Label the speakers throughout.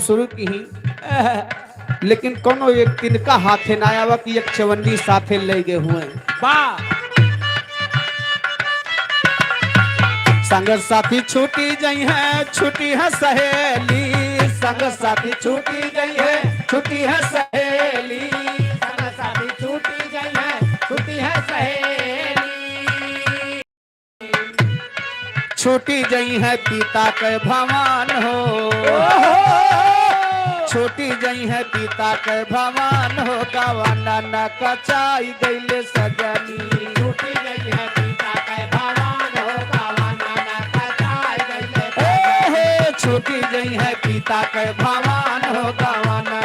Speaker 1: शुरू की ही लेकिन कोनो एक तिनका हाथे ना आवा कि एक चवन्नी साथे ले गए हुए
Speaker 2: वाह
Speaker 1: संग साथी छूटी गई है छुट्टी है सहेली संग साथी छूटी गई है छुट्टी है सहेली
Speaker 2: संग साथी छूटी गई है छुट्टी है सहेली
Speaker 1: छूटी गई है पिता के भवन हो छोटी गई है पिता के भवन हो गवाना न कचाई गईले सजनी
Speaker 2: छूटी गई है पिता के भवन हो गवाना न कचाई गईले सजनी
Speaker 1: छूटी गई है पिता के भवन हो गवाना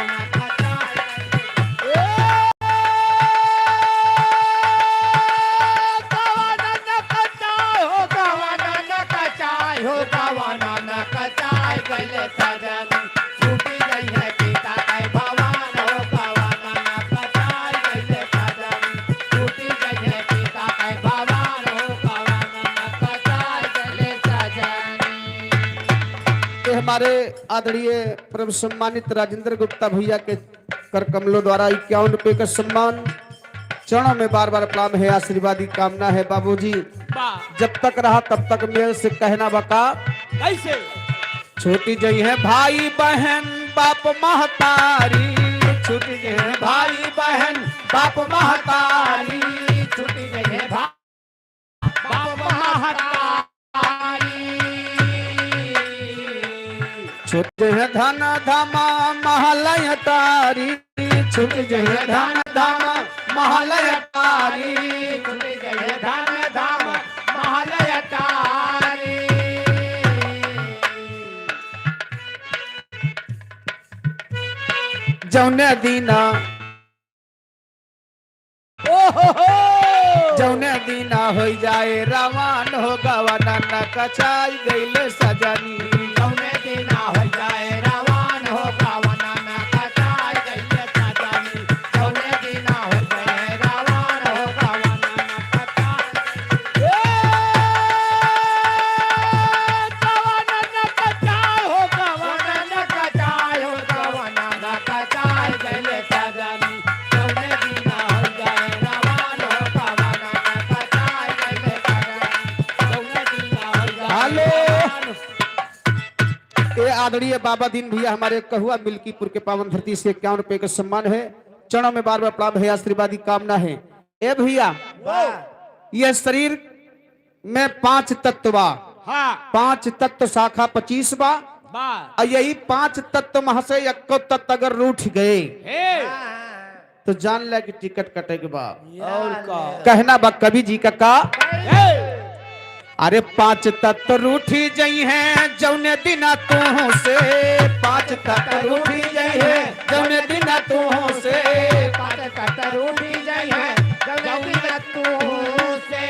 Speaker 1: हमारे आदरणीय परम सम्मानित राजेंद्र गुप्ता भैया के कर कमलों द्वारा 51 रुपए का सम्मान चरणों में बार बार प्रणाम है आशीर्वादी कामना है बाबूजी जब तक रहा तब तक मेरे से कहना बका
Speaker 2: कैसे
Speaker 1: छोटी जई है भाई बहन बाप महतारी
Speaker 2: छूटी गई है भाई बहन बाप महतारी छूटी गई है बाप महतारी
Speaker 1: छोटे हैं धन धामा महलय तारी
Speaker 2: छूट गई है धन धाम महलय तारी छूट गई है धन धाम महलय तारी
Speaker 1: जौने दीना जौने दीना हो जाए रवान हो गवाना न कचाई गईले सजनी
Speaker 2: जौने दीना हो जाए रवान हो गवाना न कचाई गईले सजनी जौने दीना हो जाए रवान हो गवाना न कचाई गवाना न कचाई हो गवाना न कचाई हो गवाना न कचाई गईले सजनी जौने दीना हो जाए रवान हो गवाना न कचाई गईले सजनी जौने दीना हो जाए
Speaker 1: हेलो ये आदरणीय बाबा दीन भैया हमारे कहुआ मिल्कीपुर के पावन धरती से 51 रुपए का सम्मान है चरणों में बार बार प्रणाम है आशीर्वादी कामना है ए भैया यह शरीर में 5 तत्व बा
Speaker 2: हाँ
Speaker 1: 5 तत्व शाखा 25 बा
Speaker 2: बात
Speaker 1: और यही 5 तत्व मह से एको तत्व अगर रूठ गए
Speaker 2: हे
Speaker 1: तो जान ले कि टिकट कटे के बा
Speaker 2: और का
Speaker 1: कहना बा कवि जी का
Speaker 2: हे
Speaker 1: अरे 5 तत्व रूठी जई है जौने दिना तू से 5 तत्व रूठी जई है जौने दिना तू से
Speaker 2: पाट कटर उठी जाई है जौनी तू से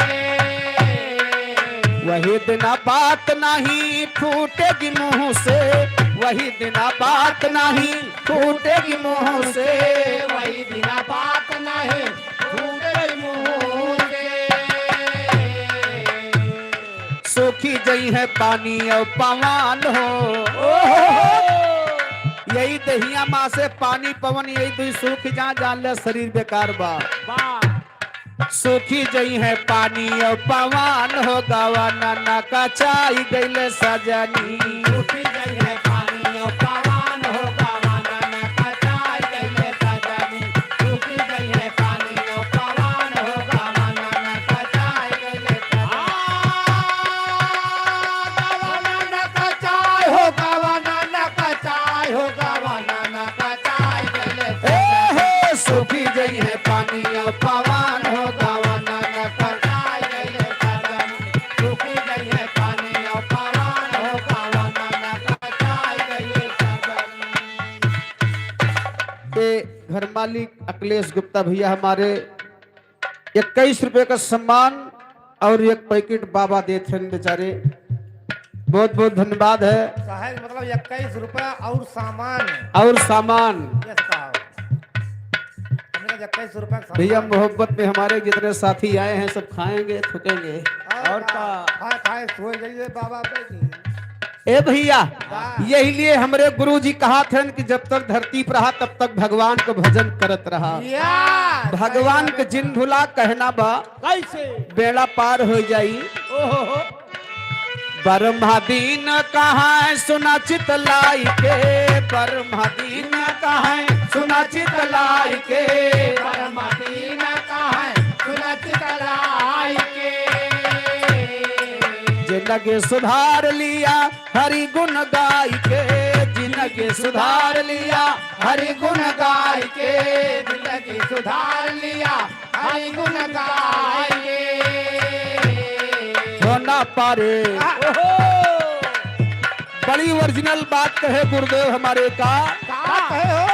Speaker 1: वही दिना बात नहीं फूटेगी मुंह से वही दिना बात नहीं फूटेगी मुंह से
Speaker 2: वही बिना बात नहीं फूटे मुंह से
Speaker 1: सूखी जई है पानी और पवन हो यही दहिया माँ से पानी पवन यही दुई सूख जा जान ले शरीर बेकार बा
Speaker 2: बात
Speaker 1: सूखी जई है पानी और पवन हो गवाना न कचाई गईले सजनी
Speaker 2: उठी गई है पानी और पवन हो गवाना न कचाई गईले सजनी उठी गई है पानी और पवन हो गवाना न कचाई गईले गवाना न कचाई हो गवाना न कचाई हो गवाना न कचाई गईले
Speaker 1: हे सूखी जई है पानी और पवन हो गवाना न
Speaker 2: कचाई गईले सजनी उठी गई है पानी और पवन हो गवाना न कचाई गईले सजनी
Speaker 1: के घर मालिक अखिलेश गुप्ता भैया हमारे 21 रुपए का सम्मान और एक पैकेट बाबा देते हैं बेचारे बहुत बहुत धन्यवाद है
Speaker 2: साहब मतलब 21 रुपया और सामान
Speaker 1: और सामान
Speaker 2: ये कहा हमने कहा 21 रुपया का
Speaker 1: भैया मोहब्बत में हमारे जितने साथी आए हैं सब खाएंगे थूकेंगे
Speaker 2: और का खाए खाए सोए जाइए बाबा पे की
Speaker 1: ए भैया, यही लिए हमरे गुरु जी कहा थे कि जब तक धरती पर रहा तब तक भगवान को भजन करत रहा।
Speaker 2: या
Speaker 1: भगवान के जिन भुला कहना बा
Speaker 2: कैसे
Speaker 1: बेड़ा पार हो जाई।
Speaker 2: ओहो
Speaker 1: ब्रह्मा दीन कहाँ सुना चितलाई के, ब्रह्मा दीन कहाँ सुना चितलाई के,
Speaker 2: परमती न कहे सुनत कलाई के
Speaker 1: जिनके सुधार लिया हरि गुण गाय के, जिनके सुधार लिया हरि गुण गाय के,
Speaker 2: जिंदगी सुधार लिया हरि गुण गाय के
Speaker 1: हो ना पारे।
Speaker 2: ओहो
Speaker 1: बड़ी ओरिजिनल बात कहे गुरुदेव हमारे का,
Speaker 2: का कहे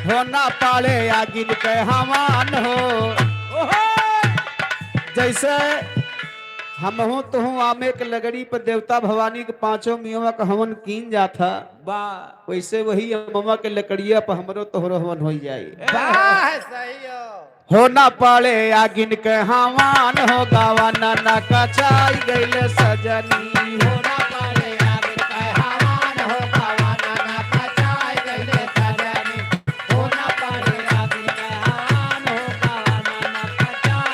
Speaker 1: हो ना पाले आगिन के हमान हो।
Speaker 2: ओहो
Speaker 1: जैसे हम हूँ तो हूँ आमे के लगड़ी पर देवता भवानी के पांचों मियों का हवन कीन जाता
Speaker 2: बा
Speaker 1: वैसे वही ममा के लकड़िया पर हमरो तोहरो हवन हो जाए।
Speaker 2: बा सही हो
Speaker 1: ना पाले आगिन के हमान हो गावा नाना कचाई गईले सजनी।
Speaker 2: हो ना पाले आगे कहे हवान हो गावाना ना कचाई गईले सजनी। हो ना पाले आगे कहे हवान हो गावाना ना कचाई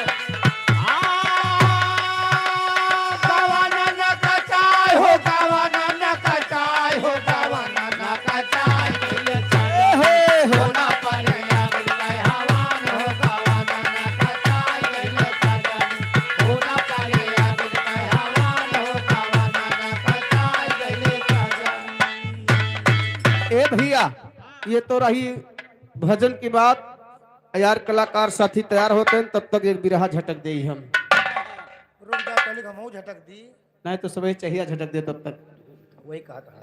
Speaker 2: गावाना ना कचाई हो गावाना ना कचाई हो गावाना ना कचाई गईले सजनी। हो ना पाले आगे कहे हवान हो गावाना ना कचाई गईले सजनी। हो ना पाले आगे कहे हवान हो गावाना ना कचाई गईले सजनी।
Speaker 1: ए भैया, ये तो रही भजन की बात। यार कलाकार साथी तैयार होते हैं तब तक एक बिरहा झटक दे हम,
Speaker 2: रुक जा पहले हम झटक दी
Speaker 1: नहीं तो सुबह चाहिए झटक दे तब तक।
Speaker 2: वही कहा था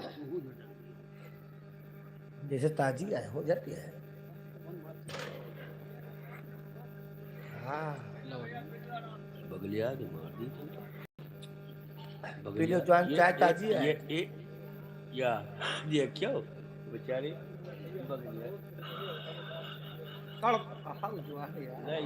Speaker 2: जैसे ताजी आए हो जाती है। हाँ
Speaker 3: बगलिया की मार दी
Speaker 2: पीले जवान चाय ताजी है।
Speaker 3: ये या ये क्यों बेचारे बगलिया नहीं हाँ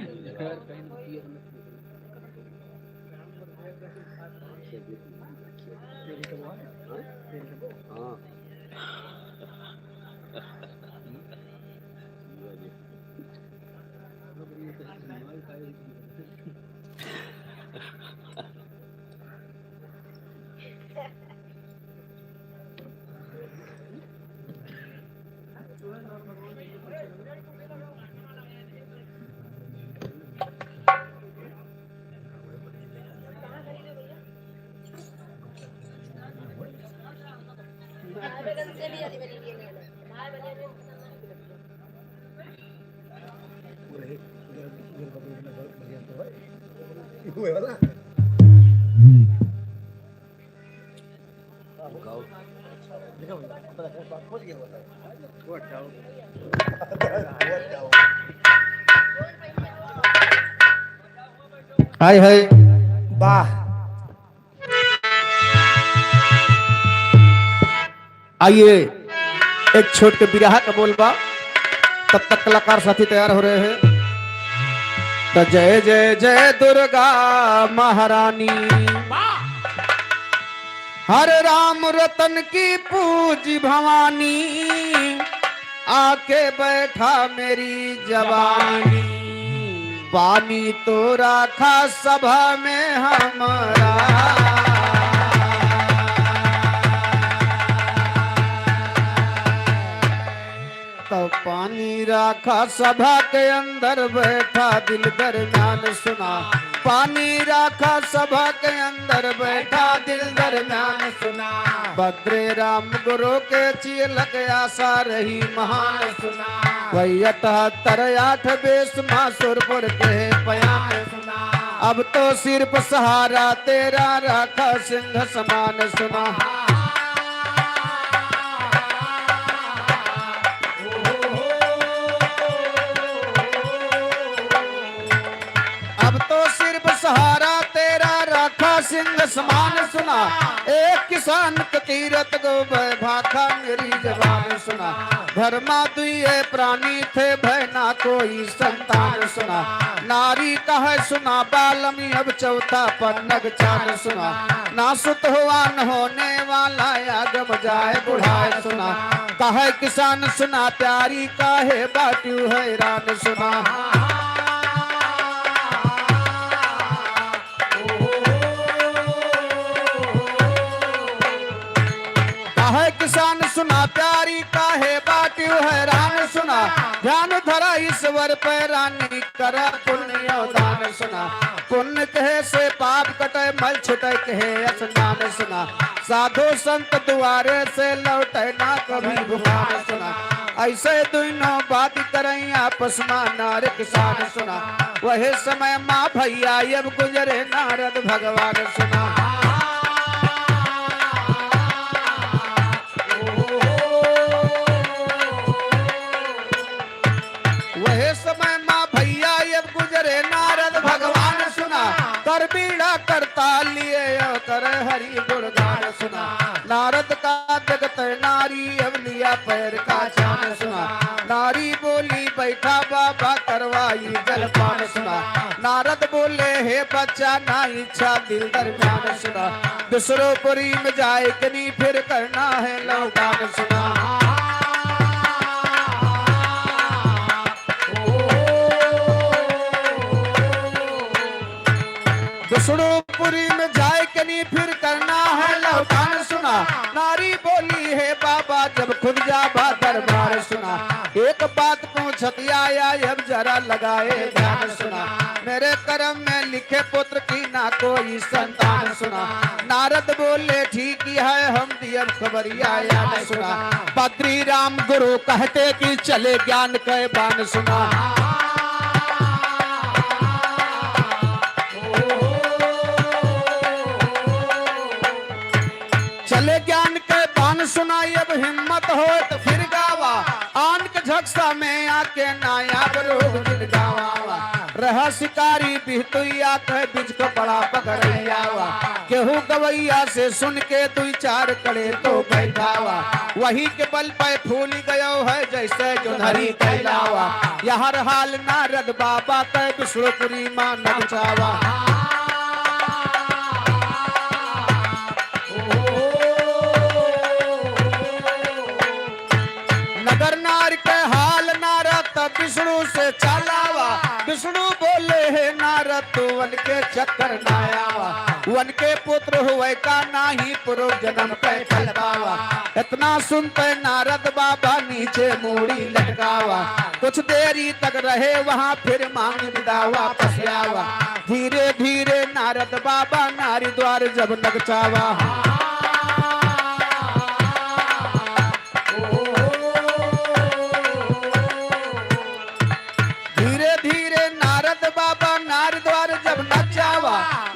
Speaker 3: गाओ
Speaker 1: हाय हाय
Speaker 2: वाह
Speaker 1: आइए एक छोट के बिरहा का बोलबा, तब तक कलाकार साथी तैयार हो रहे हैं। तो जय जय जय दुर्गा महारानी, हर राम रतन की पूजी भवानी, आके बैठा मेरी जवानी, पानी तो राखा सभा में हमारा, तो पानी राखा सभा के अंदर बैठा दिल दरम्यान सुना, पानी राखा सभा के अंदर बैठा दिल दरम्यान
Speaker 2: सुना
Speaker 1: भद्रे राम गुरु के चीलक आशा रही महान
Speaker 2: सुना
Speaker 1: वही 78 बेस मासुरपुर के बयान
Speaker 2: सुना
Speaker 1: अब तो सिर्फ सहारा तेरा राखा सिंह समान सुना। अब तो सिर्फ सहारा तेरा राखा सिंह सिंह समान सुना, एक किसान कतीरत गो भाखा मेरी जवान सुना। धर्मा दुए प्राणी थे भय ना कोई संतान सुना, नारी कह सुना बालमी अब चौथा पन्नग चान सुना। ना सुत हुआ न होने वाला आगम जाए बुढ़ाए सुना, कहे किसान सुना प्यारी काहे बाटू हैरान सुना। कहे किसान सुना प्यारी काहे बाटू हैरान सुना। ध्यान धरा ईश्वर पे रानी करा पुण्य दान सुना, पुण्य कहे से पाप कटे मल छुटे कहे स्नान सुना। साधु संत दुआरे से लौटे ना कभी भुखान सुना, ऐसे दोनों बात करें आपस में नार किसान सुना। वही समय माँ भैया अब गुजरे नारद भगवान सुना। वही समय माँ भैया अब गुजरे नारद भगवान सुना। कर बीड़ा करता लिए कर हरि गुणगान सुना। नारद का जगत नारी अब लिया पैर का चान सुना। नारी बोली बैठा बाबा करवाई जलपान सुना। नारद बोले हे बच्चा ना इच्छा दिल दरमियान सुना। दूसरोपुरी में जाए कि नहीं फिर करना है लौटान सुना। दूसरोपुरी में जाए कि नहीं फिर करना है लौटान सुना। नारी बोली है बाबा जब खुद जाबा दरबार सुना। एक बात पूछत आया अब जरा लगाए ध्यान सुना। मेरे कर्म में लिखे पुत्र की ना कोई संतान सुना। नारद बोले ठीक ही है हम दियब खबरिया याद सुना। बद्री राम गुरु कहते कि चले ज्ञान के बान सुना। चले ज्ञान के बान सुनाई अब हिम्मत हो तो फिर गावा। आन के झक्सा में आके नायाब रोग दिन गावा। रहा शिकारी बिहतुया कह बिज को बड़ा पकड़ैयावा। केहू गवैया से सुन के दुई चार कड़े तो बैठावा। वही के बल पे फूल गयो है जैसे जोधरी कैलावा। यहर हाल नारद बाबा कह विष्णुपुरी मां नचावा। नगर नार के हाल नारद तब विष्णु से चलावा। विष्णु बोले हे नारद तू वन के चक्कर नायावा। वन के पुत्र हुए का नाही पूर्व जन्म पे फलतावा। इतना सुनते नारद बाबा नीचे मूड़ी लटकावा। कुछ देरी तक रहे वहाँ फिर मांग विदा वापस आवा। धीरे धीरे नारद बाबा नारी द्वार जब नगचावा।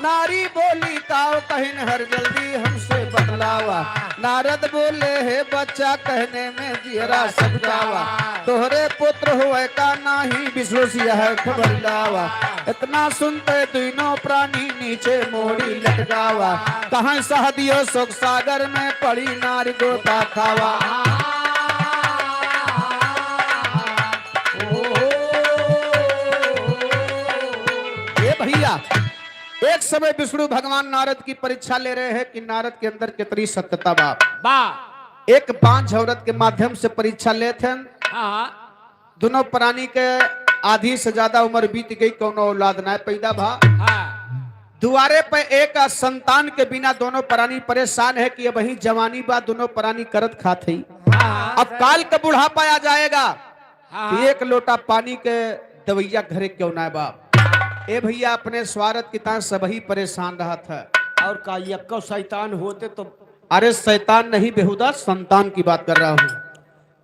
Speaker 1: नारी बोली ताओ कहिन हर जल्दी हमसे बतलावा। नारद बोले हे बच्चा कहने में जियरा सजावा। तोहरे पुत्र हुए का नाही विष्णु सिया है खबर लावा। इतना सुनते तीनों प्राणी नीचे मोड़ी लटकावा। कहाँ सहदियो शोक सागर में पड़ी नारी गोता खावा। ये भैया एक समय विष्णु भगवान नारद की परीक्षा ले रहे हैं कि नारद के अंदर कितनी सत्यता बाप। एक बांझ औरत के माध्यम से परीक्षा लेते हैं। दोनों प्राणी के आधी से ज्यादा उम्र बीत गई, कौनो औलाद ना पैदा भा। दुआरे पे एक संतान के बिना दोनों प्राणी परेशान है कि अब वही जवानी बा दोनों प्राणी करत खाते ही। अब काल का बुढ़ापा आ जाएगा कि एक लोटा पानी के दवैया घरे क्यों ना बाप। ए भैया अपने स्वार्थ की तरह सभी परेशान रहा था।
Speaker 2: और का यक्को शैतान होते तो
Speaker 1: अरे शैतान नहीं बेहुदा संतान की बात कर रहा हूँ।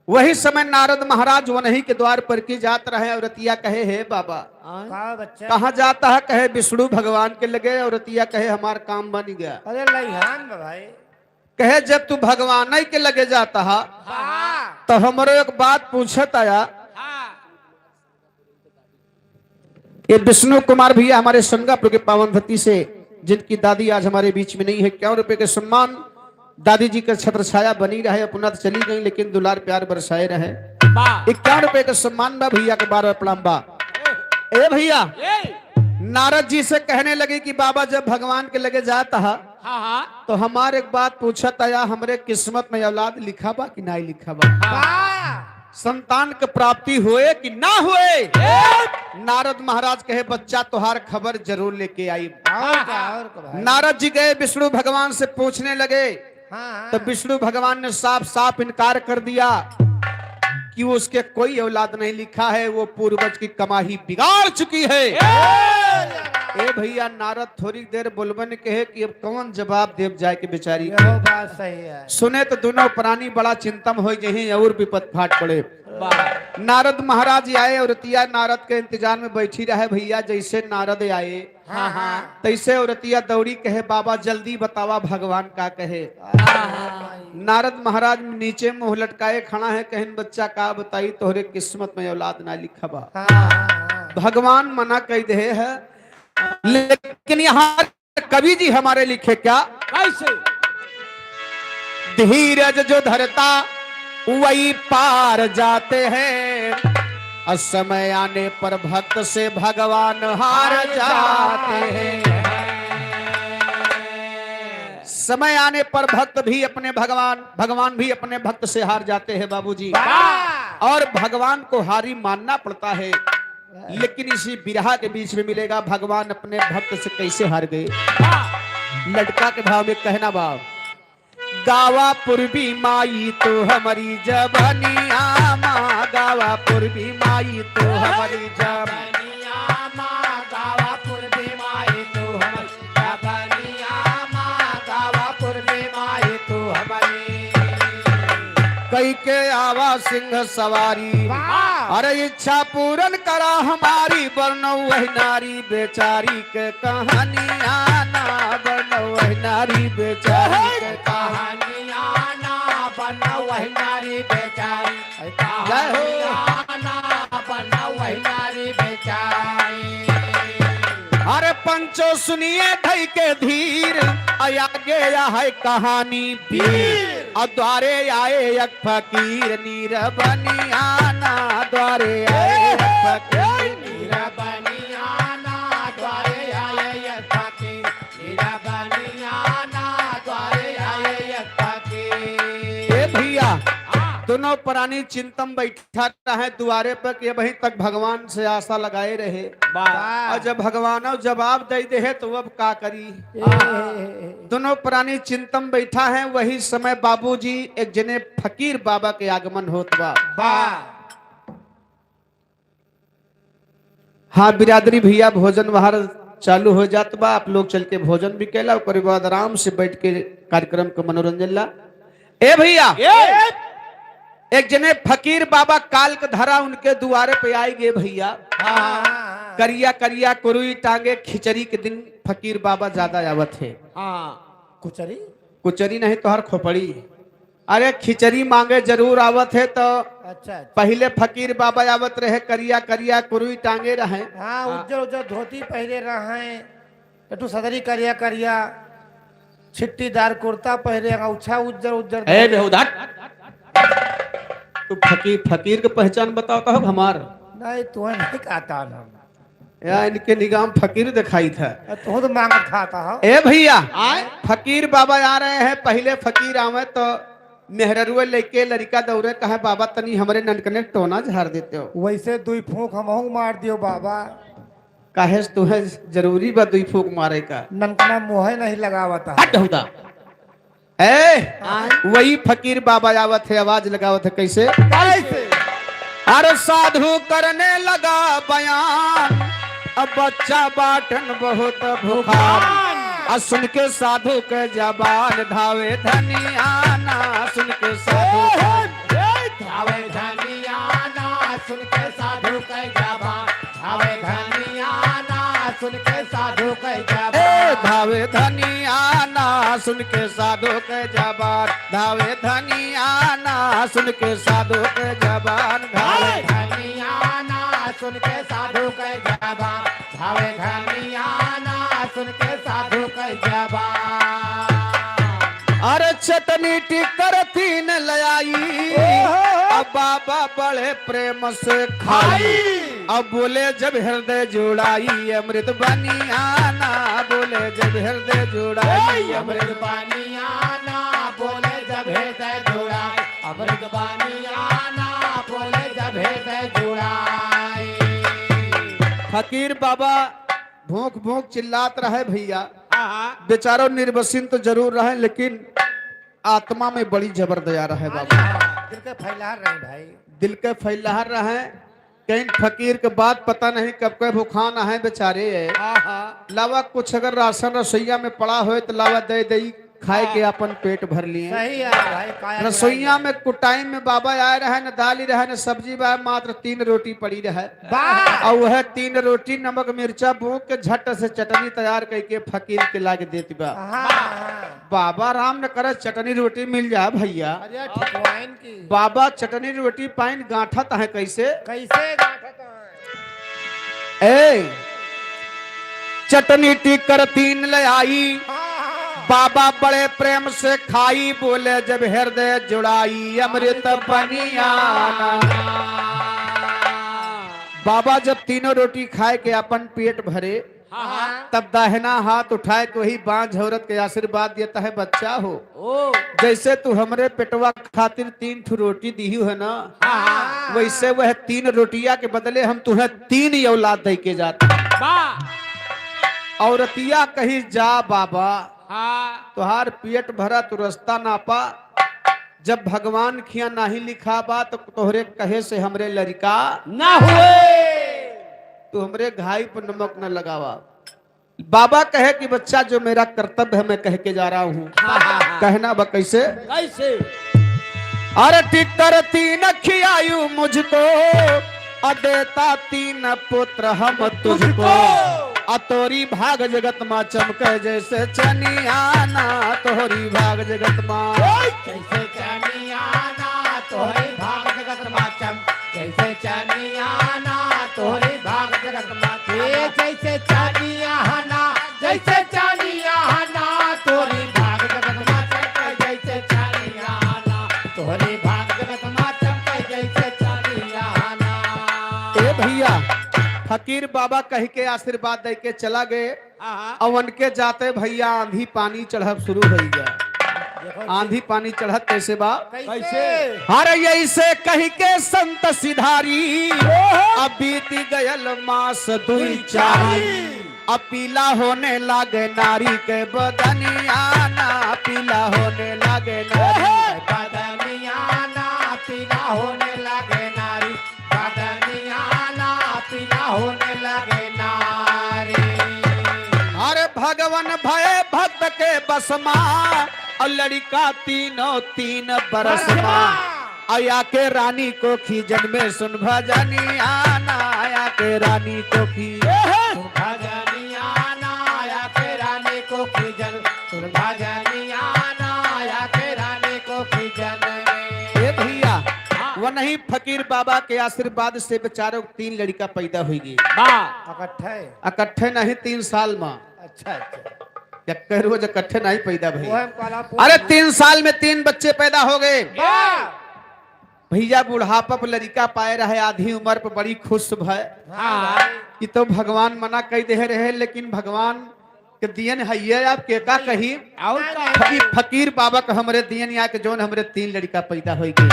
Speaker 1: वही समय नारद महाराज वनही के द्वार पर की जात रहे। औरतिया कहे हे बाबा
Speaker 2: बच्चा
Speaker 1: कहाँ जाता है। कहे विष्णु भगवान के लगे। औरतिया कहे हमार काम बन गया।
Speaker 2: अरे लइहान भाई
Speaker 1: कहे जब तू भगवान के लगे जाता है तो हमरो एक बात पूछत आया। ये विष्णु कुमार भैया हमारे संगापुर के पावन धरती से जिनकी दादी आज हमारे बीच में नहीं है, 51 रुपए के सम्मान। दादी जी का छत्र छाया बनी रहे, अपना तो चली गई लेकिन दुलार प्यार बरसाए रहे। 51 रुपए का सम्मान बा भैया के 12 प्रणाम बा। ए भैया, नारद जी से कहने लगे कि बाबा जब भगवान के लगे जाता है तो हमारे एक बात पूछा था, या हमरे किस्मत में औलाद लिखा बा कि नहीं लिखा बा, संतान के प्राप्ति हुए कि ना हुए। नारद महाराज कहे बच्चा तुहार खबर जरूर लेके आई। नारद जी गए विष्णु भगवान से पूछने लगे, तो विष्णु भगवान ने साफ साफ इनकार कर दिया कि वो उसके कोई औलाद नहीं लिखा है, वो पूर्वज की कमाई बिगाड़ चुकी है। ए भैया, नारद थोड़ी देर बोलबन कहे कि अब कौन जवाब देव जाए के बेचारी।
Speaker 2: बात सही है।
Speaker 1: सुने तो दोनों प्राणी बड़ा चिंतम हो जही और विपद फाट पड़े। नारद महाराज आए और रतिया नारद के इंतजार में बैठी रहे। भैया जैसे नारद आए तैसे औरतिया दौड़ी कहे बाबा जल्दी बतावा भगवान का कहे। नारद महाराज नीचे मुंह लटकाए खड़ा है, कहन बच्चा का बताई तोहरे किस्मत में औलाद ना लिखा बा। भगवान मना कह दे है, लेकिन यहाँ कवि जी हमारे लिखे क्या
Speaker 2: कैसे?
Speaker 1: धीरज जो धरता वही पार जाते हैं, और समय आने पर भक्त से भगवान हार जाते हैं। समय आने पर भक्त भी अपने भगवान भी अपने भक्त से हार जाते हैं बाबूजी, और भगवान को हारी मानना पड़ता है। लेकिन इसी बिरहा के बीच में मिलेगा भगवान अपने भक्त से कैसे हार गए। लटका के भाव में कहना बाब, गावा पूर्वी माई तो हमारी जबनिया माँ, गावा पूर्वी माई तो हमारी जबनिया माँ, गावा पूर्वी माई तो हमारी जबनिया माँ, गावा पूर्वी माई तो हमारी। कई के आवा सिंह सवारी, अरे इच्छा पूर्ण करा हमारी, बरनो वही नारी बेचारी के कहानियां ना, बरनो वही नारी बेचारी के कहानियां ना, बरनो वही नारी बेचारी कहानियां ना, बरनो वही नारी बेचारी। अरे पंचो सुनिए धई के धीर, आगे या है कहानी वीर, और द्वारे आए एक फकीर नीर बनियाना, द्वारे आए एक फकीर नीर बनियाना, द्वारे आए एक फकीर नीर बनियाना, द्वारे आए एक फकीर। ए भैया, दोनों प्राणी चिंतन बैठा रहे द्वारे पर कि वहीं तक भगवान से आशा लगाए रहे, और जब भगवान जवाब दे दे तो अब का करी। दोनों प्राणी चिंतन बैठा है। वही समय बाबूजी एक जने फकीर बाबा के आगमन होत बा। हाँ बिरादरी भैया, भोजन बाहर चालू हो जात बा, आप लोग चल के भोजन भी कैला, और बाद आराम से बैठ के कार्यक्रम को मनोरंजन ला। ए भैया, एक जने फकीर बाबा काल के धरा उनके दुआरे पे आई गए भैया। करिया करिया कुरुई टांगे, खिचड़ी के दिन फकीर बाबा ज्यादा आवत है।
Speaker 2: कुचरी
Speaker 1: कुचरी नहीं तो हर खोपड़ी, अरे खिचड़ी मांगे जरूर आवत है। तो
Speaker 2: अच्छा,
Speaker 1: पहले फकीर बाबा आवत रहे, करिया करिया कुरुई टांगे रहे।
Speaker 2: हाँ, उज्जर उज्जर धोती पहने रहे, एकठू सदरी करिया करिया, छिट्टीदार कुर्ता पहने, औछा उज्जर उज्जर।
Speaker 1: तू फकीर के पहचान बताओ तो हमार
Speaker 2: नहीं, तुम्हें नहीं कहता ना,
Speaker 1: या इनके निगाम फकीर दिखाई था।
Speaker 2: तो मांगत खाता हो।
Speaker 1: ए भैया, फकीर बाबा आ रहे हैं। पहले फकीर आवे तो मेहरुए लेके लड़का दौड़े, कहे बाबा तनी हमरे ननकने टोना झाड़ देते हो।
Speaker 2: वैसे दुई फूक हमहू मार दियो बाबा।
Speaker 1: काहे तुहे जरूरी बा दुई फूक मारे का?
Speaker 2: ननकना मुँह नहीं लगावता।
Speaker 1: हट होता वही फकीर बाबा आवत है, आवाज लगावत है कैसे?
Speaker 2: कैसे?
Speaker 1: अरे साधु करने लगा बयान, अब बच्चा बाटन बहुत भूखान, सुन के साधु के जबान धावे धनियाना, सुन के साधु धावे धनियाना, सुन के साधु के जबान धावे धनियाना, सुन के साधु के जबान धावे धनियाना, सुन के साधु के जबान धावे धनियाना, सुन के साधु के जबान धावे धनियाना, सुन के साधु के जबान धावे धनियाना, सुन के साधु चटनी टिकर तीन लयाई अब बाबा बड़े प्रेम से खाई अब बोले जब हृदय जुड़ाई अमृत बनियाना बोले जब हृदय जुड़ाई
Speaker 2: अमृत बानियाना बोले जब हृदय जुड़ाए अमृत बानियाना बोले जब हृदय जुड़ाए।
Speaker 1: फकीर बाबा भूख भूख चिल्लात रहे भैया, बेचारो निर्वसिन तो जरूर रहे लेकिन आत्मा में बड़ी जबर दया रहे बाबा,
Speaker 2: दिल के फैला रहे भाई,
Speaker 1: दिल के फैलाहर रहे। कहीं फकीर के बात पता नहीं कब कब भूखाना है बेचारे। लावा कुछ अगर राशन रसोईया में पड़ा हो तो लावा दे दे खाए के अपन पेट भर लिए।
Speaker 2: सही है भाई, काया
Speaker 1: रसोईया में कुटाइम में बाबा आए रहे न दाली रहे न सब्जी बा, मात्र 3 रोटी पड़ी रहे और वह 3 रोटी नमक मिर्चा भूख के झट से चटनी तैयार करके फकीर के लाके देती बा। बाबा राम न करे चटनी रोटी मिल जाए भैया।
Speaker 2: अरे ठकुआइन की
Speaker 1: बाबा चटनी रोटी पाइन गांठत है कैसे
Speaker 2: कैसे गांठत है?
Speaker 1: ए चटनी टिकर 3 ले आई बाबा बड़े प्रेम से खाई बोले जब हृदय जुड़ाई अमृत बनियाना। बाबा जब तीनों रोटी खाए के अपन पेट भरे तब दाहिना हाथ उठाए के वही बांझ औरत के आशीर्वाद देता है, बच्चा हो जैसे तू हमरे पेटवा खातिर 3 ठो रोटी दी है ना, वैसे वह 3 रोटिया के बदले हम तुम्हें 3 औलाद दे के जाते। औरतिया कही जा बाबा तुहार पेट भरा तू रास्ता नापा, जब भगवान खिया नहीं लिखा बा तो तोहरे कहे से हमरे लड़का
Speaker 3: ना हुए,
Speaker 1: तू हमरे घाई पर नमक न लगावा। बाबा कहे कि बच्चा जो मेरा कर्तव्य है मैं कह के जा रहा हूँ। कहना बा कैसे
Speaker 3: कैसे?
Speaker 1: अरे टिकर 3 खियायु मुझको अदेता 3 पुत्र हम तुझको अतोरी भाग जगत माँ चमके जैसे चनियाना तोहरी भाग जगत माँ
Speaker 2: जैसे चनियाना तोहरी भाग जगत माँ चम जैसे चनियाना तोहरी भाग जगत माँ जैसे चनियाना जैसे चनियाना तोहरी भाग जगत माँ चमके जैसे चनियाना तोहरी भाग जगत माँ चमके जैसे चनियाना।
Speaker 1: ए भैया फकीर बाबा कह के आशीर्वाद दे के चला गए। अवन के जाते भैया आंधी पानी चढ़ब शुरू हो गया। आंधी पानी चढ़त कैसे बा
Speaker 2: कैसे?
Speaker 1: अरे ऐसे कह के संत सिधारी अब बीत गयल मास 2-4 अब पीला होने लागे नारी के बदनियाना पीला होने लागे नारी
Speaker 2: बदनियाना पीला होने लगे नारी बदनियाना पीला होने लगे नारी।
Speaker 1: अरे भगवान भय भक्त के बसमा और लड़का 3 बरस आया के रानी को खीजन में सुन भजनियाना आया के रानी को खी
Speaker 2: भजनियाना आया के रानी को खीजन सुन भजनियाना आया के रानी को खीजन।
Speaker 1: ए भैया वो नहीं फकीर बाबा के आशीर्वाद से बेचारों 3 लड़का पैदा हुई इकट्ठे नहीं 3 साल में।
Speaker 2: अच्छा अच्छा
Speaker 1: या कह रोज इकट्ठे नहीं पैदा भई।
Speaker 2: वो हम काला
Speaker 1: अरे 3 साल में 3 बच्चे पैदा हो गए। भैया बुढ़ापा पर लड़का पाए रहे आधी उम्र पर बड़ी खुश भय कि तो भगवान मना कह दे रहे लेकिन भगवान के दियन है आप के का कही और फकीर बाबा का हमरे दियन या के जोन हमरे 3 लड़का पैदा हो गए।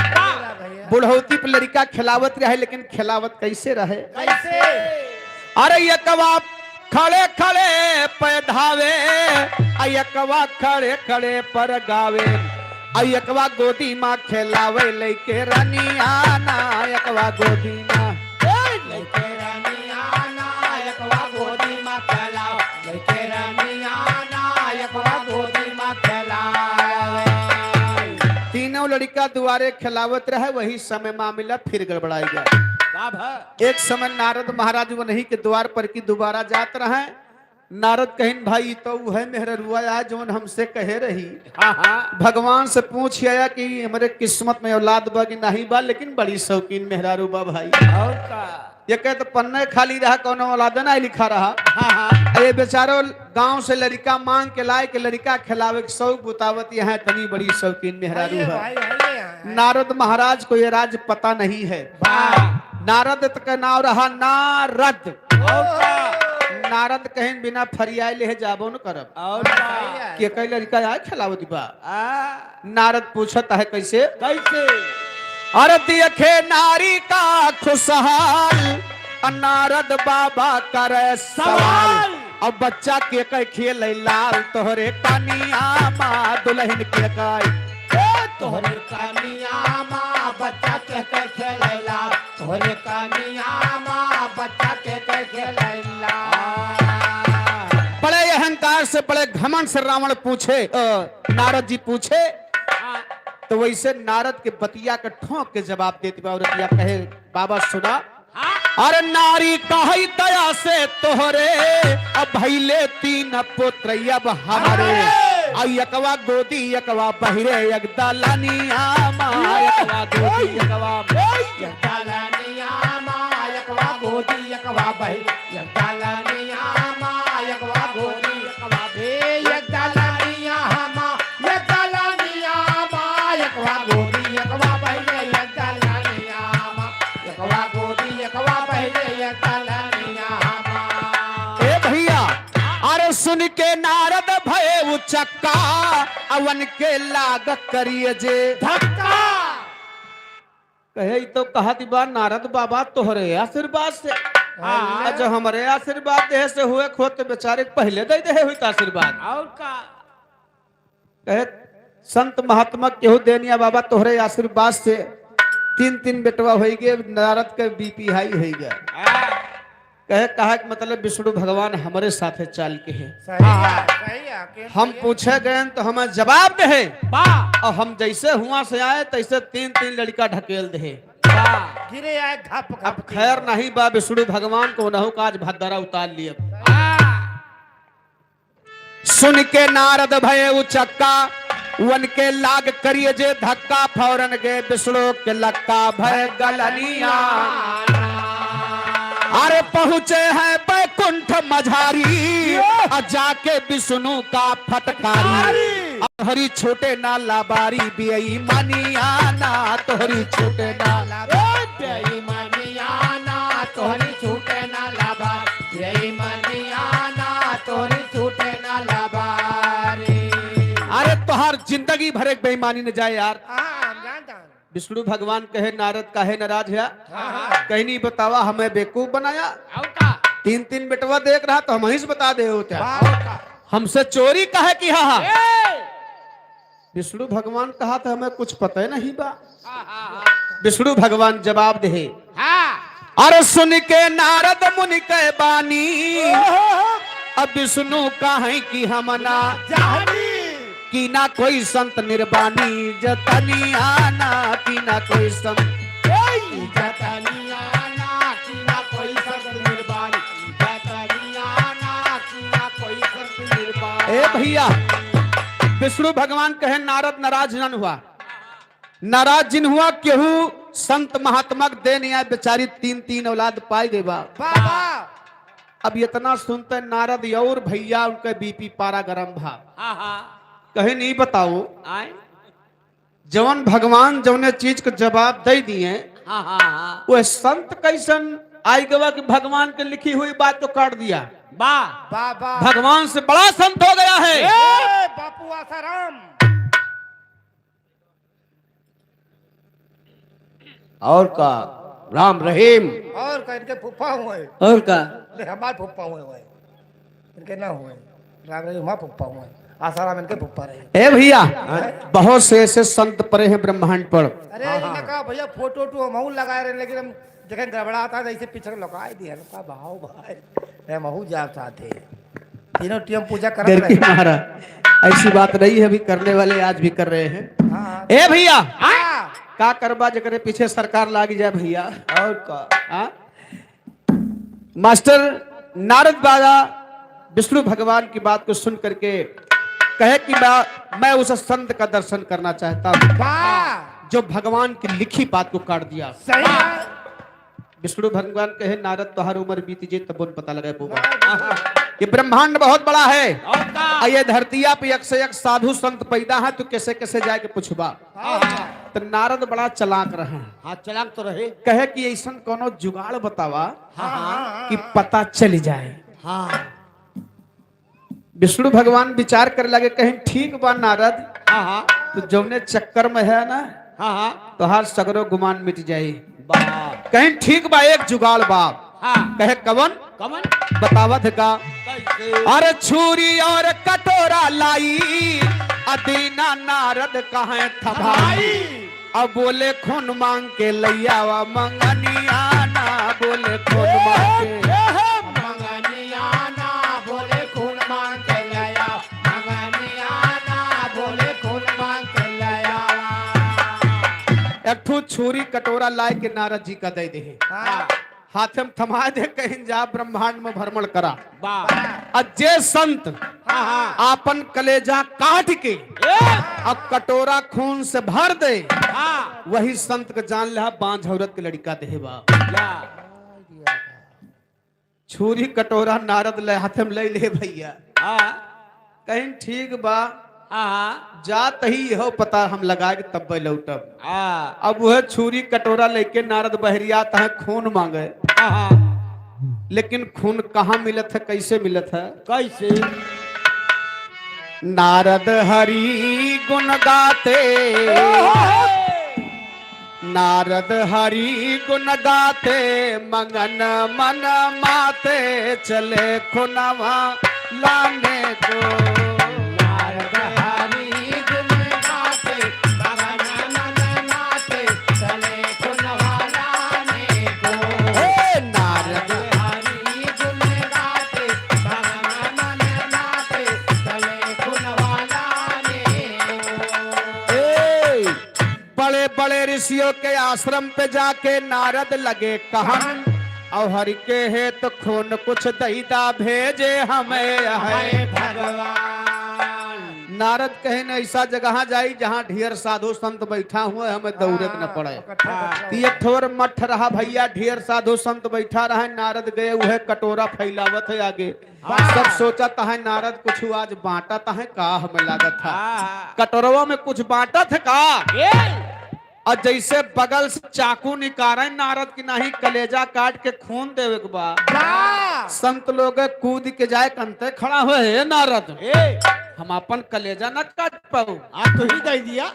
Speaker 1: बुढ़ौती पर लड़का खिलावत रहे लेकिन खिलावत कैसे रहे
Speaker 2: कैसे?
Speaker 1: अरे ये कबाब खड़े खड़े पैधावे अयकवा खड़े खड़े पर गावे अयकवा गोदी माँ खेलावे लेके रनियाना अयकवा गोदी माँ
Speaker 2: लेके रनियाना यकवा गोदी माँ खेलाओ लेके रनियाना यकवा गोदी माँ खेलाओ।
Speaker 1: तीनों लड़का दुआरे खिलावत रहे वही समय मामला फिर गड़बड़ाई गया। एक समय नारद महाराज वो नहीं के द्वार पर की दोबारा जात रहे। नारद कहिन भाई तो वह मेहरुआ है जोन हमसे कहे रही भगवान से पूछ आया कि हमारे किस्मत में औलाद बा कि नहीं बा लेकिन बड़ी शौकीन मेहरारू बा भाई। ये कहे तो पन्ने खाली रहा कोनो औलाद नहीं लिखा रहा।
Speaker 2: हाँ हाँ
Speaker 1: ये बेचारो गांव से लड़का मांग के लाए के लड़का खिलावे के शौक बुतावत यहाँ तनी बड़ी शौकीन मेहरारू है।
Speaker 2: भाई
Speaker 1: नारद महाराज को ये राज पता नहीं है। नारद का नाम रहा नारद। नारद कहीं बिना फरियाए ले जाबो न करब।
Speaker 3: और
Speaker 1: कि कई लड़का आए खिलावत बा। नारद पूछता है कैसे
Speaker 3: कैसे
Speaker 1: अरे देखे नारी का खुशहाल नारद बाबा करे सवाल। अब बच्चा के कई खेल लाल तोहरे कनिया माँ दुल्हन के कई
Speaker 2: तोहरे कनिया माँ बच्चा के खेलैला तोहरे कनिया माँ बच्चा के खेलैला।
Speaker 1: बड़े अहंकार से बड़े घमंड से रावण पूछे नारद जी पूछे तो वैसे नारद के बतिया के ठोंक के जवाब देती बा। औरतिया कहे बाबा सुना अरे नारी कही दया से तोहरे अब भैले 3 पुत्र अब हमारे यकवा गोदी यकवा बहिरे यकदलनिया माँ यकवा गोदी यकवा
Speaker 2: यकदलनिया माँ यकवा गोदी यकवा बही यकदलनिया माँ यकवा गोदी यकवा बे यकदलनिया माँ यकदलनिया माँ यकवा गोदी यकवा बही यकदलनिया माँ यकवा गोदी यकवा बही यकदलनिया माँ।
Speaker 1: ए भैया अरे सुन के नारद भय उचक्का अवन के लाग करिए जे
Speaker 2: धक्का
Speaker 1: कहे तो कहा दिबा नारद बाबा तोहरे आशीर्वाद से जो हमारे आशीर्वाद देह से हुए खोते बेचारे पहले दे दे हुई आशीर्वाद।
Speaker 3: और का
Speaker 1: कहे संत महात्मा केहू देनिया बाबा तोहरे आशीर्वाद से 3 बेटवा हो गए नारद के बीपी हाई हो गया। कहे कहा कि मतलब विष्णु भगवान हमारे साथे चाल के हैं।
Speaker 2: सही है
Speaker 1: हम पूछे गए तो हमें जवाब दे
Speaker 3: वाह
Speaker 1: और हम जैसे हुआ से आए तैसे 3 लड़का ढकेल दे।
Speaker 3: वाह
Speaker 2: गिरे आए घप
Speaker 1: अब
Speaker 2: घप
Speaker 1: खैर नहीं बा विष्णु भगवान को नहु का आज भद्दरा उतार लिए। सुन के नारद भय उचक्का वन के लाग करिए जे धक्का फौरन के विष्णु के लक्का भय गलनिया अरे पहुंचे हैं बैकुंठ मझारी जाके विष्णु का फटकारी हरी छोटे ना लाबारी बियई मनियाना तोहरी छोटे ना
Speaker 2: मनियाना तोहरी छूटे ना लाभा मनियाना तोहरी छूटे ना लाभारी।
Speaker 1: अरे तोहर जिंदगी भर एक बेईमानी न जाए यार।
Speaker 2: जानता
Speaker 1: विष्णु भगवान कहे नारद काहे नाराज है कहीं नहीं बतावा हमें बेवकूफ बनाया।
Speaker 3: और का
Speaker 1: 3 बेटवा देख रहा तो हम ही से बता दे होते हमसे चोरी काहे की हा। विष्णु भगवान कहा था हमें कुछ पता ही नहीं बा। विष्णु भगवान जवाब दे अरे सुन के नारद मुनि के बानी अब विष्णु कहे की हमना की ना कोई संत निर्वाणी जतनियाना की ना कोई संत
Speaker 2: जतनियाना की ना कोई संत निर्वाणी जतनियाना की ना कोई संत निर्वाणी।
Speaker 1: ए भैया विष्णु भगवान कहे नारद नाराज न हुआ। नाराज जिन हुआ केहू संत महात्मा दे नहीं आए बेचारी 3 औलाद पाई देवा।
Speaker 2: बाबा
Speaker 1: अब इतना सुनते नारद और भैया उनके बीपी पारा गरम भा कहे नहीं बताओ
Speaker 3: आए
Speaker 1: जवन भगवान जवने चीज को जवाब दे दिए वो संत कैसन आई गवा कि भगवान के लिखी हुई बात तो काट दिया।
Speaker 3: वाह
Speaker 2: बाबा
Speaker 1: भगवान से बड़ा संत हो गया है।
Speaker 2: बापू आसाराम
Speaker 3: और का राम रहीम
Speaker 2: और का इनके फुफ्फा हुए
Speaker 3: और का
Speaker 2: हमारे फुफ्पा हुए इनके ना हुए राम रही हमारे फुफ्पा हुए आसाराम इनके फुफ्पा रहे।
Speaker 1: ए भैया बहुत से ऐसे संत पड़े हैं ब्रह्मांड पर।
Speaker 2: अरे इन्हें कहा भैया फोटो टू महू लगाए रहे लेकिन हम जगह गड़बड़ाता था ऐसे पीछे लगा दिया का भाव भाई मैं महू जा चाहते तीनों टीम पूजा कर
Speaker 1: देर की महाराज ऐसी बात नहीं है अभी करने वाले आज भी कर रहे हैं। ए भैया का करबा जकरे पीछे सरकार लागी जाए भैया और का मास्टर नारद बाबा विष्णु भगवान की बात को सुन करके कहे कि मैं उस संत का दर्शन करना चाहता हूँ जो भगवान की लिखी बात को काट दिया।
Speaker 2: सही है।
Speaker 1: विष्णु भगवान कहे नारद तोहार उम्र बीत जे तब पता लगे पोगा ये ब्रह्मांड बहुत बड़ा है
Speaker 3: और का
Speaker 1: और ये धरतिया पे एक से एक साधु संत पैदा है, तू कैसे कैसे जाके पूछबा। तो नारद बड़ा चलाक रहे,
Speaker 3: हाँ चलाक तो रहे।
Speaker 1: कहे कि ऐसा कोनो जुगाड़ बतावा
Speaker 3: हाँ
Speaker 1: कि पता चल जाए।
Speaker 3: हाँ
Speaker 1: विष्णु भगवान विचार कर लगे, कहीं ठीक बा नारद,
Speaker 3: हाँ हाँ
Speaker 1: तो जौने चक्कर में है ना
Speaker 3: हाँ हाँ
Speaker 1: तो हर सगरो गुमान मिट जाए।
Speaker 3: बाप
Speaker 1: कहीं ठीक बा, एक जुगाड़ बा।
Speaker 3: हाँ
Speaker 1: कहे कवन
Speaker 3: कमन
Speaker 1: बतावत का,
Speaker 3: कैसे
Speaker 1: अरे छुरी और कटोरा लाई अदीना नारद कहे थमाई। अब बोले खून मांग के लैयावा मंगनिया ना, बोले खून मांग के
Speaker 2: मंगनियाना बोले खून मांग के लाया, मंगनियाना बोले खून मांग के लाया।
Speaker 1: एक ठू छुरी कटोरा लाए के नारद जी का दे दे, हाथ में थमा दे, कहीं जा ब्रह्मांड में भ्रमण करा।
Speaker 3: बाप
Speaker 1: अजय संत
Speaker 3: हाँ हाँ
Speaker 1: आपन कलेजा काट के अब कटोरा खून से भर दे,
Speaker 3: हाँ
Speaker 1: वही संत का जान लहा बांझ औरत के लड़का देवा।
Speaker 3: या
Speaker 1: छुरी कटोरा नारद ले हाथ में ले ले भैया,
Speaker 3: हाँ
Speaker 1: कहीं ठीक बा,
Speaker 3: हाँ
Speaker 1: जात ही हो पता हम लगा के तब लौटब।
Speaker 3: हाँ
Speaker 1: अब वह छुरी कटोरा लेके नारद बहरियात है, खून मांगे,
Speaker 3: हाँ
Speaker 1: लेकिन खून कहाँ मिलत है, कैसे मिलत है।
Speaker 3: कैसे
Speaker 1: नारद हरि गुण गाते, नारद हरि गुण गाते, मगन मन माते, चले खुनवा लाने को।
Speaker 2: नारद हरि गुण गाते, मगन मन माते, चले खुनवा लाने को।
Speaker 1: हे नारद
Speaker 2: हरि गुण गाते, मगन मन माते, चले खुनवा लाने को।
Speaker 1: बड़े बड़े ऋषियों के आश्रम पे जाके नारद लगे कहन, और हरि के है तो खून कुछ दैदा भेजे हमें है।
Speaker 2: हाय भगवान।
Speaker 1: नारद कहे न ऐसा जगह जाई जहाँ ढेर साधु संत बैठा हुए, हमें दौड़े के न पड़े। ये ठोर मठ रहा भैया, ढेर साधु संत बैठा रहा। नारद गए वह कटोरा फैलावत है आगे, सब सोचा है नारद कुछ आज बांटा है का, हमें लागत था
Speaker 3: हाँ
Speaker 1: कटोरवा में कुछ बांटा था का।
Speaker 3: ये
Speaker 1: और जैसे बगल से चाकू निकाले नारद की नहीं कलेजा काट के खून देवे के बाद संत लोग कूद के जाए कंते खड़ा हुए है नारद, हम अपन कलेजा न काट पाऊ।
Speaker 3: आप तो ही दे दिया।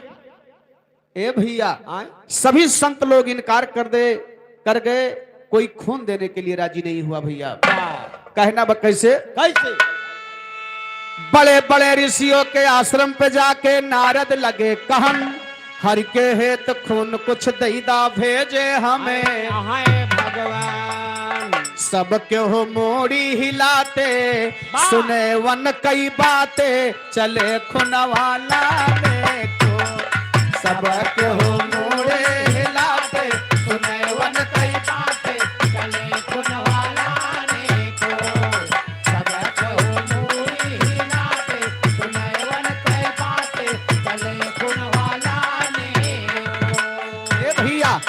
Speaker 1: ए भैया
Speaker 3: हाँ
Speaker 1: सभी संत लोग इनकार कर गए, कोई खून देने के लिए राजी नहीं हुआ भैया। कहना बा कैसे,
Speaker 3: कैसे
Speaker 1: बड़े बड़े ऋषियों के आश्रम पे जाके नारद लगे कहन, हर के हेत खून कुछ दैदा भेजे हमें।
Speaker 3: हाय भगवान
Speaker 1: सब क्यों मोड़ी हिलाते, सुने वन कई बातें, चले खुनवाला को। सब क्यों मोड़े हिलाते, सुने वन कई बातें,
Speaker 2: चले खुनवा लाने को। सब को मूरी हिलाते, सुने वन कई बातें, चले खुनवा लाने को।
Speaker 1: ए भैया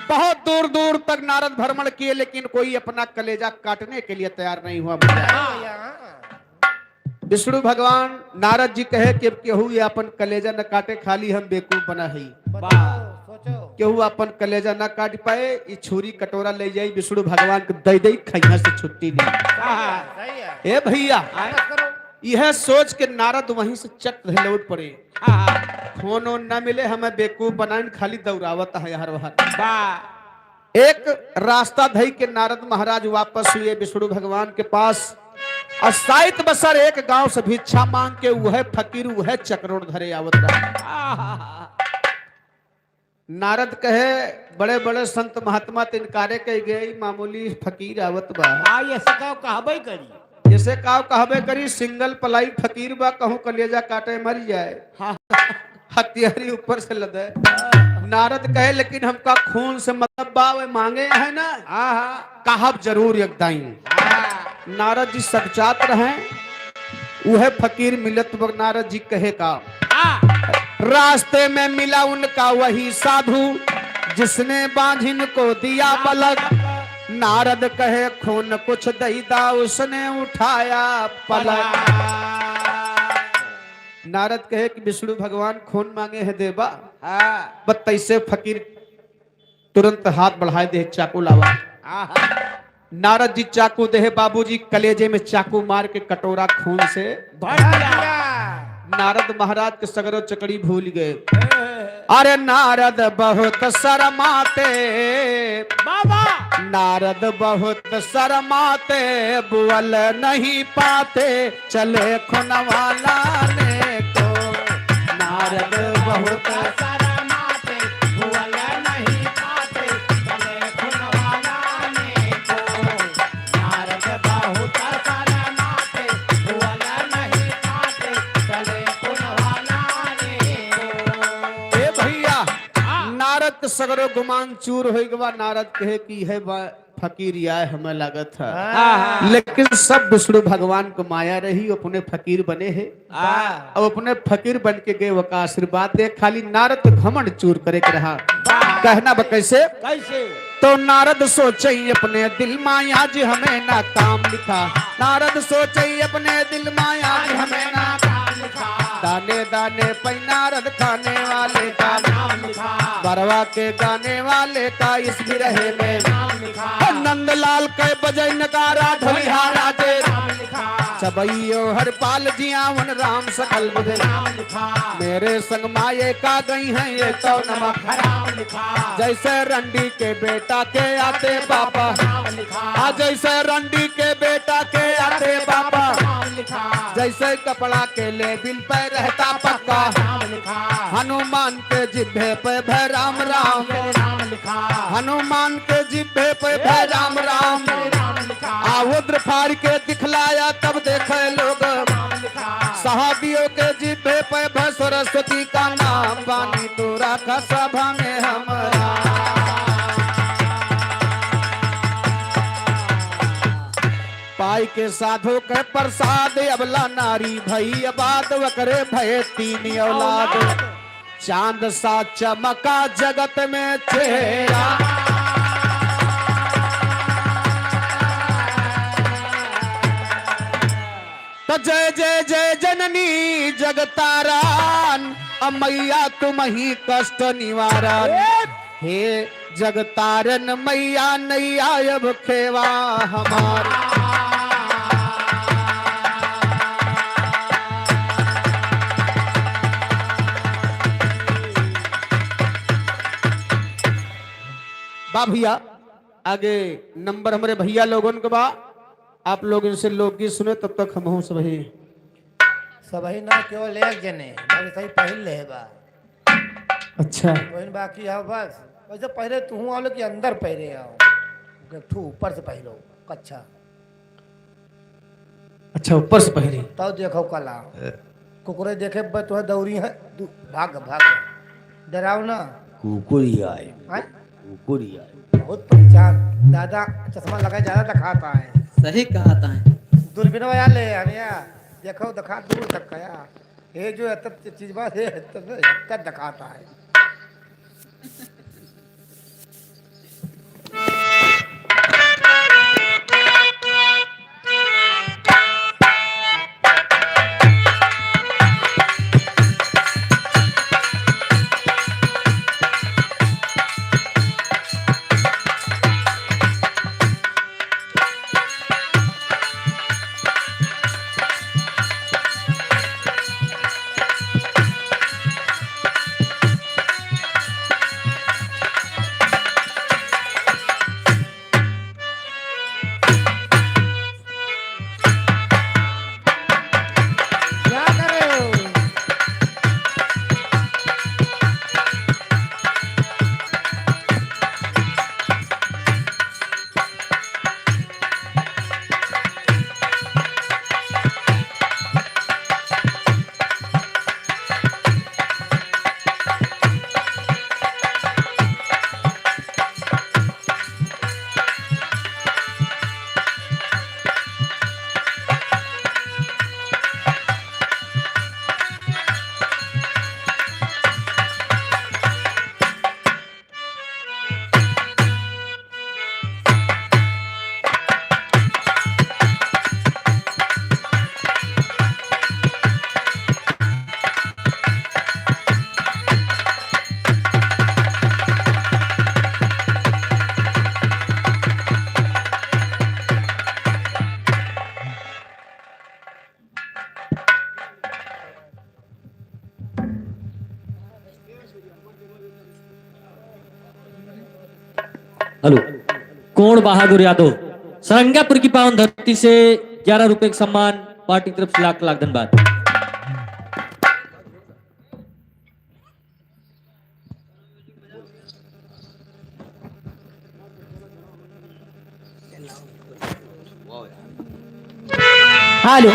Speaker 1: बहुत दूर दूर तक नारद भ्रमण किए, लेकिन कोई अपना कलेजा काटने के लिए तैयार नहीं हुआ भैया। विष्णु भगवान नारद जी कहे कि केहू ये अपन कलेजा न काटे, खाली हम बेवकूफ बना है।
Speaker 2: सोचो
Speaker 1: केहू अपन कलेजा न काट पाए, ये छुरी कटोरा ले जाई विष्णु भगवान को दे दे, खैया से छुट्टी नहीं।
Speaker 2: सही है।
Speaker 1: ए भैया
Speaker 2: करो
Speaker 1: यह सोच के नारद वहीं से चक लौट पड़े। फोन ओन न मिले, हमें बेवकूफ बनाने खाली दौड़ावत है हर बार। एक रास्ता धई के नारद महाराज वापस हुए विष्णु भगवान के पास, और साइत बसर एक गांव से भिक्षा मांग के वह फकीर वह चक्रोड़ धरे आवत रहा। नारद कहे बड़े बड़े संत महात्मा तिनकारे के गए, मामूली फकीर आवत बा।
Speaker 3: ये सकाव कहबे करी।
Speaker 1: जैसे काव कहबे करी, सिंगल पलाई फकीर बा, कहूं कलेजा काटे मर जाए, हथियारी ऊपर से लदे। नारद कहे लेकिन हमका खून से मतलब बा, वे मांगे है ना, कहब जरूर एक दाई। नारद जी सचात रहे, वह फकीर मिलत वक्त नारद जी कहे का, रास्ते में मिला उनका वही साधु, जिसने बांझिन को दिया पलक, नारद कहे खून कुछ दैदा, उसने उठाया पलक। नारद कहे कि विष्णु भगवान खून मांगे हैं देवा।
Speaker 3: हाँ
Speaker 1: बस तैसे फकीर तुरंत हाथ बढ़ाए दे, चाकू लावा।
Speaker 3: आहा
Speaker 1: नारद जी चाकू दे, बाबूजी कलेजे में चाकू मार के कटोरा खून से।
Speaker 3: भर दिया
Speaker 1: नारद महाराज के सगरो चकड़ी भूल गए। अरे नारद बहुत शर्माते,
Speaker 3: बाबा
Speaker 1: नारद बहुत शर्माते, बुअल नहीं पाते, चले खुनवा लाने को। नारद बहुत
Speaker 2: शरमाते भूल नहीं पाते, चले खुनवा लाने को। नारद बहुत शरमाते भूल नहीं पाते, चले खुनवा लाने को।
Speaker 1: ए भैया, नारद के सगरो गुमान चूर हो गवा। नारद कहे कि है फकीर आए हमें लागत है,
Speaker 3: हाँ
Speaker 1: लेकिन सब विष्णु भगवान को माया रही, अपने फकीर बने हैं।
Speaker 3: हाँ
Speaker 1: अब अपने फकीर बन के गए, वो का आशीर्वाद दे। खाली नारद के घमंड चूर करे के रहा। कहना बा कैसे?
Speaker 3: कैसे
Speaker 1: तो नारद सोचे अपने दिल माया जी हमें ना काम लिखा। नारद सोचे अपने दिल माया जी हमें ना
Speaker 2: नाम लिखा,
Speaker 1: दाने दाने पे नारद खाने वाले का,
Speaker 2: नाम लिखा,
Speaker 1: बरवा के गाने वाले का, इस बिरहे में
Speaker 2: नाम लिखा,
Speaker 1: नंदलाल के बजै नगारा ढोलिहारा दे।
Speaker 2: नाम लिखा,
Speaker 1: सबैयो हर पाल जियावन राम सकल बुधे।
Speaker 2: नाम लिखा,
Speaker 1: मेरे संग माये का गई हैं ये तो नमक।
Speaker 2: नाम लिखा,
Speaker 1: जैसे रंडी के बेटा के आते बाबा,
Speaker 2: नाम लिखा,
Speaker 1: आ जैसे रंडी के बेटा के आते बाबा,
Speaker 2: नाम लिखा,
Speaker 1: जैसे कपड़ा के लेबिल पे रहता पक्का।
Speaker 2: नाम लिखा,
Speaker 1: हनुमान के जिभे पे भय राम राम,
Speaker 2: नाम लिखा,
Speaker 1: हनुमान के जिभे पे भय राम राम।
Speaker 2: नाम लिखा,
Speaker 1: आउद्र फाड़ के दिखलाया तब देखे लोग,
Speaker 2: नाम लिखा,
Speaker 1: सहाबियों के जिभे पे भय सरस्वती का नाम। बानी तो रखा सभा में हमारा। पाई के साधु के प्रसाद, अबला नारी भई आबाद, वकरे भय तीन औलाद। चांद सा चमका जगत में चेहरा, तो जय जय जय जननी जगतारान, मैया तुम ही कष्ट निवारण। हे जगतारन मैया नैया अब खेवा हमार। बा भैया आगे नंबर हमारे भैया लोगों के बा। आप लोग इनसे लोकगीत सुने, तब तक हम हूँ सब ही।
Speaker 2: सबही ना केवल एक जने बाकी सही पहिल ले बा,
Speaker 1: अच्छा
Speaker 2: वही बाकी है बस। वैसे पहले तू आओ कि अंदर पहरे आओ, ठू ऊपर से पहलो कच्छा,
Speaker 1: अच्छा ऊपर से पहरी।
Speaker 2: तब देखो कला कुकुरे देखे तुम्हें दौरी है, भाग भाग डराओ ना।
Speaker 3: कुकुरी आए
Speaker 2: हैं?
Speaker 3: कुकुरी आए
Speaker 2: बहुत पहचान, दादा चश्मा लगा ज्यादा दिखाता है।
Speaker 4: सही कहा है।
Speaker 2: दूरबीन वाला ले यार, देखो दिखा दूर तक गया। ये जो चीज बात है तब दिखाता है।
Speaker 4: कोण बहादुर यादव सरंगापुर की पावन धरती से 11 रुपए का सम्मान पार्टी की तरफ से लाख लाख धन्यवाद।
Speaker 2: हेलो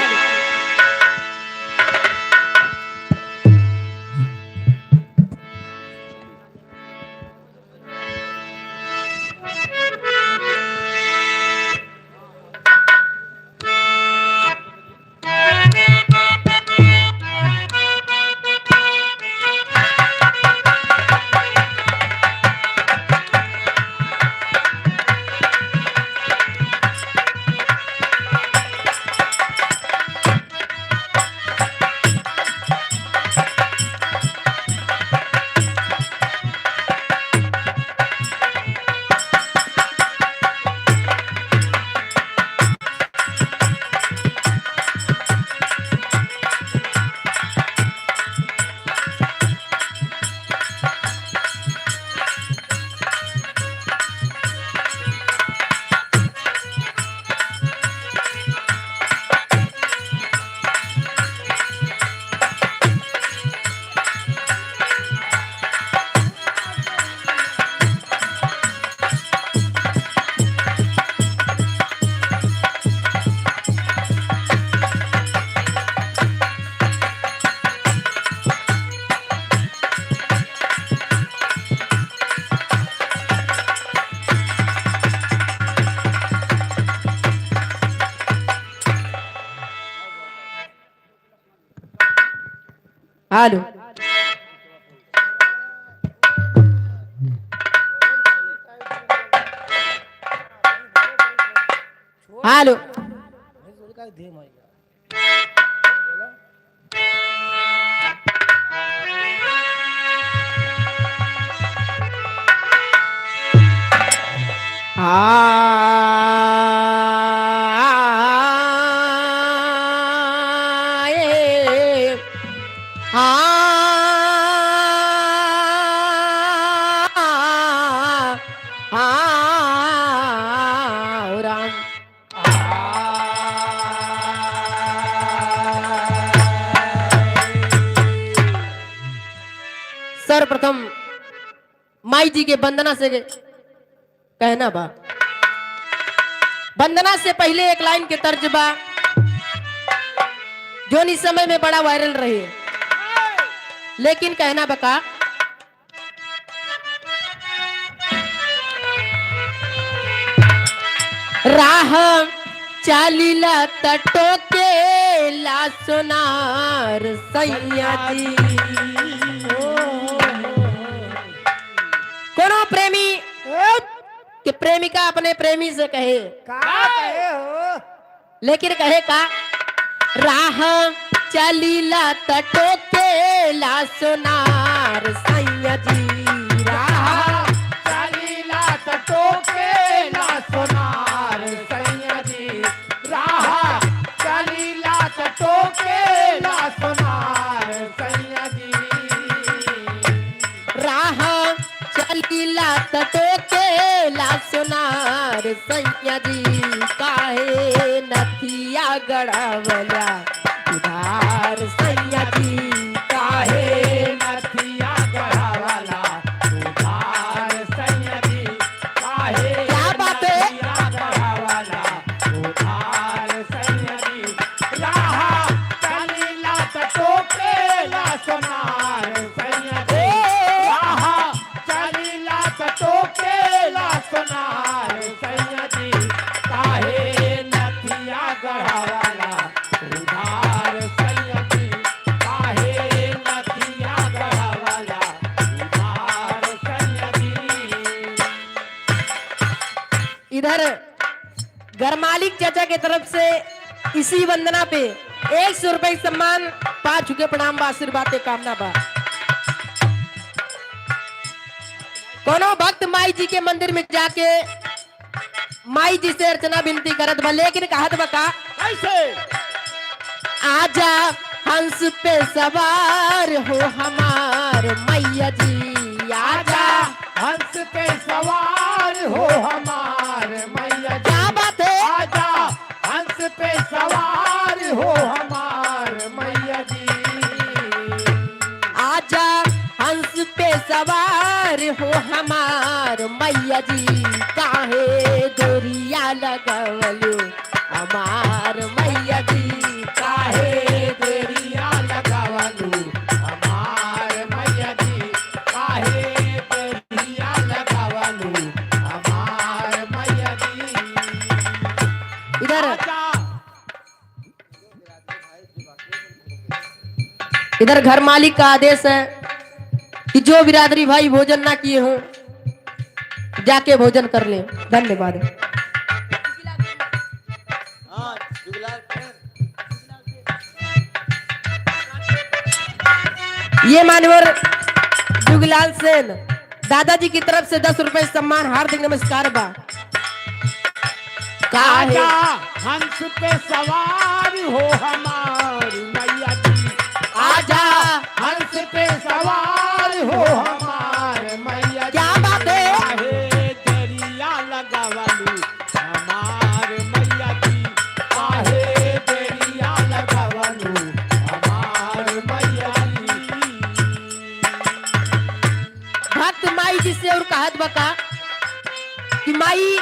Speaker 2: हेलो हेलो आए राम सर्वप्रथम माई जी के वंदना से कहना बा। वंदना से पहले एक लाइन के तर्ज बा जो इस समय में बड़ा वायरल रही है, लेकिन कहना बका राह चालीला तटो के ला सोनार सैया जी। कोनो प्रेमी कि प्रेमिका अपने प्रेमी से कहे
Speaker 3: हो
Speaker 2: लेकिन कहे का राह चलीला तटो के ला सोनार सैया जी। राह
Speaker 3: चलीला तटो के ला सोनार सैया जी। राह चलीला तटो के ला सोनार सैया जी।
Speaker 2: राह चलीला तटो के ला सोनार सैया जी। काहे नथिया गड़ावला उधार सैया जी।
Speaker 3: काहे नथिया गढ़ावाला उधार सैया जी। काहे
Speaker 2: क्या बात है?
Speaker 3: नथिया गढ़ावाला उधार सैया जी। राह चलीला तटो के ला सोनार सैया जी। राह चलीला तटो के ला सोनार सैया जी। काहे नथिया गढ़ावाला उधार सैया जी। काहे नथिया गढ़ावाला उधार सैया जी।
Speaker 2: इधर घर मालिक चाचा के तरफ से इसी वंदना पे 100 रुपए सम्मान पा चुके। प्रणाम बा, आशीर्वाद के कामना बा। कोनो भक्त माई जी के मंदिर में जाके माई जी से अर्चना विनती करत बा, लेकिन कहत बा का
Speaker 3: कैसे?
Speaker 2: आजा हंस पे सवार हो हमार मैया जी। आजा
Speaker 3: हंस पे सवार हो हमार
Speaker 2: हमार मैया जी काहे देरिया लगवलू हमार मैया जी
Speaker 3: काहे देरिया लगावलू हमार मैया जी काहे देरिया लगावलू हमार मैया जी
Speaker 2: इधर
Speaker 3: आजा
Speaker 2: इधर घर मालिक का आदेश है कि जो बिरादरी भाई भोजन ना किए हो जाके भोजन कर ले। धन्यवाद। ये मानवर जुगलाल सेन दादाजी की तरफ से 10 रुपए सम्मान हार्दिक नमस्कार बा। काहे
Speaker 3: आजा हंस पे सवार हो हमार मैया जी
Speaker 2: आजा
Speaker 3: हंस पे सवार हो हमार मैया जी
Speaker 2: क्या बात है?
Speaker 3: काहे देरिया लगावलू हमार मैया जी काहे देरिया लगावलू हमार मैया जी
Speaker 2: भक्त माई जी से और कहत बका कि माई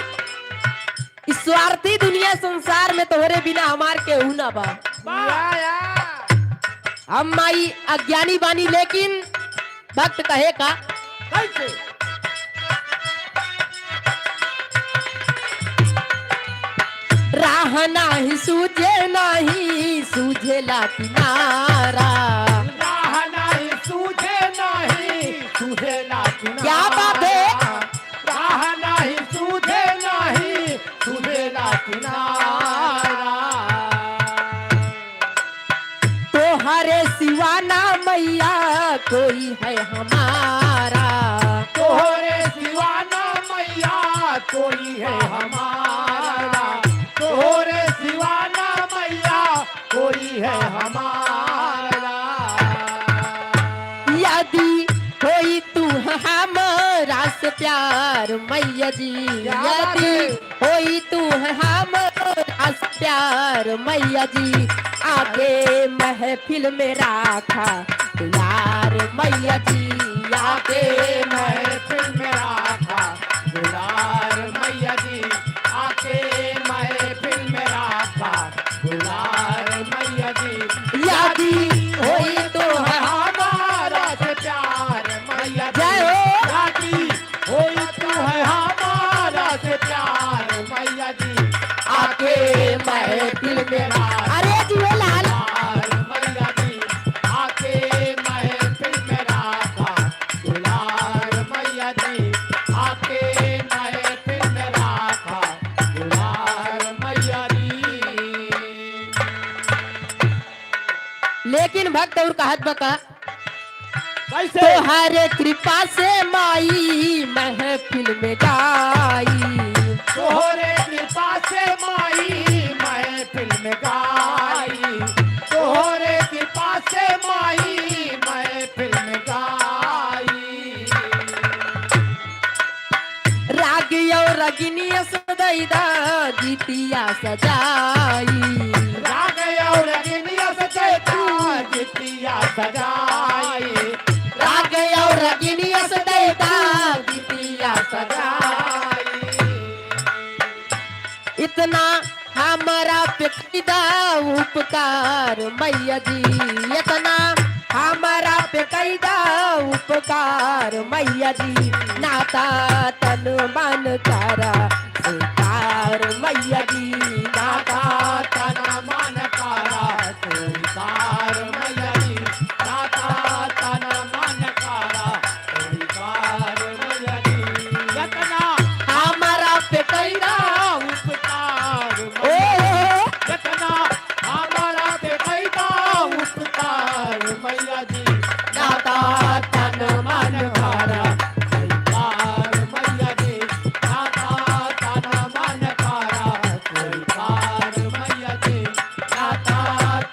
Speaker 2: इस स्वार्थी दुनिया संसार में तोहरे बिना हमार केहू ना बा। हम माई अज्ञानी बानी लेकिन भक्त कहे का
Speaker 3: कैसे
Speaker 2: राह नाही सूझे नहीं सूझेला किनारा।
Speaker 3: राह नहीं सूझे नहीं सूझेला किनारा
Speaker 2: क्या बात है?
Speaker 3: राह नहीं सूझे नहीं सूझेला किनारा
Speaker 2: तोहरे सिवाना मैया कोई है हमारा।
Speaker 3: तोहरे सिवाना मैया कोई है हमारा तोहरे सिवाना मैया कोई है हमारा
Speaker 2: यदि कोई तू हमारा से प्यार मैया जी यदि कोई तू हमारा से प्यार मैया जी आगे महफिल में राखा यार मैया जी आगे
Speaker 3: महफिल में राखा दुलार मैया जी आके महफिल में राखा दुलार मैया जी
Speaker 2: यदि कोई तो
Speaker 3: हमारा से प्यार मैया जी
Speaker 2: जय हो।
Speaker 3: यदि कोई तू है हमारा से प्यार मैया जी
Speaker 2: आगे महफिल में राखा। अरे जुए लाल
Speaker 3: दुलार मैया जी आके महफिल में राखा दुलार मैया जी आके महफिल में राखा दुलार मैया जी
Speaker 2: लेकिन भक्त और कहत बका
Speaker 3: कैसे
Speaker 2: तोहरे कृपा से माई महफिल में गाई।
Speaker 3: तोहरे कृपा से माई महफिल में गाई तोहरे कृपा से माई महफिल में गाई
Speaker 2: राग और रगिनी सदैदा गीतिया सजाई।
Speaker 3: राग और रगिनिया सजैता जितिया सजाई
Speaker 2: राग और रगिनी सदैदा गीतिया सजाई। इतना हमारा पे कैदा उपकार मैया जी इतना हमारा पे कैदा उपकार मैया जी नाता तन मन तारा स्वीकार मैया जी नाता
Speaker 3: तन मन कारा स्वीकार मैया जी नाता तन मन कारा स्वीकार मैया जी यतना
Speaker 2: हमारा पे कैदा
Speaker 3: उपकार
Speaker 2: ओ
Speaker 3: यतना हमारा पे कैदा उपकार मैया जी
Speaker 2: नाता तन मन
Speaker 3: कारा स्वीकार मैया जी नाता तन मन कारा स्वीकार मैया जी नाता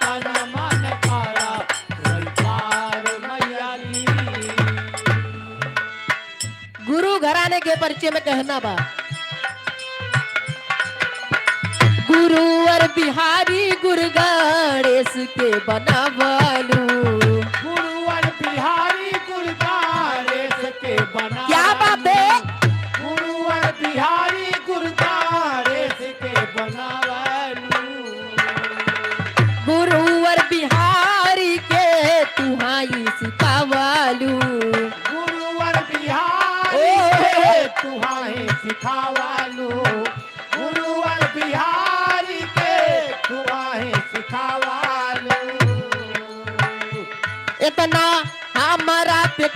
Speaker 3: तन मन कारा स्वीकार मैया जी
Speaker 2: गुरु घराने के परिचय में कहना बा गुरुवर बिहारी गुरु गणेश के बनावलू।
Speaker 3: गुरुवर बिहारी गुरु गणेश के बना
Speaker 2: क्या बात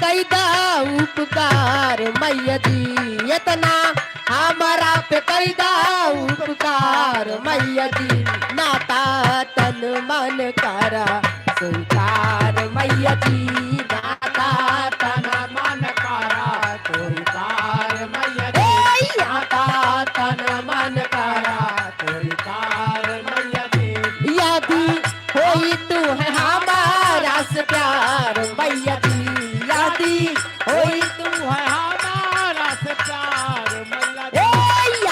Speaker 5: कैदा उपकार मैया जी, इतना हमारा पे कैदा उपकार मैया जी, नाता तन मन करा स्वीकार मैया जी, नाता तन
Speaker 2: मन करा स्वीकार मैया जी,
Speaker 5: नाता तन मन करा
Speaker 2: स्वीकार मैया जी।
Speaker 5: यदि होई तू है हमारा से प्यार मैया जी, यदि होई तू है
Speaker 2: हमारा से प्यार मैया जी।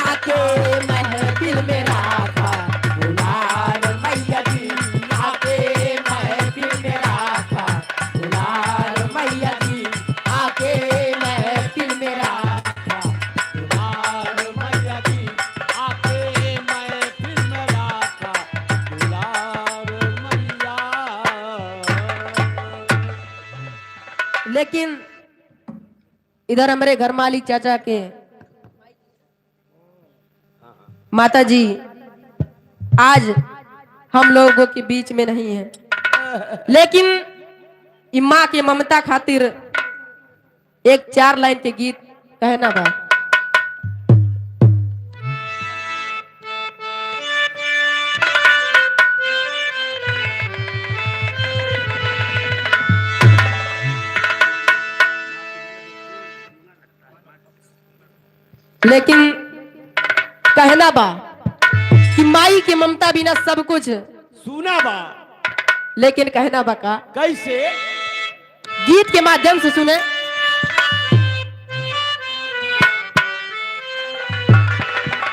Speaker 5: आके महफिल में राखा दुलार मैया जी, आके महफिल में राखा दुलार मैया जी, आके महफिल में राखा
Speaker 2: दुलार मैया जी, आके महफिल में राखा दुलार मैया।
Speaker 5: लेकिन इधर हमारे घर मालिक चाचा के माता जी आज हम लोगों के बीच में नहीं है, लेकिन ई माँ के ममता खातिर एक 4 लाइन के गीत कहना बा। लेकिन कहना बा कि माई की ममता बिना सब कुछ,
Speaker 2: सुना बा
Speaker 5: लेकिन कहना बा का
Speaker 2: कैसे?
Speaker 5: गीत के माध्यम से सुने।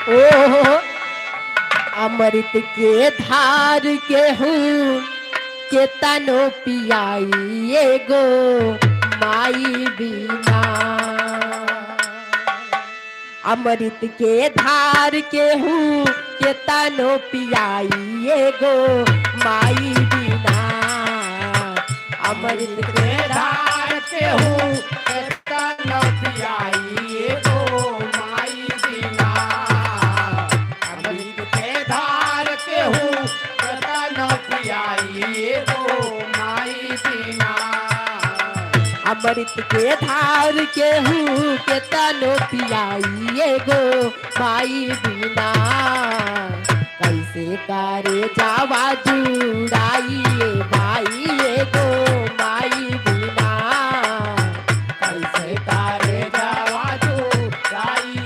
Speaker 5: ओ अमृत के धार के हूँ के तनो पियाई एगो माई बिना, अमृत के धार के हूँ के तनो पियाई एगो माई बिना, अमृत के धार के हूँ के तनो पियाई एगो माई बिना,
Speaker 2: अमृत के धार के हूँ तनो पियाई एगो माई बिना,
Speaker 5: अमृत के धार के हूँ के तनो पियाई एगो माई बिना, कैसे करे जावा जुड़ाई भाई एगो माई बिना,
Speaker 2: कैसे तारे जावा जुड़ाई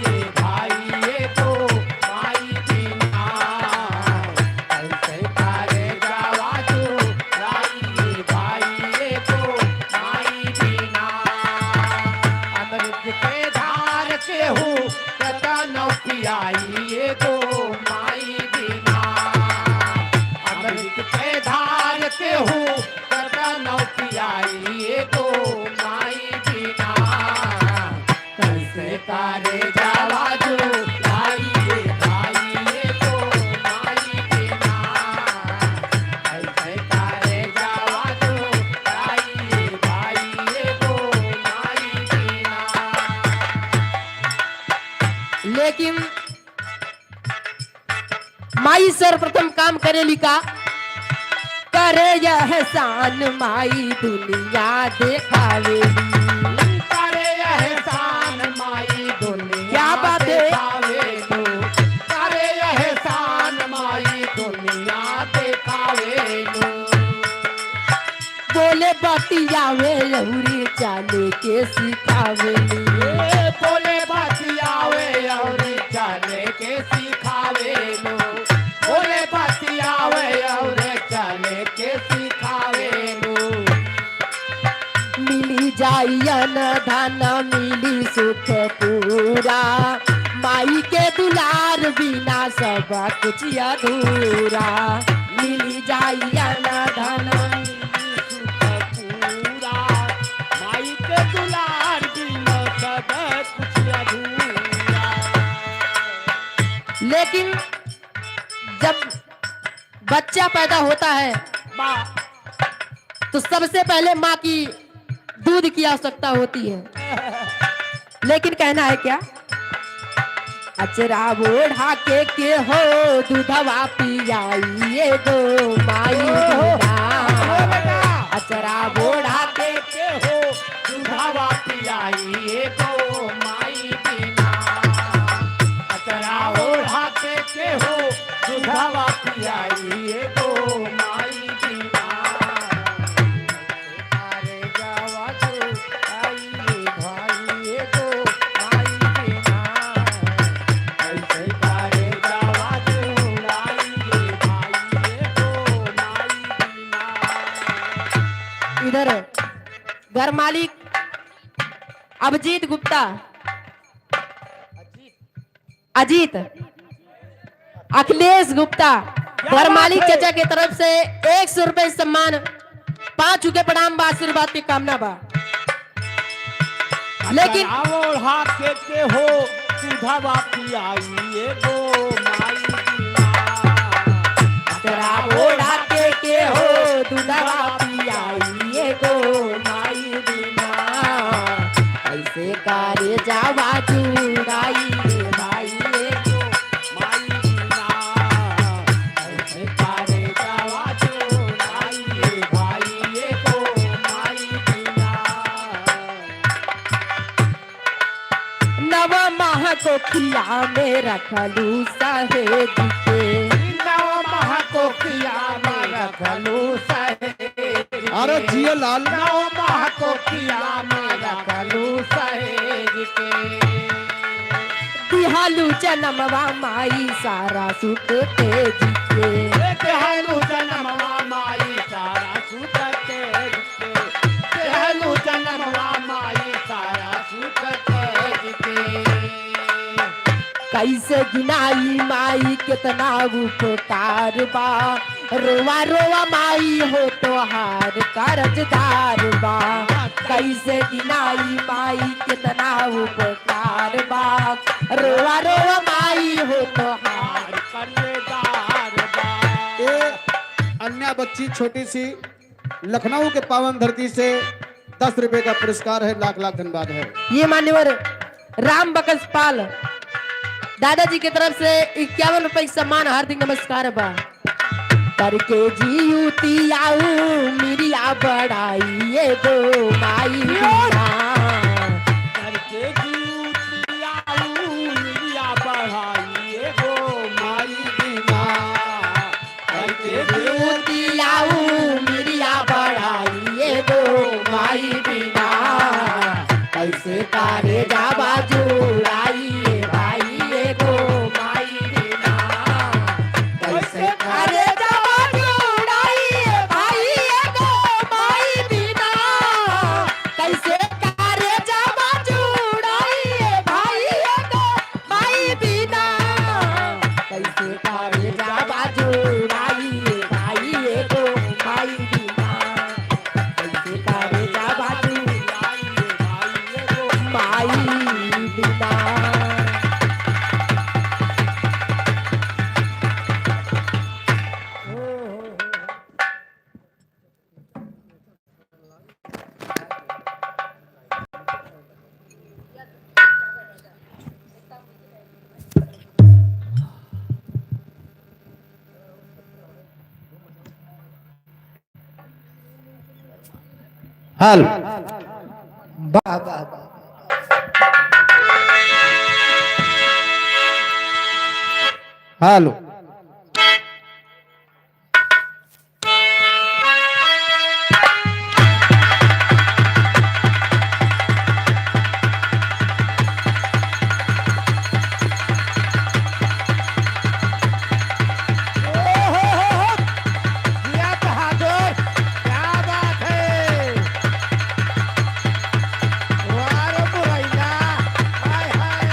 Speaker 2: भाई एगो माई बिना, कैसे तारे जावा जुड़ाई भाई एगो माई बिना। अमृत के धार के हूँ तनो पियाई एगो माई बिना, अमृत के धार के हूँ तनो पियाई एगो माई बिना, कैसे तारे जावा जुड़ाई भाई एगो माई बिना, कैसे तारे जावा जुड़ाई भाई एगो माई बिना।
Speaker 5: लेकिन माई सर्वप्रथम काम करेली का करे यह एहसान माई दुनिया देखावेली,
Speaker 2: करे एहसान माई दुनिया
Speaker 5: क्या बात है?
Speaker 2: देखावे लो, करे एहसान माई दुनिया देखावे लो,
Speaker 5: बोले बतियावे लहुरी चाले के सिखावेली,
Speaker 2: बोले बतियावे और चले के सिखावे लो, बोले बतियावे और चले के सिखावे लो,
Speaker 5: मिली जाइयन धन मिली सुख पूरा, माई के दुलार बिना सब कुछ अधूरा, मिली जाइयन धन मिली सुख पूरा,
Speaker 2: माई के दुलार बिना सब कुछ अधूरा।
Speaker 5: लेकिन जब बच्चा पैदा होता है तो सबसे पहले माँ की दूध की आवश्यकता होती है, लेकिन कहना है क्या अचरा ओढ़ा के हो दूधवा पियाई एगो माई बिना, अचरा ओढ़ा के
Speaker 2: हो दूध
Speaker 3: दूधावा पियाई एगो माई बिना अचरा ओढ़ा के हो दूधावा पियाई एगो माई बिना अरे जावा तो आई भाई एगो माई बिना ऐसे करे जावा तो आई भाई एगो माई बिना।
Speaker 5: इधर घर मालिक अभिजीत गुप्ता, अजीत अखिलेश गुप्ता, घर मालिक चाचा की तरफ से 100 रुपए सम्मान, 5 के प्रणाम बा, आशीर्वाद की कामना बा। लेकिन
Speaker 3: ओढ़ा के हो दूधावा पियाई एगो माई बिना
Speaker 5: तेरा ओढ़ा के हो दूधवा पियाई एगो माई बिना ऐसे करे जावा जुड़ाई रे भाई एगो
Speaker 3: माई बिना ऐसे करे जावा जुड़ाई रे भाई एगो माई बिना।
Speaker 5: नव माह को खिया में रखलू सहेज के
Speaker 3: नव माह को किया में रखलू सहेज
Speaker 1: अरे जियो लाल
Speaker 3: नव माह को किया में रखलू सहेज के
Speaker 5: दिहालू जन्मवा माई सारा सुख तेज के
Speaker 3: कहलू जन्मवा माई सारा सुख तेज के कहलू जन्मवा माई सारा सुख तेज के
Speaker 5: कैसे गिनाई माई कितना उपकार बा रोवा रोवा माई हो तो हार कर्जदार बा कैसे गिनाई माई कितना उपकार बा रोवा रोवा माई हो तो हार
Speaker 3: कर्जदार बा।
Speaker 1: ये अन्य बच्ची छोटी सी लखनऊ के पावन धरती से 10 रुपए का पुरस्कार है, लाख लाख धन्यवाद है।
Speaker 5: ये मान्यवर राम बकसपाल दादाजी की तरफ से 51 रुपए सम्मान, हार्दिक नमस्कार बा। करके जीती आऊ मिरिया बढ़ाई एगो माई बिना
Speaker 3: करके जीतिया मिरिया बढ़ाई एगो माई बिना करके
Speaker 5: जीती आऊ मिरिया बढ़ाई एगो माई बिना कैसे तारे जावा जुड़ाई रे भाई एगो माई बिना कैसे तारे जावा जुड़ाई रे भाई एगो माई बिना कैसे तारे जावा जुड़ाई रे भाई एगो माई बिना कैसे तारे जावा जुड़ाई रे भाई एगो माई बिना कैसे तारे जावा जुड़ाई रे भाई एगो माई बिना।
Speaker 1: हाल हेलो
Speaker 3: जिया बहादुर क्या बात है वाह बुराइया हाय हाय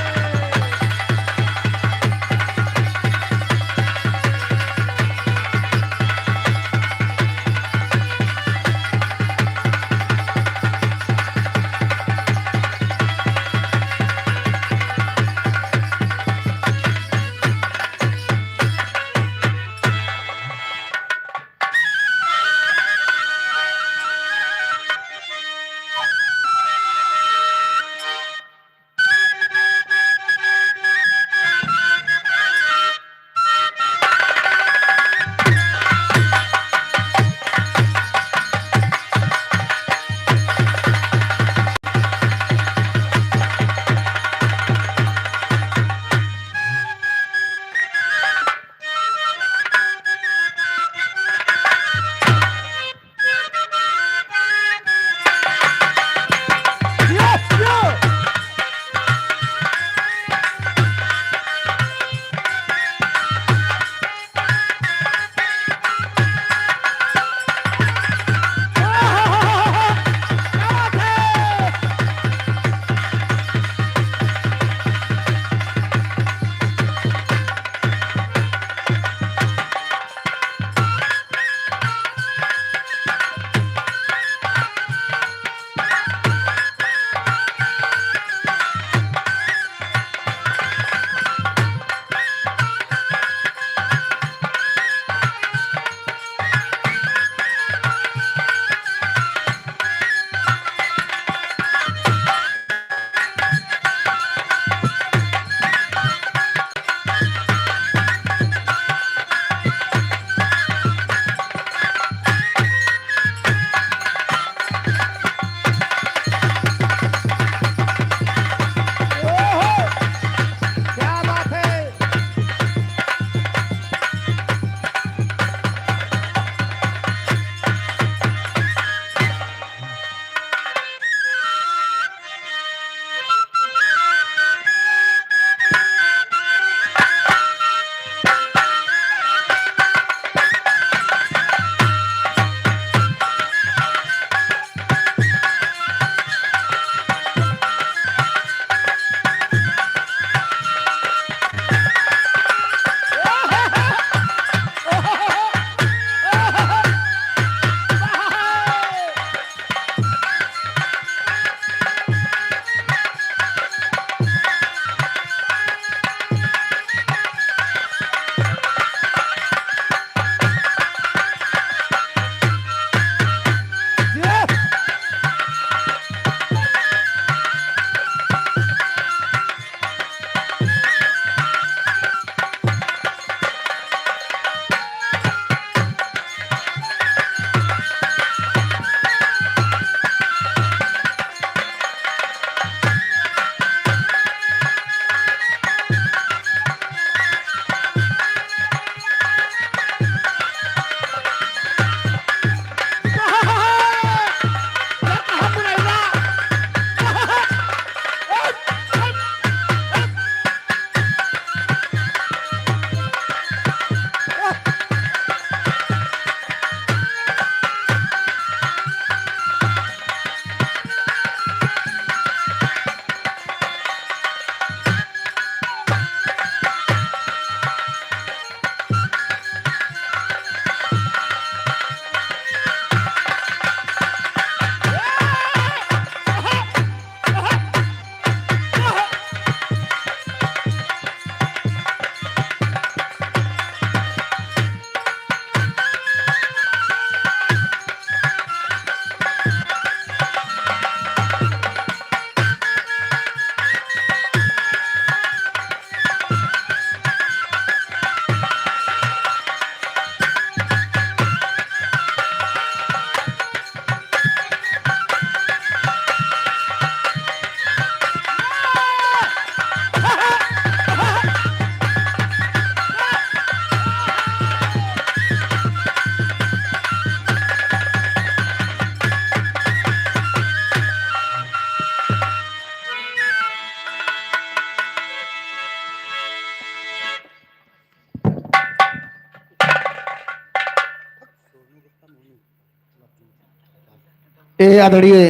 Speaker 1: ए आदरणीय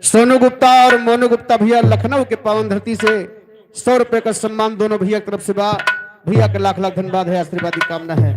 Speaker 1: सोनू गुप्ता और मोनू गुप्ता भैया लखनऊ के पावन धरती से 100 रुपए का सम्मान दोनों भैया की तरफ से बा। भैया के लाख लाख धन्यवाद है, आशीर्वादी कामना है।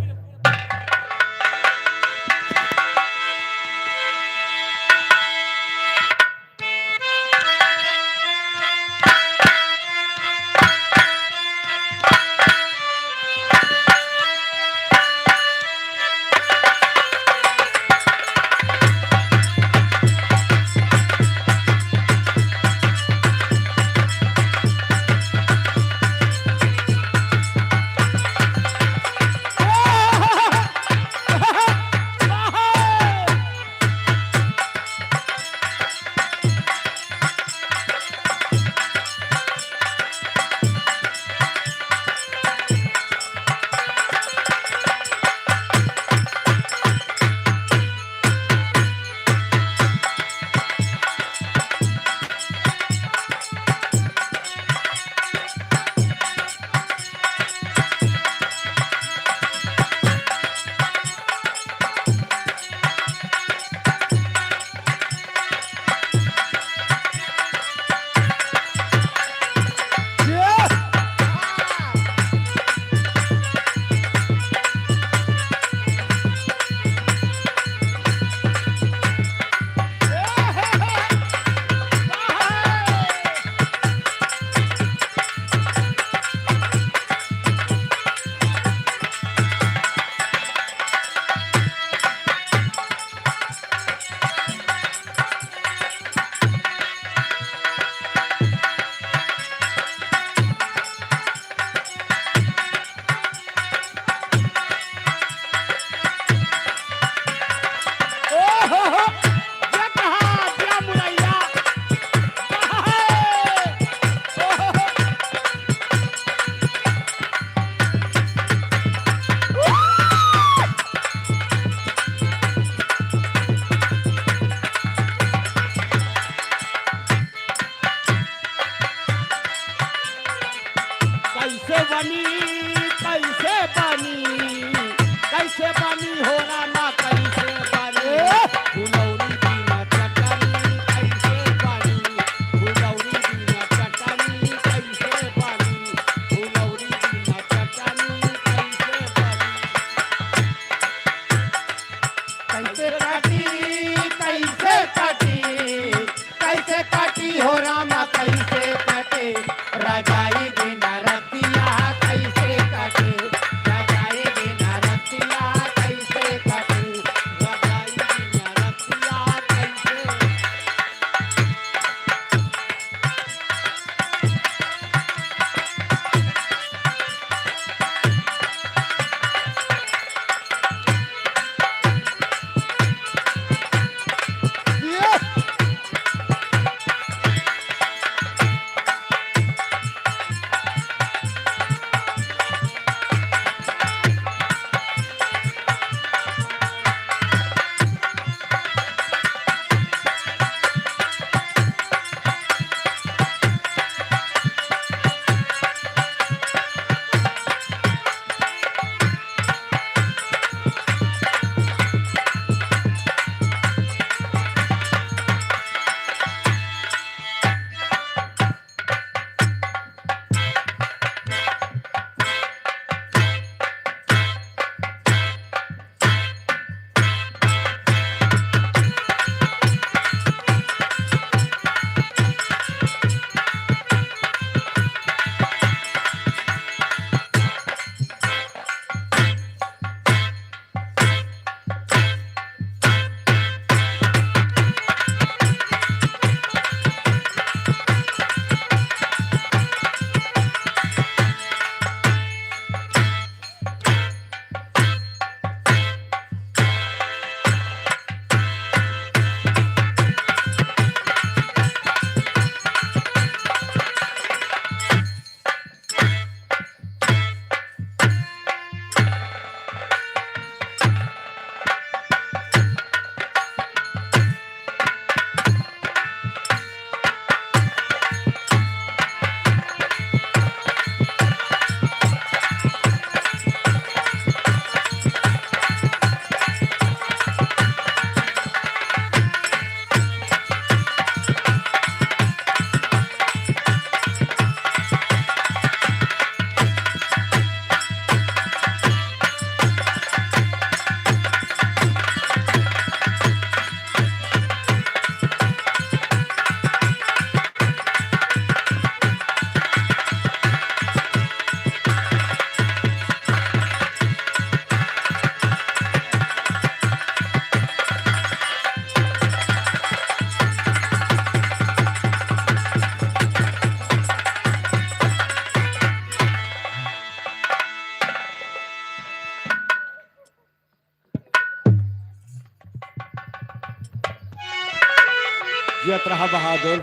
Speaker 1: जियत रहा बहादुर।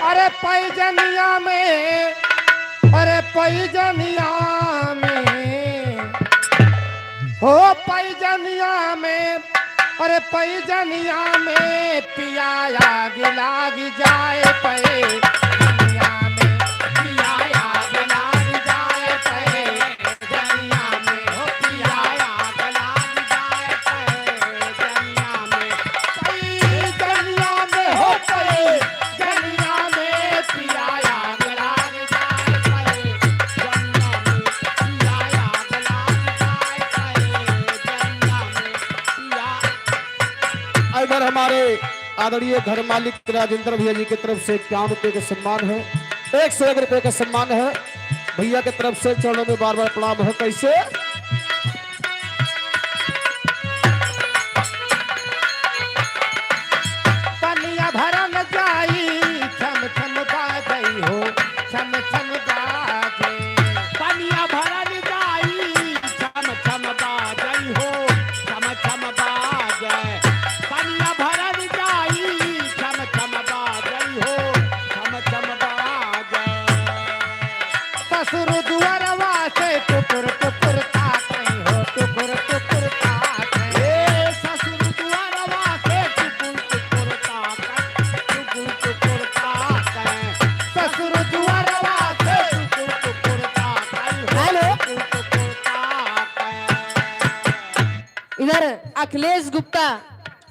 Speaker 2: अरे पैजनिया में, अरे पैजनिया में, हो पैजनिया में, अरे पैजनिया में पियाया गिलाग जाए पैजनिया में, पियाया गिलाग जाए पैजनिया में, हो पियाया गिलाग जाए पैजनिया में, पैजनिया में, हो पैजनिया में पियाया गिलाग जाए पैजनिया में, पियाया गिलाग जाए पैजनिया में, पिया।
Speaker 1: इधर हमारे आदरणीय घर मालिक राजेंद्र भैया जी की तरफ से 51 रुपए का सम्मान है, 101 रुपए का सम्मान है। भैया की तरफ से चरणों में बार बार प्रणाम है। कैसे
Speaker 2: पनिया भरन जाई छम छम बाजई हो, छम छम बाजे पनिया भरन जाई छम छम बाजई हो, छम छम बाजे पनिया भरन जाई छम छम बाजई हो, छम छम बाजे ससुर दुआरवा से टुकुर टुकुर ताकई हो, टुकुर टुकुर ताकई ससुर दुआरवा से टुकुर टुकुर ताकई, टुकुर टुकुर ताकई ससुर दुआरवा से टुकुर टुकुर ताकई हो,
Speaker 5: हेलो।
Speaker 2: टुकुर टुकुर ताकई।
Speaker 5: इधर अखिलेश गुप्ता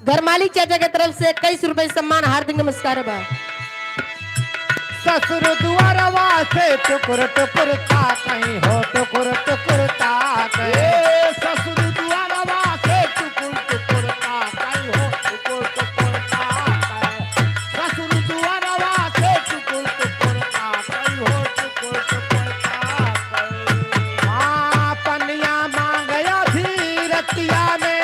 Speaker 5: घर मालिक चाचा के तरफ से 21 रुपए सम्मान, हार्दिक नमस्कार बा।
Speaker 2: ससुर दुआरवा से टुकुर टुकुर ताकई हो, टुकुर टुकुर ताकई ससुर दुआरवा से टुकुर टुकुर ताकई हो, टुकुर टुकुर ताकई ससुर दुआरवा से टुकुर टुकुर ताकई हो, टुकुर टुकुर ताकई। हाँ पनिया मांगया धीरतिया में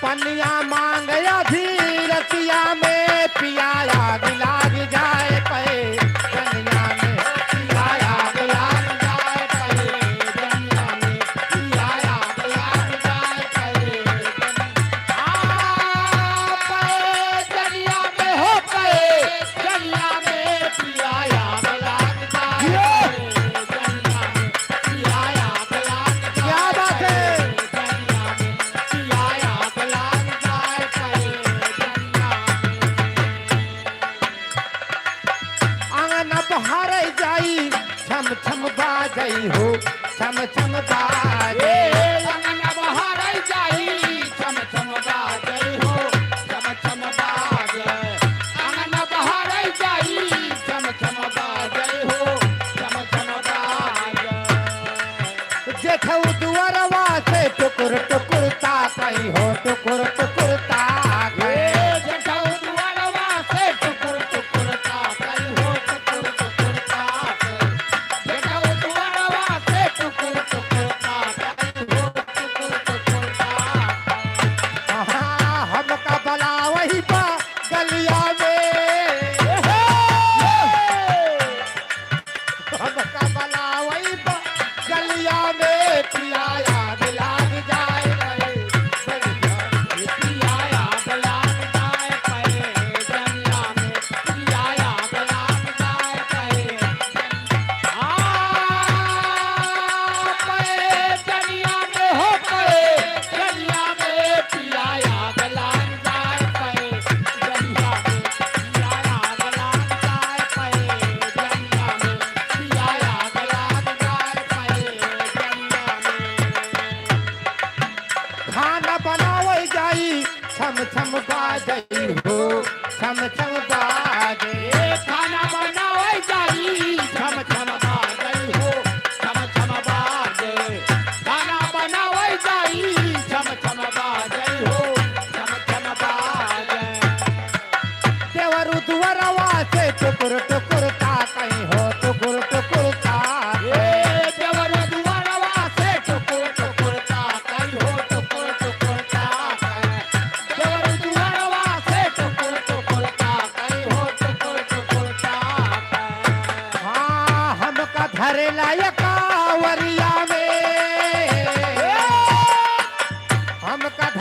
Speaker 2: पनिया मांगया धीरतिया में पियाया गिलाग जाए पैजनिया में, पियाया गिलाग जाए पैजनिया में, पियाया गिलाग जाए पैजनिया में, हो पैजनिया में पियाया गिलाग जाए पैजनिया में, पियाया गिलाग क्या बात है पियाया गिलाग जाए पैजनिया आंगन बहार जाई छम छम बाजई हो, छम छम बाजे आंगन बहार जाई छम छम बाजई हो, छम छम बाजे आंगन बहार जाई छम छम बाजई हो, छम छम बाजे जेठौ दुआरवा से टुकुर टुकुर ताकई हो, टुकुर टुकुर ताकई जेठौ दुआरवा से टुकुर टुकुर ताकई हो, टुकुर टुकुर ताकई जेठौ दुआरवा से टुकुर टुकुर ताकई हो, टुकुर टुकुर ताकई। हाँ हमका बला वही बा गलिया में हमका बला वही बा गलिया में पियाया गिलाग जाए पैजनिया में, पियाया गिलाग जाए पैजनिया में, पियाया गिलाग जाए पैजनिया में, हो पैजनिया में पियाया गिलाग जाए पैजनिया में, पियाया गिलाग जाए पैजनिया में, पियाया गिलाग जाए पैजनिया में। खाना बनावे जाई छम छम बाजई हो, छम छम बाजे खाना बनावे जाई छम छम बाजई हो, छम छम बाजे खाना बनावे जाई छम छम बाजई हो, छम छम बाजे देवरु दुआरवा से टुकुर टुकुर ताकई हो, टुकुर टुकुर ताकई देवरु दुआरवा से टुकुर टुकुर ताकई हो, टुकुर टुकुर ताकई देवरु दुआरवा से टुकुर टुकुर ताकई हो, टुकुर टुकुर ताकई। हाँ हमका धरे लायका वरिया में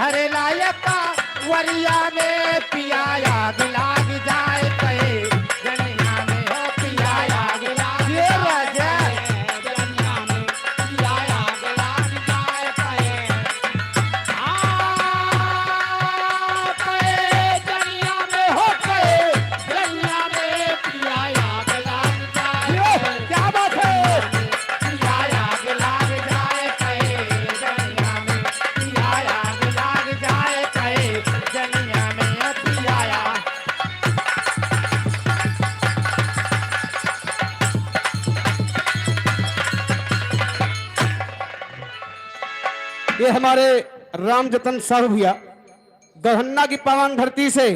Speaker 2: धर लायका वरिया में पियाया गिलाग जाए कहे जनिया में हो पियाया गिलाग ये राजा जनिया में पियाया गिलाग जाए कहे कहे जनिया में हो कहे जनिया में पियाया गिलाग जाए क्या बात है पियाया गिलाग जाए कहे जनिया में पियाया गिलाग जाए कहे जनिया में पियाया
Speaker 1: ये हमारे राम जतन साहू भैया गहन्ना की पावन धरती से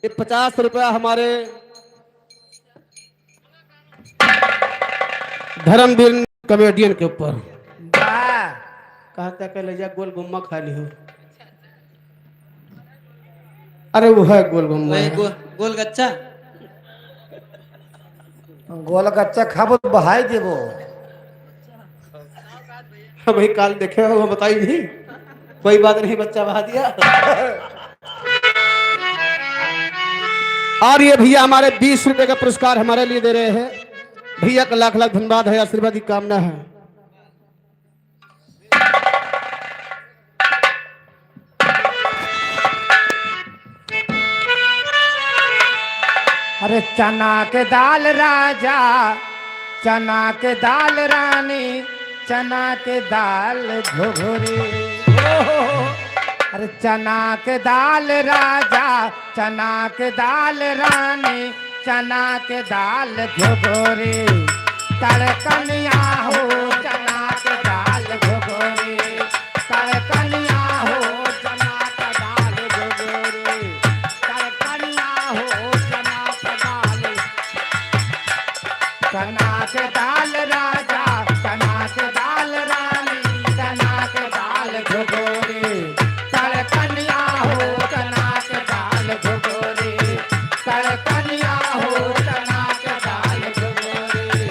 Speaker 1: ये 50 रुपया हमारे धर्मवीर कॉमेडियन के ऊपर कहता के ले जा गोल गुम्मा खा ली हो। अरे वो है गोल गुम्मा
Speaker 4: वही गोल गच्चा
Speaker 3: गोल कच्चा खाबो तो बहाई देबो।
Speaker 1: भाई काल देखे हो बताई नहीं कोई बात नहीं बच्चा बहा दिया। और ये भैया हमारे 20 रुपए का पुरस्कार हमारे लिए दे रहे हैं। भैया का लाख लाख धन्यवाद है, आशीर्वाद की कामना है।
Speaker 2: अरे चना के दाल राजा चना के दाल रानी चना के दाल घुघरी अरे चना के दाल राजा चना के दाल रानी चना के दाल घुघरी तड़कनिया हो चना के दाल घुघरी तड़कनिया हो चना के दाल घुघरी तड़कनिया हो चना के दाल चना के दाल राजा चना के दाल रानी चना के दाल घुघरी तड़कनिया हो चना के दाल घुघरी तड़कनिया हो चना के दाल घुघरी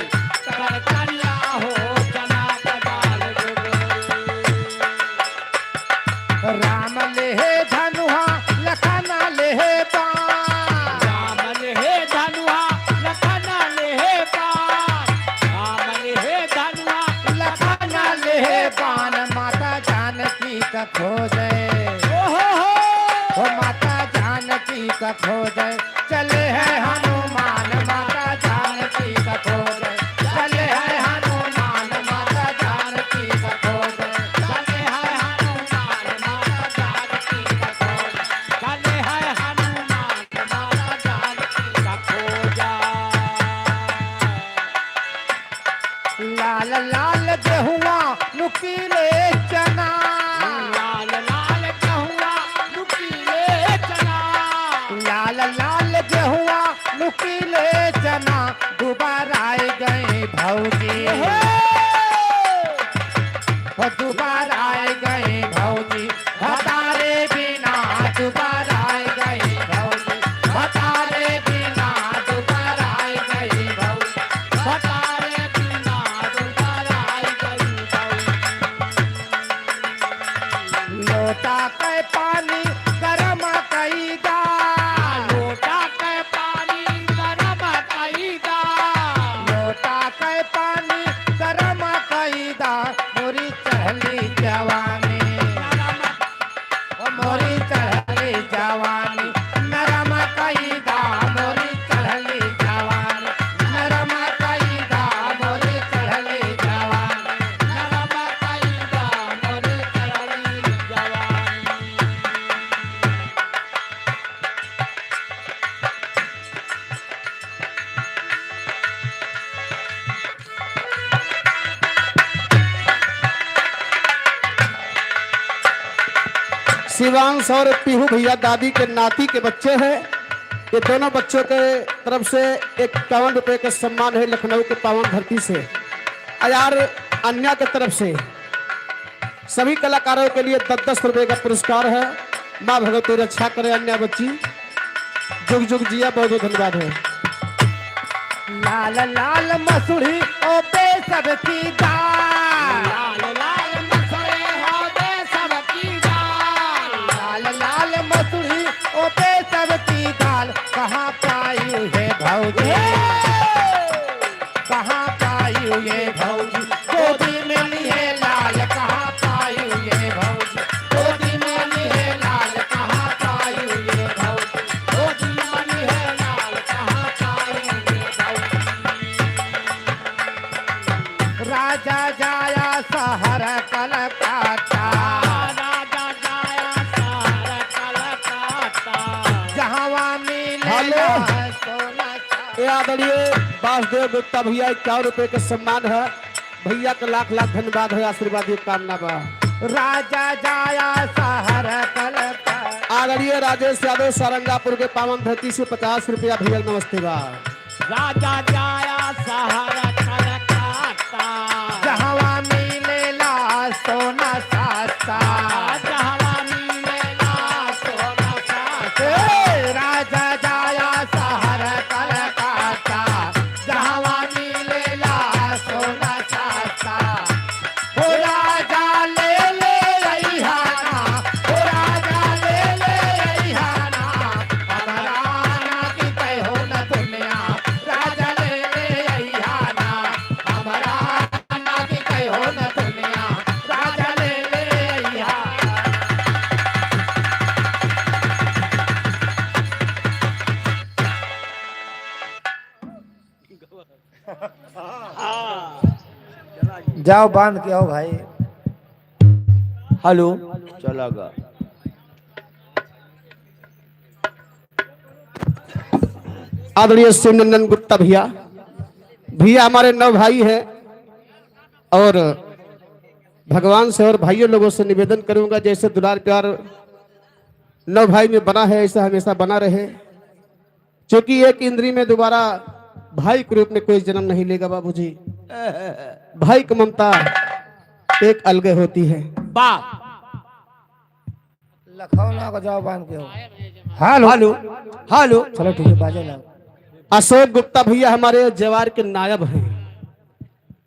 Speaker 2: तड़कनिया हो चना के दाल घुघरी राम लेहे धनुहा लखना लेहे बाण राम लेहे धनुहा लखना लेहे बाण राम लेहे धनुहा लखना लेहे बाण माता जानकी का खोजे ओ माता जानकी का खोजे चले है हनुमान माता जानकी का खोजे चले है हनुमान माता जानकी का खोजे चले है हनुमान माता जानकी का खोजे चले है हनुमान माता जानकी का खोजा लाल लाल गेहुआ नुकीले चना लाल लाल गेहुआ नुकीले चना लाल लाल गेहुआ नुकीले चना दोबारा आए गए भौजी दोबारा आए गए भौजी भतारे बिना दोबारा आए गए भौजी भतारे बिना दोबारा आए गए भौजी भतारे बिना दोबारा आए गए भौजी लोटा के पानी गरम कई दा लोटा के पानी गरम कई दा लोटा के पानी गरम कई दा मोरी चढ़ली जवानी मोरी चढ़ली जवानी नरम कई दा मोरी चढ़ली जवानी नरम कई दा मोरी चढ़ली जवानी नरम कई दा मोरी चढ़ली जवानी
Speaker 1: शिवांश और पीहू भैया दादी के नाती के बच्चे हैं। ये दोनों बच्चों के तरफ से 51 रुपए का सम्मान है लखनऊ के पावन धरती से। यार अन्या के तरफ से सभी कलाकारों के लिए 10-10 रुपए का पुरस्कार है। माँ भगवती रक्षा करे अन्या बच्ची, जुग जुग जिया, बहुत बहुत धन्यवाद है।
Speaker 2: लाल लाल मसूरी ओ पे सबकी दाल लाल लाल मसूरी हो दे सबकी दाल
Speaker 3: कहाँ पायु ये भौजी गोदी में लिए लाल कहाँ पायु ये भौजी गोदी में लिए लाल कहाँ पायु ये भौजी गोदी में लिए लाल कहाँ पायु ये भौजी राजा जाया शहर कलकत्ता राजा जाया शहर कलकत्ता जहाँ मिले सोना
Speaker 1: ये आदरणीय वासुदेव गुप्ता भैया 51 रुपए के सम्मान है। भैया का लाख लाख धन्यवाद है, आशीर्वाद की कामना बा।
Speaker 3: राजा जाया शहर कलकत्ता
Speaker 1: आदरणीय राजेश यादव सारंगापुर के पावन धरती से 50 रुपया भैया नमस्ते बा।
Speaker 2: राजा जाया शहर कलकत्ता
Speaker 3: जहाँ मिलेला सोना सस्ता
Speaker 2: जहाँ मिलेला सोना सस्ता
Speaker 3: राजा जाया शहर कलकत्ता जहाँ मिलेला सोना सस्ता हो राजा ले अइहाना हो राजा ले अइहाना हमारा ना की कहो न दुनिया राजा ले अइहाना हमारा ना की कहो न दुनिया राजा ले अइहाना जाओ बांध के आओ भाई।
Speaker 1: हेलो चला गा। आदरणीय शिवनंदन गुप्ता भैया भैया हमारे 9 भाई हैं और भगवान से और भाइयों लोगों से निवेदन करूंगा जैसे दुलार प्यार 9 भाई में बना है ऐसा हमेशा बना रहे, क्योंकि एक इंद्री में दोबारा भाई के रूप में कोई जन्म नहीं लेगा बाबूजी। भाई की ममता एक अलग होती है।
Speaker 3: लखनऊ को जाओ बांध के आओ। हेलो हेलो हेलो चलो ठीक है बाजे ना।
Speaker 1: अशोक गुप्ता भैया हमारे जवार के नायब हैं,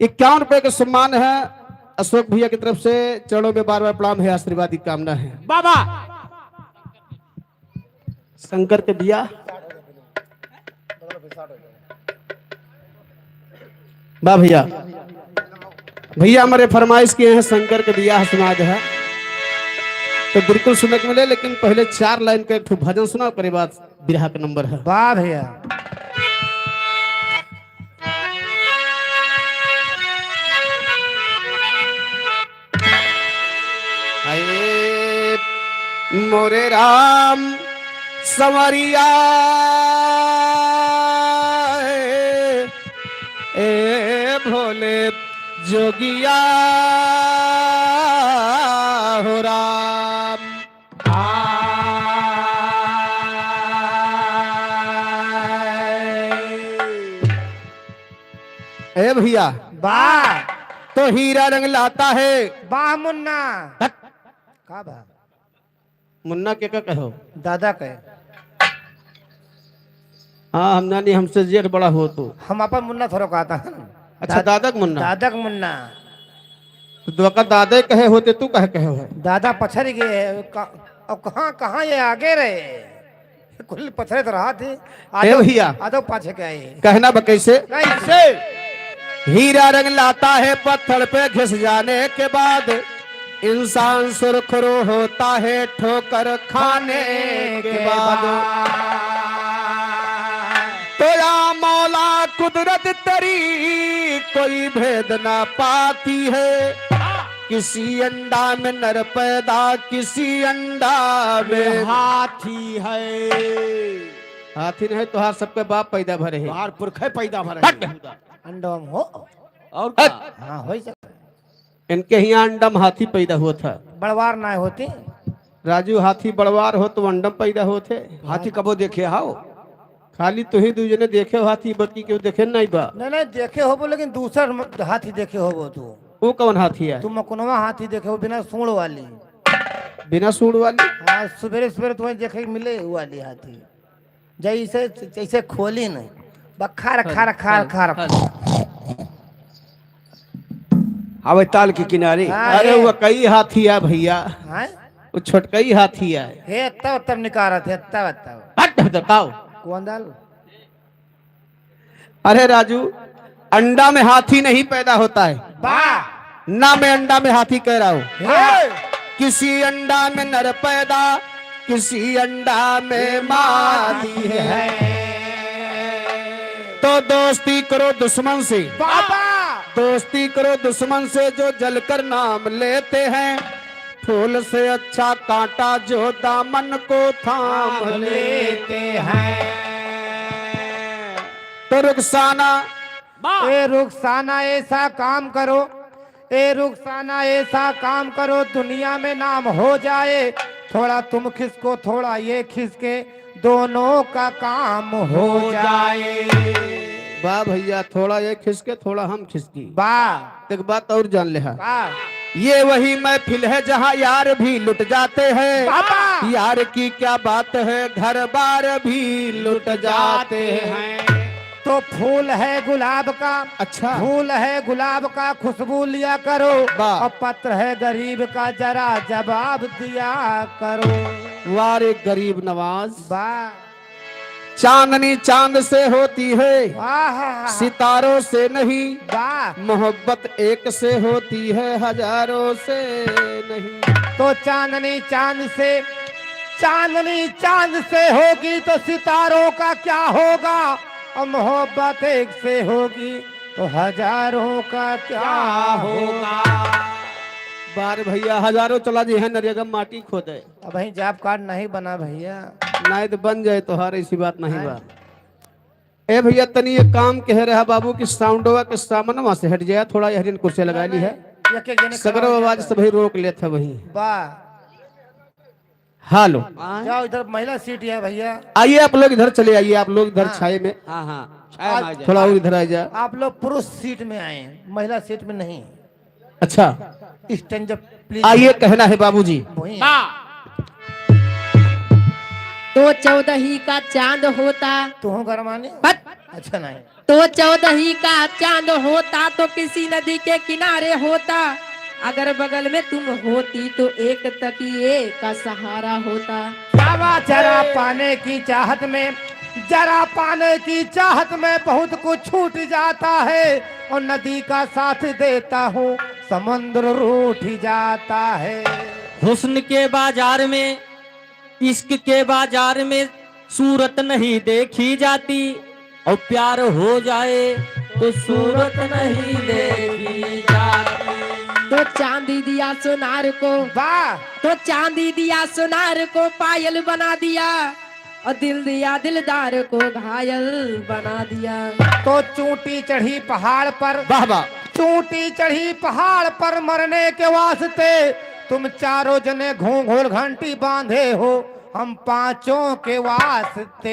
Speaker 1: 51 रुपए का सम्मान है। अशोक भैया की तरफ से चरणों में बार बार प्रणाम है, आशीर्वाद की कामना है।
Speaker 2: बाबा
Speaker 1: शंकर के दिया बा भैया भैया हमारे फरमाइश किए हैं शंकर के दिया समाज है तो बिल्कुल सुनने को मिले, लेकिन पहले 4 लाइन का एक ठो भजन सुना करे बाद बिरहा का नंबर है।
Speaker 3: वाह भैया
Speaker 1: आए मोरे राम संवरिया ए भोले जोगिया हो राम। ए भैया
Speaker 3: वाह
Speaker 1: तो हीरा रंग लाता है।
Speaker 3: वाह मुन्ना का बा
Speaker 1: मुन्ना के का कहो
Speaker 3: दादा के
Speaker 1: हाँ हम नानी हमसे जेठ बड़ा हो तो
Speaker 3: हम अपन मुन्ना थोड़ा कहता है।
Speaker 1: अच्छा दादक मुन्ना
Speaker 3: दादा का मुन्ना
Speaker 1: तो दोका दादे कहे होते तू कहे कहे है।
Speaker 3: दादा पछड़ गए अब कहाँ कहाँ ये आगे रहे कुल पछड़े तो रहा थे
Speaker 1: ए भैया
Speaker 3: आदो पाछे के आए
Speaker 1: कहना बा कैसे
Speaker 3: कैसे
Speaker 1: हीरा रंग लाता है पत्थर पे घिस जाने के बाद इंसान सुरखरू होता है ठोकर खाने के बाद। तो या मौला कुदरत तेरी कोई भेद ना पाती है, किसी अंडा में नर पैदा किसी अंडा में
Speaker 2: हाथी है
Speaker 1: हाथी नहीं तो हार सबके बाप पैदा भरे है।
Speaker 2: बाहर पुरखे पैदा भरे
Speaker 3: अंडम हो
Speaker 2: और क्या?
Speaker 3: हाँ हो सकता
Speaker 1: इनके यहाँ अंडम हाथी पैदा हुआ था।
Speaker 3: बड़वार ना होती
Speaker 1: राजू हाथी बड़वार हो तो अंडम पैदा होते।
Speaker 2: हाथी कबो देखे हाओ
Speaker 1: खाली तो ही दूजने देखे हो हाथी बाकी क्यों देखे नहीं बा।
Speaker 3: नहीं नहीं देखे हो वो लेकिन दूसरा हाथी देखे हो वो तू
Speaker 1: वो कौन हाथी है?
Speaker 3: तुम मकुनवा हाथी देखे हो बिना सूंड वाली।
Speaker 1: बिना सूंड वाली?
Speaker 3: हाँ सवेरे सवेरे तुम्हें देखे मिले वो वाली हाथी जैसे जैसे खोली नहीं बखार खार खार खार
Speaker 2: हवे ताल के किनारे
Speaker 1: अरे वो कई हाथी है भैया,
Speaker 3: हाँ
Speaker 1: वो छोटका ही हाथी है।
Speaker 3: हे तब तब निकारा थे तब तब
Speaker 1: हट बताओ
Speaker 3: कौन दाल
Speaker 1: अरे राजू, अंडा में हाथी नहीं पैदा होता है
Speaker 3: वाह
Speaker 1: ना, मैं अंडा में हाथी कह रहा हूँ।
Speaker 3: हे!
Speaker 1: किसी अंडा में नर पैदा, किसी अंडा में मादी है। तो दोस्ती करो दुश्मन से,
Speaker 3: बाबा
Speaker 1: दोस्ती करो दुश्मन से जो जलकर नाम लेते हैं। फूल से अच्छा कांटा जो दामन को थाम ले।
Speaker 3: लेते हैं।
Speaker 1: तो रुखसाना,
Speaker 3: ए रुखसाना ऐसा काम करो, ए रुखसाना ऐसा काम करो, दुनिया में नाम हो जाए। थोड़ा तुम खिसको थोड़ा ये खिसके, दोनों का काम हो जाए।
Speaker 1: वाह भैया, थोड़ा ये खिसके थोड़ा हम खिसकी।
Speaker 3: वाह
Speaker 1: एक बात और जान ले,
Speaker 3: वाह
Speaker 1: ये वही महफिल है जहाँ यार भी लुट जाते हैं।
Speaker 3: बाबा!
Speaker 1: यार की क्या बात है, घर बार भी लुट जाते हैं।
Speaker 3: तो फूल है गुलाब का,
Speaker 1: अच्छा।
Speaker 3: फूल है गुलाब का, खुशबू लिया करो।
Speaker 1: वाह।
Speaker 3: और पत्र है गरीब का, जरा जवाब दिया करो।
Speaker 1: वारे गरीब नवाज,
Speaker 3: वाह
Speaker 1: चांदनी चांद से होती है,
Speaker 3: वाह
Speaker 1: सितारों से नहीं।
Speaker 3: वाह।
Speaker 1: मोहब्बत एक से होती है, हजारों से नहीं।
Speaker 3: तो चांदनी चांद से, चांदनी चांद से होगी तो सितारों का क्या होगा। और मोहब्बत एक से होगी तो हजारों का क्या होगा।
Speaker 1: बार भैया, हजारों चला जी है नरेगा माटी खोदे,
Speaker 3: अब वही जॉब कार्ड नहीं बना भैया।
Speaker 1: नहीं तो बन जाए तो हर ऐसी बात नहीं बा। ए भैया, तनी ये काम कह रहा बाबू की साउंडवा के सामने वहां से हट जाए थोड़ा। हरिन कुर्सी लगा ली है, सगरो आवाज से भाई रोक ले था वही।
Speaker 3: वाह
Speaker 1: हेलो,
Speaker 3: जाओ इधर महिला सीट है भैया।
Speaker 1: आइए आप लोग इधर चले आइए, आप लोग इधर छाए में
Speaker 4: हाँ हाँ छाया में आ जाए।
Speaker 1: थोड़ा और इधर आ जाए।
Speaker 3: आप लोग पुरुष सीट में आए हैं, महिला सीट में नहीं।
Speaker 1: अच्छा,
Speaker 3: स्टैंड अप प्लीज।
Speaker 1: आइए कहना है बाबूजी।
Speaker 3: वही
Speaker 5: तो 14 का चांद होता,
Speaker 3: तू हो गरमाने।
Speaker 5: बट
Speaker 3: अच्छा नहीं।
Speaker 5: तो 14 का चांद होता तो किसी नदी के किनारे होता। अगर बगल में तुम होती तो एक तकिए का सहारा होता।
Speaker 3: बाबा जरा पाने की चाहत में, जरा पाने की चाहत में बहुत कुछ छूट जाता है। और नदी का साथ देता हूँ, समुद्र रूठ जाता है।
Speaker 4: हुस्न के बाजार में, इश्क के बाजार में सूरत नहीं देखी जाती। और प्यार हो जाए तो सूरत नहीं देखी जाती।
Speaker 5: तो चांदी दिया सोनार को,
Speaker 3: वाह
Speaker 5: तो चांदी दिया सोनार को पायल बना दिया। और दिल दिया दिलदार को घायल बना दिया।
Speaker 3: तो चोटी चढ़ी पहाड़ पर,
Speaker 1: वाह वाह,
Speaker 3: चोटी चढ़ी पहाड़ पर मरने के वास्ते। तुम चारों जने घूंघोर घंटी बांधे हो, हम पांचों के वास्ते।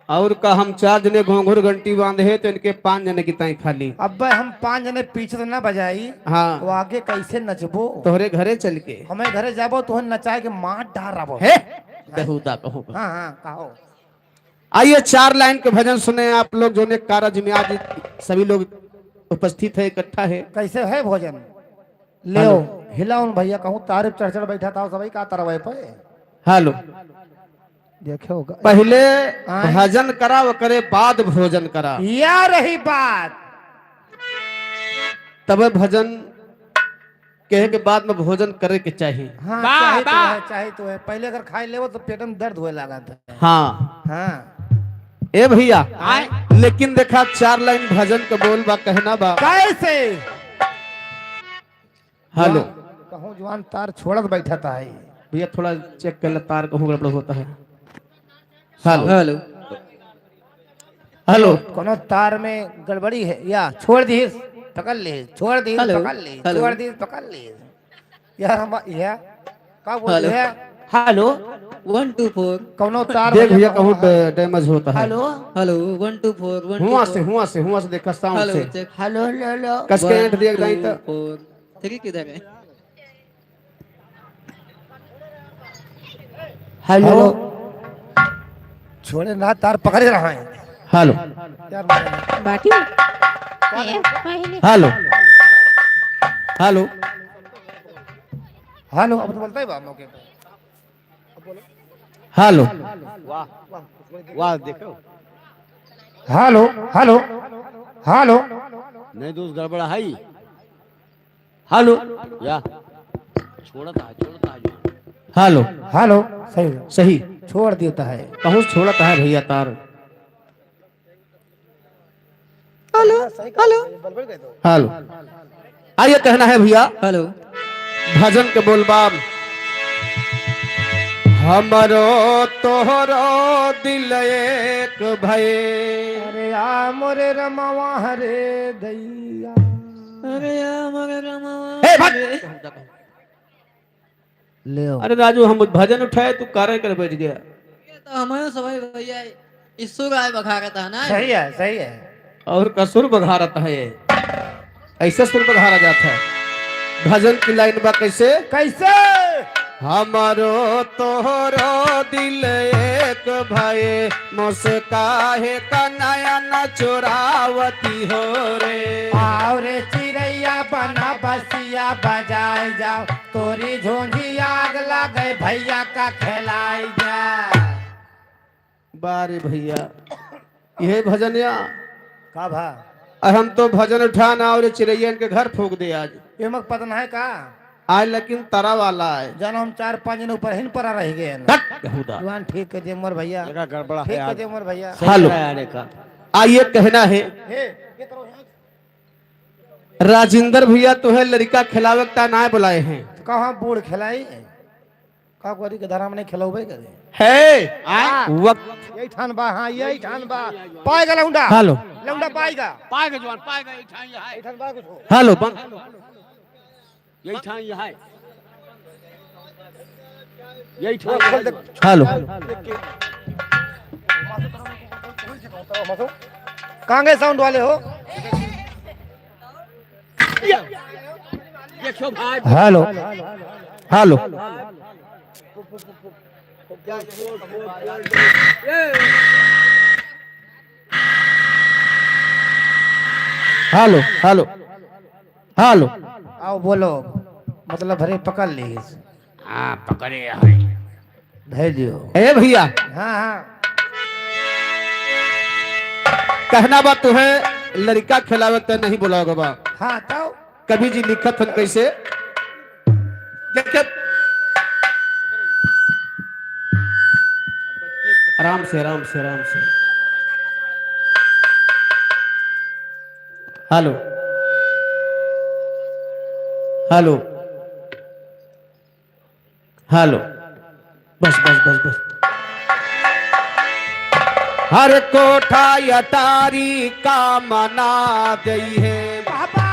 Speaker 1: और का हम 4 जने घोंघुर घंटी बांधे है तो इनके 5 जने की ताई खाली।
Speaker 3: अब हम 5 जने पीछे तो ना बजाई,
Speaker 1: हाँ,
Speaker 3: तो आगे कैसे नचबो।
Speaker 1: तोहरे घरे चल के
Speaker 3: हमें घरे जाबो तो नचाए के मार डार रहो।
Speaker 1: है बेहुदा कहो।
Speaker 3: हाँ हाँ कहो।
Speaker 1: आइए 4 लाइन के भजन सुने आप लोग, जो ने कारज में आज सभी लोग उपस्थित है, इकट्ठा है।
Speaker 3: कैसे है भोजन ले हिलाओ भैया, कहूँ तारीफ चढ़ चढ़ बैठा था सभी का तरह पे।
Speaker 1: हेलो,
Speaker 3: देखे होगा
Speaker 1: पहले भजन करा वो करे बाद भोजन करा,
Speaker 3: या रही बात।
Speaker 1: तब भजन कहे के बाद में भोजन करे के चाहिए।
Speaker 3: हाँ चाहे तो है, चाहे तो है। पहले अगर खाई ले तो पेट में दर्द हुए लगा था।
Speaker 1: हाँ
Speaker 3: हाँ
Speaker 1: ए भैया, लेकिन देखा 4 लाइन भजन का बोल बा कहना बा
Speaker 3: कैसे।
Speaker 1: हेलो,
Speaker 3: कहूँ जवान तार छोड़त बैठा था है।
Speaker 1: भैया थोड़ा चेक कर ले, तार कहूँ गड़बड़ होता है। हेलो
Speaker 4: हेलो
Speaker 1: हेलो,
Speaker 3: कोनो तार में गड़बड़ी है या छोड़ दी पकड़ ली, छोड़ दी
Speaker 4: हेलो,
Speaker 3: पकड़ ली,
Speaker 4: हेलो।
Speaker 3: छोड़ दी पकड़ ली। यार हम यह का बोल
Speaker 4: हेलो।
Speaker 3: रहे हैं।
Speaker 4: हेलो 1 2 4
Speaker 3: कोनो तार
Speaker 1: देख भैया कहूँ डैमेज होता है।
Speaker 3: हेलो
Speaker 4: हेलो 1 2 4 1
Speaker 1: हुआ से देखा साउंड
Speaker 4: हेलो
Speaker 1: से
Speaker 4: चेक
Speaker 3: हेलो हेलो
Speaker 1: कस के एंट दिया गई तो
Speaker 4: 4 ठीक किधर है।
Speaker 3: हेलो छोड़े ना, तार पकड़े रहा है
Speaker 1: हेलो
Speaker 3: यार। मारेंगे।
Speaker 5: बाटी
Speaker 1: हेलो हेलो
Speaker 3: हेलो अब तो बोलता है बात मौके पे।
Speaker 1: हेलो,
Speaker 3: वाह वाह
Speaker 2: वाह देखो
Speaker 3: हेलो हेलो हेलो
Speaker 2: नहीं दोस्त गड़बड़ा है ही।
Speaker 4: हेलो
Speaker 2: या छोड़ता है
Speaker 4: हेलो
Speaker 3: हेलो सही
Speaker 1: सही
Speaker 3: छोड़ देता है।
Speaker 1: कहूँ छोड़त है भैया तार। हेलो हेलो आइए कहना है भैया
Speaker 4: हेलो
Speaker 1: भजन के बोलबाम हमरो तोहरो दिल एक भय।
Speaker 3: अरे आ मोरे रमावा हरे दैया
Speaker 1: ए भट!
Speaker 3: ले
Speaker 1: अरे राजू हम भजन उठाए तू कार्य कर बैठ गया।
Speaker 4: तो हमारे सभी भैया इसु गाय बखा था ना।
Speaker 3: सही है
Speaker 1: और कसुर बघारत है ये ऐसे सुर बघारा जाता है। भजन की लाइन बा कैसे
Speaker 3: कैसे
Speaker 1: हमारो तोहरो दिल एक भय मोसे काहे का नयन चुरावती हो रे।
Speaker 3: आओ रे चिड़ैया बना बसिया बजाए जाओ तोरी झोंझी आग लगे भैया का खिलाई जा।
Speaker 1: बारे भैया यही भजन या
Speaker 3: का भा
Speaker 1: हम तो भजन उठाना और चिड़ैयन के घर फूक दे आज
Speaker 3: ये मग पता है का
Speaker 1: आज लेकिन तारा वाला है।
Speaker 3: जन हम 4-5 दिन ऊपर हिन पर रह गए
Speaker 1: हट यहूदा।
Speaker 3: जुआन ठीक कर दे मोर भैया
Speaker 2: जगह गड़बड़ा
Speaker 3: ठीक
Speaker 2: है
Speaker 3: कर
Speaker 2: आज
Speaker 3: दे मोर भैया।
Speaker 1: हेलो
Speaker 2: आने का।
Speaker 1: आइए कहना है
Speaker 3: हे
Speaker 1: राजिंदर भैया तुम्हें लड़का खिलावे का ना बुलाए हैं।
Speaker 3: कहाँ बूढ़ खिलाई का कोरी के धरा में नहीं खिलौबे करे
Speaker 1: है वक्त
Speaker 3: यही ठान बा हाँ यही ठान बा पाएगा लौंडा
Speaker 1: हेलो
Speaker 3: लौंडा पाएगा
Speaker 2: पाएगा जवान पाएगा यही ठान यहाँ है।
Speaker 3: यही ठान बा कुछ हो।
Speaker 1: हेलो बंद
Speaker 2: यही ठान यहाँ है। यही ठान यहाँ है।
Speaker 1: हेलो
Speaker 3: कहाँ गए साउंड वाले हो
Speaker 2: देखो भाई
Speaker 3: hello
Speaker 1: hello hello hello hello
Speaker 3: आओ बोलो मतलब भरे पकड़ ली
Speaker 2: हाँ पकड़े है।
Speaker 3: भेज दियो
Speaker 1: ए भैया
Speaker 3: हाँ हाँ
Speaker 1: कहना बा तुम्हें लड़का खिलावे तो नहीं बुलाओगे बा
Speaker 3: हाँ तो
Speaker 1: कभी जी लिखत हन कैसे देखे आराम से आराम से आराम से। हेलो हेलो हेलो बस बस बस बस हर कोठा अटारी का मना गई है
Speaker 3: पापा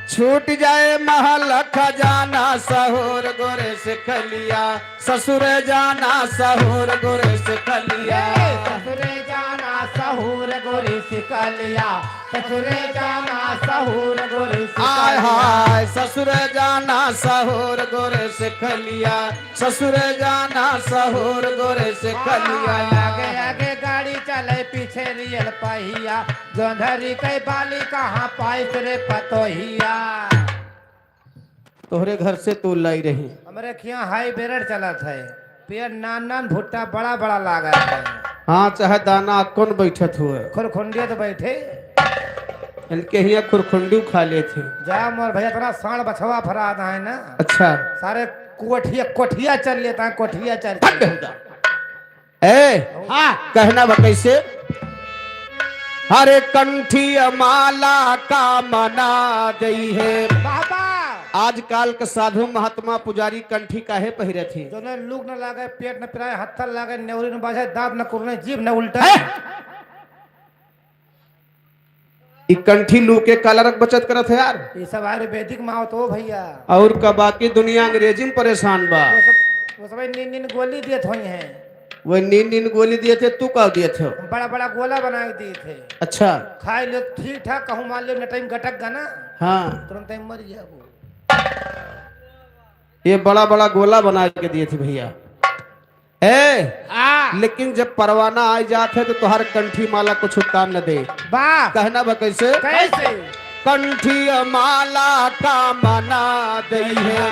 Speaker 1: छूट जाए महल खजाना सहुर गोरे से खलिया ससुर जाना सहुर गोरे से खलिया।
Speaker 3: ससुरे जाना सहूर गोरी सिकलिया ससुरे जाना सहूर गोरी
Speaker 1: आय
Speaker 3: सिकलिया
Speaker 1: हाय ससुर जाना सहुर गोरे से खलिया ससुर जाना सहुर गोरे से खलिया।
Speaker 3: आगे आगे गाड़ी चले पीछे रियल पहिया जोंधरी के बाली कहाँ पाइस रे पतोहिया।
Speaker 1: तोहरे घर से तू लाई रही
Speaker 3: हमारे यहाँ हाई बेरड चला था पेड़ नान नान भुट्टा बड़ा बड़ा लागा था
Speaker 1: हाँ चाहे दाना कौन बैठत हुए
Speaker 3: खुरखुंडिया तो बैठे
Speaker 1: इनके ही खुरखुंडी खा ले थे।
Speaker 3: जा मोर भैया थोड़ा सांड बछवा फरा है ना
Speaker 1: अच्छा
Speaker 3: सारे कोठिया कोठिया चल लेता है कोठिया चल
Speaker 1: ए हाँ कहना बा कैसे हरे कंठी माला का मना गई है।
Speaker 3: बाबा
Speaker 1: आजकल के साधु महात्मा पुजारी कंठी काहे पहिरे थी
Speaker 3: जो न लूक न लागे पेट न पिराए हत्थर लागे नेवरी न बाजे दांत न कुरने जीभ न उल्टा
Speaker 1: ई कंठी लू के काला रंग बचत करत है यार।
Speaker 3: ये सब आयुर्वेदिक माओ तो भैया
Speaker 1: और का बाकी दुनिया अंग्रेजी में परेशान बा।
Speaker 3: वो सब नीन नीन गोली दिए हुई हैं
Speaker 1: वो नीन नीन गोली दिए थे तू का दिए थे।
Speaker 3: बड़ा बड़ा गोला बना के दिए थे
Speaker 1: अच्छा
Speaker 3: खाए लो ठीक ठाक कहूँ मान लो न टाइम गटक गा ना
Speaker 1: हाँ
Speaker 3: तुरंत टाइम मर जाओ
Speaker 1: ये बड़ा बड़ा गोला बना के दिए थे भैया। ए लेकिन जब परवाना आ जाते तो तुहार कंठी माला कुछ काम न दे।
Speaker 3: वाह
Speaker 1: कहना बा कैसे
Speaker 3: कैसे
Speaker 1: कंठी माला का मना दई है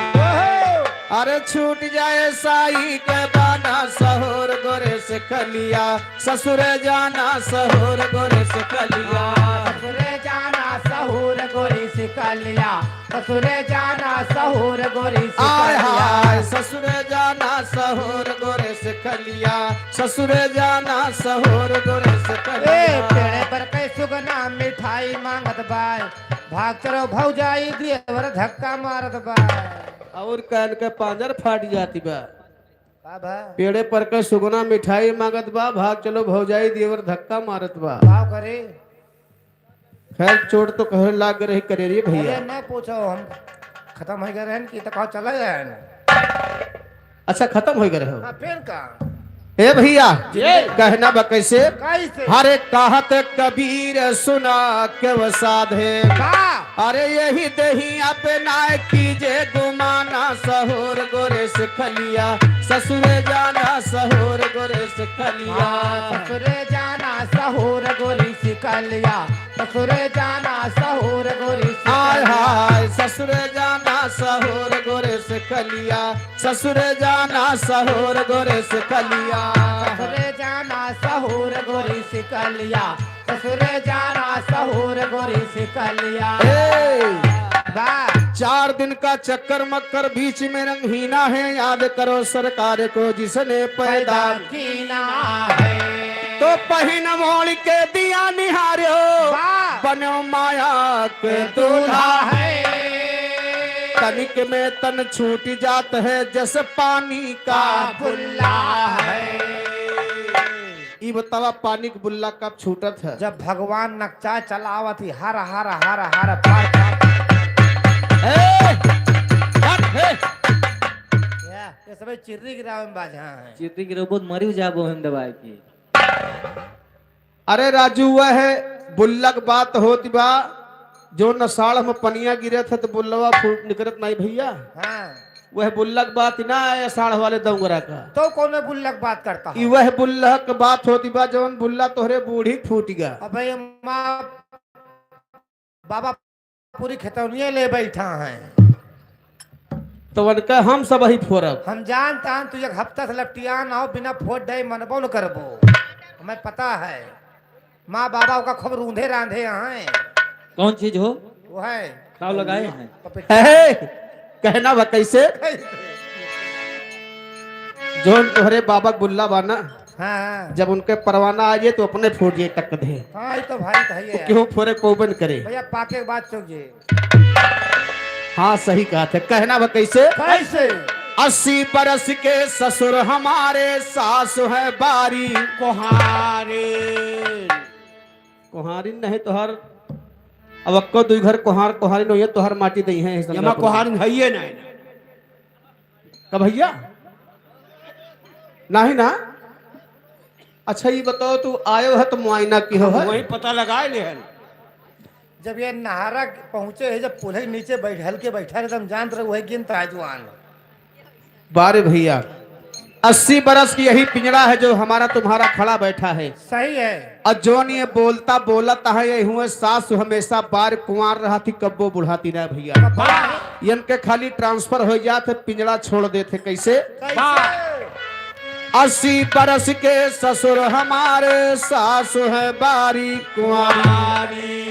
Speaker 1: अरे छूट जाए साई के बाना सहोर गोरे से खलिया ससुर जाना सहोर गोरे से खलिया
Speaker 2: ससुरे जाना सहूर गोरी सिकलिया ससुरे जाना सहूर गोरी
Speaker 1: आय
Speaker 2: सिकलिया
Speaker 1: हाय ससुर जाना सहोर गोरे से खलिया ससुर जाना सहोर गोरे से
Speaker 2: ए
Speaker 1: खलिया
Speaker 2: पेड़े पर कई सुगना मिठाई मांगत बाय भाग चलो भौजाई देवर धक्का मारत बाय
Speaker 1: और कान के पांजर फाट जाती बा
Speaker 2: बाबा
Speaker 1: पेड़े पर के सुगना मिठाई मांगत बा भाग चलो भौजाई देवर धक्का मारत बा
Speaker 2: भाव करे
Speaker 1: खैर चोट तो कहे लाग रही करे रे भैया
Speaker 2: अरे न पूछो हम खत्म हो गए रहन की तो कहो चला गए न
Speaker 1: अच्छा खत्म हो गए हो
Speaker 2: हां फिर का
Speaker 1: हे भैया कहना बा कैसे
Speaker 2: कैसे
Speaker 1: हरे कहत कबीर सुना के वसाधे
Speaker 2: का
Speaker 1: अरे यही दही अपना कीजे गुमाना सहोर गोरे से खलिया ससुर जाना सहोर गोरे से खलिया
Speaker 2: ससुरे जाना सहूर गोरी सिकलिया ससुरे जाना सहूर गोरी
Speaker 1: हाय
Speaker 2: सिकलिया
Speaker 1: हाय ससुर जाना सहोर गोरे से खलिया ससुर जाना सहोर गोरे से खलिया
Speaker 2: ससुरे जाना सहूर गोरी सिकलिया ससुरे जाना सहूर गोरी सिकलिया
Speaker 1: ए,
Speaker 2: बा
Speaker 1: 4 दिन का चक्कर मक्कर बीच में रंगहीना है याद करो सरकार को जिसने पैदा
Speaker 2: पैदा कीना है
Speaker 1: तो पहिन मोड़ के दिया निहारो
Speaker 2: वाह!
Speaker 1: बनो माया के
Speaker 2: दूल्हा
Speaker 1: दूल्हा
Speaker 2: है
Speaker 1: तनिक में तन छूट जात है जस पानी का
Speaker 2: का बुल्ला है
Speaker 1: ई बतावा पानी के बुल्ला कब छूटत है
Speaker 2: जब भगवान नक्चा चलावत ही हर हर हर हर पार पार
Speaker 1: ए, हट, हे।
Speaker 2: ये सब चिर्री गिरावे में बाजा है
Speaker 4: चिट्ठी की रोबोट मरी जाबो हम दवाई की
Speaker 1: अरे राजू वह है बुल्लक बात होती बा जो नसाड़ में पनिया गिरे थे तो बुल्लवा फूट निकलत नहीं भैया
Speaker 2: हाँ
Speaker 1: वह बुल्लक बात ना है साढ़ वाले दंगरा का
Speaker 2: तो कौन बुल्लक बात करता
Speaker 1: ई
Speaker 2: है
Speaker 1: वह बुल्लक बात होती बा जवन बुल्ला तोहरे बूढ़ी फूट गया
Speaker 2: अब ये माँ बाबा पूरी खतौनिया ले बैठा है
Speaker 1: तो उनका हम सब ही फोरब
Speaker 2: हम जानता हूं तू एक हफ्ता से लपटिया ना हो बिना फोट डे मनबो न करबो हमें पता है माँ बाबा का खूब रूंधे रांधे हैं
Speaker 4: कौन चीज हो
Speaker 2: वो है
Speaker 4: खाव लगाए हैं
Speaker 1: है कहना बा कैसे जोन तोहरे बाबा बुल्ला बाना
Speaker 2: हाँ
Speaker 1: जब उनके परवाना आ जाए तो अपने फूट जाए टक दे
Speaker 2: हाँ ये तो भाई तो है ही है।
Speaker 1: क्यों फोरे पौबन करे
Speaker 2: भैया पाके के बाद चुक जे
Speaker 1: हाँ सही कहा था कहना बा कैसे
Speaker 2: कैसे
Speaker 1: 80 बरस के ससुर हमारे सास है बारी
Speaker 2: कोहारे
Speaker 1: कोहारी नहीं तोहर अब अक्को दुई घर कोहार कोहारी नहीं है तोहर माटी दई है
Speaker 2: यमा कोहार है ये नहीं
Speaker 1: का भैया नहीं ना अच्छा ये बताओ तू आयो है तो मुआयना की हो है
Speaker 2: वही पता लगाए ले जब ये नहारा पहुंचे है जब पुलही नीचे बैठ हल्के बैठा एकदम जानत रहे वही गिनता है जुआन
Speaker 1: बारे भैया 80 बरस की यही पिंजरा है जो हमारा तुम्हारा खड़ा बैठा है
Speaker 2: सही है
Speaker 1: और जोन ये बोलता बोलता है ये हुए सास हमेशा बार कुंवार रहा थी कब्बो बुढ़ाती ना भैया इनके खाली ट्रांसफर हो जाते पिंजरा छोड़ देते कैसे 80 बरस के ससुर हमारे सास है बारी कुंवारी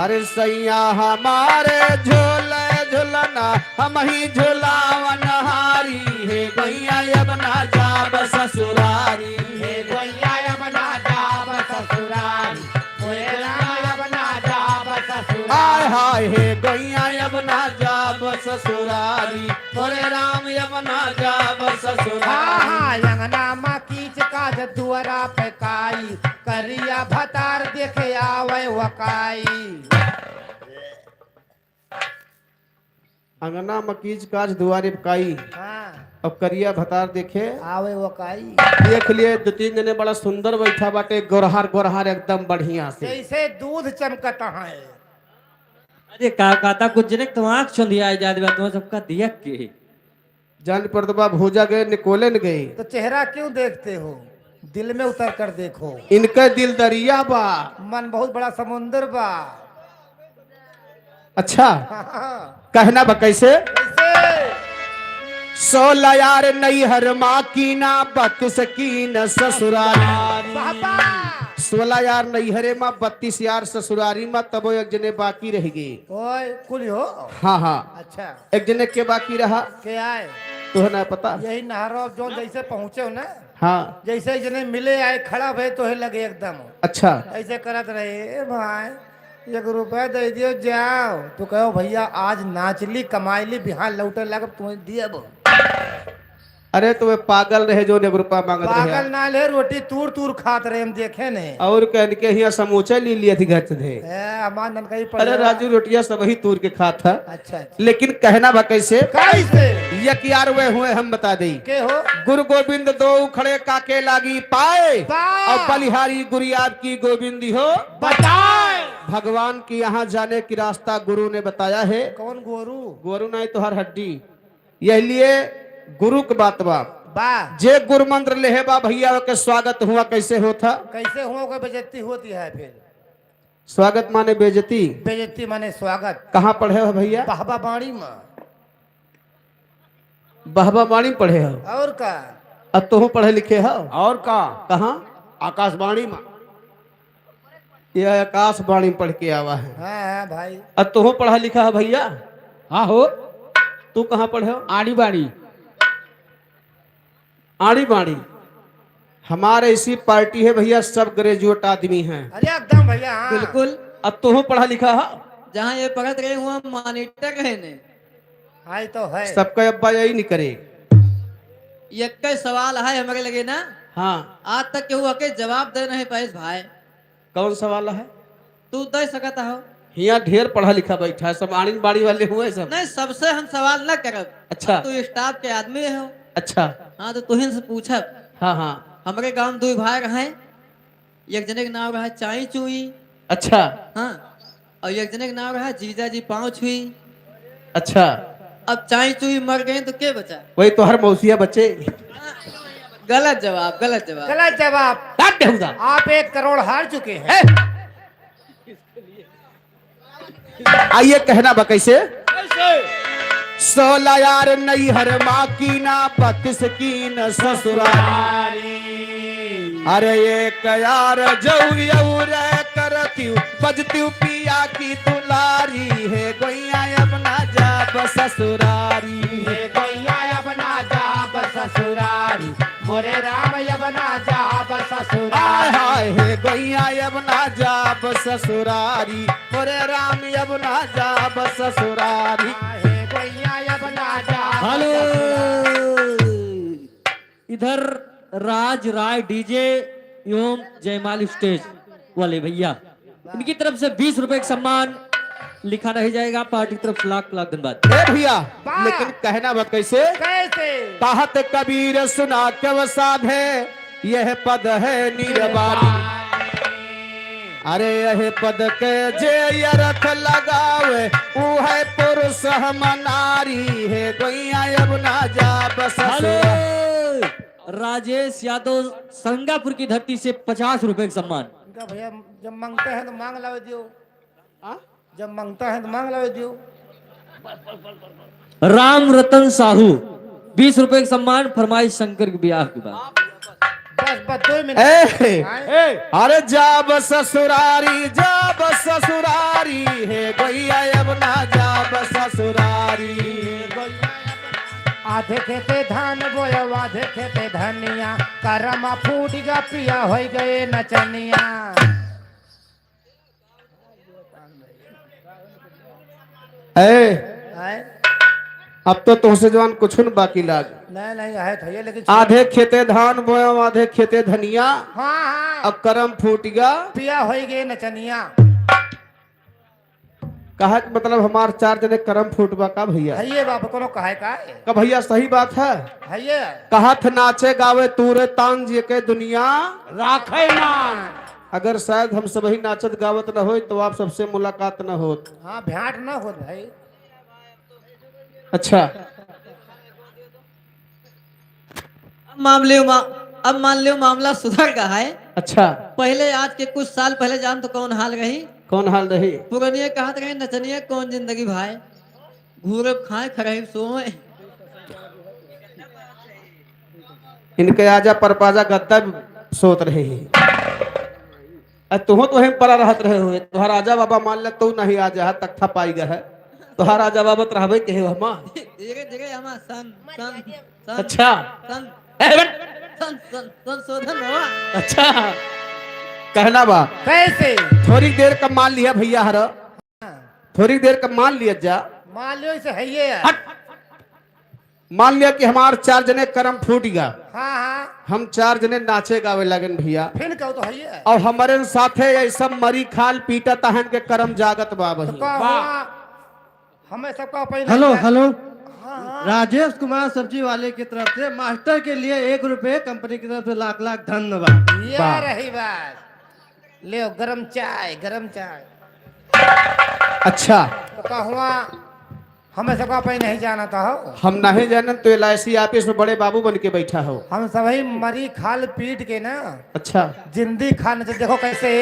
Speaker 1: अरे सैया हमारे झोले झुलना हम ही झुलावन हारी है गैया अब ना जाब ससुरारी
Speaker 2: हे गोया अब ना जाब ससुराल ओए राम अब ना जाब ससुराल
Speaker 1: हाय हाय हे गैया अब ना जाब ससुरारी थोड़े राम अब ना जाब
Speaker 2: हाँ
Speaker 1: ससुरारी
Speaker 2: हाँ अंगना माँ कीच काज दुआरा पे काई करिया भतार देखे आवे वकाई
Speaker 1: अंगना मकीज काज दुआरे काई
Speaker 2: हाँ
Speaker 1: अब करिया भतार देखे
Speaker 2: आवे वकाई
Speaker 1: देख लिए 2-3 जने बड़ा सुंदर बैठा बाटे गोरहार गोरहार एकदम बढ़िया से
Speaker 2: जैसे दूध चमकता है
Speaker 4: अरे का काता कुछ जने तो आंख चंदिया जाद बा तुम सबका दिया के
Speaker 1: जान परदबा भूजा गए निकोले न गए
Speaker 2: तो चेहरा क्यों देखते हो दिल में उतर कर देखो
Speaker 1: इनका दिल दरिया बा
Speaker 2: मन बहुत बड़ा समुंदर बा
Speaker 1: अच्छा
Speaker 2: हाँ, हाँ।
Speaker 1: कहना बा कैसे
Speaker 2: कैसे
Speaker 1: 16 यार नैहर माँ की ना 32 की न ससुरारी।
Speaker 3: बाबा
Speaker 1: 16 यार नैहरे माँ 32 यार ससुरारी माँ तबो एक जने बाकी रह गई।
Speaker 3: ओए कुल हो।
Speaker 1: हाँ हाँ
Speaker 3: अच्छा
Speaker 1: एक जने के बाकी रहा
Speaker 3: के आए
Speaker 1: तो ना पता।
Speaker 3: यही नहरो जो जैसे पहुंचे हो ना
Speaker 1: हाँ
Speaker 3: जैसे ही जने मिले आए खड़ा भे तो है लगे एकदम
Speaker 1: अच्छा
Speaker 3: ऐसे करत रहे "ए भाई 1 रुपया दे दियो जाओ तो कहो भैया आज नाचली कमाईली बिहार लौटे लग तुम्हें दिए बो
Speaker 1: अरे तो वे पागल रहे जो 1 रुपया मांगत
Speaker 3: पागल
Speaker 1: रहे
Speaker 3: ना ले रोटी तूर तूर खात रहे हम देखे ने
Speaker 1: और कहन के यहाँ समूचे ले लिए थी घर से थे।
Speaker 3: हमार ननकई पड़
Speaker 1: अरे राजू रोटियां सब ही तूर के खा था।
Speaker 3: अच्छा अच्छा
Speaker 1: लेकिन कहना बा कैसे
Speaker 3: कैसे
Speaker 1: यकियार वे हुए हम बता दें।
Speaker 3: के हो
Speaker 1: गुरु गोविंद दो खड़े काके लागी पाए
Speaker 3: पाए।
Speaker 1: और बलिहारी गुरियाब की गोविंदी हो
Speaker 3: बताए
Speaker 1: भगवान की यहाँ जाने की रास्ता गुरु ने बताया है।
Speaker 3: कौन गोरू
Speaker 1: गुरु नहीं तो हर हड्डी यह लिए गुरु की बात बा
Speaker 3: बा
Speaker 1: जे गुरु मंत्र लेहे बा भैया के स्वागत हुआ कैसे होता।
Speaker 3: कैसे हुआ कोई बेइज्जती होती है फिर
Speaker 1: स्वागत माने बेजती
Speaker 3: बेइज्जती माने स्वागत
Speaker 1: कहाँ पढ़े हो भैया।
Speaker 3: बाबा बाणी माँ
Speaker 1: बहबा बाणी पढ़े हो
Speaker 3: और का
Speaker 1: अब तो पढ़े लिखे हो
Speaker 2: और का
Speaker 1: कहाँ
Speaker 2: आकाशवाणी में
Speaker 1: यह आकाशवाणी पढ़ के आवा है।
Speaker 3: हाँ भाई
Speaker 1: अब तो पढ़ा लिखा है भैया।
Speaker 2: हाँ हो
Speaker 1: तू कहाँ पढ़े हो।
Speaker 2: आड़ी बाड़ी
Speaker 1: आड़ी बाड़ी हमारे इसी पार्टी है भैया सब ग्रेजुएट आदमी हैं।
Speaker 3: अरे एकदम भैया हाँ
Speaker 4: बिल्कुल
Speaker 1: अब तो पढ़ा लिखा है।
Speaker 4: जहाँ ये पढ़त रहे हुआ मॉनिटर है ने
Speaker 3: हाँ ये तो है
Speaker 1: सबका अब्बा यही नहीं करे।
Speaker 4: ये कई सवाल है हमारे लगे ना
Speaker 1: हाँ
Speaker 4: आज तक केहू के जवाब दे नहीं पाए भाई
Speaker 1: कौन सवाल है।
Speaker 4: तू दे सकता हो
Speaker 1: यहाँ ढेर पढ़ा लिखा बैठा है सब आड़ी बाड़ी वाले हुए सब।
Speaker 4: नहीं सबसे हम सवाल न करब।
Speaker 1: अच्छा
Speaker 4: तू स्टाफ के आदमी हो
Speaker 1: अच्छा
Speaker 4: हाँ तो तुहिन से पूछब।
Speaker 1: हाँ हाँ
Speaker 4: हमारे गांव में 2 भाई रहे एक जने के नाम रहा चाई चुई
Speaker 1: अच्छा
Speaker 4: हाँ और एक जने के नाम रहा जीजा जी पाँव छुई।
Speaker 1: अच्छा
Speaker 4: अब चाई चुई मर गए तो के बचा।
Speaker 1: वही तो हर मौसिया बच्चे।
Speaker 4: गलत जवाब गलत जवाब।
Speaker 3: गलत जवाब
Speaker 1: काट बेहुदा।
Speaker 3: आप 1 करोड़ हार चुके हैं
Speaker 1: आइए कहना बा कैसे 16 यार नैहर माँ की ना 32 की न ससुरारी। अरे एक यार जऊर करती बजती पिया की दुलारी है गोइया अपना जा ससुरारी
Speaker 3: ये गैया अपना जाब ससुरारी मोरे राम अपना जाब
Speaker 1: हाय
Speaker 3: ससुरारी
Speaker 1: हाय हे गोइया अपना जाब ससुरारी मोरे राम अपना जाब ससुरारी।
Speaker 3: हे गैया अपना जाब
Speaker 4: हेलो
Speaker 3: ससुरारी।
Speaker 4: इधर राज राय डीजे एवं जयमाल स्टेज वाले भैया इनकी तरफ से 20 रुपए का सम्मान लिखा नहीं जाएगा पार्टी की तरफ से लाख लाख धन्यवाद।
Speaker 1: ए भैया
Speaker 3: वाह।
Speaker 1: लेकिन कहना बा कैसे
Speaker 3: कैसे
Speaker 1: कहत कबीर सुना क्यों साधे यह पद है निर्वाणी। अरे यह पद के जे यरथ लगावे ऊ है पुरुष हम नारी है गोइया अब ना जा
Speaker 4: हेलो
Speaker 1: बस।
Speaker 4: राजेश यादव संगापुर की धरती से 50 रुपए का सम्मान।
Speaker 3: इनका भैया जब मांगते हैं तो मांग लावे दियो जब मांगता है तो मांग लावे दियो
Speaker 4: राम रतन साहू 20 रुपए का सम्मान फरमाइश शंकर के ब्याह के बाद।
Speaker 3: बस 2 मिनट
Speaker 1: ए अरे जाब ससुरारी है गोइया अब ना जाब ससुरारी।
Speaker 3: आधे खेते धान बोयो आधे खेते धनिया करमा फूट गया पिया हो गए नचनिया। आए?
Speaker 1: अब तो तुमसे जवान कुछ न बाकी लाग।
Speaker 3: नहीं है तो ये लेकिन
Speaker 1: आधे खेते धान बोया आधे खेते धनिया
Speaker 3: हाँ हाँ
Speaker 1: अब करम फूट गया।
Speaker 3: पिया हो गए नचनिया।
Speaker 1: कहा कि मतलब हमार 4 जने करम फूटबा का भैया
Speaker 3: है ये बाप कोनो कहे का
Speaker 1: का भैया सही बात है।
Speaker 3: है ये
Speaker 1: कहत नाचे गावे तूरे तांग जी के दुनिया
Speaker 2: राखे मान
Speaker 1: अगर शायद हम सब ही नाचत गावत न हो तो आप सबसे मुलाकात न होत।
Speaker 3: हाँ भेंट ना हो भाई।
Speaker 1: अच्छा
Speaker 4: अब मान लियो मामला सुधर गया है।
Speaker 1: अच्छा
Speaker 4: पहले आज के कुछ साल पहले जान तो कौन हाल रही।
Speaker 1: कौन हाल रही।
Speaker 4: पुरानिया कहा रहे नचनिया कौन जिंदगी भाई घूरे खाए खराब सोए
Speaker 1: इनके आजा परपाजा गद्दा सोत रहे तुहो तो हम परा रहत रहे हुए तुहार राजा बाबा मान ले तू नहीं आ जा तख्ता पाई गया है तुहार राजा बाबा रहबे के हम
Speaker 4: धीरे धीरे हमा सन सन सन
Speaker 1: अच्छा
Speaker 4: सन
Speaker 1: ए, बट,
Speaker 4: सन सन संशोधन हुआ।
Speaker 1: अच्छा कहना बा
Speaker 3: कैसे
Speaker 1: थोड़ी देर का मान लिया भैया हर थोड़ी देर का मान लिया जा
Speaker 3: मान लो इसे है ये है।
Speaker 1: हट मान लिया कि हमार 4 जने कर्म फूट गया
Speaker 3: हाँ हाँ
Speaker 1: हम 4 जने नाचे गावे लगन भैया
Speaker 3: फिर कहो तो है ये है।
Speaker 1: और हमारे साथे ऐसा मरी खाल पीटा तहन के कर्म जागत बा
Speaker 3: तो
Speaker 1: बही
Speaker 3: का हुआ हमें सबका पहले
Speaker 2: हेलो हेलो
Speaker 3: हाँ।
Speaker 2: राजेश कुमार सब्जी वाले की तरफ से मास्टर के लिए 1 रुपए, कंपनी की तरफ से लाख लाख धन्यवाद।
Speaker 3: ये
Speaker 1: वाह।
Speaker 3: रही बात ले गरम चाय गरम चाय।
Speaker 1: अच्छा
Speaker 3: तो का हुआ हमें सबका पहले नहीं जाना था हो
Speaker 1: हम नहीं जानन तो LIC ऑफिस में बड़े बाबू बन के बैठा हो
Speaker 3: हम सभी मरी खाल पीट के ना
Speaker 1: अच्छा
Speaker 3: जिंदी खाने से देखो कैसे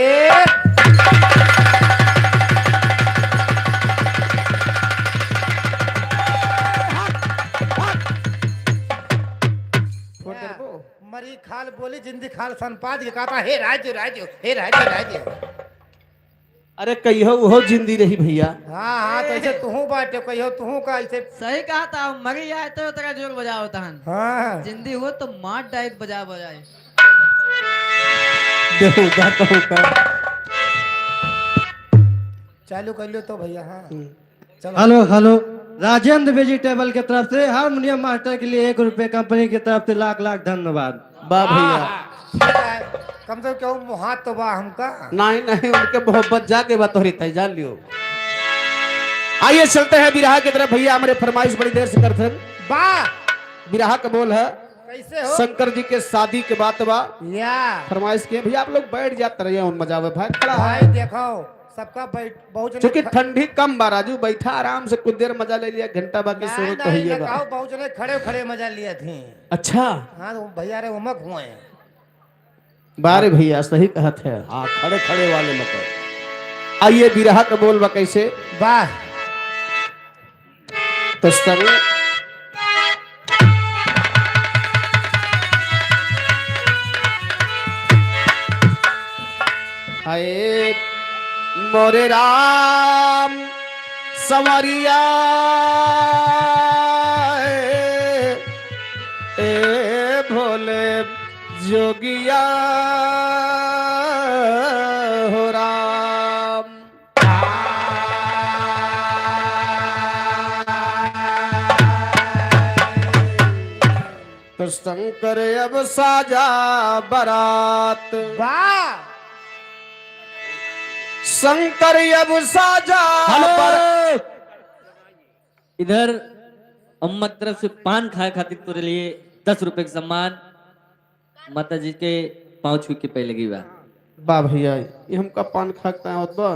Speaker 3: मरी खाल बोली जिंदी खाल सनपाद के कहा था हे राजू राजू हे राजू राजू।
Speaker 1: अरे कहियो वो जिंदी रही भैया
Speaker 3: हाँ हाँ तो ऐसे तू बाटे कहियो तू का ऐसे
Speaker 4: सही कहा था मरी आए तो तेरा जोर बजाओ तहन
Speaker 3: हाँ
Speaker 4: जिंदी हो तो मार डाइट बजा बजाए
Speaker 1: देखो जा कहूं का
Speaker 3: चालू कर लो तो भैया हाँ चलो
Speaker 2: हेलो हेलो राजेंद्र वेजिटेबल की तरफ से हारमोनियम मास्टर के लिए 1 रुपए, कंपनी की तरफ से लाख लाख धन्यवाद।
Speaker 1: बा भैया
Speaker 3: ठीक है। कम से कम क्यों हाथ तो बा हमका
Speaker 1: नहीं नहीं उनके मोहब्बत जाके बात हो रही था जान लियो आइए चलते हैं बिरहा की तरफ भैया हमारे फरमाइश बड़ी देर से करते हैं
Speaker 3: बा
Speaker 1: बिरहा का बोल है
Speaker 3: कैसे हो
Speaker 1: शंकर जी के शादी के बात बा
Speaker 3: या
Speaker 1: फरमाइश किए भैया आप लोग बैठ जाते रहिए उन मजा में भाई खड़ा है
Speaker 3: भाई देखो सबका बैठ बहुत जने
Speaker 1: क्योंकि ठंडी कम बा राजू बैठा आराम से कुछ देर मजा ले लिया घंटा बाकी
Speaker 3: नहीं,
Speaker 1: सोने तो
Speaker 3: नहीं,
Speaker 1: ही बा
Speaker 3: लगाओ, बहुत जने खड़े खड़े मजा लिए थे
Speaker 1: अच्छा
Speaker 3: हाँ तो भैया रे उमक हुए हैं।
Speaker 1: बारे भैया सही कहत है हाँ खड़े खड़े वाले मतलब आइए बिरहा का बोल बा कैसे
Speaker 3: वाह
Speaker 1: तो संग हाय मोरे राम संवरिया ए भोले जोगिया हो राम तो शंकर अब साजा बारात
Speaker 3: वाह
Speaker 1: शंकर अब साजा बारात
Speaker 4: इधर अम्मा की तरफ से पान खाए खातिर तोरे लिए 10 रुपए का सम्मान माता जी के पाँव छू के पहले की बात
Speaker 1: बा भैया ये हमका पान खाकता है बा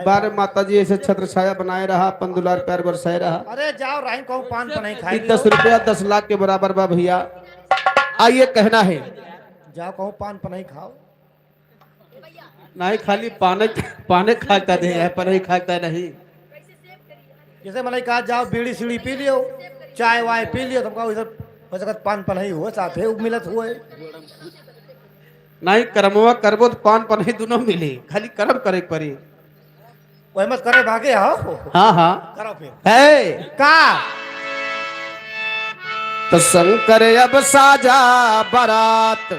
Speaker 1: बारे माता जी ऐसे छत्र छाया बनाए रहा अपन दुलार प्यार बरसाए रहा
Speaker 3: अरे जाओ राही कहूँ पान पर नहीं
Speaker 1: ये
Speaker 3: खाई
Speaker 1: 10 रुपया 10 लाख के बराबर बा भैया आइए कहना है
Speaker 3: जाओ कहूँ पान पर नहीं खाओ
Speaker 1: नहीं खाली पाने पाने खाकता नहीं है पर नहीं खाकता नहीं
Speaker 3: जैसे मैंने कहा जाओ बीड़ी सीढ़ी पी लियो चाय वाय पी लियो तुमका उधर हो सकता पान पर नहीं हो साथे मिलत हुए
Speaker 1: नहीं कर्मवा करबो तो पान पर नहीं दोनों मिली खाली कर्म करे के पड़ी
Speaker 3: वही मत करे भागे हो
Speaker 1: हाँ हाँ
Speaker 3: करो फिर
Speaker 1: है
Speaker 3: का
Speaker 1: तो शंकर अब साजा बारात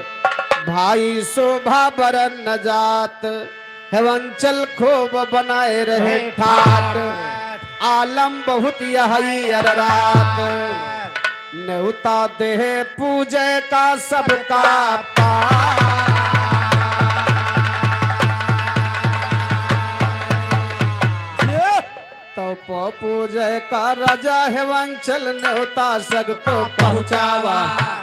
Speaker 1: भाई शोभा बरन न जात हेवंचल खूब बनाए रहे ठाट आलम बहुत यही अररात नेवता देह पूजे का सबका तो पूजय का राजा हेवंचल नेवता सबको पहुँचावा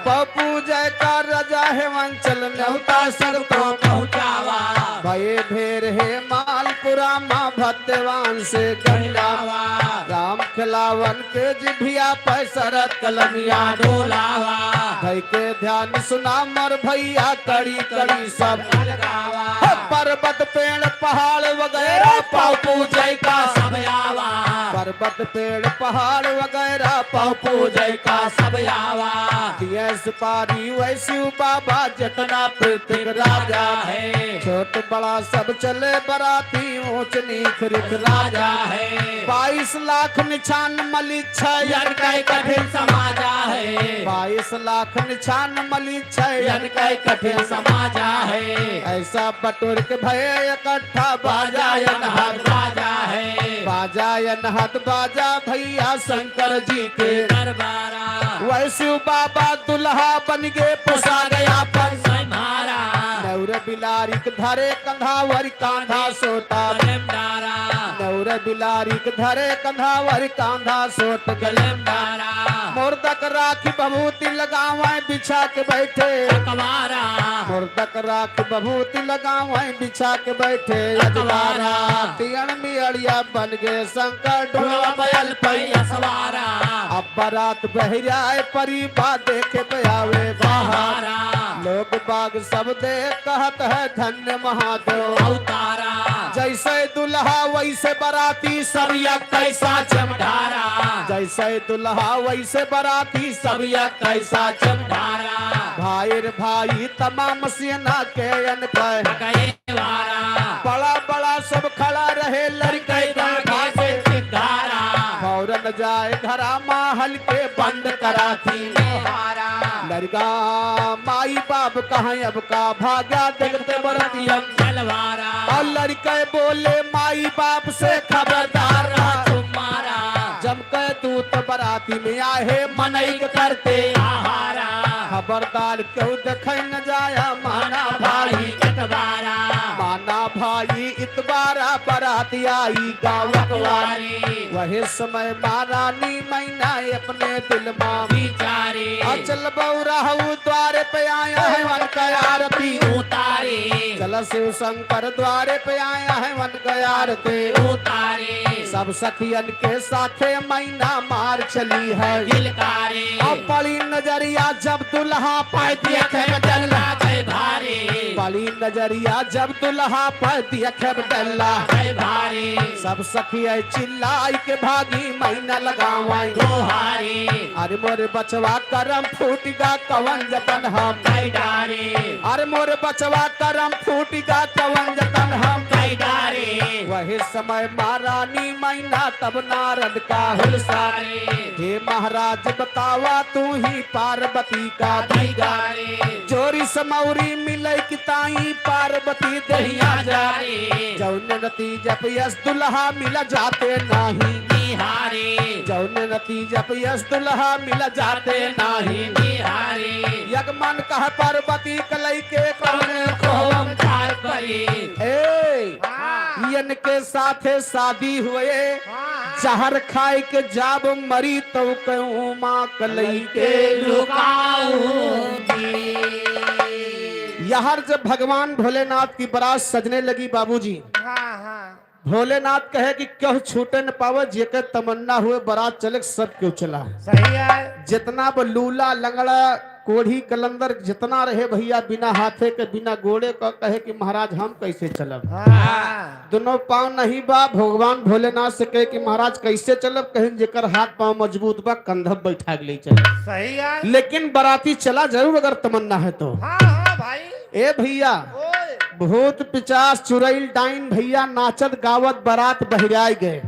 Speaker 1: पूजय का राजा हेवंचल नेवता सबको पहुँचावा भये भेर हे मालपुरा माँ भक्तवान से गंडावा राम खिलावन के जिभिया पैसरत
Speaker 4: कलमिया डोलावा
Speaker 1: भई के ध्यान सुना मर भैया कड़ी कड़ी सब
Speaker 4: लगावा
Speaker 1: पर्वत पेड़ पहाड़ वगैरह
Speaker 4: पाँव पूजय का सब आवा
Speaker 1: पर्वत पेड़ पहाड़ वगैरह पाँव
Speaker 4: पूजय का सब आवा
Speaker 1: दिए सुपारी वैसी बाबा जितना पृथ्वी राजा है छोट बड़ा सब चले बराती ऊंच नीच रिख
Speaker 4: राजा है
Speaker 1: 22 लाख निछान मलिक
Speaker 4: यन कई कठिन समाजा है
Speaker 1: 22 लाख निछान मलिक
Speaker 4: यन कई कठिन समाजा है
Speaker 1: ऐसा बटोर के भय इकट्ठा बाजा
Speaker 4: यन हर राजा है
Speaker 1: बाजा हाथ बाजा भैया शंकर जी के
Speaker 4: दरबारा
Speaker 1: वैसे बाबा दुल्हा बन गए
Speaker 4: पुसा गया पर संहारा
Speaker 1: नौर बिलारी के धरे कंधावर कांधा सोटा
Speaker 4: गलेम डारा
Speaker 1: नौर बिलारी के धरे कंधावर कांधा सोट
Speaker 4: गलेम डारा
Speaker 1: मुर्दक राखी बभूति लगावे बिछा के बैठे
Speaker 4: कवारा
Speaker 1: मुर्दक राखी बभूति लगावे बिछा के बैठे अजवारा तियण मियड़िया बन गए शंकर
Speaker 4: ढोलवा बैल पैया सवारा
Speaker 1: अब बारात बहराए परी बा देखे बयावे
Speaker 4: बहारा
Speaker 1: लोग बाग सब देख कहत है धन्य महादेव
Speaker 4: अवतारा
Speaker 1: जैसे दुल्हा वैसे बराती सब
Speaker 4: सब कैसा चमधारा
Speaker 1: जैसे दुल्हा वैसे बराती सब
Speaker 4: सब कैसा चमधारा
Speaker 1: भाई रे भाई तमाम सेना के अनकय
Speaker 4: गए वारा
Speaker 1: बड़ा बड़ा सब खड़ा रहे लड़के
Speaker 4: लड़के से सिद्धारा
Speaker 1: फौरन जाए घरा महल के बंद करा थी
Speaker 4: हारा
Speaker 1: लड़का माई बाप कहाँ अब का भागा देखते बरतिया
Speaker 4: तलवारा
Speaker 1: और लड़के बोले माई बाप से खबरदार रहा
Speaker 4: तुम्हारा
Speaker 1: जम के दूत बराती में आए
Speaker 4: मनई करते आहारा
Speaker 1: खबरदार क्यों देखे न जाया माना भाई
Speaker 4: भाई कतवारा
Speaker 1: माना भाई इतबारा बराती आई गावक वारी वही समय महारानी मैना अपने दिल मां
Speaker 4: बिचारे
Speaker 1: अचल बउराहू द्वारे पे आया है वन का आरती
Speaker 4: उतारे
Speaker 1: चल शिव शंकर द्वारे पे आया है वन का आरती
Speaker 4: उतारे
Speaker 1: सब सखियन के साथे मैना मार चली है
Speaker 4: गिलकारे
Speaker 1: अब पड़ी नजरिया जब दुल्हा पाए देखे
Speaker 4: डल्ला गए भारे
Speaker 1: पड़ी नजरिया जब दुल्हा पाए देखे डल्ला
Speaker 4: गए भारे
Speaker 1: सब सखिया चिल्लाई के भागी मैना लगावाई
Speaker 4: गोहारे
Speaker 1: अरे मोरे बचवा करम फूटिगा कवन जतन हम
Speaker 4: कई डारे
Speaker 1: अरे मोरे बचवा करम फूटिगा कवन जतन हम
Speaker 4: कई डारे
Speaker 1: वही समय महारानी मैना तब नारद का हुलसारे हे महाराज बतावा तू ही पार्वती का
Speaker 4: कई गारे
Speaker 1: जोरी समौरी मिले किताई पार्वती दहिया
Speaker 4: जारे
Speaker 1: जौन नतीजा यस दुल्हा मिला जाते नहीं
Speaker 4: बिहारे
Speaker 1: जौन नतीजा यस दुल्हा मिला जाते नहीं
Speaker 4: बिहारे
Speaker 1: यगमन कह पार्वती कलई के कौन
Speaker 4: खोम थार परी
Speaker 1: ए यन के साथे शादी हुए जहर खाए के जाब मरी तो कहूँ माँ कलई के यहर जब भगवान भोलेनाथ की बारात सजने लगी बाबूजी भोलेनाथ कहे कि क्यों छूटे न पावे जेके तमन्ना हुए बारात चले सब क्यों चला
Speaker 3: सही है
Speaker 1: जितना वो लूला लंगड़ा कोढ़ी कलंदर जितना रहे भैया बिना हाथे के बिना गोड़े का कहे कि महाराज हम कैसे चलब दोनों पांव नहीं बा भगवान भोलेनाथ से कहे कि महाराज कैसे चलब कहें जेकर हाथ पांव मजबूत बा कंधब बैठा के ले चल
Speaker 3: सही है
Speaker 1: लेकिन बाराती चला जरूर अगर तमन्ना है तो
Speaker 3: हाँ भाई
Speaker 1: ए भैया
Speaker 3: ओए
Speaker 1: भूत पिचास चुड़ैल डाइन भैया नाचत गावत बारात बहराए गए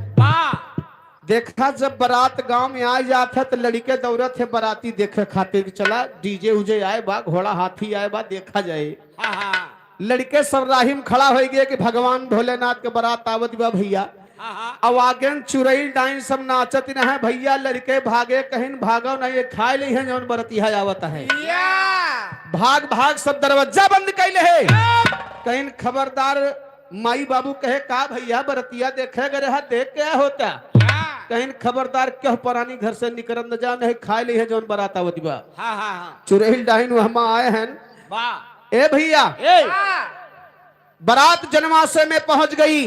Speaker 1: देखा जब बारात गांव में आ जाता तो लड़के दौड़त है बाराती देखे खातिर चला डीजे उजे आए बा घोड़ा हाथी आए बा देखा जाए लड़के सब राहिम खड़ा हो गए कि भगवान भोलेनाथ के बारात आवत बा भैया अब आगे चुड़ैल डाइन सब नाचत न भैया लड़के भागे कहीं भागो नहीं खाए ली है जौन बरतिया आवत है भाग भाग सब दरवाजा बंद कैले है कहीं खबरदार माई बाबू कहे का भैया बरतिया देखे गए है देख क्या होता कहीं खबरदार क्यों पुरानी घर से निकल न जा नहीं खाए ली है जौन बरात आवत बा चुड़ैल डाइन हम आए हैं ए भैया बारात जनवासे में पहुंच गई।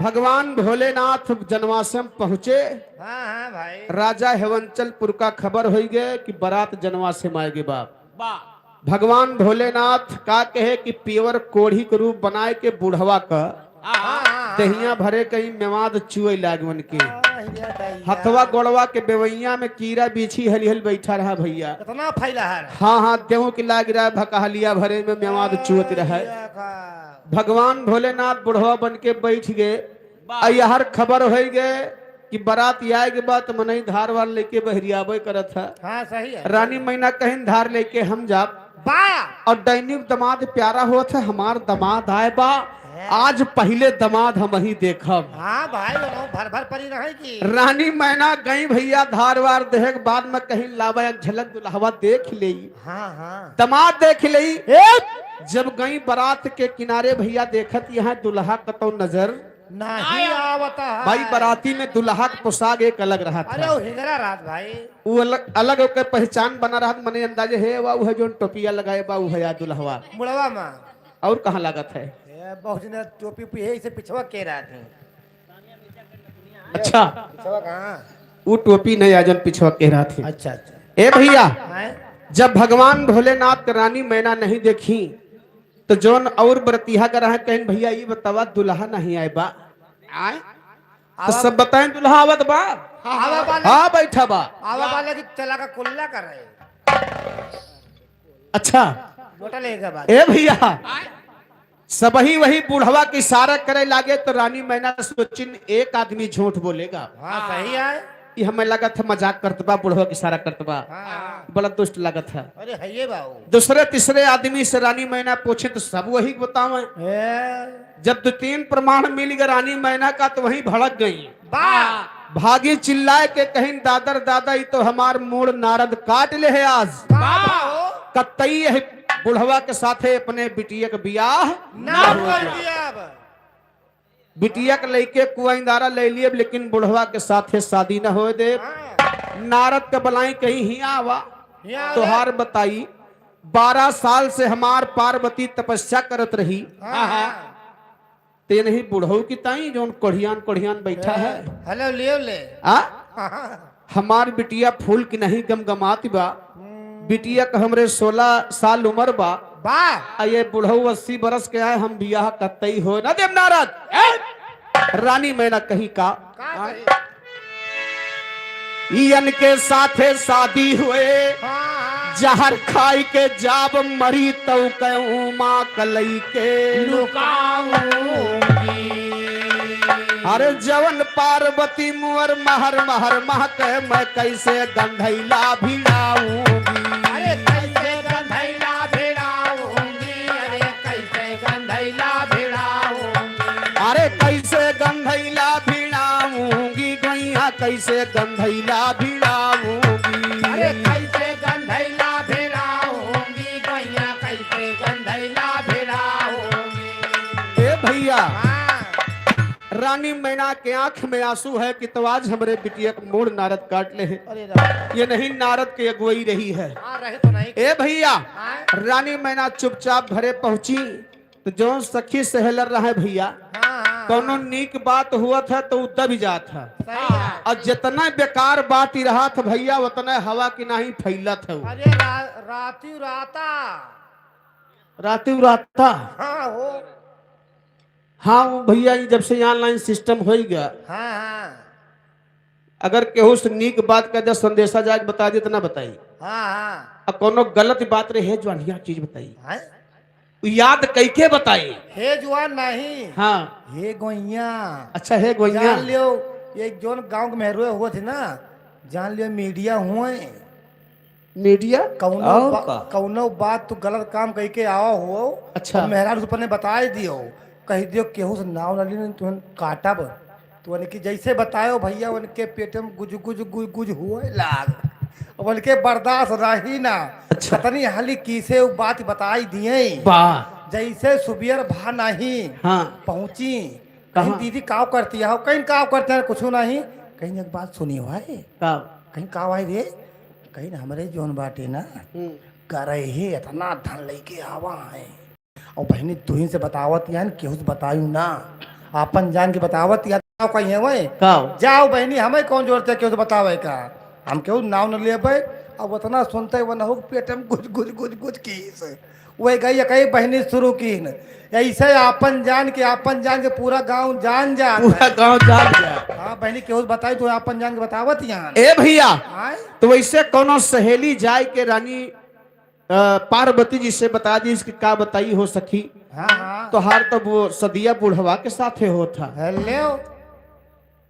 Speaker 1: भगवान भोलेनाथ जनवासे में पहुंचे।
Speaker 3: हाँ हाँ भाई
Speaker 1: राजा हेवंचलपुर का खबर हो गए कि बारात जनवासे में आएगी बाप। भगवान भोलेनाथ का कहे कि पीवर कोढ़ी के रूप बनाए के बुढ़वा का दहिया भरे कहीं मेवाद चुए लागवन के हथवा गोड़वा के बेवैया में कीड़ा बीछी हली हल बैठा रहा भैया।
Speaker 3: कितना फैला है
Speaker 1: हाँ हाँ देहू की लाग रहा है भकहलिया भरे में मेवाद चुअत रहा है। भगवान भोलेनाथ बुढ़वा बन के बैठ गए। हर खबर हो गए कि बारात आए के बाद मनई धार वार लेके बहरियाबे करत था।
Speaker 3: हाँ सही है
Speaker 1: रानी मैना कहीं धार लेके हम जा और दैनिक दमाद प्यारा हुआ था हमार दमाद आए बा। आज पहले दमाद हम ही देखब।
Speaker 3: हाँ भाई भर भर परी रहेगी।
Speaker 1: रानी मैना गई भैया धार वार देख बाद में कहीं लावा एक झलक दुल्हवा देख ले।
Speaker 3: हाँ हाँ
Speaker 1: दमाद देख ले। जब गई बारात के किनारे भैया देखत यहाँ दुल्हा कतो नजर
Speaker 3: नहीं आवता है।
Speaker 1: भाई बाराती में दुल्हा का पोशाक एक अलग रहा
Speaker 3: अरे
Speaker 1: था।
Speaker 3: वो हिंगरा रात भाई
Speaker 1: वो अलग अलग होकर पहचान बना रहा मने अंदाजे है वो जो टोपिया लगाए बा है या दुल्हवा
Speaker 3: बुढ़वा माँ
Speaker 1: और कहाँ लागत है।
Speaker 3: बहुत ने टोपी पी है इसे पिछवा के रहा थे।
Speaker 1: अच्छा
Speaker 3: पिछवा कहाँ
Speaker 1: वो टोपी नहीं आजन पिछवा कह रहा थी।
Speaker 3: अच्छा अच्छा
Speaker 1: ए भैया
Speaker 3: हैं?
Speaker 1: जब भगवान भोलेनाथ रानी मैना नहीं देखी तो जोन और बरतिहा कर रहा है कहीं भैया ये बतावा दुल्हा नहीं आए बा आए तो सब बताएं दुल्हा आवत बा।
Speaker 3: आवा वाले
Speaker 1: हाँ बैठा बा।
Speaker 3: आवा वाले की चला का कुल्ला कर रहे
Speaker 1: अच्छा
Speaker 3: मोटा लेगा बात।
Speaker 1: ए भैया सब ही वही बुढ़वा की इशारा करे लागे तो रानी मैना सोचिन एक आदमी झूठ बोलेगा।
Speaker 3: हाँ सही है
Speaker 1: ये हमें लगा था मजाक करतबा बुढ़वा की इशारा करतबा
Speaker 3: हाँ
Speaker 1: बड़ा दुष्ट लगा था।
Speaker 3: अरे है ये बाबू
Speaker 1: दूसरे तीसरे आदमी से रानी मैना पूछे तो सब वही बतावे। जब 2-3 प्रमाण मिल गए रानी मैना का तो वही भड़क गई। भागी चिल्लाए के कहीं दादर दादा ये तो हमार मूड नारद काट ले है आज कतई है बुढ़वा के साथे अपने बिटिया के बियाह
Speaker 3: नाम कर दिया अब।
Speaker 1: बिटिया के लेके कुआईदारा ले लिए लेकिन बुढ़वा के साथे शादी न हो दे। नारद के बलाई कहीं ही आवा तोहार बताई 12 साल से हमार पार्वती तपस्या करत रही ते नहीं बुढ़ऊ की ताई जो कोढ़ियान बैठा है।
Speaker 3: हेलो लियो ले
Speaker 1: हमार बिटिया फूल की नहीं गमगमाती बा। बिटिया का हमरे 16 साल उम्र बा। ये बुढ़ऊ 80 बरस के आए हम बियाह कतई हो ना देव नारद। रानी मैना कही का इन के साथे शादी हुए जहर खाई के जाब मरी तो कहूँ माँ कलई के अरे जवन पार्वती मुअर महर महर महक मैं कैसे गंधैला भिड़ाऊंगी।
Speaker 3: अरे कैसे गंधैला भिड़ाऊंगी अरे कैसे गंधैला भिड़ाऊंगी
Speaker 1: अरे कैसे गंधैला भिड़ाऊंगी गैया कैसे गंधैला भिड़ाऊंगी।
Speaker 3: अरे कैसे गंधैला भिड़ाऊंगी गैया कैसे गंधैला भिड़ाऊंगी।
Speaker 1: ए भैया रानी मैना के आंख में आंसू है कि तो आज हमारे बिटिया का मूड नारद काट ले है।
Speaker 3: अरे
Speaker 1: ये नहीं नारद की अगुवाई रही है।
Speaker 3: रहे तो नहीं
Speaker 1: ए भैया रानी मैना चुपचाप घरे पहुंची तो जो सखी सहलर रहा है भैया कोनो नीक बात हुआ था तो दब जात था और जितना बेकार बात ही रहा था भैया उतना हवा की नहीं फैला था।
Speaker 3: अरे राती राता
Speaker 1: राती राता
Speaker 3: हाँ हो
Speaker 1: हाँ वो भैया जब से ऑनलाइन सिस्टम हो गया
Speaker 3: हाँ
Speaker 1: अगर केहू से नीक बात का जब संदेशा जाके बता दी तो ना बताई
Speaker 3: हाँ
Speaker 1: और कोनो गलत बात रहे जो बढ़िया चीज बताई
Speaker 3: हाँ
Speaker 1: याद कैके बताई।
Speaker 3: हे जुआन नहीं
Speaker 1: हाँ
Speaker 3: हे गोइया
Speaker 1: अच्छा है गोइया
Speaker 3: जान लियो ये जोन गांव में हुए हुए थे ना जान लियो मीडिया हुए
Speaker 1: मीडिया
Speaker 3: कौनो बात तू गलत काम कह के आओ हो
Speaker 1: अच्छा
Speaker 3: मेहरा ऊपर ने बता दियो कह दियो केहू से नाव नली ने तुहन काटब तो उनकी जैसे बतायो भैया उनके पेट में गुज गुज गुज गुज हुए लाग उनके बर्दाश्त रही ना।
Speaker 1: अच्छा।
Speaker 3: पतनी हाली किसे वो बात बताई दिए जैसे सुबियर भा नहीं
Speaker 1: हाँ
Speaker 3: पहुंची कहीं दीदी काव करती है कहीं काव करते हैं कुछ नहीं कहीं एक बात सुनी हुआ है कहीं काव आई रे कहीं हमारे जोन बाटे ना करे ही इतना धन लेके आवा है और बहनी तू ही से बतावत यान केहू से बतायू ना अपन जान के बतावत या कहीं है वही
Speaker 1: का
Speaker 3: जाओ बहनी हमें कौन जोड़ते केहू से बतावे का हम केहू नाव न लेबै अब उतना सुनते वो न हो पेट में गुज गुज गुज गुज की से वही गई कई बहनी शुरू की न ऐसे अपन जान के पूरा गांव जान जा
Speaker 1: पूरा गांव जान गया।
Speaker 3: हाँ बहनी केहू से बताई तो अपन जान के बतावत यहाँ
Speaker 1: ए भैया
Speaker 3: आय
Speaker 1: तो वैसे कोनो सहेली जाए के रानी पार्वती जी से बता दी इसकी का बताई हो सखी
Speaker 3: हाँ हाँ
Speaker 1: तो हार तो वो सदिया बुढ़वा के साथे होता।
Speaker 3: हेलो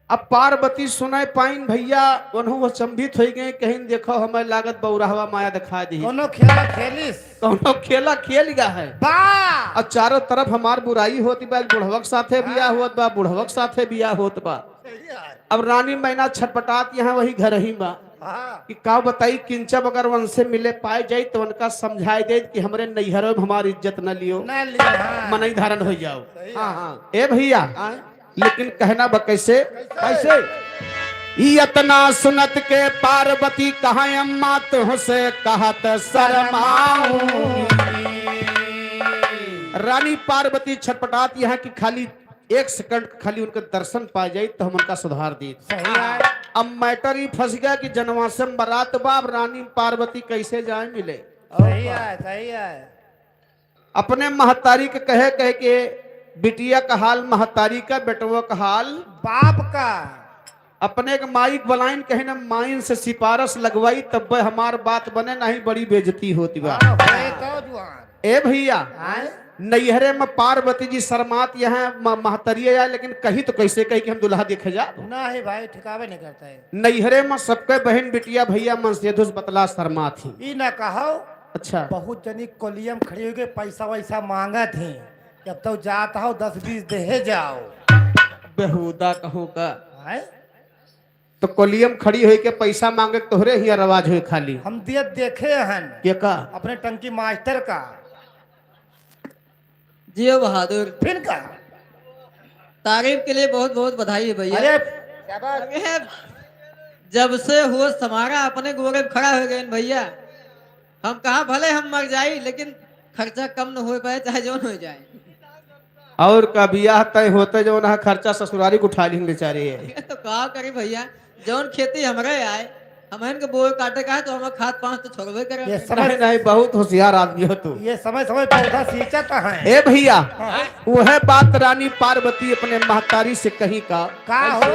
Speaker 1: अब पार्वती सुनाई पाइन भैया उन्हों अचंभित हो गए कहीं देखो हमें लागत बौराहवा माया दिखा दी
Speaker 3: कोनो खेला खेलिस
Speaker 1: कौनो खेला खेल गया है
Speaker 3: बा
Speaker 1: और चारों तरफ हमार बुराई होती बा बुढ़वक साथे बिया होत बा बुढ़वक साथे बिया होत बा। अब रानी मैना छटपटात यहाँ वही घर ही बा
Speaker 3: हाँ
Speaker 1: कि का बताई किंचब अगर उनसे मिले पाए जाए तो उनका समझाई दे कि हमरे नैहर में हमारी इज्जत न लियो
Speaker 3: ना लिया हाँ
Speaker 1: मनई धारण हो जाओ। हाँ हाँ ए भैया लेकिन कहना बा कैसे कैसे इतना सुनत के पार्वती कहा अम्मा तुहसे कहत शर्माऊं। रानी पार्वती छटपटात यहाँ की खाली एक सेकंड खाली उनके दर्शन पा जाए तो हम उनका सुधार दी।
Speaker 3: सही है
Speaker 1: अब मैटर ही फंस गया कि जनवासम बरात बाब रानी पार्वती कैसे जाए मिले।
Speaker 3: सही है सही है
Speaker 1: अपने महतारी के कहे कहे के बिटिया का हाल महतारी का बेटवा का हाल
Speaker 3: बाप का
Speaker 1: अपने के माइक बलाइन कहे ना माइन से सिफारिश लगवाई तब हमार बात बने नहीं बड़ी बेइज्जती होती बा।
Speaker 3: हाँ, होए तो जुआन
Speaker 1: ए भैया
Speaker 3: आय
Speaker 1: नैहरे में पार्वती जी शर्मात यहाँ महतरिया जाए लेकिन कही तो कैसे कही कि हम दुल्हा देखे जा
Speaker 3: ना है भाई ठिकावे नहीं करता है
Speaker 1: नैहरे में सबके बहन बिटिया भैया मन से बतला शर्मा थी।
Speaker 3: ई ना कहो
Speaker 1: अच्छा
Speaker 3: बहुत जनी कोलियम खड़ी हो गई पैसा वैसा मांगा थी जब तो जाता हो 10-20 दे जाओ
Speaker 1: बेहुदा कहूँ का
Speaker 3: आय
Speaker 1: तो कोलियम खड़ी हुई के पैसा मांगे तोहरे ही रवाज हुई खाली
Speaker 3: हम दिए देखे हन
Speaker 1: के का
Speaker 3: अपने टंकी मास्टर का
Speaker 4: जियो बहादुर
Speaker 3: फिर का
Speaker 4: तारीफ के लिए बहुत बहुत बधाई है भैया।
Speaker 3: अरे शाबाश
Speaker 4: अरे, जब से होश हमारा अपने गोरे में खड़ा हो गए भैया हम कहा भले हम मर जाए लेकिन खर्चा कम न हो पाए चाहे जौन हो जाए।
Speaker 1: और का बियाह तय होते जो ना खर्चा ससुरारी को उठा ली बेचारे है।
Speaker 4: तो कहा करी भैया जौन खेती हमारे आए हम इनके बोए काटे का है तो हमें खाद पांच तो छोड़बे
Speaker 3: ये
Speaker 4: करे।
Speaker 3: समय
Speaker 1: नहीं नहीं बहुत होशियार आदमी हो तू।
Speaker 3: ये समय समय पौधा सींचता है
Speaker 1: ए भैया वह बात रानी पार्वती अपने महतारी से कही का
Speaker 3: हो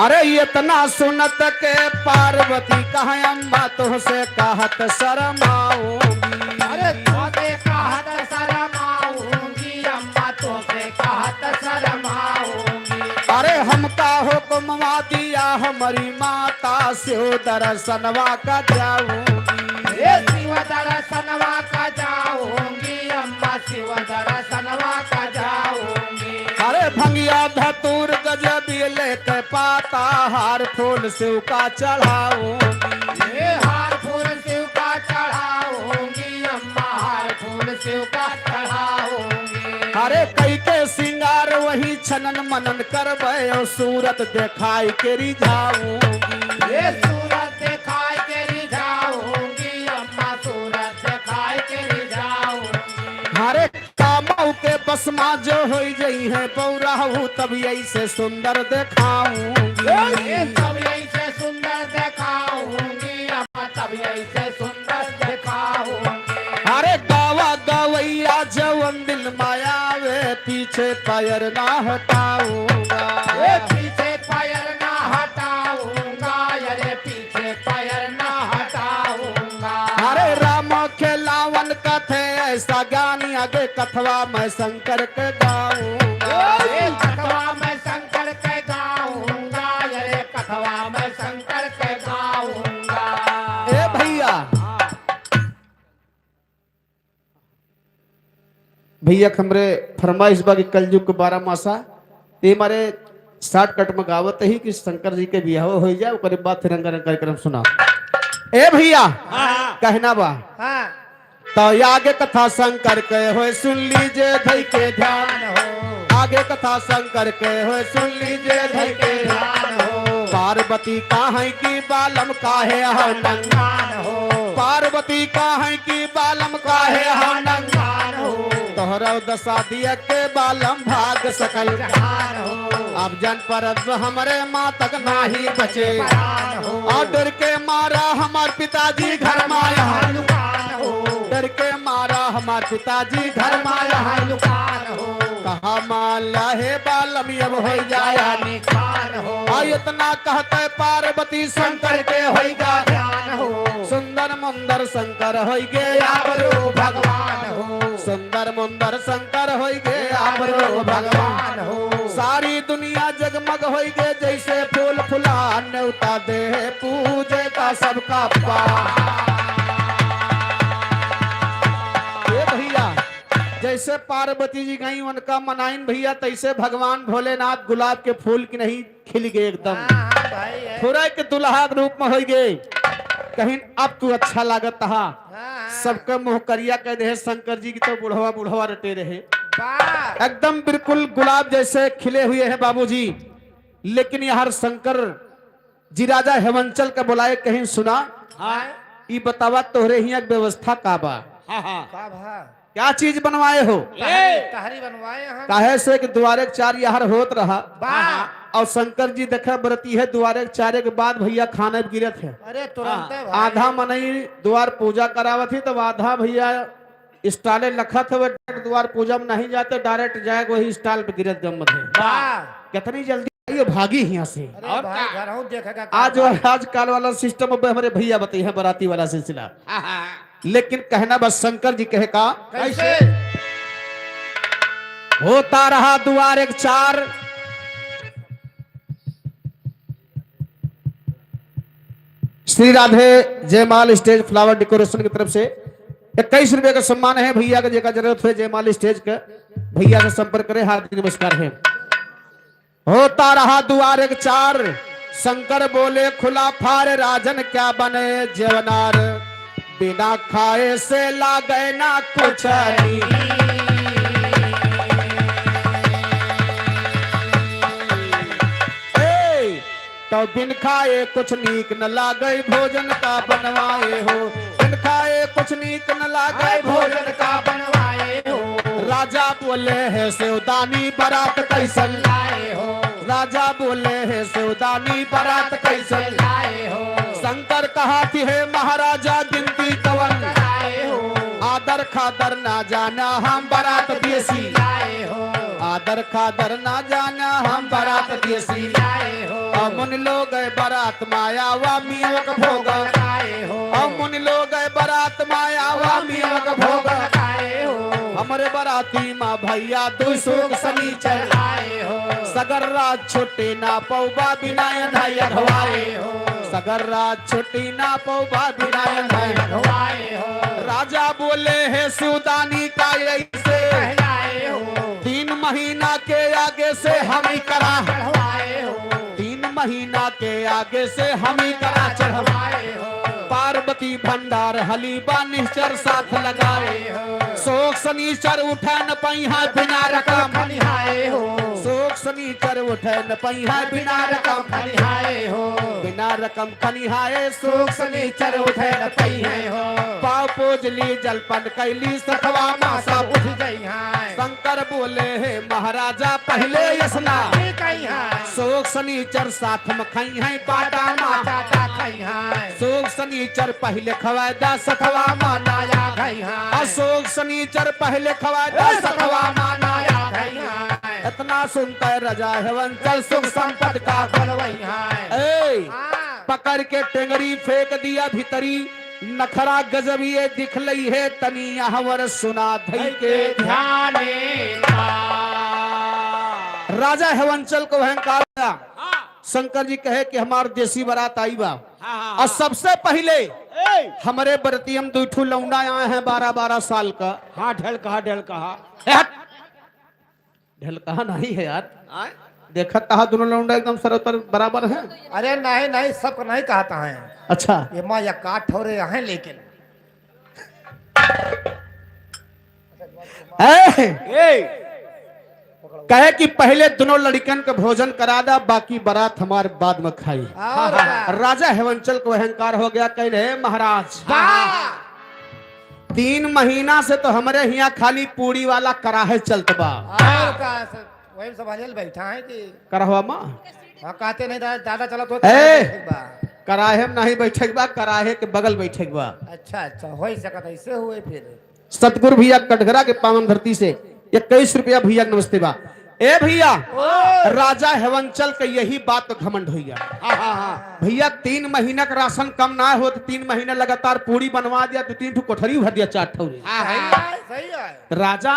Speaker 1: अरे इतना सुनत के पार्वती कहा अम्मा तुहसे कहत शर्माऊंगी।
Speaker 2: अरे तोते कहत शरमाऊंगी अम्मा तोते कहत शरमाऊंगी।
Speaker 1: अरे हमका हुक्मवा दिया हमारी माता से दर्शनवा का जाऊंगी।
Speaker 2: ये शिव दर्शनवा का जाऊंगी अम्मा शिव दर्शनवा का जाऊंगी।
Speaker 1: अरे भंगिया धतूर गजबी लेके पाता हार फूल शिव का चढ़ाऊंगी।
Speaker 2: ये हार फूल शिव का चढ़ाऊंगी अम्मा हार फूल शिव का चढ़ाऊंगी।
Speaker 1: अरे कई के सिंगार वही छनन मनन करबे और सूरत दिखाई के रिझाऊंगी।
Speaker 2: ये सूरत दिखाई के रिझाऊंगी अम्मा सूरत दिखाई के रिझाऊंगी।
Speaker 1: हरे कामऊ के बसमा जो हो गई है पौराहू तब ऐसे सुंदर दिखाऊंगी।
Speaker 2: ये तब ऐसे सुंदर दिखाऊंगी अम्मा तब ऐसे सुंदर दिखाऊंगी।
Speaker 1: अरे गावा गवैया जवन दिल मायावे पीछे पैर ना हटाऊंगा।
Speaker 2: ये पीछे पैर ना हटाऊंगा अरे पीछे पैर ना हटाऊंगा।
Speaker 1: अरे राम खेलावन कथे ऐसा ज्ञानी आगे कथवा मैं शंकर के गाऊंगा।
Speaker 2: ये कथवा मैं शंकर के गाऊंगा अरे कथवा मैं शंकर के गाऊंगा।
Speaker 1: ए भैया भैया हमरे फरमाइश बा कि कलयुग के 12 मासा ते हमारे शॉर्टकट में गावत ही कि शंकर जी के बियाह हो जाए ओकरे बाद तिरंगा कार्यक्रम सुना। ए भैया कहना बा
Speaker 3: हाँ
Speaker 1: तो आगे कथा शंकर के हो सुन लीजिए धई के ध्यान
Speaker 3: हो
Speaker 1: आगे कथा शंकर के हो सुन लीजिए धई के ध्यान हो। पार्वती काहे की बालम काहे हो नंगान
Speaker 3: हो
Speaker 1: पार्वती काहे की बालम काहे हो नंगान
Speaker 3: हो
Speaker 1: तो तोहरा दशा दिया के बालम भाग सकल
Speaker 3: जहान हो
Speaker 1: अब जन पर हमारे माँ तक नाही बचे
Speaker 3: परान हो
Speaker 1: और डर के मारा हमार पिताजी घर माया
Speaker 3: दुकान हो
Speaker 1: डर के मारा हमार पिताजी घर माया
Speaker 3: दुकान हो
Speaker 1: कहा माला हे बालम अब हो जाया
Speaker 3: निकान हो
Speaker 1: और इतना कहते पार्वती शंकर के होगा
Speaker 3: ध्यान हो
Speaker 1: सुंदर मुंदर शंकर हो गे
Speaker 3: आबरो भगवान हो
Speaker 1: सुंदर मुंदर शंकर हो गे आबरो भगवान
Speaker 3: हो
Speaker 1: सारी दुनिया जगमग हो गे जैसे फूल फुला न्योता दे पूजे का सबका ये भैया जैसे पार्वती जी गई उनका मनाइन भैया तैसे भगवान भोलेनाथ गुलाब के फूल की नहीं खिल गए एकदम
Speaker 3: भाई है
Speaker 1: थोड़ा के दुल्हा के रूप में हो गए कहीं अब तू अच्छा लागत हा सबका मुंह करिया कह दे शंकर जी की तो बुढ़वा बुढ़वा रटे रहे एकदम बिल्कुल गुलाब जैसे खिले हुए हैं बाबूजी लेकिन यार शंकर जी राजा हेमंचल का बुलाए कहीं सुना ये बतावा तोहरे ही एक व्यवस्था का बा क्या चीज बनवाए हो
Speaker 3: तहरी बनवाए हम
Speaker 1: काहे से कि द्वारे के चार यार होत रहा
Speaker 3: वाह
Speaker 1: और शंकर जी देखा बरती है द्वारे के चारे के बाद भैया खाने पे गिरत है
Speaker 3: अरे तुरंत है भाई
Speaker 1: आधा मनई द्वार पूजा करावत थी तब आधा भैया स्टाले लखत है द्वार पूजा में नहीं जाते डायरेक्ट जाए वही स्टाल पे गिरत गमत है
Speaker 3: वाह
Speaker 1: कितनी जल्दी ये भागी यहाँ से
Speaker 3: अरे भाई घर हूँ देखेगा
Speaker 1: आज काल वाला सिस्टम हमारे भैया बताइए है बराती वाला सिलसिला लेकिन कहना बस शंकर जी कहे का
Speaker 3: कैसे
Speaker 1: होता रहा द्वार एक चार श्री राधे जयमाल स्टेज फ्लावर डेकोरेशन की तरफ से 21 रुपए का सम्मान है भैया का जगह जरूरत है जयमाल स्टेज का भैया से संपर्क करें हार्दिक नमस्कार है होता रहा द्वार एक चार शंकर बोले खुला फार राजन क्या बने जवनार बिना खाए से ला गए ना कुछ तो बिन खाए कुछ नीक न लागे भोजन का बनवाए हो बिन खाए कुछ नीक न लागे
Speaker 3: भोजन का बनवाए हो
Speaker 1: राजा बोले है सेवदानी बारात कैसन
Speaker 3: लाए हो
Speaker 1: राजा बोले है सेवदानी बारात कैसन
Speaker 3: लाए हो
Speaker 1: शंकर कहा थी है महाराजा गिनती कवन
Speaker 3: लाए हो
Speaker 1: आदर खादर ना जाना हम बारात देसी
Speaker 3: लाए हो
Speaker 1: आदर खादर ना जाना हम बारात देसी
Speaker 3: लाए हो
Speaker 1: अमुन लोग बारात मायावा मियोक भोग
Speaker 3: लाए हो
Speaker 1: अमुन लोग बारात मायावा मियोक भोग
Speaker 3: लाए हो
Speaker 1: हमरे बाराती माँ भैया तू सुख सनीचर
Speaker 3: लाए हो
Speaker 1: सगर रात छुट्टी ना पौबा बिना धैर्य भवाए
Speaker 3: हो
Speaker 1: सगर रात छुट्टी ना पौबा बिना धैर्य
Speaker 3: लाए हो
Speaker 1: राजा बोले है सुदानी का ऐसे
Speaker 3: लाए हो
Speaker 1: 3 महीना के आगे से हम ही करा
Speaker 3: चढ़वाए हो
Speaker 1: 3 महीना के आगे से हम ही करा चढ़वा
Speaker 3: चढ़वाए हो
Speaker 1: पार्वती भंडार हलीबा निश्चर साथ लगाए शोक शनिचर उठे न पहिया बिना रकम
Speaker 3: खनिहाए हो
Speaker 1: शोक शनिचर उठे न पहिया बिना रकम
Speaker 3: खनिहाए हो
Speaker 1: बिना रकम खनिहाए शोक
Speaker 3: शनिचर उठे न पई है हो
Speaker 1: पाव पूजली जलपन कैली सखवा मासा
Speaker 3: सब उठ गई हैं
Speaker 1: शंकर बोले है महाराजा पहले यसना
Speaker 3: कहीं है
Speaker 1: शोक शनिचर साथ में खाई है पाटा माता
Speaker 3: माता कहीं है
Speaker 1: शोक शनिचर पहले खवादा सखवा माना
Speaker 3: नाया गई है
Speaker 1: अशोक शनिचर पहले खवादा सखवा माना
Speaker 3: नाया गई है
Speaker 1: इतना सुनता है राजा हेवंचल सुख संपद का
Speaker 3: बनवई है
Speaker 1: ए पकड़ के टेंगरी फेंक दिया भीतरी नखरा गजबिए दिख लई है तनी हवर सुना धई के
Speaker 3: ध्यान
Speaker 1: राजा हेवंचल को अहंकार आया। शंकर जी कहे कि हमार देसी बारात आई बा और सबसे पहले हमारे बरतियम दूठू लौंडा आए हैं 12-12 साल का
Speaker 2: हाँ ढल कहा
Speaker 1: ढल कहा नहीं है यार देखा कहा दोनों लौंडा एकदम सरोतर बराबर हैं
Speaker 3: अरे नहीं नहीं सबको नहीं कहता है
Speaker 1: अच्छा
Speaker 3: ये माँ या काट हो रहे हैं लेकिन
Speaker 1: कहे कि पहले दोनों लड़कन का भोजन करा दा बाकी बारात हमारे बाद में खाई राजा हेवंचल को अहंकार हो गया कह रहे महाराज 3 महीना से तो हमारे यहाँ खाली पूरी वाला कराहे चलत बा।
Speaker 3: और का वही संभाल बैठा है कि
Speaker 1: करहवा माँ
Speaker 3: हाँ कहते नहीं दादा चला तो
Speaker 1: ए! कराहे में नहीं बैठे बा, कराहे के बगल बैठे बा।
Speaker 3: अच्छा अच्छा हो ही सकता ऐसे हुए फिर
Speaker 1: सतगुरु भैया कटघरा के पावन धरती से 21 रुपया भैया नमस्ते बा। ए भैया राजा हेवंचल के यही बात तो घमंड भैया। भैया 3 महीना का राशन कम ना हो तो 3 महीने लगातार पूरी बनवा दिया तो 3 ठो कोठरी भर दिया 4 ठो।
Speaker 3: सही है
Speaker 1: राजा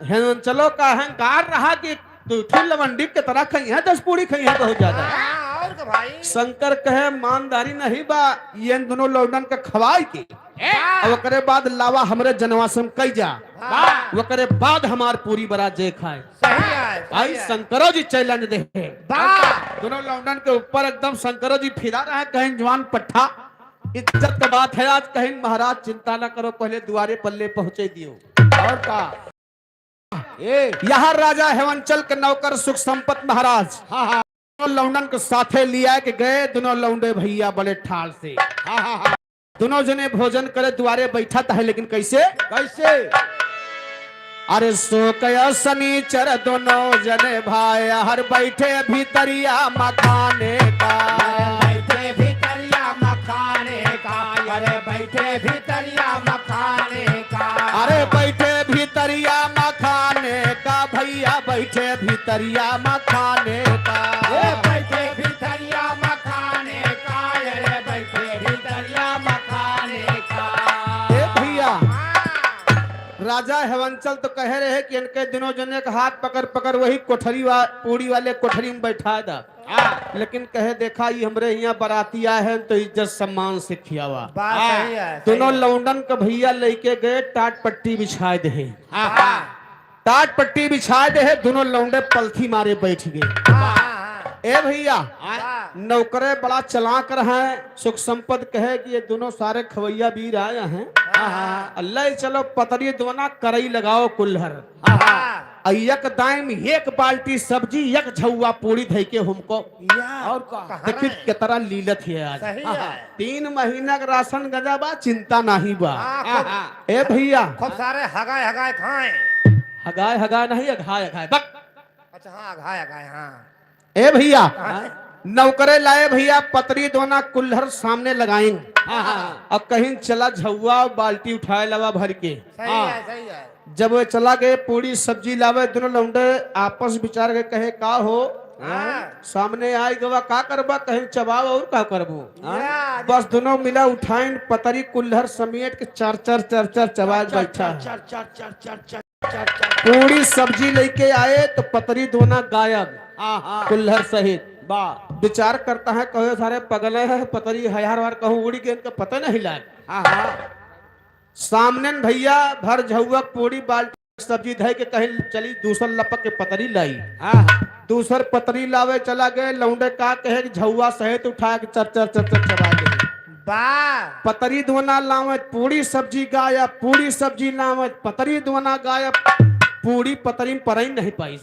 Speaker 1: हेवंचलो का अहंकार रहा कि 2 ठो लवंडी के तरह खई है 10 पूरी खई है बहुत ज्यादा।
Speaker 3: और का भाई
Speaker 1: शंकर कहे मानदारी नहीं बा ये इन दोनों लौंडन के खवाई के और ओकरे बाद लावा हमरे जनवासन कई जा ओकरे बाद हमार पूरी बरात जे खाए।
Speaker 3: सही है
Speaker 1: भाई शंकरो जी चैलेंज दे
Speaker 3: वाह
Speaker 1: दोनों लौंडन के ऊपर एकदम शंकरो जी फिरा रहे कहीं जवान पट्ठा इज्जत का बात है आज कहीं महाराज चिंता ना करो पहले द्वारे पल्ले पहुंचे दियो। और का यहाँ राजा हेवंचल के नौकर सुख संपत महाराज लौंडन को साथे लिया के गए दोनों लौंडे भैया बड़े ठाल से। दोनों जने भोजन करे द्वारे बैठा था लेकिन कैसे कैसे अरे सो कया शनिचर दोनों जने भाई हर बैठे भीतरिया मखाने का
Speaker 3: बैठे भीतरिया मखाने का अरे बैठे भीतरिया मखाने का
Speaker 1: अरे बैठे भीतरिया मखाने का भैया बैठे भीतरिया मखाने का
Speaker 3: बैठे भीतरिया मखाने का अरे बैठे भीतरिया मखाने का
Speaker 1: ए भैया राजा हेवंचल तो कह रहे कि इनके दिनों जने का हाथ पकड़ पकड़ वही कोठरी पूरी वाले कोठरी में बैठा था लेकिन कहे देखा ये हमरे यहाँ बाराती आए हैं तो इज्जत सम्मान से खियावा।
Speaker 3: बात सही है
Speaker 1: दोनों लौंडन का भैया लेके गए टाट पट्टी बिछाए दे टाट पट्टी बिछाए दे दोनों लौंडे पलथी मारे बैठ गए। ए भैया नौकरे बड़ा चलाक रहे सुख संपद कहे कि ये दोनों सारे खवैया वीर आए हैं अल्लाह चलो पतरी दोना करई लगाओ कुल्हर एक दाम एक बाल्टी सब्जी एक झुआ पूरी धई के हमको और देखिए कितना लीलत है आज। 3 महीना का राशन गजा बा चिंता नहीं बा। ए भैया
Speaker 3: खूब सारे हगाए हगाए खाए
Speaker 1: हगाए हगाए नहीं अघाए अघाए बक
Speaker 3: अच्छा हाँ हगाए हगाए हाँ
Speaker 1: ए भैया नौकरे लाए भैया पतरी दोना कुल्हर सामने लगाएंगे अब कहीं चला झुआ बाल्टी उठाए लवा भर के
Speaker 3: सही है
Speaker 1: जब वो चला गए पूरी सब्जी लावे दोनों लौंडे आपस विचार के कहे का हो सामने आई गवा का करबा कहीं चबाव और का करबो बस दोनों मिला उठाइन पतरी कुल्हर समेट के चार चार चबाज बैठा पूरी सब्जी लेके आए तो पतरी दोना गायब कुल्हर सहित विचार करता है कहे सारे पगले है पतरी हजार बार कहूँ उड़ी के इनका पता नहीं लाए सामने भैया भर झुआ पूरी बाल्टी सब्जी धय के कहीं चली दूसर लपक के पतरी लाई दूसर पतरी लावे चला गए लौंडे का कहे झुआ सहित उठा के चर चबा दे पतरी दोना लावत पूरी सब्जी गायब पूरी सब्जी लावत पतरी दोना गायब पूरी पतरी पर ही नहीं पाई।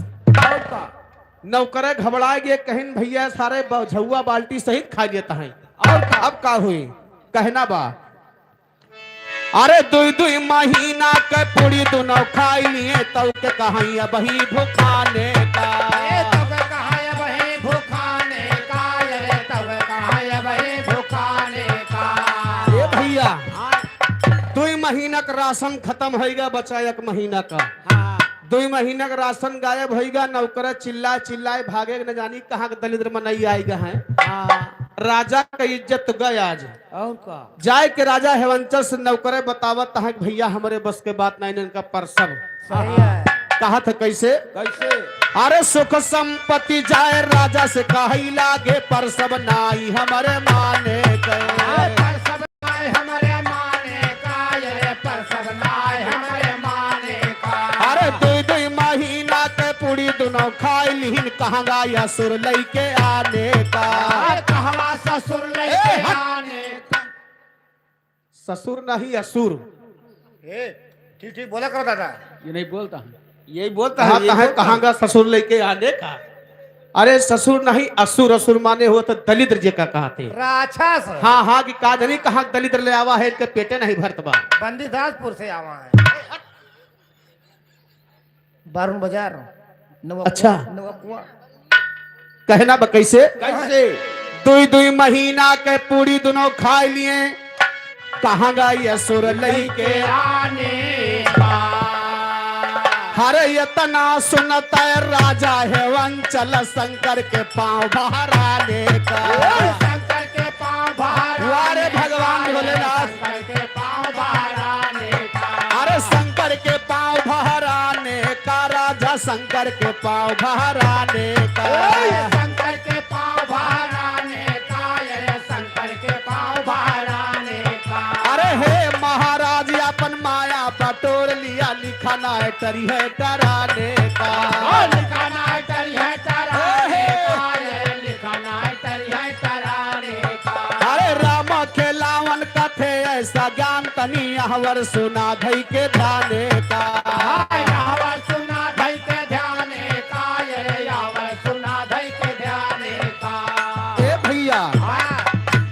Speaker 1: नौकरे घबराए गए कहीं भैया सारे झुआ बाल्टी सहित खा लेता है और अब का हुई कहना बा अरे 2 महीना के पूरी दोनों खाई लिए तब के कहाइया बही भूखाने का भैया 2 महीना का राशन खत्म होगा बचा 1 महीना का 2 महीना का राशन गायब होगा नौकर चिल्लाए भागे न जानी कहाँ दलिद्र मनई आएगा है राजा का इज्जत गया आज और का जाए के राजा हेवंचल से नौकरे बतावत है भैया हमारे बस के बात नहीं इनका परसब कहा था कैसे अरे सुख संपत्ति जाए राजा से कही लागे परसब नाई हमारे माने अरे 2 महीना के पूरी दोनों खाई लीन कहांगा या सुर लेके आने का
Speaker 3: ससुर लेके आने का
Speaker 1: ससुर नहीं असुर
Speaker 3: ठीक बोला करो दादा
Speaker 1: ये नहीं बोलता यही बोलता है कहांगा ससुर लेके आने का अरे ससुर नहीं असुर, असुर माने हो तो दलिद्र जे का कहते।
Speaker 3: राक्षस
Speaker 1: हाँ हाँ कि काजनी कहाँ दलिद्र ले आवा है, के पेटे नहीं भरत बा।
Speaker 3: बंदीदासपुर से आवा है, बारून बाजार
Speaker 1: अच्छा।
Speaker 3: नवकुआ।
Speaker 1: कहना बा कैसे?
Speaker 2: कैसे?
Speaker 1: दुई दुई महीना के पूरी दोनों खा लिए, कहाँ गई असुर लई के
Speaker 3: आने का
Speaker 1: हरे यतना सुनता राजा है वंचल शंकर के पांव भराने का।
Speaker 3: शंकर के पाँव भराने
Speaker 1: वारे भगवान भोलेनाथ,
Speaker 3: शंकर के पाँव भराने का।
Speaker 1: अरे शंकर के पांव भराने का, राजा शंकर के पांव भराने का।
Speaker 3: शंकर के पाँव भराने का, ये शंकर के पाँव भराने का।
Speaker 1: अरे हे महाराज अपन माया बटोर लिया, लिखाना है टरी है डराने का।
Speaker 3: लिखाना है टरी है टराने का, ये लिखाना है टरी है टराने का।
Speaker 1: अरे राम खेलावन कथे ऐसा ज्ञान तनी हवर सुना धई के ध्याने का।
Speaker 3: यावर सुना धई के ध्याने का, ये यावर सुना धई के ध्याने का।
Speaker 1: ए भैया
Speaker 3: हाँ,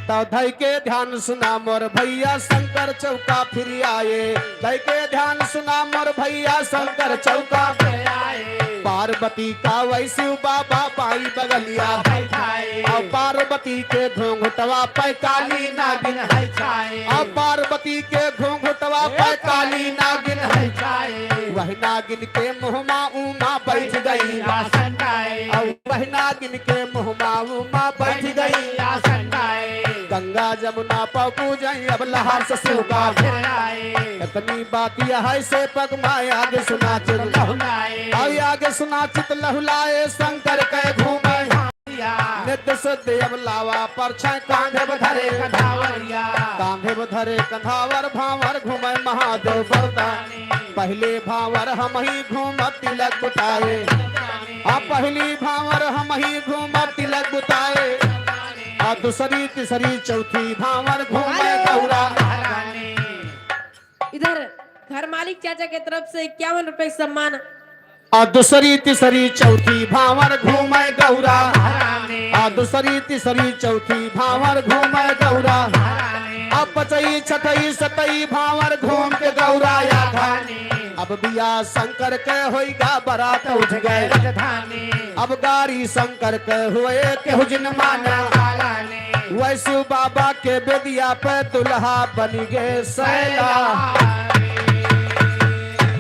Speaker 1: तो धई के ध्यान सुना मोर भैया, शंकर चौका फिर आए। धई के ध्यान सुना मोर भैया, शंकर चौका
Speaker 3: पे आए
Speaker 1: पार्वती का वैसे बाबा पाई बगलिया,
Speaker 3: बैठाए।
Speaker 1: और पार्वती के घूंघटवा पे काली नागिन है।
Speaker 3: है छाए,
Speaker 1: और पार्वती के घूंघटवा पे काली नागिन है।
Speaker 3: है छाए।
Speaker 1: वही नागिन के मुँह मा उमा बैठ गई,
Speaker 3: आसन गाए,
Speaker 1: और वही नागिन के मुँह मा उमा बैठ गई।
Speaker 3: आसन गाए।
Speaker 1: गंगा जमुना पपू जाई, अब लहार से शिव का
Speaker 3: फिर आए,
Speaker 1: इतनी बात यह है से पग माए आगे सुना चित
Speaker 3: लहुलाए।
Speaker 1: और आगे सुना चित लहुलाए, शंकर के घूमे नित्य सिद्ध अब लावा पर छाए, कांधे बधरे
Speaker 3: कधावरिया,
Speaker 1: कांधे बधरे कंधावर भावर घूमे महादेव बरदानी। पहले भावर हम ही घूम तिलक बुताए, अब पहली भावर हम ही घूम तिलक बुताए। और दूसरी तीसरी चौथी भावर घूमे गौरा।
Speaker 3: महारानी।
Speaker 5: इधर घर मालिक चाचा के तरफ से 51 रुपए सम्मान।
Speaker 1: और दूसरी तीसरी चौथी भावर घूमे गौरा।
Speaker 3: महारानी।
Speaker 1: और दूसरी तीसरी चौथी भावर घूमे गौरा।
Speaker 3: महारानी।
Speaker 1: अब पचई छठई सतई भावर घूम के गौरा आधा। अब बिया शंकर के होइगा बारात उठ गए,
Speaker 3: राजधानी।
Speaker 1: अब गाड़ी शंकर के हुए केहू जिन माना।
Speaker 3: कालानी।
Speaker 1: वैसु बाबा के बेदिया पे दुल्हा बन गए सैला।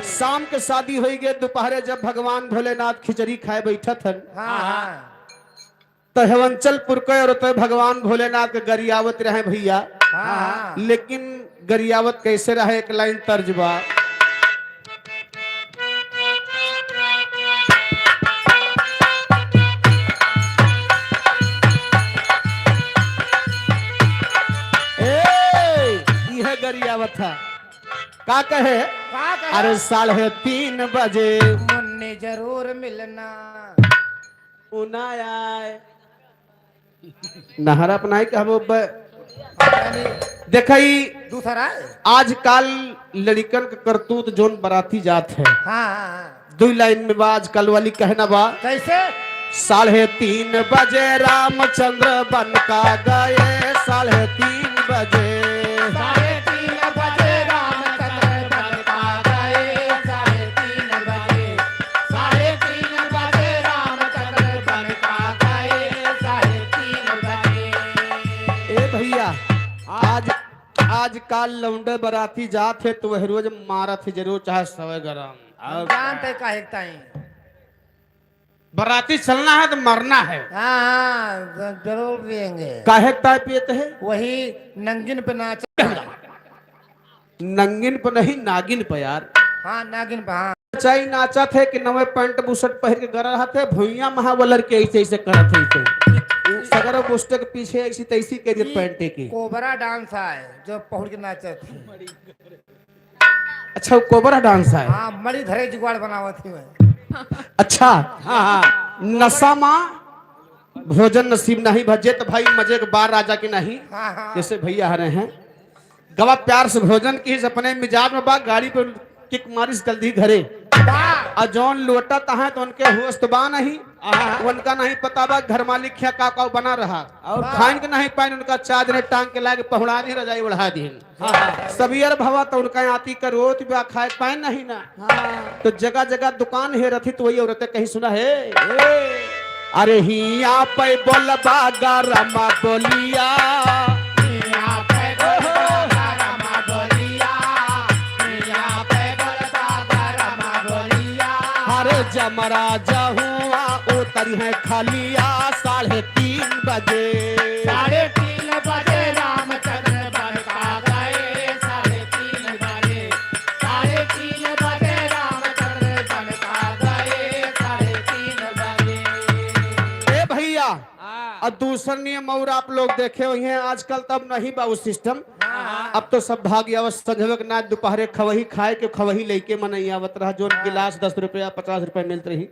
Speaker 1: शाम के शादी हुई गए, दोपहरे जब भगवान भोलेनाथ खिचड़ी खाए बैठत हन,
Speaker 3: हाँ,
Speaker 1: तो हेवंचलपुर के और तो भगवान भोलेनाथ के गरियावत रहे भैया।
Speaker 3: हाँ।
Speaker 1: लेकिन गरियावत कैसे रहे, एक लाइन तर्जबा। यह गरियावत था का कहे,
Speaker 3: का कहा?
Speaker 1: अरे 3:30 बजे
Speaker 3: मुन्ने जरूर मिलना।
Speaker 1: उनाय नहर अपनाई कहबो
Speaker 3: यानी
Speaker 1: देखई
Speaker 3: दूसरा है?
Speaker 1: आजकल लड़कन के करतूत जोन बराती जात है।
Speaker 3: हाँ, हाँ।
Speaker 1: 2 लाइन में बा आजकल वाली कहना बा।
Speaker 3: कैसे?
Speaker 1: 3:30 बजे रामचंद्र बन का गए, 3:30 बजे
Speaker 3: 3:30 बजे रामचंद्र बन का गए। 3:30 बजे 3:30 बजे रामचंद्र बन का गए। 3:30 बजे।
Speaker 1: ए भैया आजकल लौंडे बराती जात है तो वह रोज मारत है जरूर, चाहे 100 ग्राम। और
Speaker 3: जानते काहे ताई?
Speaker 1: बराती चलना है तो मरना है।
Speaker 3: हाँ, हाँ, जरूर देंगे।
Speaker 1: काहे ताय पियत है?
Speaker 3: वही नंगिन पे नाच।
Speaker 1: नंगिन पर नहीं नागिन पर यार।
Speaker 3: हाँ, नागिन पे। हाँ,
Speaker 1: चाई नाचा थे कि नवे पैंट बुशर्ट पहन के गर रहा थे, भुइया महावलर के ऐसे ऐसे करत थे। सगरो बुस्टे के पीछे ऐसी तैसी के पैंटे की।
Speaker 3: कोबरा डांस है जो पहुड़ के नाचे थे।
Speaker 1: अच्छा वो कोबरा डांस है।
Speaker 3: हाँ, मरी धरे जुगाड़ बनावत थी मैं।
Speaker 1: अच्छा हाँ हाँ। नशा माँ भोजन नसीब नहीं भजे तो भाई मजे के बार राजा की नहीं।
Speaker 3: हाँ, हाँ।
Speaker 1: जैसे भैया आ रहे हैं गवा प्यार से भोजन की अपने मिजाज में बा, गाड़ी पर किक मारिस जल्दी घरे।
Speaker 3: वाह!
Speaker 1: और जौन लोटत है तो उनके होश तो बा नहीं, उनका नहीं पता बा घर मालिक क्या का बना रहा और खान के नहीं पाइन उनका चादर ने टांग के लाके पहुड़ा दी रजाई उड़ा दी सबियर भवा तो उनका आती का रोत बा खाए पाइन नहीं ना। तो जगह जगह दुकान है रथी तो वही औरतें कहीं सुना है अरे हिया पे बोलबा गरमा बोलिया जमराजा हुआ उतरी है खलिया 3:30 बजे
Speaker 2: 3:30 बजे रामचंद्र बनका गए 3:30 बजे 3:30 बजे रामचंद्र बनका गए 3:30 बजे।
Speaker 1: ए भैया अब दूसरा नियम और आप लोग देखे हुए हैं आजकल तब नहीं बा उस सिस्टम। अब तो सब भाग्य संजोग ना दोपहरे खवही खाए के खवही लेके मन आवत रहा जो गिलास 10 रुपया 50 रुपया मिलत रही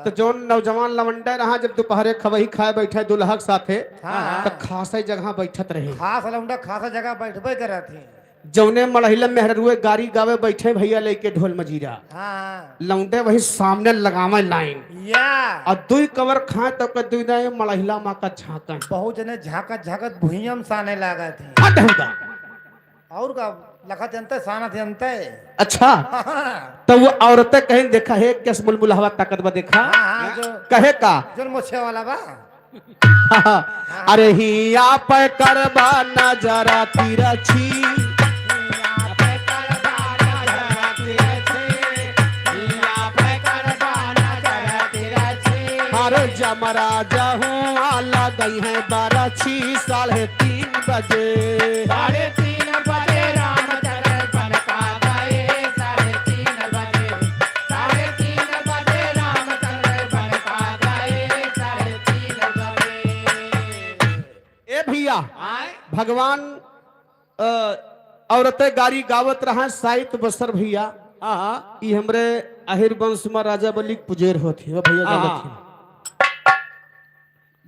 Speaker 1: तो जो नौजवान लवंडा रहा जब दोपहरे खवही खाए बैठे दुल्हा के साथे तो खासा जगह बैठत रहे
Speaker 3: खास लौंडा खासा जगह बैठबे करत थी
Speaker 1: जौने मड़हिला मेहरुए गाड़ी गावे बैठे भैया लेके ढोल मजीरा लौंडे वही सामने लगावे लाइन
Speaker 3: या
Speaker 1: और दुई कवर खाए तब के दुई दे मड़हिला माँ का झांका
Speaker 3: बहुत जने झाकत झाकत भुइयम साने लागा थी
Speaker 1: हट होगा
Speaker 3: और का लखत जनते साना जनते
Speaker 1: अच्छा तो वो औरतें कहीं देखा है कैसे मुलमुलावा ताकत बा देखा
Speaker 3: जो
Speaker 1: कहे का
Speaker 3: जो मोछे वाला बा
Speaker 1: अरे हिया पे करबा नजरा तिरछी अरे जमराजा हुआ लगी है 12:30 3:30 बजे
Speaker 2: 3:30 बजे रामचंद्र बनका गए 3:30 बजे 3:30 बजे रामचंद्र बनका गए 3:30 बजे।
Speaker 1: ए भैया भगवान औरतें गाड़ी गावत रहा साहित्य बसर भैया ई हमरे आहिर वंश में राजा बलि पुजेर होती है भैया जानत हैं।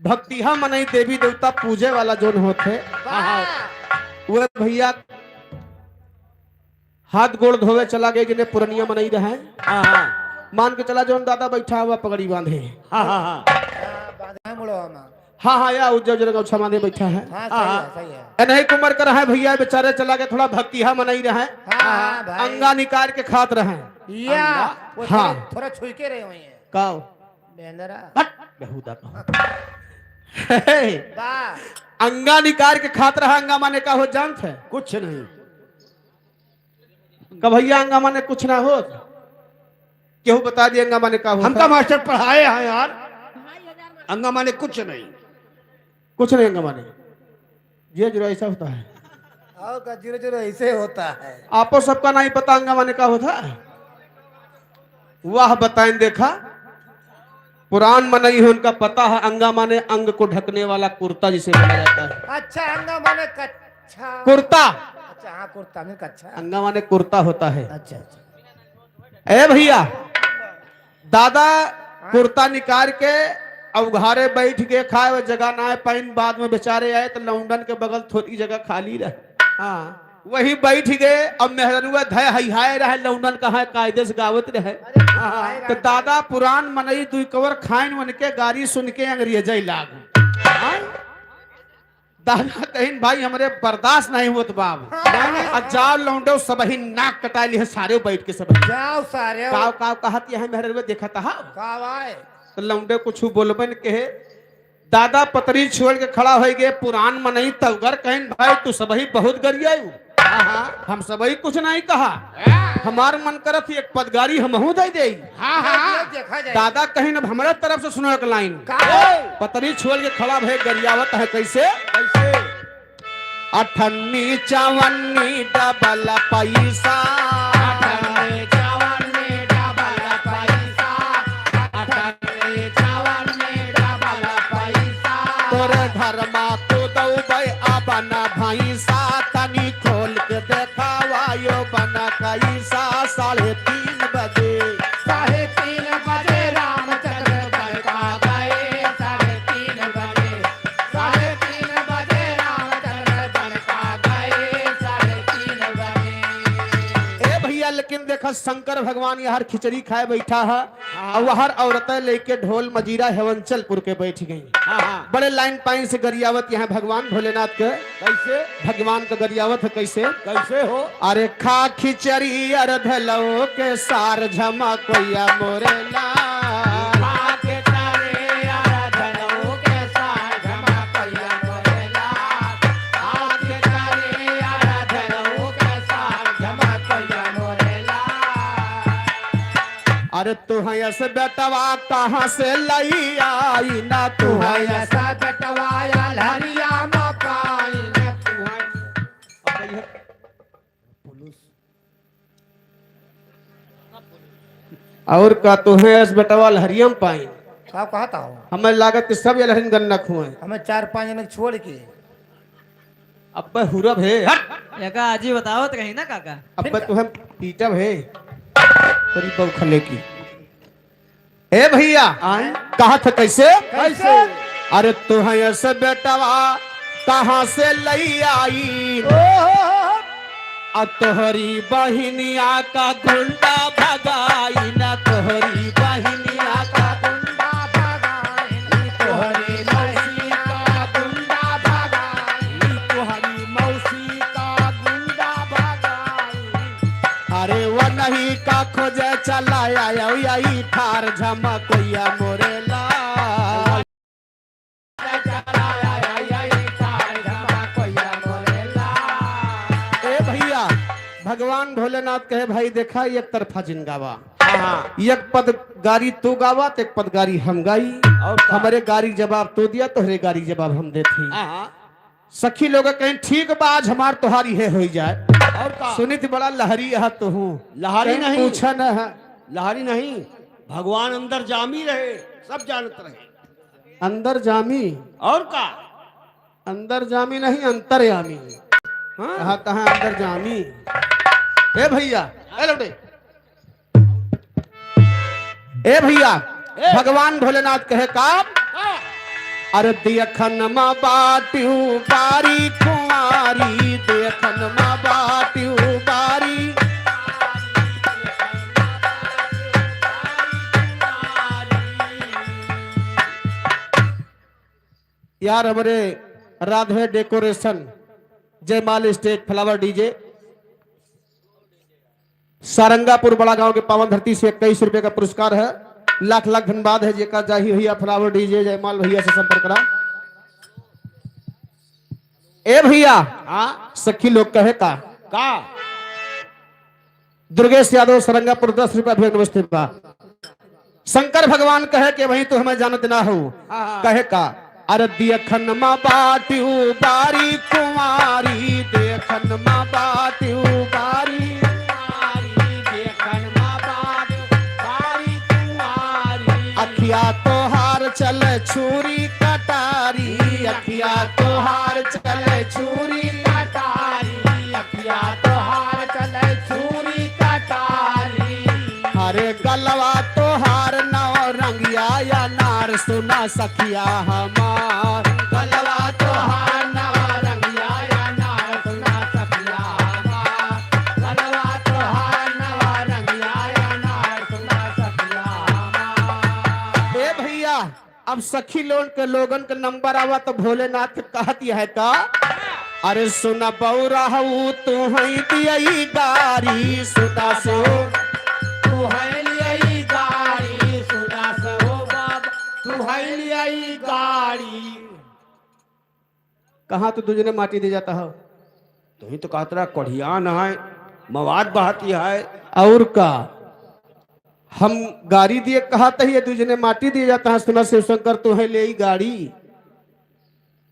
Speaker 1: भक्ति हम मनई देवी देवता पूजे वाला जोन होते वो भैया हाथ गोड़ धोवे चला गए जिन्हें पुरनिया मनई रहे मान के चला जोन दादा बैठा हुआ पगड़ी बांधे
Speaker 3: बांधे मुड़वा में
Speaker 1: हाँ या उज्जव जगह गौछा बांधे बैठा है
Speaker 3: सही है
Speaker 1: नहीं कुमर कर रहा है भैया बेचारे चला के थोड़ा भक्ति हम मनई रहे
Speaker 3: भाई
Speaker 1: अंगा निकाल के खात रहे
Speaker 3: या वो
Speaker 1: हाँ।
Speaker 3: थोड़ा छुई के रहे हुए हैं
Speaker 1: काओ
Speaker 3: बेंदरा
Speaker 1: बेहुदा का
Speaker 3: बा
Speaker 1: अंगा निकाल के खात रहा अंगा माने का हो जानत है कुछ नहीं का भैया अंगा माने कुछ ना हो केहू बता दिए अंगा माने का हो
Speaker 2: हमका मास्टर पढ़ाए हैं यार अंगा माने कुछ नहीं
Speaker 1: कुछ नहीं अंगा माने ये जो ऐसा होता है
Speaker 3: और का जीरो जीरो ऐसे होता है
Speaker 1: आपको सबका नहीं पता अंगा माने का होता है वाह बताएं देखा पुराण में नहीं है उनका पता है अंगा माने अंग को ढकने वाला कुर्ता जिसे बोला जाता है
Speaker 3: अच्छा अंगा माने कच्छा
Speaker 1: कुर्ता
Speaker 3: अच्छा हाँ कुर्ता में कच्छा
Speaker 1: अंगा माने कुर्ता होता है
Speaker 3: अच्छा अच्छा
Speaker 1: ए भैया दादा कुर्ता निकाल के अवघारे बैठ के खाए वो जगह ना है पाइन बाद में बेचारे आए तो लौंडन के बगल थोड़ी जगह खाली रहे हाँ वही बैठ गए अब मेहरुआ धय हिहाए रहे लौंडन कहा कायदे से गावत रहे तो दादा पुरान मनई दुई कवर खाइन मन के गाड़ी सुन के अंग्रेजी लागू दादा कहीं भाई हमारे बर्दाश्त नहीं होत बाब जाओ लौंडो सब ही नाक कटा लिए सारे बैठ के सब
Speaker 3: जाओ सारे
Speaker 1: काव काव कहत यह मेहरुआ देखा था
Speaker 3: कावाए
Speaker 1: तो लौंडे कुछ बोलबन के दादा पतरी छोड़ के खड़ा हो गए पुरान मनई तवगर कहीं भाई तू सब ही बहुत गरियायू हम सब ही कुछ नहीं कहा हमार मन करत एक पदगारी हमहू दे दे
Speaker 3: देखा जाए
Speaker 1: दादा कहीं न हमारे तरफ से सुनो एक लाइन पतरी छोड़ के खड़ा भय गरियावत है कैसे अठन्नी चवन्नी डबल पैसा तोरे घर मा तो दौबे अपना भैंसा तनी खोल के देखावा यो बना कैसा 3:30 बजे
Speaker 2: 3:30 बजे रामचंद्र बनका गए 3:30 बजे 3:30 बजे रामचंद्र बनका गए 3:30 बजे।
Speaker 1: ए भैया लेकिन देखा शंकर शंकर भगवान यहाँ खिचड़ी खाए बैठा है और वहर औरतें लेके ढोल मजीरा हेवंचलपुर के बैठ गई। बड़े लाइन पाइन से गरियावत यहाँ भगवान भोलेनाथ के
Speaker 2: कैसे
Speaker 1: भगवान का गरियावत है कैसे
Speaker 2: कैसे हो
Speaker 1: अरे खा खिचड़ी अरधलो के सार झमा कोया मोरे लाल
Speaker 2: आके तारे आराधनों के साथ जमा कइया मोरेला आके तारे आराधनों के साथ जमा कइया मोरेला
Speaker 1: अरे तू ऐसे बेटवा कहाँ से लई आई ना तू है
Speaker 2: ऐसा बटवाया लहरिया मकाई न तू है
Speaker 1: और का तू है इस बेटवा हरियम पाई
Speaker 3: का कहता हो
Speaker 1: हमें लागत कि सब ये लहरिन गन्ना खुए
Speaker 3: हमें 4-5 जन छोड़ के
Speaker 1: अब हुरब है हट
Speaker 4: एका आजी बतावत रही ना काका
Speaker 1: अब तुहे पीटब है तेरी बहू खले की ए भैया कहा था कैसे
Speaker 2: कैसे
Speaker 1: अरे तू है ऐसे बेटवा कहाँ से लई आई आ तोहरी बहिनिया का गुंडा भगाई ना तोहरी बहिनिया का
Speaker 2: गुंडा भगाई तोहरी मौसी का गुंडा भगाई तोहरी मौसी का गुंडा भगाई
Speaker 1: अरे वो नहीं का खोजे चला आया यही ठार झमकोया मोरे लाल ए भैया भगवान भोलेनाथ कहे भाई देखा एक तरफा जिन गावा एक पद गारी तू गावा तो एक पद गारी हम गाई
Speaker 2: और
Speaker 1: हमारे गारी जवाब तो दिया तोहरे गारी जवाब हम देते सखी लोग कहीं ठीक बाज हमार तोहारी है हो जाए
Speaker 2: और का
Speaker 1: सुनित बड़ा लहरी है तो हूँ
Speaker 2: लहरी
Speaker 1: कहीं
Speaker 2: नहीं।
Speaker 1: पूछा न है
Speaker 2: लहरी नहीं भगवान अंदर जामी रहे सब जानत रहे
Speaker 1: अंदर जामी
Speaker 2: और का
Speaker 1: अंदर जामी नहीं अंतरयामी कहा कहा अंदर जामी ए भैया ए लौटे ए भैया भगवान भोलेनाथ कहे काम अरे देखन मा बाटू बारी कुंवारी देखन मा बाटू बारी यार हमारे राधे डेकोरेशन जयमाल स्टेज फ्लावर डीजे सारंगापुर बड़ा गांव के पावन धरती से 21 रुपए का पुरस्कार है लाख लाख धन्यवाद है जेका जाही भैया फ्लावर डीजे जयमाल भैया से संपर्क करा ए भैया सखी लोग कहे का दुर्गेश यादव सारंगापुर 10 रुपया भेंट नमस्ते बा शंकर भगवान कहे कि वही तो हमें जानत ना हो कहे का अरे देखन मा बाटू बारी कुंवारी देखन मा बाटू बारी अखिया तोहार चले छुरी कटारी अखिया तोहार चले छुरी
Speaker 2: कटारी अखिया तोहार चले छुरी कटारी
Speaker 1: अरे गलवा तोहार नौ रंगिया या नार सुना सखिया हमार
Speaker 2: गलवा तोहार नवा रंगिया या नार सुना सखिया हमार गलवा तोहार नवा रंगिया या नार सुना सखिया हमार
Speaker 1: ए भैया अब सखी लोग के लोगन के नंबर आवा तो भोलेनाथ के कहती है का अरे सुना बौरा हूँ तू ही दियई गारी सुना सो
Speaker 2: तू है लियाई गाड़ी सुना सो बाबा तू है लियाई गाड़ी
Speaker 1: कहाँ तो तुझने माटी दे जाता है
Speaker 2: तो ही तो कहता कढ़ियान है मवाद बहाती है
Speaker 1: और का हम गाड़ी दिए कहा है तुझने माटी दिए जाता है सुना शिव शंकर तू है ले गाड़ी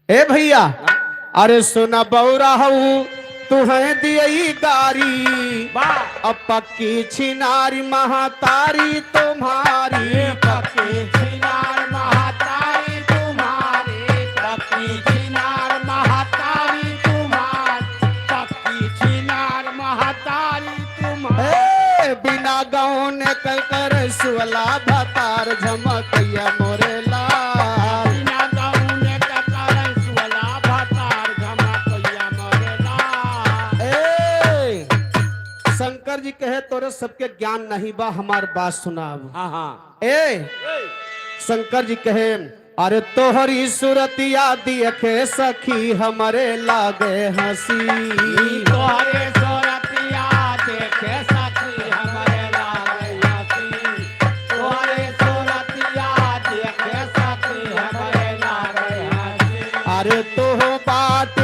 Speaker 1: ए भैया अरे सुना बौरा हूँ तू है दियई गाड़ी अब पक्की छिनारी महातारी तुम्हारी
Speaker 2: पक्की छिनार महातारी तुम्हारे पक्की छिनार महातारी तुम्हारे पक्की छिनार महातारी तुम्हारे
Speaker 1: बिना गाँव ने कर सुअला भतार झमकैया मोरे लाल
Speaker 2: बिना गाँव ने ककर सुअला भतार झमकैया मोरे लाल
Speaker 1: शंकर जी कहे तोरे तरह सबके ज्ञान नहीं बा, हमार बात सुनाब।
Speaker 2: हाँ हाँ
Speaker 1: ए शंकर जी कहे, अरे तोहरी सूरतिया देखे सखी हमरे लागे हंसी।
Speaker 2: तोहरे सूरतिया देखे सखी हमरे लागे हंसी। तोहरे सूरतिया देखे सखी हमरे लागे हंसी।
Speaker 1: अरे तोह बाट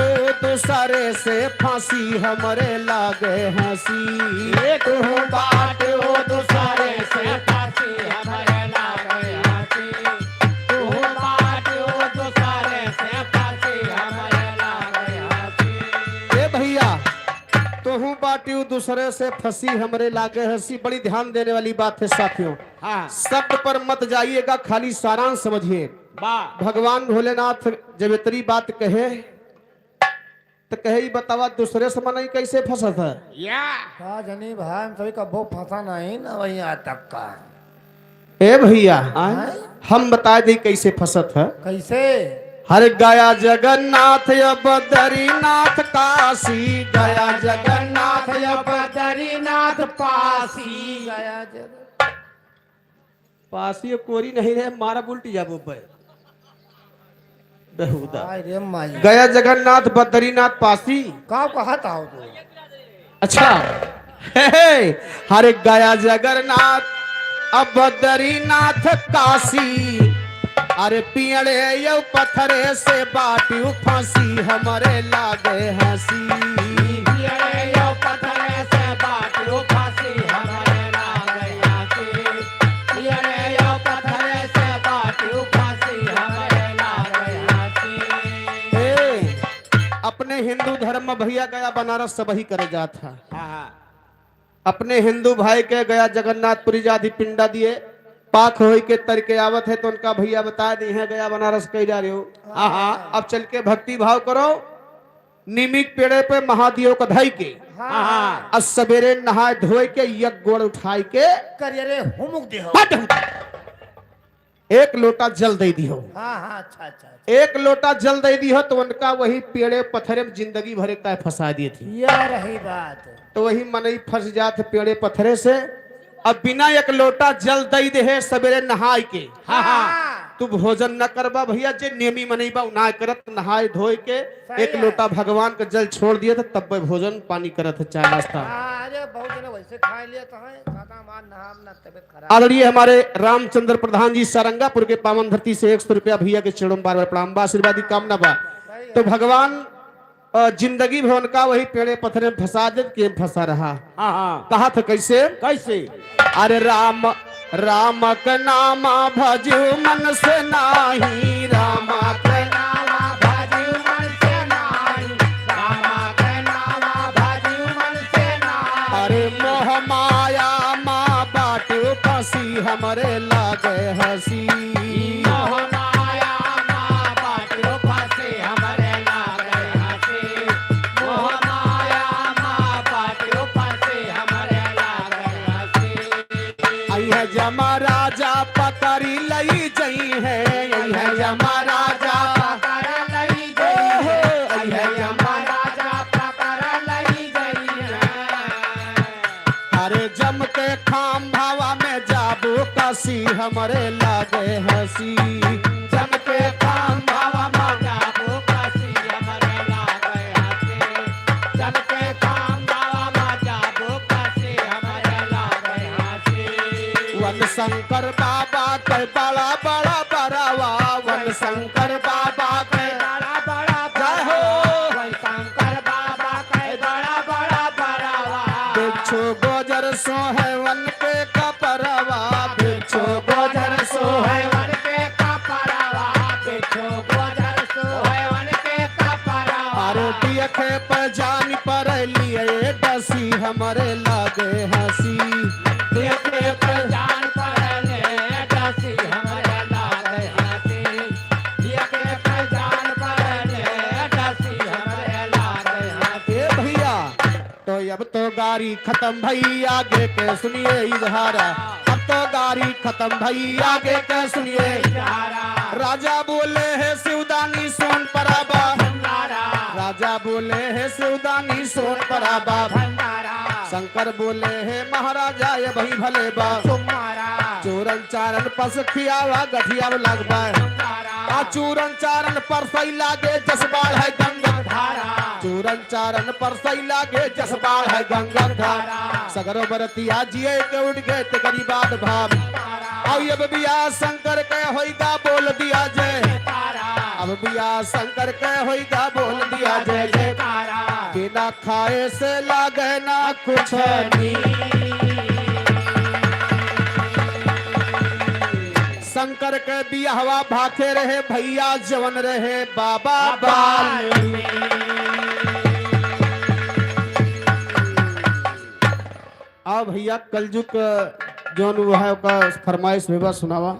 Speaker 1: दूसरे से फांसी हमरे लागे हंसी।
Speaker 2: तू बाट हो दूसरे से फांसी हमरे लागे हंसी। तू बाट हो दूसरे से फांसी हमरे लागे हंसी।
Speaker 1: ए भैया तोहू बाटी दूसरे से फंसी हमरे लागे हंसी, बड़ी ध्यान देने वाली बात है साथियों।
Speaker 2: हाँ
Speaker 1: शब्द पर मत जाइएगा, खाली सारांश समझिए।
Speaker 2: वाह
Speaker 1: भगवान भोलेनाथ जब इतनी बात कहे तो कहे ही बतावा दूसरे से मनाई कैसे फंसत है।
Speaker 2: या
Speaker 3: का जनी भाई हम सभी कबो फंसा नहीं ना वही आज तक का।
Speaker 1: ए भैया हम बता दे कैसे फंसत है।
Speaker 3: कैसे?
Speaker 1: हर गया जगन्नाथ या बद्रीनाथ काशी, गया जगन्नाथ या
Speaker 2: बद्रीनाथ पासी।
Speaker 3: गया जग
Speaker 1: पासी कोरी नहीं रहे, मारा उल्टी जाबो पे बेहुदा।
Speaker 3: आय रे माई
Speaker 1: गया जगन्नाथ बद्रीनाथ पासी।
Speaker 3: का कहा था तू?
Speaker 1: अच्छा हे, हर गया जगन्नाथ अब बद्रीनाथ काशी। अरे पियड़े यो पत्थरे से बाटी फांसी हमरे लागे हंसी।
Speaker 2: पियड़े यो पत्थरे से बाटी फांसी हमरे लागे हंसी। पियड़े यो पत्थरे से बाटी फांसी हमरे लागे हंसी।
Speaker 1: ए, अपने हिंदू धर्म में भैया गया बनारस सब ही करे जात था।
Speaker 2: हाँ
Speaker 1: अपने हिंदू भाई के गया जगन्नाथपुरी जाति पिंडा दिए पाक हो के तर के आवत है तो उनका भैया बता दी है गया बनारस कही जा रहे हो।
Speaker 2: हाँ
Speaker 1: अब चल के भक्ति भाव करो, निमिक पेड़े पे महादेव को धाई के
Speaker 2: हाँ
Speaker 1: अब सवेरे नहाए धोए के यज्ञ गोड़ उठाई के
Speaker 3: करियरे हुमुक दे हो।
Speaker 1: एक लोटा जल दे दी हो।
Speaker 3: हाँ हाँ अच्छा अच्छा।
Speaker 1: एक लोटा जल दे दी हो तो उनका वही पेड़े पत्थरे में जिंदगी भरे का फंसा दिए थी।
Speaker 3: यह रही बात।
Speaker 1: तो वही मनई फंस जाते पेड़े पत्थरे से। अब बिना एक लोटा जल दई दे है सवेरे नहाय के।
Speaker 3: हाँ
Speaker 1: तू भोजन न करबा भैया, जे नियमी मनई बा ना करत, नहाय धोए के एक
Speaker 3: है।
Speaker 1: लोटा भगवान का जल छोड़ दिया था तब भोजन पानी करत है, चाय नाश्ता।
Speaker 3: अरे बहुत जने वैसे खा लिया तो है खाता मान नहाम ना तबीयत खराब।
Speaker 1: आदरणीय हमारे रामचंद्र प्रधान जी सारंगापुर के पावन धरती से 100 रुपया भैया के चरणों में बार बार प्रणाम बा, आशीर्वादी कामना बा। तो भगवान जिंदगी भर का वही पेड़े पत्थरे में फंसा दे के फंसा रहा।
Speaker 2: हाँ
Speaker 1: कहा था कैसे?
Speaker 2: कैसे?
Speaker 1: अरे राम राम का नाम भजू मन से नाही, राम का
Speaker 2: नामा भजू मन से नाही। रामा के नामा भजू मन से नाही।
Speaker 1: अरे मोह माया माँ बाटू फंसी हमरे लागे हंसी।
Speaker 2: मोह माया माँ बाटू फंसी हमरे लागे हंसी। मोह माया माँ बाटू फंसी हमरे लागे हंसी।
Speaker 1: आई है जमा राजा पकड़ी लई जई है, आई है जमा राजा
Speaker 2: पकड़ लई गई है।
Speaker 1: आई है
Speaker 2: यमा राजा पकड़ लई गई है।
Speaker 1: अरे जम के खाम भावा में जाबू काशी हमरे लागे हंसी।
Speaker 2: जम के काम भावा माता को काशी हमरे लागे हंसी। जम के काम भावा माता को काशी हमरे लागे हंसी।
Speaker 1: वन शंकर बाबा के बड़ा बड़ा बरावा, वन शंकर बाबा के
Speaker 2: बड़ा बड़ा
Speaker 1: जय हो।
Speaker 2: वही शंकर बाबा के बड़ा बड़ा बड़ावा।
Speaker 1: बिच्छू गोजर सो है वन के कपरवा, बिच्छू गोजर सो है
Speaker 2: वन के कपड़ावा। बिच्छू गोजर सो है वन के कपड़ावा।
Speaker 1: अरे देखे पर जान पर लिए डसी हमरे लागे हंसी।
Speaker 2: देखे पर जान पड़ले डसी हमरे लागे हंसी। देखे पर जान पड़ले डसी हमरे लागे हंसी।
Speaker 1: ए भैया तो अब तो गाड़ी खत्म भई आगे के सुनिए इजहारा, अब तो गाड़ी खत्म भई आगे के सुनिए। राजा बोले है शिवदानी सोन पराबा,
Speaker 2: भंडारा
Speaker 1: राजा बोले है शिवदानी सोन पराबा।
Speaker 2: भंडारा
Speaker 1: शंकर बोले हे महाराजा ये भई भले बा
Speaker 2: तुम्हारा
Speaker 1: चूरन चारन पस खियावा गठिया लगबा आ चूरन चारन पर सही लागे जसबाल है गंगा
Speaker 2: धारा
Speaker 1: चूरन चारन पर सही लागे जसबाल है गंगा धारा सगरो बरतिया जिए के उठ गए ते गरीबाद भाव अब ये बिया शंकर के होइगा बोल दिया जय अब बिया शंकर के होइगा बोल दिया जय जय बिना खाए से लागे ना कुछ शंकर के बिया हवा भाते रहे भैया जवन रहे बाबा बाल आओ भैया कलजुग जोन वो है का फरमाइश विवाह सुनावा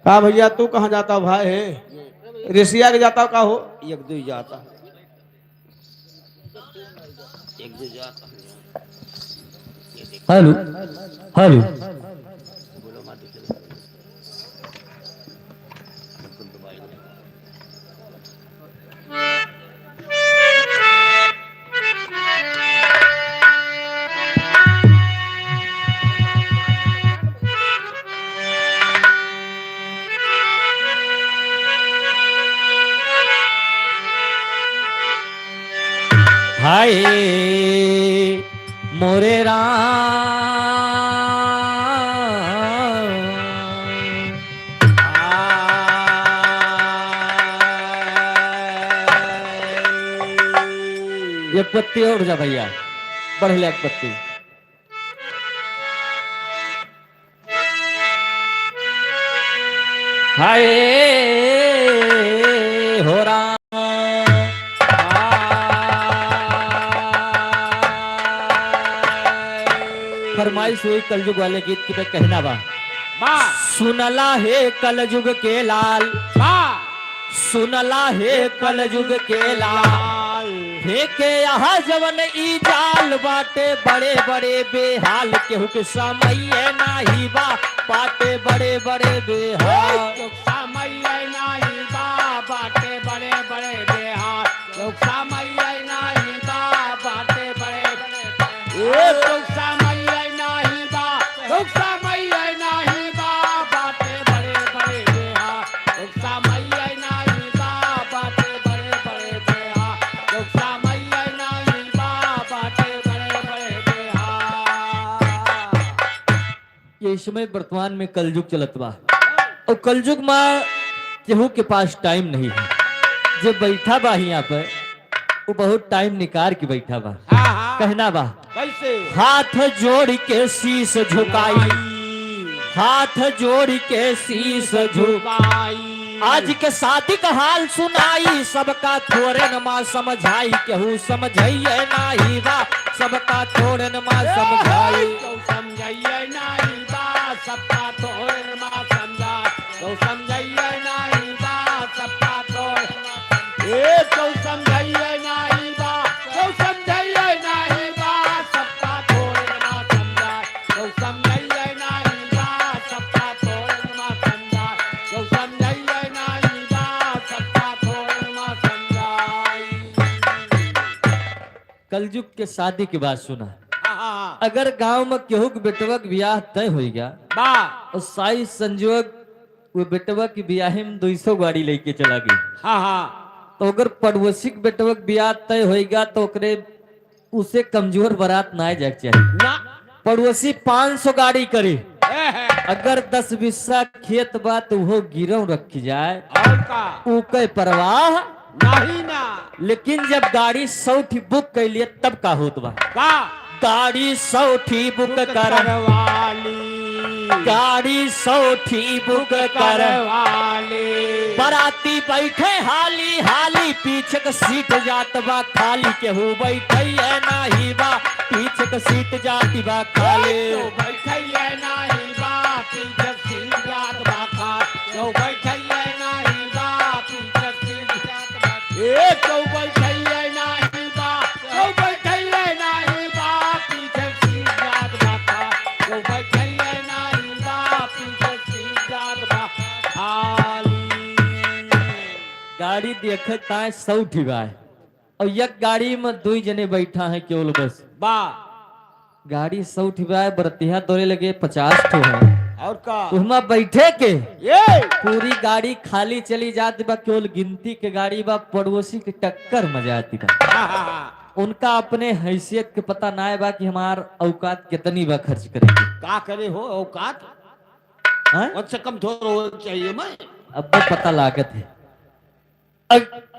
Speaker 1: का भैया तू कहाँ जाता भाई है रेसिया के जाता का हो
Speaker 4: एक दो जाता एक दो जाता हेलो हेलो हाय मोरे एक पत्ती और जा भैया बढ़ ले एक पत्ती हाय हो राम फरमाइश हुई कलयुग वाले गीत की पे कहना बा सुनला है कलयुग के लाल सुनला है कलयुग के लाल फेंके यहाँ जवन ई जाल बाटे बड़े बड़े बेहाल केहू के समय नाही बा बाटे बड़े बड़े बेहाल
Speaker 2: समय नहीं बा बाटे बड़े बड़े बेहाल समय नहीं बा बाटे बड़े बड़े समय नहीं बा समय नहीं बा बाटे बड़े बड़े बेहाल समय नहीं बा बाटे बड़े बड़े बेहाल समय नहीं बा बाटे बड़े बड़े बेहाल
Speaker 4: ये समय वर्तमान में कलयुग चलत बा और कलयुग में केहू के पास टाइम नहीं है जो बैठा बा यहाँ पर वो बहुत टाइम निकाल के बैठा बा कहना बा
Speaker 2: कैसे
Speaker 4: हाथ जोड़ के शीश झुकाई हाथ जोड़ के शीश झुकाई आज के शादी का हाल सुनाई सबका थोड़े नमा समझाई केहू समझाइए नाही बा सबका थोड़े नमा समझाई
Speaker 2: तो समझाइए नहीं बा सबका थोड़े नमा समझा तो समझाइए नहीं बा सबका थोड़े तो समझाइए नहीं बा तो समझाइए नहीं बा सबका थोड़े नमा समझा तो समझाइए नहीं बा सबका थोड़े नमा समझा तो समझाइए नहीं बा सबका थोड़े नमा समझाई
Speaker 4: कलयुग के शादी की बात सुना अगर गांव में केहू के बेटवा के ब्याह तय हो गया
Speaker 2: बा
Speaker 4: और साई संजोग वो बेटवा की ब्याह में 200 गाड़ी लेके चला गई तो अगर पड़ोसी के बेटवा के ब्याह तय होगा तो ओकरे उसे कमजोर बारात ना जाए चाहिए
Speaker 2: ना
Speaker 4: पड़ोसी 500 गाड़ी करे अगर 10 बिस्सा खेत बा तो वो गिरव रखी जाए
Speaker 2: और का
Speaker 4: ऊके परवाह
Speaker 2: नहीं ना
Speaker 4: लेकिन जब गाड़ी 100 ठी बुक कर लिए तब का होत बा
Speaker 2: का
Speaker 4: गाड़ी 100 ठी बुक कर
Speaker 2: करवाली
Speaker 4: गाड़ी 100 ठी बुक कर
Speaker 2: करवाली
Speaker 4: बराती बैठे हाली हाली पीछे का सीट जात बा खाली केहू बैठे नाही बा पीछे का सीट जाती बा खाली
Speaker 2: तो बैठिए नहीं बा पीछे सीट जात बा खा तो बैठिए नहीं बा पीछे सीट जात बा तो बैठिए नहीं बा तो बैठिए नहीं बा पीछे सीट जात बा खा तो बैठिए नहीं बा पीछे सीट जात बा खाली
Speaker 4: गाड़ी देखता है 100 ठी बा और एक गाड़ी में 2 जने बैठा है केवल बस।
Speaker 2: बा
Speaker 4: गाड़ी 100 ठिबा बरतिया दौड़े लगे 50 ठो है।
Speaker 2: और का
Speaker 4: उसमें बैठे के
Speaker 2: ये
Speaker 4: पूरी गाड़ी खाली चली जाती बा, केवल गिनती के गाड़ी बा, पड़ोसी के टक्कर में जाती बा। उनका अपने हैसियत के पता ना है बा कि हमार औकात कितनी बा खर्च करेंगे।
Speaker 2: का करे हो औकात
Speaker 4: हाँ?
Speaker 2: कम से कम थोड़ा हो चाहिए मैं।
Speaker 4: अब वो पता लागत है।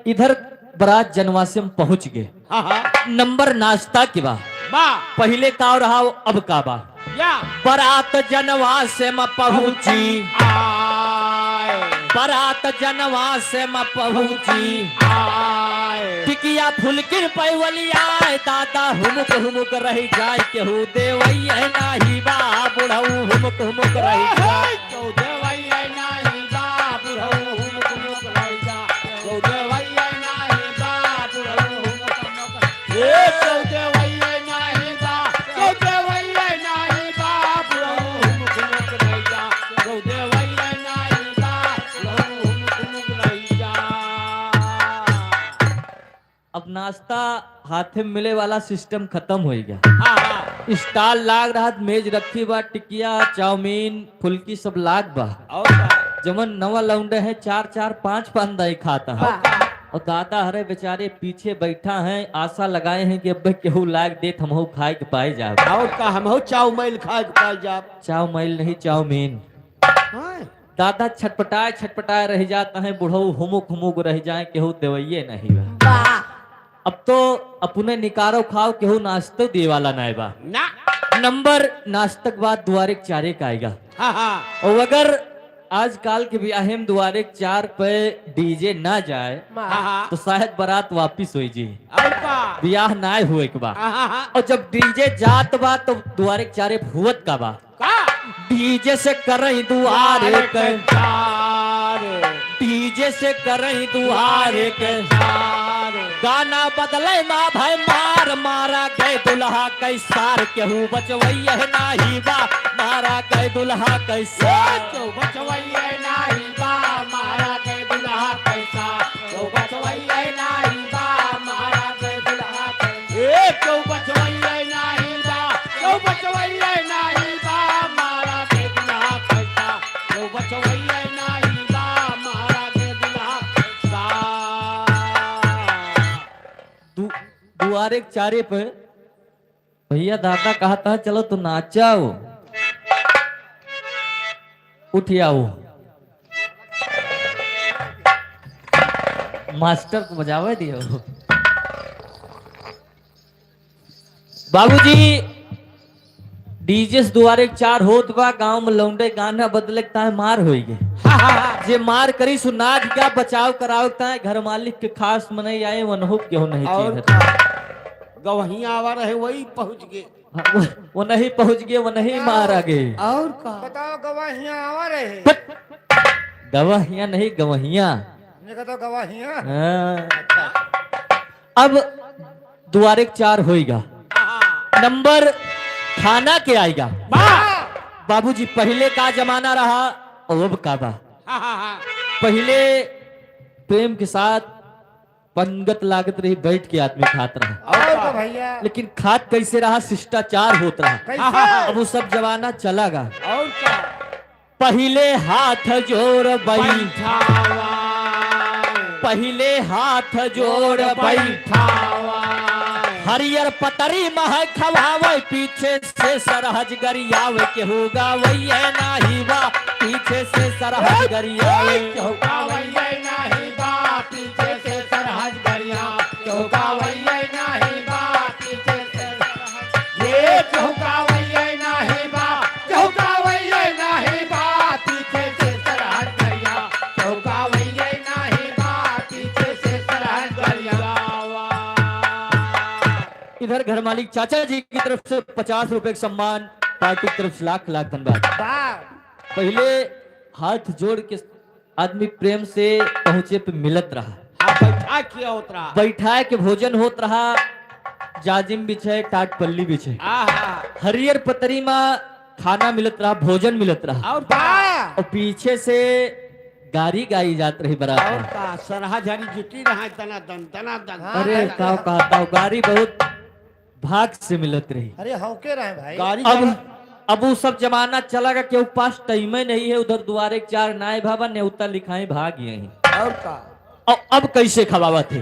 Speaker 4: इधर बारात जनवासे में पहुंच गए।
Speaker 2: हाँ हाँ
Speaker 4: नंबर नाश्ता के बा।
Speaker 2: बा
Speaker 4: पहले का रहा अब का बा।
Speaker 2: या
Speaker 4: बारात जनवासे में पहुंची,
Speaker 2: आए
Speaker 4: बारात जनवासे में पहुंची,
Speaker 2: आए
Speaker 4: टिकिया फुलकिन पैवलिया दादा हुमुक हुमुक रह जाए केहू देवैया नाही बा बुढ़ऊ हुमुक हुमुक रह जाए। अब नाश्ता हाथे में मिले वाला सिस्टम खत्म हो गया। स्टाल लाग रहा, मेज रखी बा, टिकिया चाउमीन फुल्की सब लाग बा। जमन नवा लौंडे है 4-4-5 ही खाता है। और दादा हरे बेचारे पीछे बैठा है, आशा लगाए हैं कि अब केहू लाग दे हम खाए के पाए जाए।
Speaker 2: और का हम चाउमीन खाए के पाए जाब।
Speaker 4: चाउमीन नहीं चाउमीन। दादा छटपटाए छटपटाए रह जाता है, बुढ़ऊ हुमुक हुमुक रह जाए केहू देवैये नहीं बा। अब तो अपने निकारो खाओ केहू नाश्तो दे वाला नहीं बा।
Speaker 2: ना
Speaker 4: नंबर नाश्तक बाद द्वारे 4 का आएगा।
Speaker 2: हाँ हाँ
Speaker 4: और अगर आजकल के ब्याह में द्वारे 4 पे डीजे ना जाए
Speaker 2: हाँ हाँ
Speaker 4: तो शायद बारात वापिस हो जी,
Speaker 2: और का
Speaker 4: ब्याह ना हुए के बा।
Speaker 2: हाँ हाँ
Speaker 4: और जब डीजे जात बा तो द्वारे 4 भुवत का बा।
Speaker 2: का
Speaker 4: डीजे से करई दुआरे के,
Speaker 2: चार
Speaker 4: डीजे से करई दुआरे के, गाना बदले माँ भाई मार मारा गए दुल्हा कैसार केहू बचवैया नाही बा मारा गए दुल्हा कैसार।
Speaker 2: बचवैया नाही बा मारा के दुल्हा कैसा बचवैया नाही बा मारा के दुल्हा कैसा क्यों बचवैया नाही बा क्यों बचवैया नाही बा मारा के दुल्हा कैसा क्यों बचवैया नाही बा मारा के दुल्हा कैसा।
Speaker 4: दुआरे 4 पे भैया दादा कहता है चलो तो नाचाओ, उठ आओ। मास्टर को बजावे दियो। बाबूजी डीजे से द्वारे 4 होत बा, गांव में लौंडे गाना बदले है मार हो गए। जे मार करी सुनाद क्या बचाव कराओ है, घर मालिक के खास मनाई आए वनहु क्यों नहीं
Speaker 2: और
Speaker 4: चाहिए।
Speaker 2: गवहिया आवा रहे वही पहुंच गए।
Speaker 4: वो नहीं पहुंच गए, वो नहीं मारा गए।
Speaker 2: और का
Speaker 3: बताओ गवाहियां आवा रहे।
Speaker 4: गवाहियां नहीं गवाहियां।
Speaker 3: तो गवाहियां
Speaker 4: हाँ। अब द्वारे 4 होएगा। नंबर खाना के आएगा। बाबूजी पहले का जमाना रहा और अब का बा। पहले प्रेम के साथ पंगत लागत रही, बैठ के आदमी खात रहा।
Speaker 3: और तो भैया
Speaker 4: लेकिन खात कैसे रहा, शिष्टाचार होत रहा।
Speaker 3: कैसे
Speaker 4: अब वो सब जमाना चला गा।
Speaker 2: और का
Speaker 4: पहले हाथ जोड़ बैठा,
Speaker 2: बैठावा
Speaker 4: पहले हाथ जोड़ बैठा,
Speaker 2: बैठावा
Speaker 4: हरियर पतरी मह खवावे, पीछे से सरहज गरियावे केहू गावैया नाही बा, पीछे से सरहज गरियावे।
Speaker 2: चौकावैया नाही बा पीछे से सरहद गरिया चौकावैया नाही बा पीछे से सरहद ये चौकावैया नाही बा चौकावैया नाही बा पीछे से सरहद गरिया चौकावैया नाही बा पीछे से सरहद गरिया।
Speaker 4: इधर घर मालिक चाचा जी की तरफ से 50 रुपए का सम्मान, पार्टी की तरफ से लाख लाख धन्यवाद। पहले हाथ जोड़ के आदमी प्रेम से पहुंचे पे मिलत रहा।
Speaker 2: बैठा किया उतरा
Speaker 4: बैठा के भोजन होत रहा, जाजिम बिछे टाट पल्ली बिछे, हरियर पतरी में खाना मिलत रहा, भोजन मिलत रहा।
Speaker 2: और
Speaker 4: और पीछे से गारी गाई जात रही बारात
Speaker 2: और
Speaker 4: में।
Speaker 2: का सरहा झरी जुटी रहा तना दन तना दन
Speaker 4: अरे का कहता हूँ गारी बहुत भाग से मिलत रही।
Speaker 3: अरे हौके रहे भाई।
Speaker 2: गाड़ी
Speaker 4: अब वो सब जमाना चला गया कि पास टाइम नहीं है, उधर दुआरे के 4 नाय भावा न्योता लिखाए भाग यही।
Speaker 2: और का
Speaker 4: अब कैसे खवावा थे?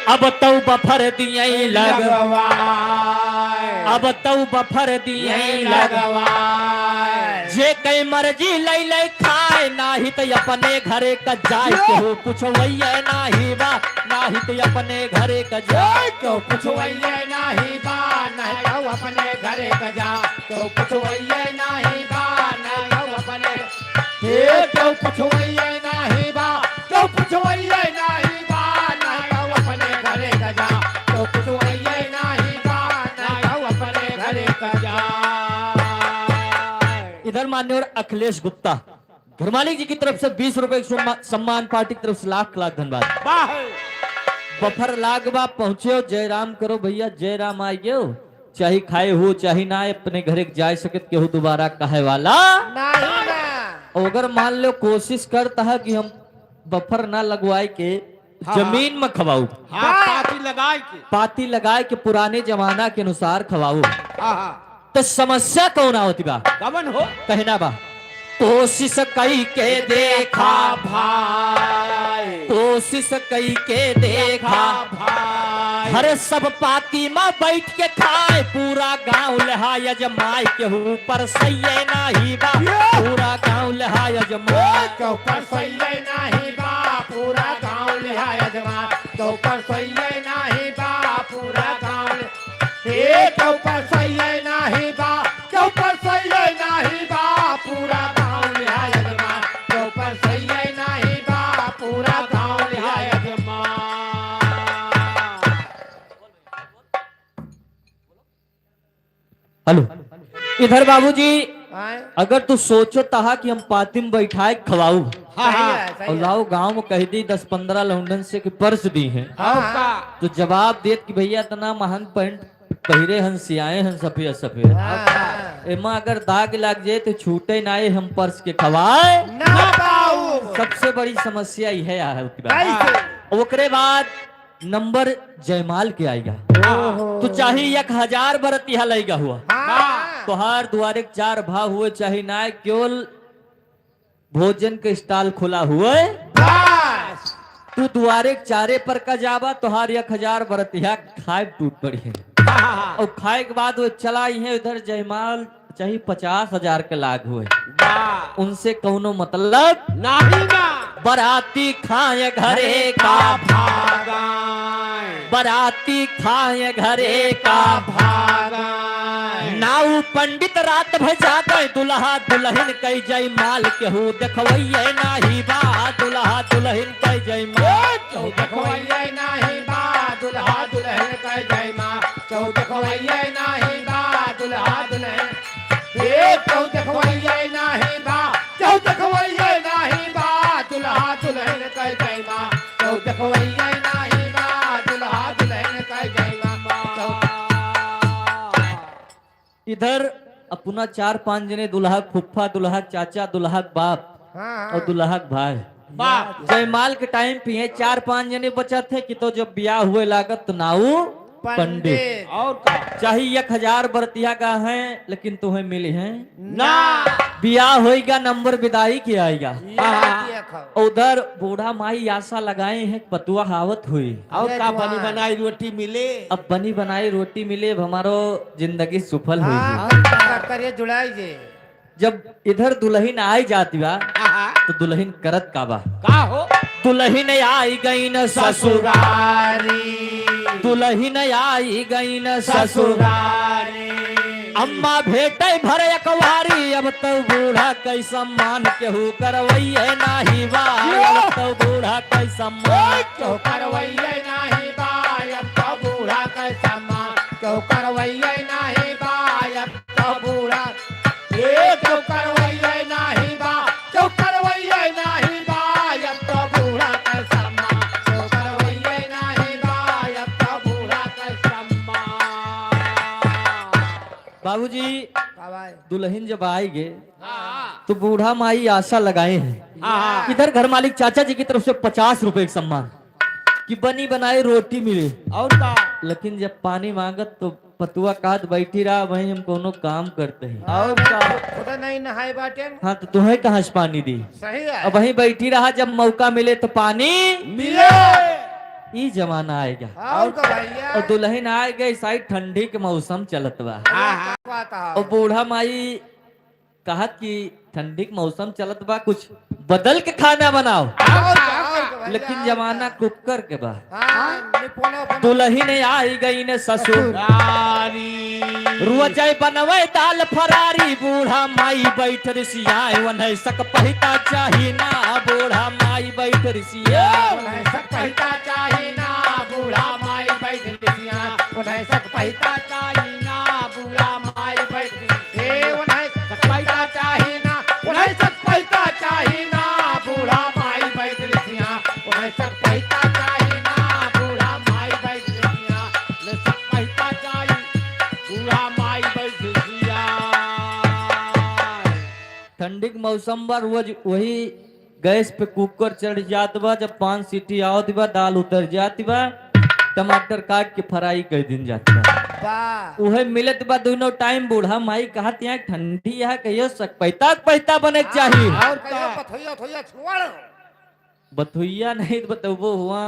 Speaker 4: अब तऊ बफर दिया
Speaker 2: लगवाए
Speaker 4: अब तऊ बफर दिया
Speaker 2: लगवाए
Speaker 4: जे कई मर्जी लई लई खाए, नाही तो अपने घरे का जाए केहू पुछवैया नाही बा, नाही तो अपने घरे का जाए
Speaker 2: तो पुछवैये नाही बा नहीं तो अपने घरे का जा तो पुछवैये नहीं बा नहीं तो अपने हे तो पुछवैये नहीं बा तो पुछवैये नहीं बा नहीं तो अपने घरे का जा तो पुछवैये नहीं बा नहीं तो अपने घरे का जा।
Speaker 4: इधर मान्यवर अखिलेश गुप्ता घर मालिक जी की तरफ से 20 रुपए सम्मान पार्टी की तरफ से लाख लाख धन्यवाद।
Speaker 2: वाह
Speaker 4: बफर लागबा पहुंचे हो, जयराम करो भैया, जयराम आइयो, चाहे खाए हो चाहे ना अपने घरे जाए सकत केहू दोबारा कहे वाला
Speaker 3: नहीं ना।
Speaker 4: अगर मान लो कोशिश करता है कि हम बफर ना लगवाए के जमीन में खवाऊ,
Speaker 2: हाँ पाती लगाए के
Speaker 4: पाती लगाए के पुराने जमाना के अनुसार खवाऊ,
Speaker 2: हाँ हाँ
Speaker 4: तो समस्या कौन होती बा?
Speaker 2: कवन हो
Speaker 4: कहना बा कोशिश कई के देखा
Speaker 2: भाई
Speaker 4: कोशिश कई के देखा
Speaker 2: भाई
Speaker 4: हर सब पाती में बैठ के खाए, पूरा गांव लहा यजमाई के ऊपर सही नाही बा, पूरा गांव लहा यजमाई
Speaker 2: तो पर सही नहीं बा पूरा गांव लिहा यजमान तो पर सही नहीं बा पूरा गांव हे तो पर सही नहीं बा तो पर सही नहीं बा पूरा गांव लिहा यजमान तो पर सही नहीं बा पूरा गांव लिहा यजमान।
Speaker 4: हेलो इधर बाबूजी,
Speaker 3: आए?
Speaker 4: अगर तू सोचो तहा कि हम पाती में बैठाए खवाऊ
Speaker 2: हाँ
Speaker 3: सही
Speaker 2: हाँ
Speaker 3: है, सही
Speaker 4: और
Speaker 3: है।
Speaker 4: लाओ गांव में कह दी 10-15 लौंडन से कि पर्स दी हैं,
Speaker 2: और का
Speaker 4: तो जवाब देत कि भैया इतना महंग पैंट पहिरे हन सियाए हन सफेद सफेद,
Speaker 3: हाँ।
Speaker 4: एमा अगर दाग लग जाए तो छूटे ना हम पर्स के खवाए।
Speaker 3: ना पाऊ।
Speaker 4: सबसे बड़ी समस्या यह है
Speaker 3: कैसे?
Speaker 4: ओकरे बाद नंबर जयमाल के आएगा, तो चाहे 1000 बरत यहाँ लगा हुआ
Speaker 3: हाँ।
Speaker 4: तो हर द्वारे 4 भाव हुए, चाहे ना केवल भोजन के स्टॉल खुला हुआ
Speaker 3: बस।
Speaker 4: तू द्वारे 4 पर का जाबा तो हर 1000 बरत यहाँ खाए टूट पड़ी है, और खाए के बाद वो चला है उधर जयमाल चाहे 50,000 के लाग हुए, उनसे कौनो मतलब
Speaker 2: नहीं ना
Speaker 4: बराती खाए घरे का
Speaker 2: भागाए
Speaker 4: बराती खाए घरे का
Speaker 2: भागाए
Speaker 4: नाऊ पंडित रात भर जागे, दुल्हा दुल्हन कई जय माल केहू देखवैये नाही बा, दुल्हा दुल्हन कई जय माल
Speaker 2: तो देखवैये नहीं बा दुल्हा दुल्हन कह जय माँ तो देखवैये नहीं बा दुल्हा दुल्हन हे तो देखवैये नहीं बा तो देखवैये नहीं बा दुल्हा दुल्हन कह जय माँ तो देखवैये नहीं बा दुल्हा दुल्हन कह जय माँ।
Speaker 4: इधर अपना 4-5 जने दुल्हा फुफ्फा दुल्हा चाचा दुल्हा बाप
Speaker 3: हाँ।
Speaker 4: और दुल्हा भाई जयमाल के टाइम पे है 4-5 जने बचा थे कि तो जब ब्याह हुए लागत तो नाऊ पंडित
Speaker 2: और का
Speaker 4: चाहे 1000 बरतिया का है लेकिन तुम्हें मिली है
Speaker 2: ना
Speaker 4: ब्याह होएगा नंबर विदाई के आएगा।
Speaker 3: ये खाओ।
Speaker 4: उधर बूढ़ा माई आशा लगाए हैं पतुआ हावत हुई,
Speaker 2: और का बनी बनाई रोटी मिले
Speaker 4: अब बनी बनाई रोटी मिले, अब हमारो जिंदगी सफल हुई
Speaker 3: हाँ।
Speaker 4: है।
Speaker 3: करिए जुड़ाई जे।
Speaker 4: जब इधर दुल्हन आई जाती बा
Speaker 2: हाँ,
Speaker 4: तो दुल्हन करत का बा,
Speaker 2: का हो
Speaker 4: दुल्हन आई गई न ससुर,
Speaker 2: ससुरारी
Speaker 4: दुल्हन आई गई न ससुर,
Speaker 2: ससुरारी
Speaker 4: अम्मा भेटे भर अकवारी, अब तो बूढ़ा कई सम्मान केहू करवैये नाही बा, अब तो बूढ़ा कई सम्मान
Speaker 2: तो करवैये नहीं बा अब तो बूढ़ा के सम्मान तो करवैये नहीं बा अब तो बूढ़ा ये तो करवैये नहीं बा तो करवैये नहीं बा अब तो बूढ़ा के सम्मान तो करवैये नहीं बा अब तो बूढ़ा के सम्मान।
Speaker 4: बाबूजी
Speaker 3: भाई।
Speaker 4: दुल्हन जब आई गे
Speaker 2: हाँ
Speaker 4: तो बूढ़ा माई आशा लगाए हैं
Speaker 2: हाँ
Speaker 4: इधर घर मालिक चाचा जी की तरफ से 50 रुपए का सम्मान कि बनी बनाई रोटी मिले।
Speaker 2: और का
Speaker 4: लेकिन जब पानी मांगत तो पतुआ काट बैठी रहा, वहीं हम कोनो काम करते हैं।
Speaker 2: और का
Speaker 3: खुदा नहीं नहाए बाटे
Speaker 4: हाँ तो तुम्हें कहाँ से पानी दी?
Speaker 3: सही है
Speaker 4: अब वहीं बैठी रहा, जब मौका मिले तो पानी
Speaker 2: मिले
Speaker 4: ई जमाना आएगा।
Speaker 3: और का भैया
Speaker 4: और दुल्हन आए गई, साइड ठंडी के मौसम चलत बा।
Speaker 3: हाँ बात है
Speaker 4: और बूढ़ा माई कहत कि ठंडी के मौसम चलत बा, कुछ बदल के खाना बनाओ।
Speaker 3: और का भैया,
Speaker 4: लेकिन जमाना कुकर के बा।
Speaker 3: हाँ निपुण
Speaker 4: दुल्हन आई गई ने ससुर, रुआ चाय बनवे दाल फरारी। बूढ़ा माई बैठ रिसियाए, वन्हे सक पहिता चाही ना। बूढ़ा माई बैठ रिसियाए,
Speaker 3: सक पहिता चाही ना बूढ़ा माई बैठ लिसिया उन्हें सक पहिता चाही ना बूढ़ा माई बैठ हे उन्हें सक पहिता चाही ना उन्हें सक पहिता चाही ना बूढ़ा माई बैठ लिसिया उन्हें सक पहिता चाही ना बूढ़ा माई बैठ लिसिया ले सक पहिता चाही बूढ़ा माई बैठ लिसिया।
Speaker 4: ठंडी के मौसम बा, रोज वही गैस पे कुकर चढ़ जात बा। जब 5 सीटी आवत बा, दाल उतर जाती बा, टमाटर काट के फ्राई कर दिन जाती बा।
Speaker 3: वाह
Speaker 4: उहे मिलत बा दोनों टाइम। बूढ़ा माई कहत यहाँ ठंडी है, कहियो सक पैता पैता बने के चाहिए।
Speaker 3: और का पथोया थोया छोड़
Speaker 4: बथुइया नहीं तो बतबो हुआ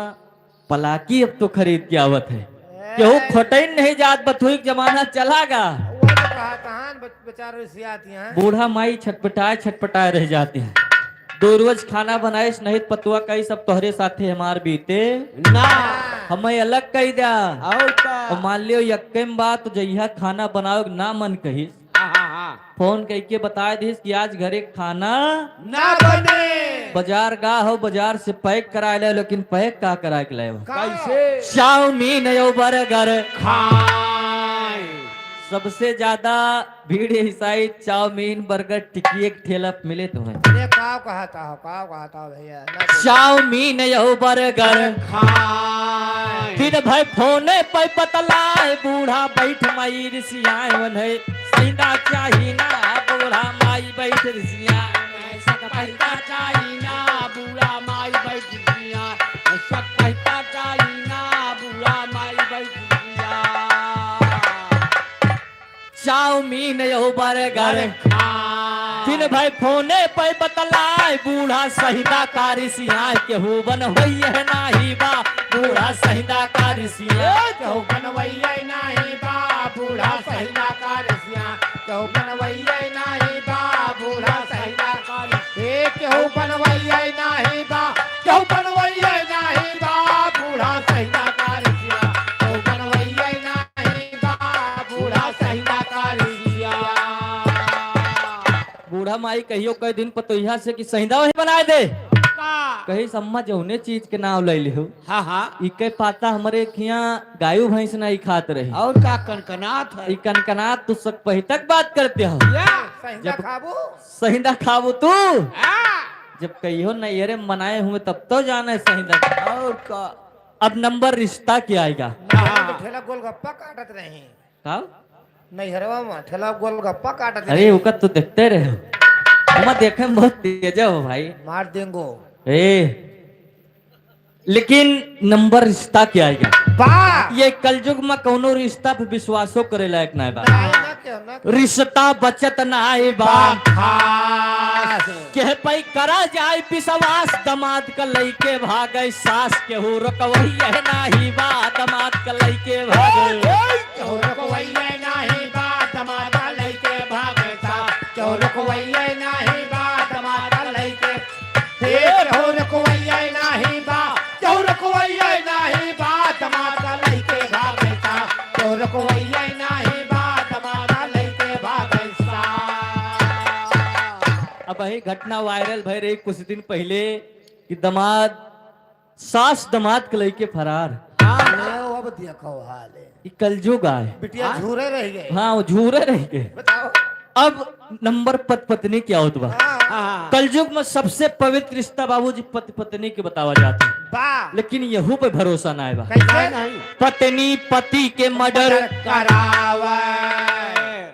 Speaker 4: पलाकी अब तो खरीद के आवत है। केहू खोटैन नहीं जात, बथुई के जमाना चलागा।
Speaker 3: वो तो कहा कहां बेचारे सियाती हैं
Speaker 4: बूढ़ा माई छटपटाए रह जाते हैं। दो रोज खाना बनाए नहीं पतुआ कई सब तोहरे साथे हमार बीते
Speaker 2: ना
Speaker 4: हमें अलग कही दिया।
Speaker 2: और का
Speaker 4: और मान लियो यक्केम बात तो जहिया खाना बनाओ ना मन कही,
Speaker 2: हाँ
Speaker 4: फोन कह के बता दीस कि आज घरे खाना
Speaker 2: ना बने
Speaker 4: बाजार गा हो, बाजार से पैक करा ले। लेकिन पैक का करा के लाए हो?
Speaker 2: कैसे
Speaker 4: चाउमीन यो बर्गर।
Speaker 2: खाए
Speaker 4: सबसे ज्यादा भीड़ ईसाई चाउमीन बर्गर टिकिए के ठेला पे मिले तुम्हें।
Speaker 3: ये काव कहता हो भैया ना बोल।
Speaker 4: चाउमीन यो बर्गर।
Speaker 2: खाए
Speaker 4: फिर भाई फोने पे पतलाए, बूढ़ा बैठ माई रिसियाए। वन्हे सीधा चाही ना बूढ़ा माई बैठ रिसियाए।
Speaker 2: सक पहिता चाही ना बूढ़ा माई बैठ लिसिया सक पहिता चाही ना बूढ़ा माई बैठ लिसिया
Speaker 4: चाउमीन यो बर्गर।
Speaker 2: खाए
Speaker 4: फिर भाई फोने पे बतलाए, बूढ़ा सहिदा कारिसियाए। केहू बन होई है नाही बा, बूढ़ा सहिदा कारिसियाए।
Speaker 3: कहू बनवैया नाही बा बूढ़ा सहिदा कारसिया कहू बनवैया नाही बा बूढ़ा सहिदा कार हे कहू बनवैया नाही बा कहू बनवैया नाही बा बूढ़ा सहिदा कारसिया कहू बनवैया नाही बा बूढ़ा सहिदा कारसिया।
Speaker 4: बूढ़ा माई कहियो कई दिन पतोहिया से कि सहिदा वही बनाए दे। कही सम्मा जौने चीज के नाम ले लिहो,
Speaker 2: हाँ
Speaker 4: इके पाता हमरे खिया गायू भैंस नहीं खात रही।
Speaker 2: और का कनकनाथ है
Speaker 4: ई कनकनात तू सक पहितक बात करते हो।
Speaker 3: सहिदा
Speaker 4: जब-
Speaker 3: खाबू
Speaker 4: सहिदा खाबू तू,
Speaker 2: हाँ।
Speaker 4: जब कहियो नैरे मनाए हुए तब तो जाने सहिदा।
Speaker 2: और का
Speaker 4: अब नंबर रिश्ता क्या आएगा?
Speaker 3: नहीं ठेला गोलगप्पा काटत रही
Speaker 4: का?
Speaker 3: नैहरवा में ठेला गोलगप्पा काटत
Speaker 4: अरे उका तो देखते रहे हो, हम देखे में बहुत तेज हो भाई।
Speaker 3: मार देंगो
Speaker 4: लेकिन नंबर रिश्ता क्या आएगा?
Speaker 3: बा
Speaker 4: ये कलयुग में कौनो रिश्ता पे विश्वासो करे लायक ना बा।
Speaker 3: ना क्यों ना
Speaker 4: रिश्ता बचत ना बा।
Speaker 2: खास
Speaker 4: के पई करा जाए विश्वास, दमाद का लइके भागे सास। के हो रकवई है नाही बा, दमाद का लइके भागे।
Speaker 3: चौरक वैया नाही बा टमाटर लइके भागता चौरक वैया नाही बा टमाटर लइके हे चौरक वैया नाही बा चौरक वैया नाही बा टमाटर लइके भागता चौरक वैया नाही बा टमाटर लइके भागता।
Speaker 4: अब वही घटना वायरल भई रही कुछ दिन पहले कि दमाद सास दमाद के लइके फरार।
Speaker 3: अब देखो हाल
Speaker 4: ई कलयुग आए।
Speaker 3: बिटिया झूरे रह गए
Speaker 4: हाँ वो झूरे रह गए।
Speaker 3: बताओ
Speaker 4: अब नंबर पत्नी क्या होत बा?
Speaker 2: हाँ
Speaker 4: कलयुग में सबसे पवित्र रिश्ता बाबूजी पति पत्नी के बतावा जाता है।
Speaker 3: बा
Speaker 4: लेकिन यहू पे भरोसा ना है बा।
Speaker 3: कैसे
Speaker 2: नहीं
Speaker 4: पत्नी पति के मर्डर
Speaker 3: करावे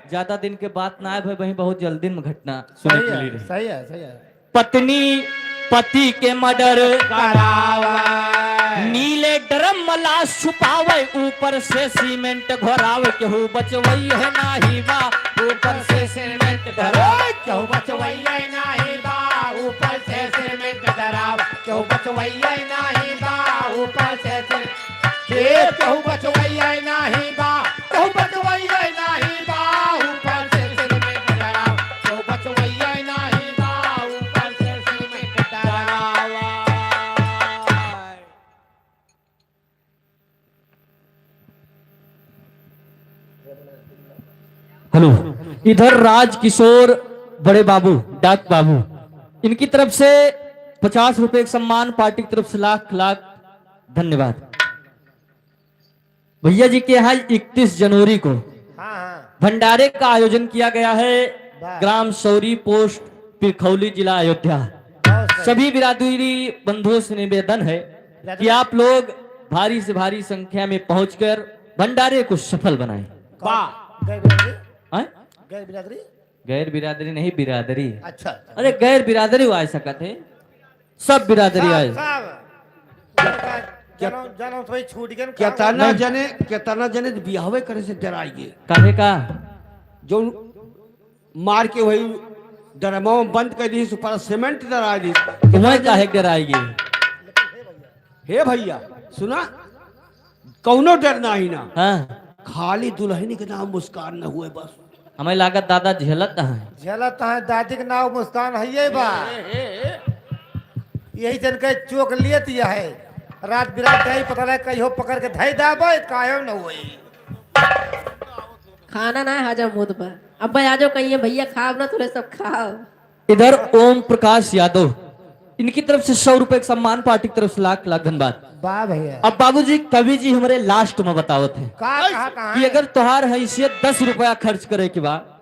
Speaker 4: ज्यादा दिन के बात ना है भाई, वही बहुत जल्दी में घटना सुनने
Speaker 3: सही
Speaker 4: के लिए
Speaker 3: है
Speaker 4: रही।
Speaker 3: सही है सही है।
Speaker 4: पत्नी पति के मर्डर
Speaker 2: करावे
Speaker 4: नीले ड्रम लाश छुपावे, ऊपर से सीमेंट घोरावे, केहू बचवई है नाही बा, ऊपर से सीमेंट घोरावे।
Speaker 2: क्यों बचवैया नहीं बा ऊपर से सीमेंट धराव, क्यों बचवैया नहीं बा ऊपर से क्यों बचवैया नहीं बा, क्यों बचवैया नहीं बा ऊपर से सीमेंट धराव, क्यों बचवैया नहीं बा ऊपर से सीमेंट धराव।
Speaker 4: हेलो, इधर राज किशोर बड़े बाबू डाक बाबू, इनकी तरफ से 50 रुपए का सम्मान, पार्टी की तरफ से लाख लाख धन्यवाद। भैया जी के यहाँ 31 जनवरी को
Speaker 3: हाँ हाँ
Speaker 4: भंडारे का आयोजन किया गया है,
Speaker 3: वाह।
Speaker 4: ग्राम सौरी पोस्ट पिरखौली जिला अयोध्या।
Speaker 3: बहुत सही।
Speaker 4: सभी बिरादरी बंधुओं से निवेदन है कि आप लोग भारी से भारी संख्या में पहुंचकर भंडारे को सफल बनाएं।
Speaker 2: वाह
Speaker 3: गैर बिरादरी
Speaker 4: हैं?
Speaker 3: गैर बिरादरी
Speaker 4: गैर बिरादरी नहीं, बिरादरी।
Speaker 3: अच्छा
Speaker 4: अरे गैर बिरादरी आ सकते हैं, सब बिरादरी आए।
Speaker 3: जनम थोड़ी छूट गए
Speaker 1: केतना जने बियाहवे करे से डराइए,
Speaker 4: काहे का
Speaker 1: जो मार के वही डरमो बंद कर दी, ऊपर सीमेंट डरा दी।
Speaker 4: तुम्हें काहे डराएगी?
Speaker 1: हे भैया सुना, कौनो डर नहीं ना,
Speaker 4: हाँ,
Speaker 1: खाली दुल्हन के नाम मुस्कान न हुए बस।
Speaker 4: हमें लागत दादा झेलत है।
Speaker 3: झलत है दादी के नाव मुस्कान है ये बा, यही जन के चोक लिए दिया है, रात बिरात नहीं पता लगे कहीं हो पकड़ के धई दाबे काहे न हुई।
Speaker 5: खाना ना हजम होत बा, अब भाई आजो कहिए भैया खाओ ना, थोड़े सब खाओ।
Speaker 4: इधर ओम प्रकाश यादव, इनकी तरफ से 100 रुपए का सम्मान, पार्टी की तरफ से लाख लाख धन्यवाद।
Speaker 3: वाह भैया
Speaker 4: अब बाबूजी कवि जी हमारे लास्ट में बतावत है
Speaker 3: कहा
Speaker 4: कि अगर तुहार हैसियत 10 रुपया खर्च करे के बाद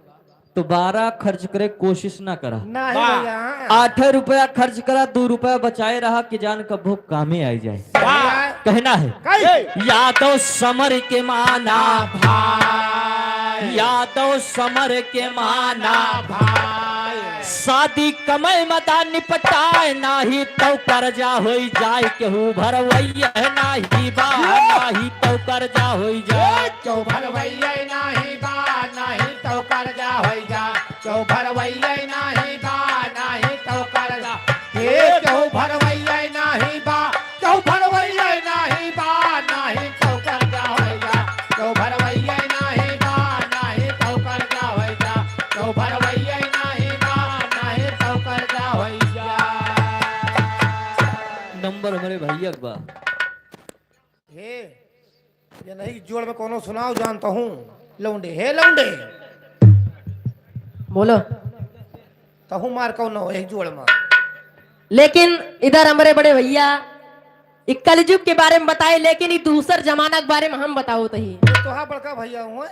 Speaker 4: तो 12 खर्च करे कोशिश ना करा,
Speaker 3: नहीं भैया
Speaker 4: 8 रुपया खर्च करा, 2 रुपया बचाए रहा कि जान कब कामे आई जाए।
Speaker 3: भैया,
Speaker 4: कहना है यादव समर के माना
Speaker 2: भाई
Speaker 4: यादव समर के माना
Speaker 2: भाई
Speaker 4: शादी कमय मदा निपटाए, नाही तो कर्जा हो जाए, केहू भरवैया नाही बा, नाही तो कर्जा हो जाए।
Speaker 2: क्यों भरवैया नहीं बा नहीं तो कर्जा हो जा, क्यों भरवैया नहीं बा नहीं तो कर्जा, क्यों भरवैया नहीं बा, क्यों भरवैया नहीं बा नहीं तो कर्जा हो जा, क्यों भरवैया नहीं बा नहीं तो कर्जा हो जा, क्यों भरवैया नहीं बा नहीं तो कर्जा हो जा।
Speaker 4: नंबर हमारे भैया का बा।
Speaker 3: हे ये नहीं जोड़ में कोनो सुनाओ जानता हूँ लौंडे, हे लौंडे
Speaker 5: बोलो।
Speaker 3: कहूँ मार कौन हो एक जोड़ में।
Speaker 5: लेकिन इधर हमारे बड़े भैया एक कलयुग के बारे में बताए, लेकिन ये दूसर जमाना के बारे में हम बताओ तो ही
Speaker 3: ये तोहार बड़का भैया हुए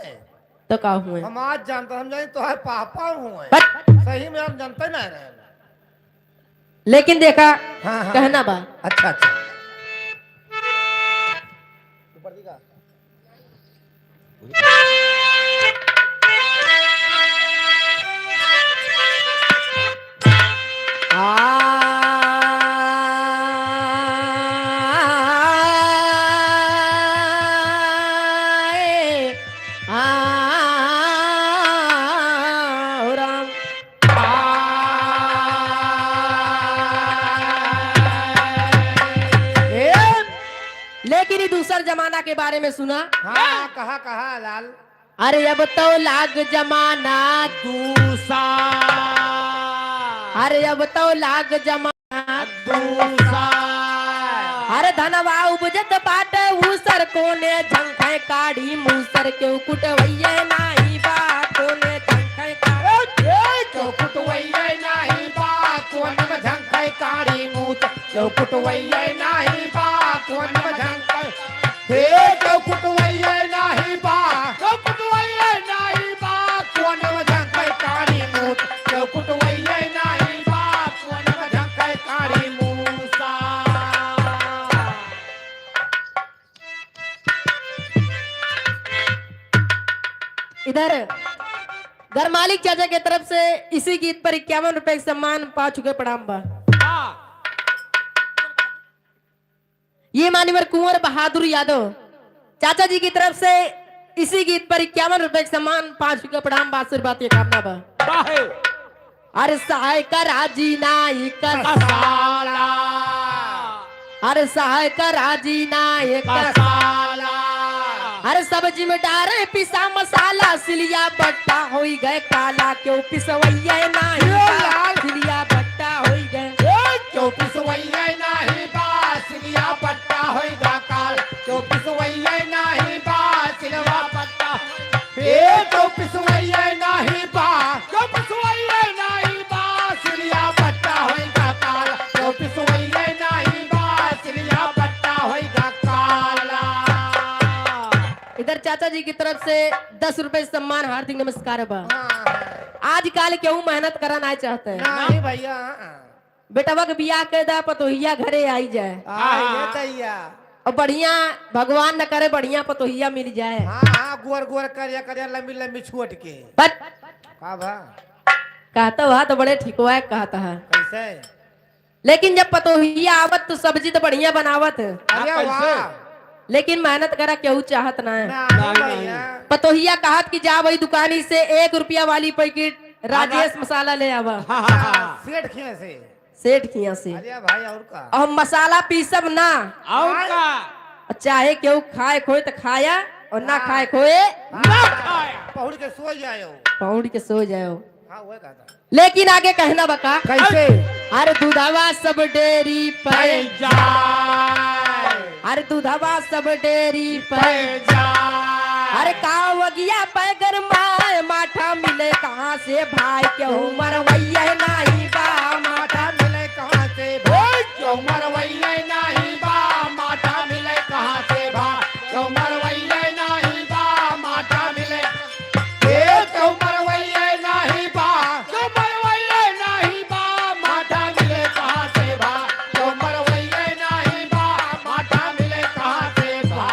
Speaker 5: तो का हुए।
Speaker 3: हम आज जानता, हम जाने तोहार पापा हुए
Speaker 5: बट
Speaker 3: सही में हम जानते ना रहे।
Speaker 5: लेकिन देखा
Speaker 3: हाँ, हाँ।
Speaker 5: कहना बा
Speaker 3: अच्छा अच्छा
Speaker 5: राम लेकिन ये दूसर जमाना के बारे में सुना।
Speaker 3: हाँ कहा लाल।
Speaker 5: अरे अब तो लाग जमाना
Speaker 2: दूसा
Speaker 5: अरे अब तो लाग जमाना
Speaker 2: दूसा
Speaker 5: अरे धनवा उपजत बाटे उसर कोने झंखे काढ़ी मूसर के कुटवैये नाही बा कोने झंखे काढ़ी
Speaker 2: चौकुटवैया नहीं बा कोन में झंखै कारी मूत, चौकुटवैया नहीं बा कोन में झंखै, हे चौकुटवैया नहीं बा, चौकुटवैया नहीं बा कोन में झंखै कारी मूत, चौकुटवैया नहीं बा कोन में झंखै कारी मूसा।
Speaker 5: इधर घर मालिक चाचा की तरफ से इसी गीत पर 51 रुपए का सम्मान पा चुके प्रणाम बा। ये मान्यवर कुंवर बहादुर यादव चाचा जी की तरफ से इसी गीत पर 51 रुपए का सम्मान पा चुके प्रणाम बा। आशीर्वाद की कामना बा। अरे सहाय का राजी नाई कर
Speaker 2: साला
Speaker 5: अरे सहाय का राजी नाई कर
Speaker 2: साला
Speaker 5: अरे सब्जी में डारे पिसा मसाला सिलिया बट्टा हो गए काला क्यों पिसवैया नहीं
Speaker 2: लाल।
Speaker 5: सिलिया बट्टा हो गए
Speaker 2: चौबीस वैया नहीं बासिलिया पट्टा होइगा काल। चौबीस वैया नहीं बासिलवा पट्टा हे चौबीस वैया नहीं बा। चौबीस वैया नहीं बासिलिया पट्टा होइगा काल। चौबीस वैया नहीं बासिलिया पट्टा होइगा काला।
Speaker 5: इधर चाचा जी की तरफ से 10 रुपए सम्मान हार्दिक नमस्कार बा। आजकल क्यों मेहनत करना चाहते हैं
Speaker 3: नहीं भैया
Speaker 5: बेटवा के बियाह कर दा पतोहिया घरे आई जाए
Speaker 3: ये दैया
Speaker 5: और बढ़िया भगवान न करे बढ़िया पतोहिया मिल जाए।
Speaker 3: हाँ गुअर गुअर करिया लंबी लंबी छुट के
Speaker 5: बट
Speaker 3: का भा
Speaker 5: कहता हुआ तो बड़े ठीक हुआ कहता है
Speaker 3: कैसे
Speaker 5: लेकिन जब पतोहिया आवत तो सब्जी तो बढ़िया बनावत
Speaker 3: अरे वाह
Speaker 5: लेकिन मेहनत करा केहू चाहत ना है।
Speaker 3: नहीं भैया
Speaker 5: पतोहिया कहत कि जा वही दुकानी से 1 रुपया वाली पैकेट राजेश मसाला ले आवा
Speaker 3: सेठ खिया से
Speaker 5: सेठ किया से
Speaker 3: अरे भाई और का
Speaker 5: और मसाला पीसब ना
Speaker 2: और का
Speaker 5: चाहे केहू खाए खोए तो खाया और ना खाए खोए
Speaker 2: ना खाया
Speaker 3: पहुड़ के सो जाओ
Speaker 5: पौड़ के सो जाओ।
Speaker 3: हाँ वो कहता
Speaker 5: लेकिन आगे कहना बका
Speaker 3: कैसे
Speaker 5: अरे दूधवा सब डेरी पर
Speaker 2: जाए
Speaker 5: अरे दूधवा सब डेरी पर
Speaker 2: जाए
Speaker 5: अरे कावगिया पैगर माए माठा मिले कहाँ से भाई के उमर वैया नहीं बा माठा
Speaker 3: मिले कहाँ से
Speaker 2: चौमर वैया नहीं बा माथा मिले कहाँ से भा। चौमर वैया नहीं बा माथा मिले चौमर वैया नहीं बा। चौमर वैया नहीं बा माथा मिले कहाँ से भा। चौमर वैया नहीं बा माथा मिले कहाँ से भा।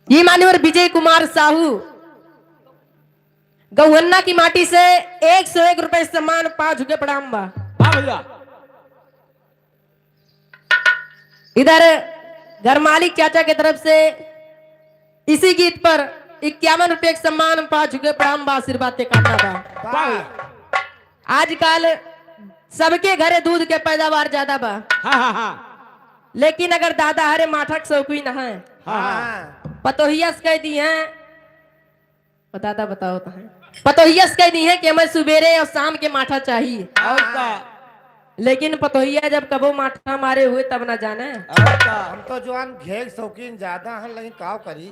Speaker 5: ये मान्यवर विजय कुमार साहू गौहन्ना की माटी से 101 रुपए सम्मान पा चुके प्रणाम बा।
Speaker 2: हाँ भैया
Speaker 5: इधर घर मालिक चाचा की तरफ से इसी गीत पर 51 रुपए का सम्मान पा चुके प्रणाम बा। आशीर्वाद के कामना बा।
Speaker 2: वाह।
Speaker 5: आजकल सबके घरे दूध के पैदावार ज्यादा बा
Speaker 2: हाँ हाँ हाँ
Speaker 5: लेकिन अगर दादा हरे माठक शौकीन है
Speaker 3: हाँ
Speaker 5: पतोहिया से कह दी है दादा बताओ तो है पतोहिया से कह दी है कि हमें सुबेरे और शाम के माठा चाहिए
Speaker 2: और का
Speaker 5: लेकिन पतोहिया जब कबो माठा मारे हुए तब ना जाने
Speaker 2: और का
Speaker 3: हम तो जवान घेग शौकीन ज्यादा है लेकिन काव करी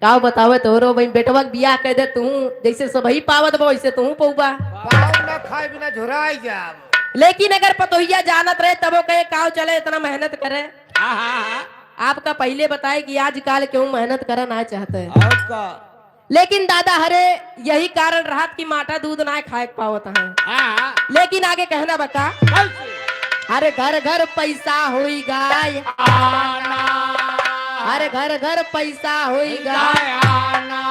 Speaker 5: का बतावे तोरो भाई बेटवा के बियाह कह दे तू जैसे सबही पावत बा वैसे तू पौबा
Speaker 3: पाव ना खाए बिना झुराई जाब
Speaker 5: लेकिन अगर पतोहिया जानत रहे तब वो कहे काव चले इतना मेहनत करे।
Speaker 2: हाँ हाँ हाँ
Speaker 5: आपका पहले बताए कि आजकल क्यों मेहनत करना चाहते हैं
Speaker 2: और का
Speaker 5: लेकिन दादा हरे यही कारण रहा कि माठा दूध ना खाए पावत है।
Speaker 2: हाँ
Speaker 5: लेकिन आगे कहना बता
Speaker 2: कैसे
Speaker 5: अरे घर घर पैसा होई गाय
Speaker 2: आना
Speaker 5: अरे घर घर पैसा होई गाय
Speaker 2: गाय आना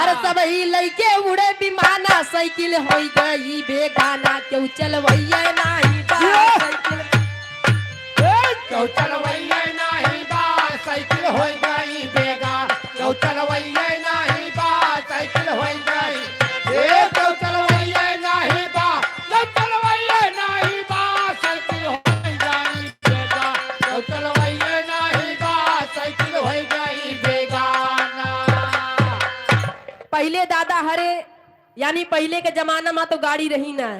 Speaker 5: अरे सब ही लइके उड़े विमाना साइकिल होई गई बेगाना क्यों चलवैया नहीं बा साइकिल
Speaker 2: चौचल वैया नहीं बा साइकिल हो गई बेगा। चौचल वैया नहीं बा साइकिल हो गई चौचल वैया नहीं बा। चौचल वैया नहीं बा साइकिल हो गई बेगा। चौचल वैया नहीं बा साइकिल हो गई बेगाना।
Speaker 5: पहले दादा हरे यानी पहले के जमाना में तो गाड़ी रही ना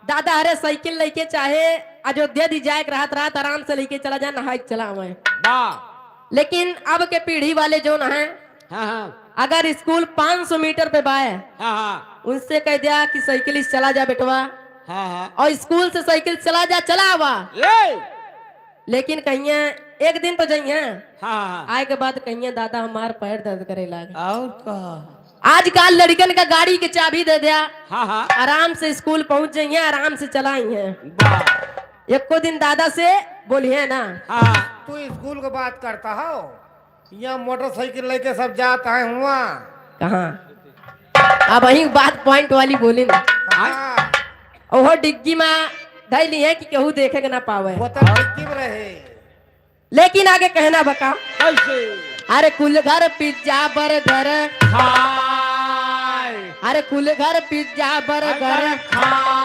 Speaker 5: दादा हरे साइकिल लेके चाहे अयोध्या दी जाए रात रात आराम से लेके चला जाए नहाए चला मैं लेकिन अब के पीढ़ी वाले जो ना है अगर स्कूल 500 मीटर पे बाए उनसे कह दिया कि साइकिल चला जा बेटवा और स्कूल से साइकिल चला जा चला आवा लेकिन कहिए एक दिन तो जाइए आए के बाद कहिए दादा हमार पैर दर्द करे लागे
Speaker 2: और का
Speaker 5: आजकल लड़कन का गाड़ी की चाबी दे दिया आराम से स्कूल पहुंच जाइए आराम से चलाई है। एको दिन दादा से बोलिए ना
Speaker 3: तू स्कूल की बात करता हो, यहाँ मोटरसाइकिल लेके सब जाता है हुआ।
Speaker 5: कहाँ? अब वही बात पॉइंट वाली बोली ना,
Speaker 3: हाँ,
Speaker 5: ओहो डिग्गी में धैली है कि केहू देखे के ना पावे।
Speaker 3: वो तो डिक्की में रहे।
Speaker 5: लेकिन आगे कहना बका,
Speaker 2: कैसे
Speaker 5: अरे कुल घर पिज्जा बर्गर,
Speaker 2: खाए
Speaker 5: अरे कुल घर पिज्जा बर्गर,
Speaker 2: खाए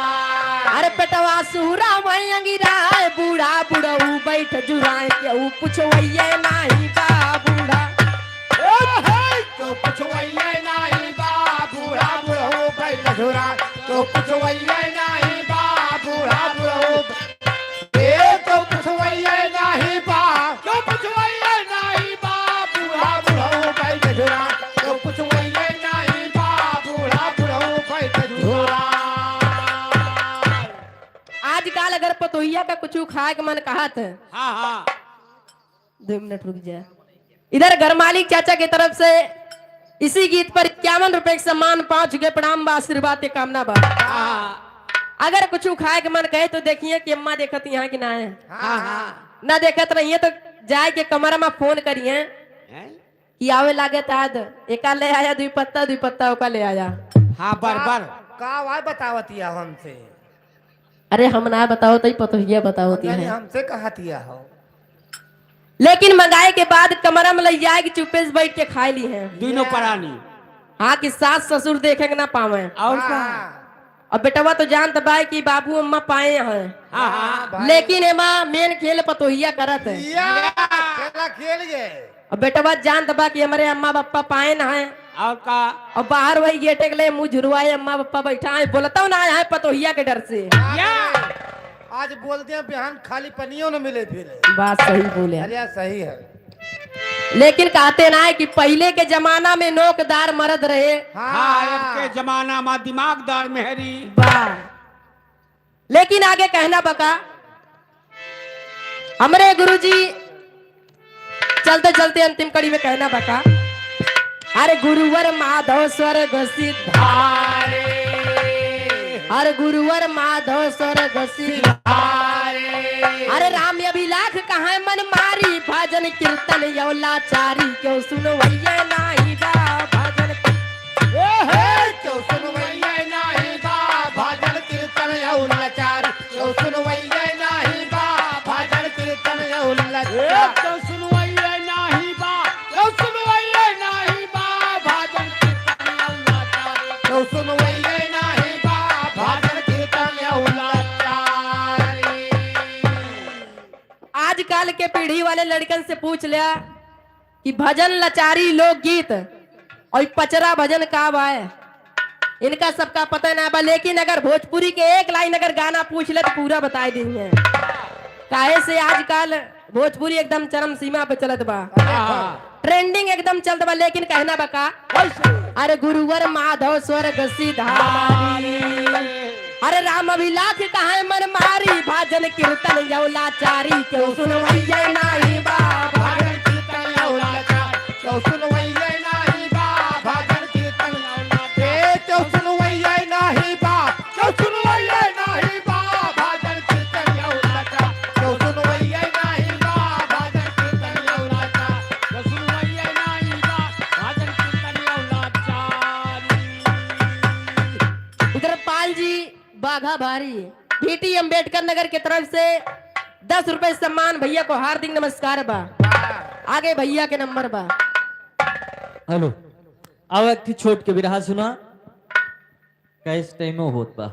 Speaker 5: अरे पेटवा सुहरा वही अंगिरा, बूढ़ा बुढ़ऊ बैठ जुराए केहू पुछवैये नाही बा बूढ़ा।
Speaker 2: तो कुछ वही नहीं बा बूढ़ा बुढ़ो बैठ झुरा, तो कुछ वही नहीं बा बूढ़ा बुढ़ो, तो कुछ वही नहीं बा, तो कुछ वही नहीं बा बूढ़ा बुढ़ो बैठ झुरा, तो कुछ वही नहीं बा बूढ़ा बुढ़ो बैठ झुरा।
Speaker 5: आजकल अगर पतोहिया का कुछ खाए के मन कहत है,
Speaker 2: हाँ हाँ
Speaker 5: 2 मिनट रुक जाए। इधर घर मालिक चाचा की तरफ से इसी गीत पर 51 रुपए के सम्मान, 5 के प्रणाम बा, आशीर्वाद के कामना बा।
Speaker 2: हाँ
Speaker 5: अगर कुछ खाए के मन कहे तो देखिए कि अम्मा देखत यहाँ कि ना है,
Speaker 2: हाँ हाँ
Speaker 5: ना देखत रहिए तो जाए के कमरा में फोन करिए कि आवे लागे ताद एका ले आया, 2 पत्ता ओका ले आया।
Speaker 2: हाँ बरबर
Speaker 3: का वाय बतावतिया हमसे,
Speaker 5: अरे हम ना बताओ तो पतोहिया बताओती
Speaker 3: यानी
Speaker 5: है।
Speaker 3: हमसे कहतिया हो।
Speaker 5: लेकिन मंगाए के बाद कमरा में ले जाए कि चुप्पे से बैठ के खाए ली है।
Speaker 2: दोनों प्राणी
Speaker 5: हाँ कि सास ससुर देखे के ना पावे।
Speaker 2: और का
Speaker 5: अब बेटवा तो जानत बा कि बाबू अम्मा पाए हैं,
Speaker 2: हाँ हाँ
Speaker 5: लेकिन एमा मेन खेल पतोहिया करत है।
Speaker 3: खेला खेल गए।
Speaker 5: अब बेटवा जानत बा कि हमारे अम्मा पापा पाए ना है,
Speaker 2: और का
Speaker 5: और बाहर वही गेटे के लिए मुंह झुरवाए अम्मा पापा बैठा है, बोलता ना है पतोहिया के डर से।
Speaker 3: आज बोलते हैं बिहान खाली पनियों न मिले फिर।
Speaker 5: बात सही बोले।
Speaker 3: अरे यार सही है।
Speaker 5: लेकिन कहते ना है कि पहले के जमाना में नोकदार मर्द रहे।
Speaker 2: हाँ अब के जमाना में दिमागदार मेहरी।
Speaker 5: वाह। लेकिन आगे कहना बका, हमारे गुरुजी चलते चलते अंतिम कड़ी में कहना बका, अरे गुरुवर माधव स्वर्ग सिद्धारे, अरे गुरुवर माधव स्वर्ग सिद्धारे, अरे राम अभिलाख कहाँ मन मारी, भजन कीर्तन यौलाचारी क्यों सुनवैये नाही बा भजन।
Speaker 2: क्यों सुनवैये नाही बा भजन कीर्तन यौलाचारी, क्यों सुनवैये नाही बा भजन कीर्तन यौलाचारी, क्यों सुनवैये नाही बा, क्यों सुनवैये नाही बा भजन कीर्तन यौलाचारी, क्यों सुनवैये नाही बा भजन कीर्तन यौलाचारी।
Speaker 5: आजकल के पीढ़ी वाले लड़कन से पूछ लिया कि भजन लाचारी लोकगीत और पचरा भजन का बा है, इनका सबका पता ना बा। लेकिन अगर भोजपुरी के एक लाइन अगर गाना पूछ ले तो पूरा बता देंगे। काहे से आजकल भोजपुरी एकदम चरम सीमा पे चलत बा, ट्रेंडिंग एकदम चलत बा। लेकिन कहना बका, अरे गुरुवर माधव स्वर्ग सिधारी, अरे राम अभिलाख कहाँ मन मारी, भजन कीर्तन यौलाचारी क्यों सुनवैये नाही बा भजन कीर्तन यौलाचारी,
Speaker 2: क्यों सुनवैये नाही बा भजन कीर्तन यौलाचारी, क्यों सुनवैये नाही बा, क्यों सुनवैये नाही बा भजन कीर्तन यौलाचारी, क्यों सुनवैये नाही बा भजन कीर्तन यौलाचारी, क्यों सुनवैये नाही बा भजन कीर्तन यौलाचारी।
Speaker 5: उधर पाल जी बाघा भारी बीटी अम्बेडकर नगर की तरफ से 10 रुपए सम्मान, भैया को हार्दिक नमस्कार बा। आगे भैया के नंबर बा।
Speaker 4: हेलो अब एक थी छोट के बिरहा सुना कैस टाइम में होत बा।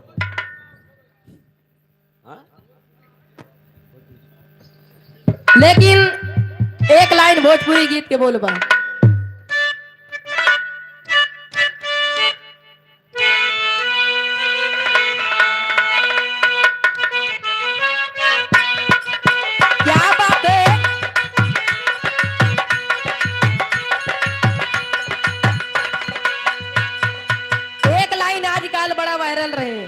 Speaker 5: लेकिन एक लाइन भोजपुरी गीत के बोल बा। क्या बात है, एक लाइन आजकल बड़ा वायरल रहे,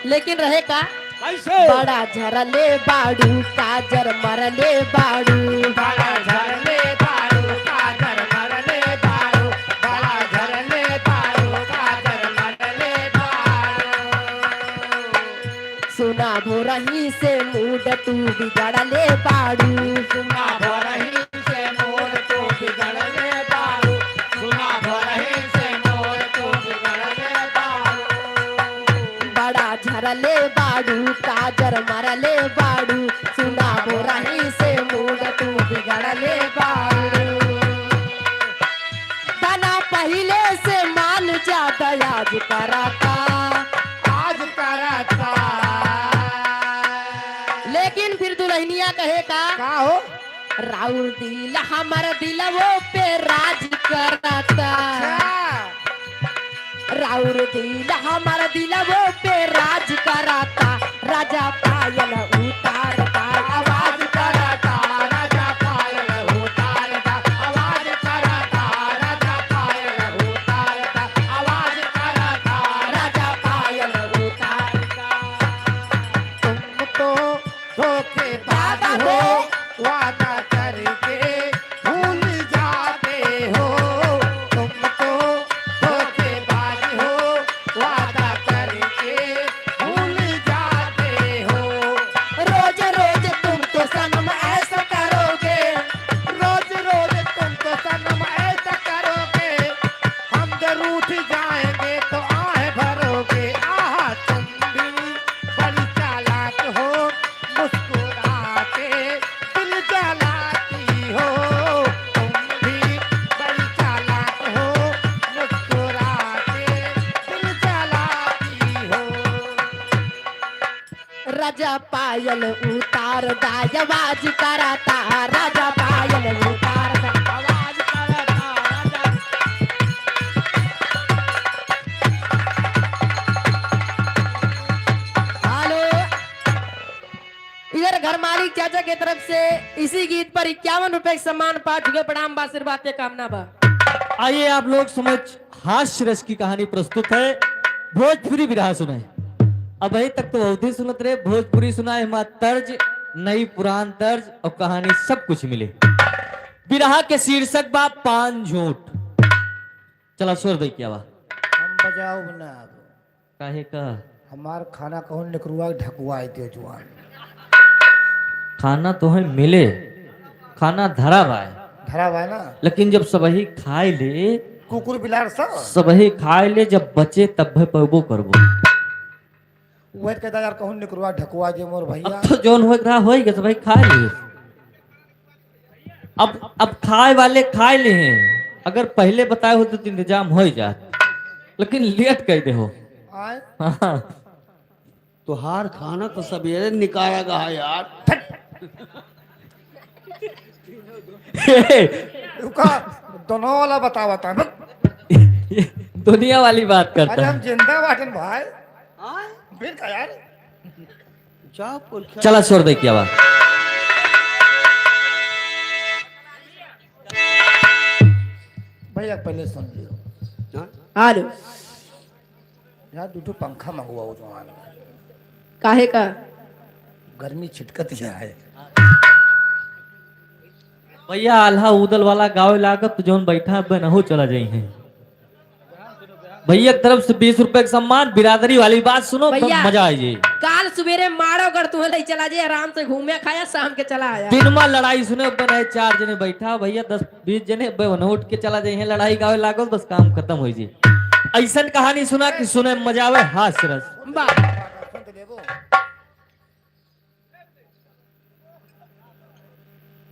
Speaker 5: लेकिन रहे का
Speaker 2: कैसे
Speaker 5: बड़ा झरले बाड़ू काजर मरले बाड़ू,
Speaker 2: बड़ा झरले बाड़ू काजर मरले बाड़ू, बड़ा झरले बाड़ू काजर मरले बाड़ू।
Speaker 5: सुना भोरही से मूड तू बिगड़ले बाड़ू
Speaker 2: सुना भोरही से मोर तो बिगड़ले बारू सुना भोरही से मोर तो बिगड़ले बारू
Speaker 5: बड़ा झरले बाड़ू काजर मरले बाड़ू सुना भोरही से मूड तू बिगड़ले बाड़ू तना पहले से मान जाता आज कराता
Speaker 2: आज करता
Speaker 5: लेकिन फिर दुल्हनिया कहे का
Speaker 2: हो
Speaker 5: राउर दिल हमार दिलवो पे राज करता राउर दिल हमार दिलवो पे राज कराता राजा पायल उतारता
Speaker 2: आवाज करता राजा पायल उतारता आवाज करता राजा पायल उतारता आवाज करता
Speaker 5: राजा पायल उतारता
Speaker 2: तुम तो धोखेबाज हो वादा करके भूल जाते हो तुम तो धोखेबाज हो वादा करके भूल जाते हो
Speaker 5: रोज रोज तुम तो सनम ऐसा करोगे
Speaker 2: रोज रोज तुम तो सनम ऐसा करोगे हम जरूर उठ जाएंगे तो आहे भरोगे आहा तुम भी बड़ी चालाक हो मुस्कुराते दिल जलाती हो तुम भी बड़ी चालाक हो मुस्कुराते दिल जलाती हो
Speaker 5: राजा पायल उतार दाय आवाज कराता राजा पायल उतार दा
Speaker 2: आवाज करता राजा
Speaker 5: हेलो इधर घर मालिक चाचा के तरफ से इसी गीत पर 51 रुपए का सम्मान पा चुके प्रणाम बा आशीर्वाद के कामना बा
Speaker 4: आइए आप लोग समझ हास्य रस की कहानी प्रस्तुत है भोजपुरी विरह सुनाए। अब अभी तक तो बहुत ही सुनत रहे भोजपुरी सुनाए हमारा तर्ज नई पुरान तर्ज और कहानी सब कुछ मिले। विरह के शीर्षक बा पान झूठ। चला स्वर दे क्या बा
Speaker 3: हम बजाओ ना
Speaker 4: काहे का
Speaker 3: हमार खाना कहूँ निकरुआ ढकुआ दे जुआन
Speaker 4: खाना तो है मिले खाना धरा बा
Speaker 3: धरा हुआ है ना
Speaker 4: लेकिन जब सबही खाए ले
Speaker 3: कुकुर बिलार सब
Speaker 4: सबही खाए ले जब बचे तब भे पबो करबो।
Speaker 3: वह कहता यार कहूँ निकरुआ ढकुआ दे मोर भैया
Speaker 4: अब तो जोन हो रहा होएगा तो भाई खा लिए। अब खाए वाले खाए ले हैं अगर पहले बताए हो तो इंतजाम हो ही जात लेकिन लेट कह दे हो।
Speaker 3: आए
Speaker 4: हाँ
Speaker 1: तुहार खाना तो सवेरे निकाला गया यार।
Speaker 3: रुका दोनों वाला बता बता
Speaker 4: दुनिया वाली बात करता
Speaker 3: अरे हम
Speaker 4: है।
Speaker 3: जिंदा बाटन भाई फिर का यार
Speaker 1: जा
Speaker 4: चला छोड़ दे क्या बात
Speaker 3: भैया पहले सुन लियो
Speaker 5: हेलो
Speaker 3: यार दूठो पंखा मंगवाओ जवान
Speaker 5: काहे का
Speaker 3: गर्मी छिटकत है
Speaker 4: भैया आल्हा उदल वाला गाँव लागत जोन बैठा बनहो चला जाई है। भैया की तरफ से 20 रुपए का सम्मान बिरादरी वाली बात सुनो तो
Speaker 5: भैया।
Speaker 4: मजा आई जी।
Speaker 5: काल सवेरे मारो कर तू ले चला जाए आराम से घूमे खाया शाम के चला आया
Speaker 4: दिन में लड़ाई सुने बने 4 जने बैठा भैया 10-20 जने बने उठ के चला जाए लड़ाई गावे लागो बस काम खत्म हो जी। ऐसा कहानी सुना कि सुने में मजा आवे हास्य रस।
Speaker 5: वाह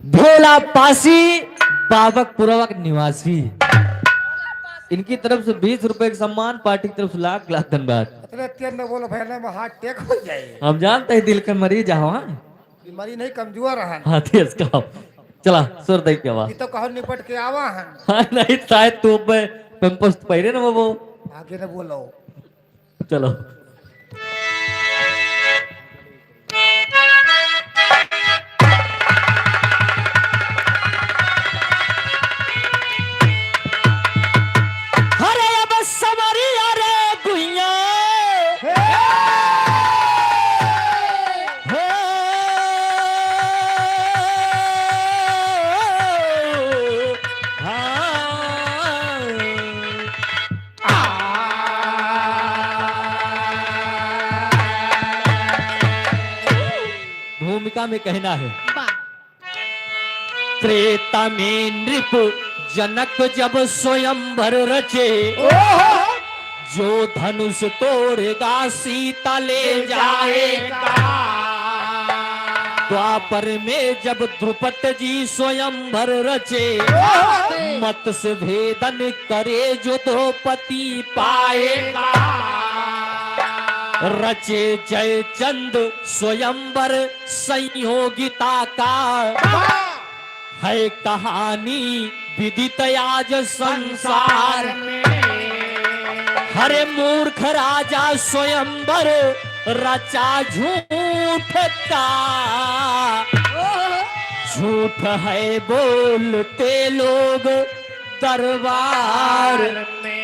Speaker 4: भोला पासी बाबक पुरवक निवासी इनकी तरफ से 20 रुपए का सम्मान पार्टी की तरफ से लाख लाख धन्यवाद।
Speaker 3: इतने तेज में बोलो भैया में हार्ट अटैक हो जाए
Speaker 4: हम जानते हैं दिल का मरीज हाँ
Speaker 3: बीमारी नहीं कमजोर है
Speaker 4: हाथी इसका चला सुर दे के आवाज
Speaker 3: ये तो कहो निपट के आवा है
Speaker 4: हाँ नहीं शायद तू पेम्पस पहरे ना वो
Speaker 3: आगे न बोलो
Speaker 4: चलो अरे अब सवारी अरे गुइया हो हाँ लीला में कहना है। त्रेता में नृप जनक जब स्वयंवर रचे, जो धनुष तोड़ेगा सीता ले जाएगा। द्वापर में जब द्रुपद जी स्वयंवर रचे, मत्स्य भेदन करे जो द्रौपदी पाएगा। रचे जयचंद स्वयंवर संयोगिता का, है कहानी विदित आज संसार में। हरे मूर्ख राजा स्वयंवर रचा झूठ का, झूठ है बोलते लोग दरबार में।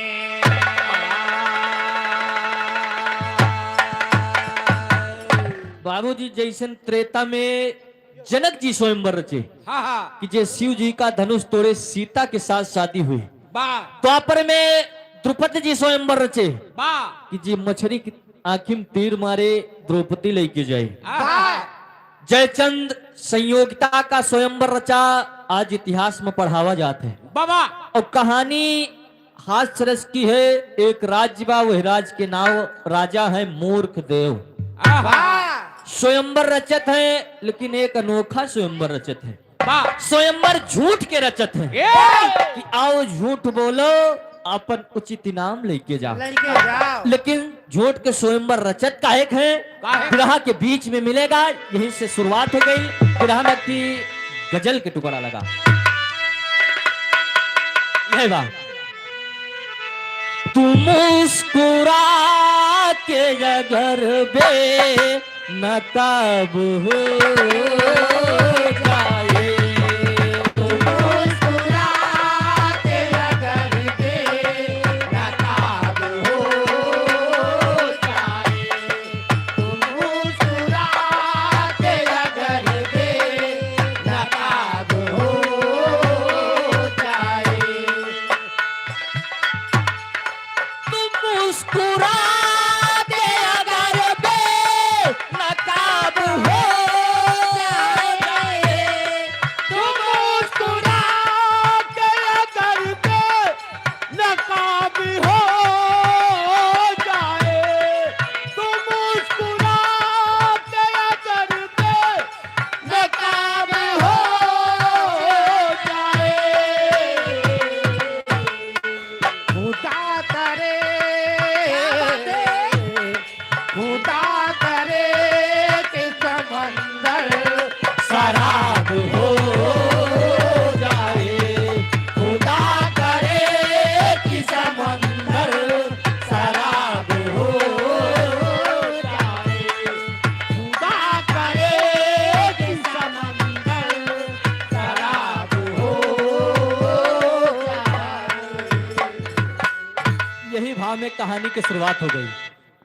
Speaker 4: बाबूजी जैसन त्रेता में जनक जी स्वयंवर रचे कि जे शिव जी का धनुष तोड़े सीता के साथ शादी हुई। द्वापर में द्रुपद जी स्वयंवर रचे कि जे मछली की आंखी में तीर मारे द्रौपदी लेके जाए। जयचंद संयोगिता का स्वयंवर रचा, आज इतिहास में पढ़ावा जाता है बाबा। और कहानी हास्य रस की है। एक राज्य बा, वह राज्य के नाम राजा है मूर्ख देव। स्वयंवर रचत है, लेकिन एक अनोखा स्वयंवर रचत है। स्वयंवर झूठ के रचत है कि आओ झूठ बोलो, अपन उचित इनाम लेके जाओ। लेकिन झूठ के स्वयंवर रचत काहे है? विरह के बीच में मिलेगा। यहीं से शुरुआत हो गई। विरह में की गजल के टुकड़ा लगा। यह बात तू मुस्कुरा के अगर बे नकाब हो जाए,
Speaker 2: तू मुस्कुरा के अगर बेनकाब हो जाए, तू मुस्कुरा के अगर बेनकाब हो जाए,
Speaker 4: तू मुस्कुरा के अगर बेनकाब हो जाए,
Speaker 2: तू मुस्कुरा के अगर बेनकाब हो जाए, तू मुस्कुरा के अगर बेनकाब हो जाए। खुदा करे, खुदा करे कि समंदर
Speaker 4: शराब हो जाए, खुदा करे कि समंदर शराब हो
Speaker 2: जाए, खुदा करे कि समंदर शराब हो जाए।
Speaker 4: यही भाव में कहानी की शुरुआत हो गई।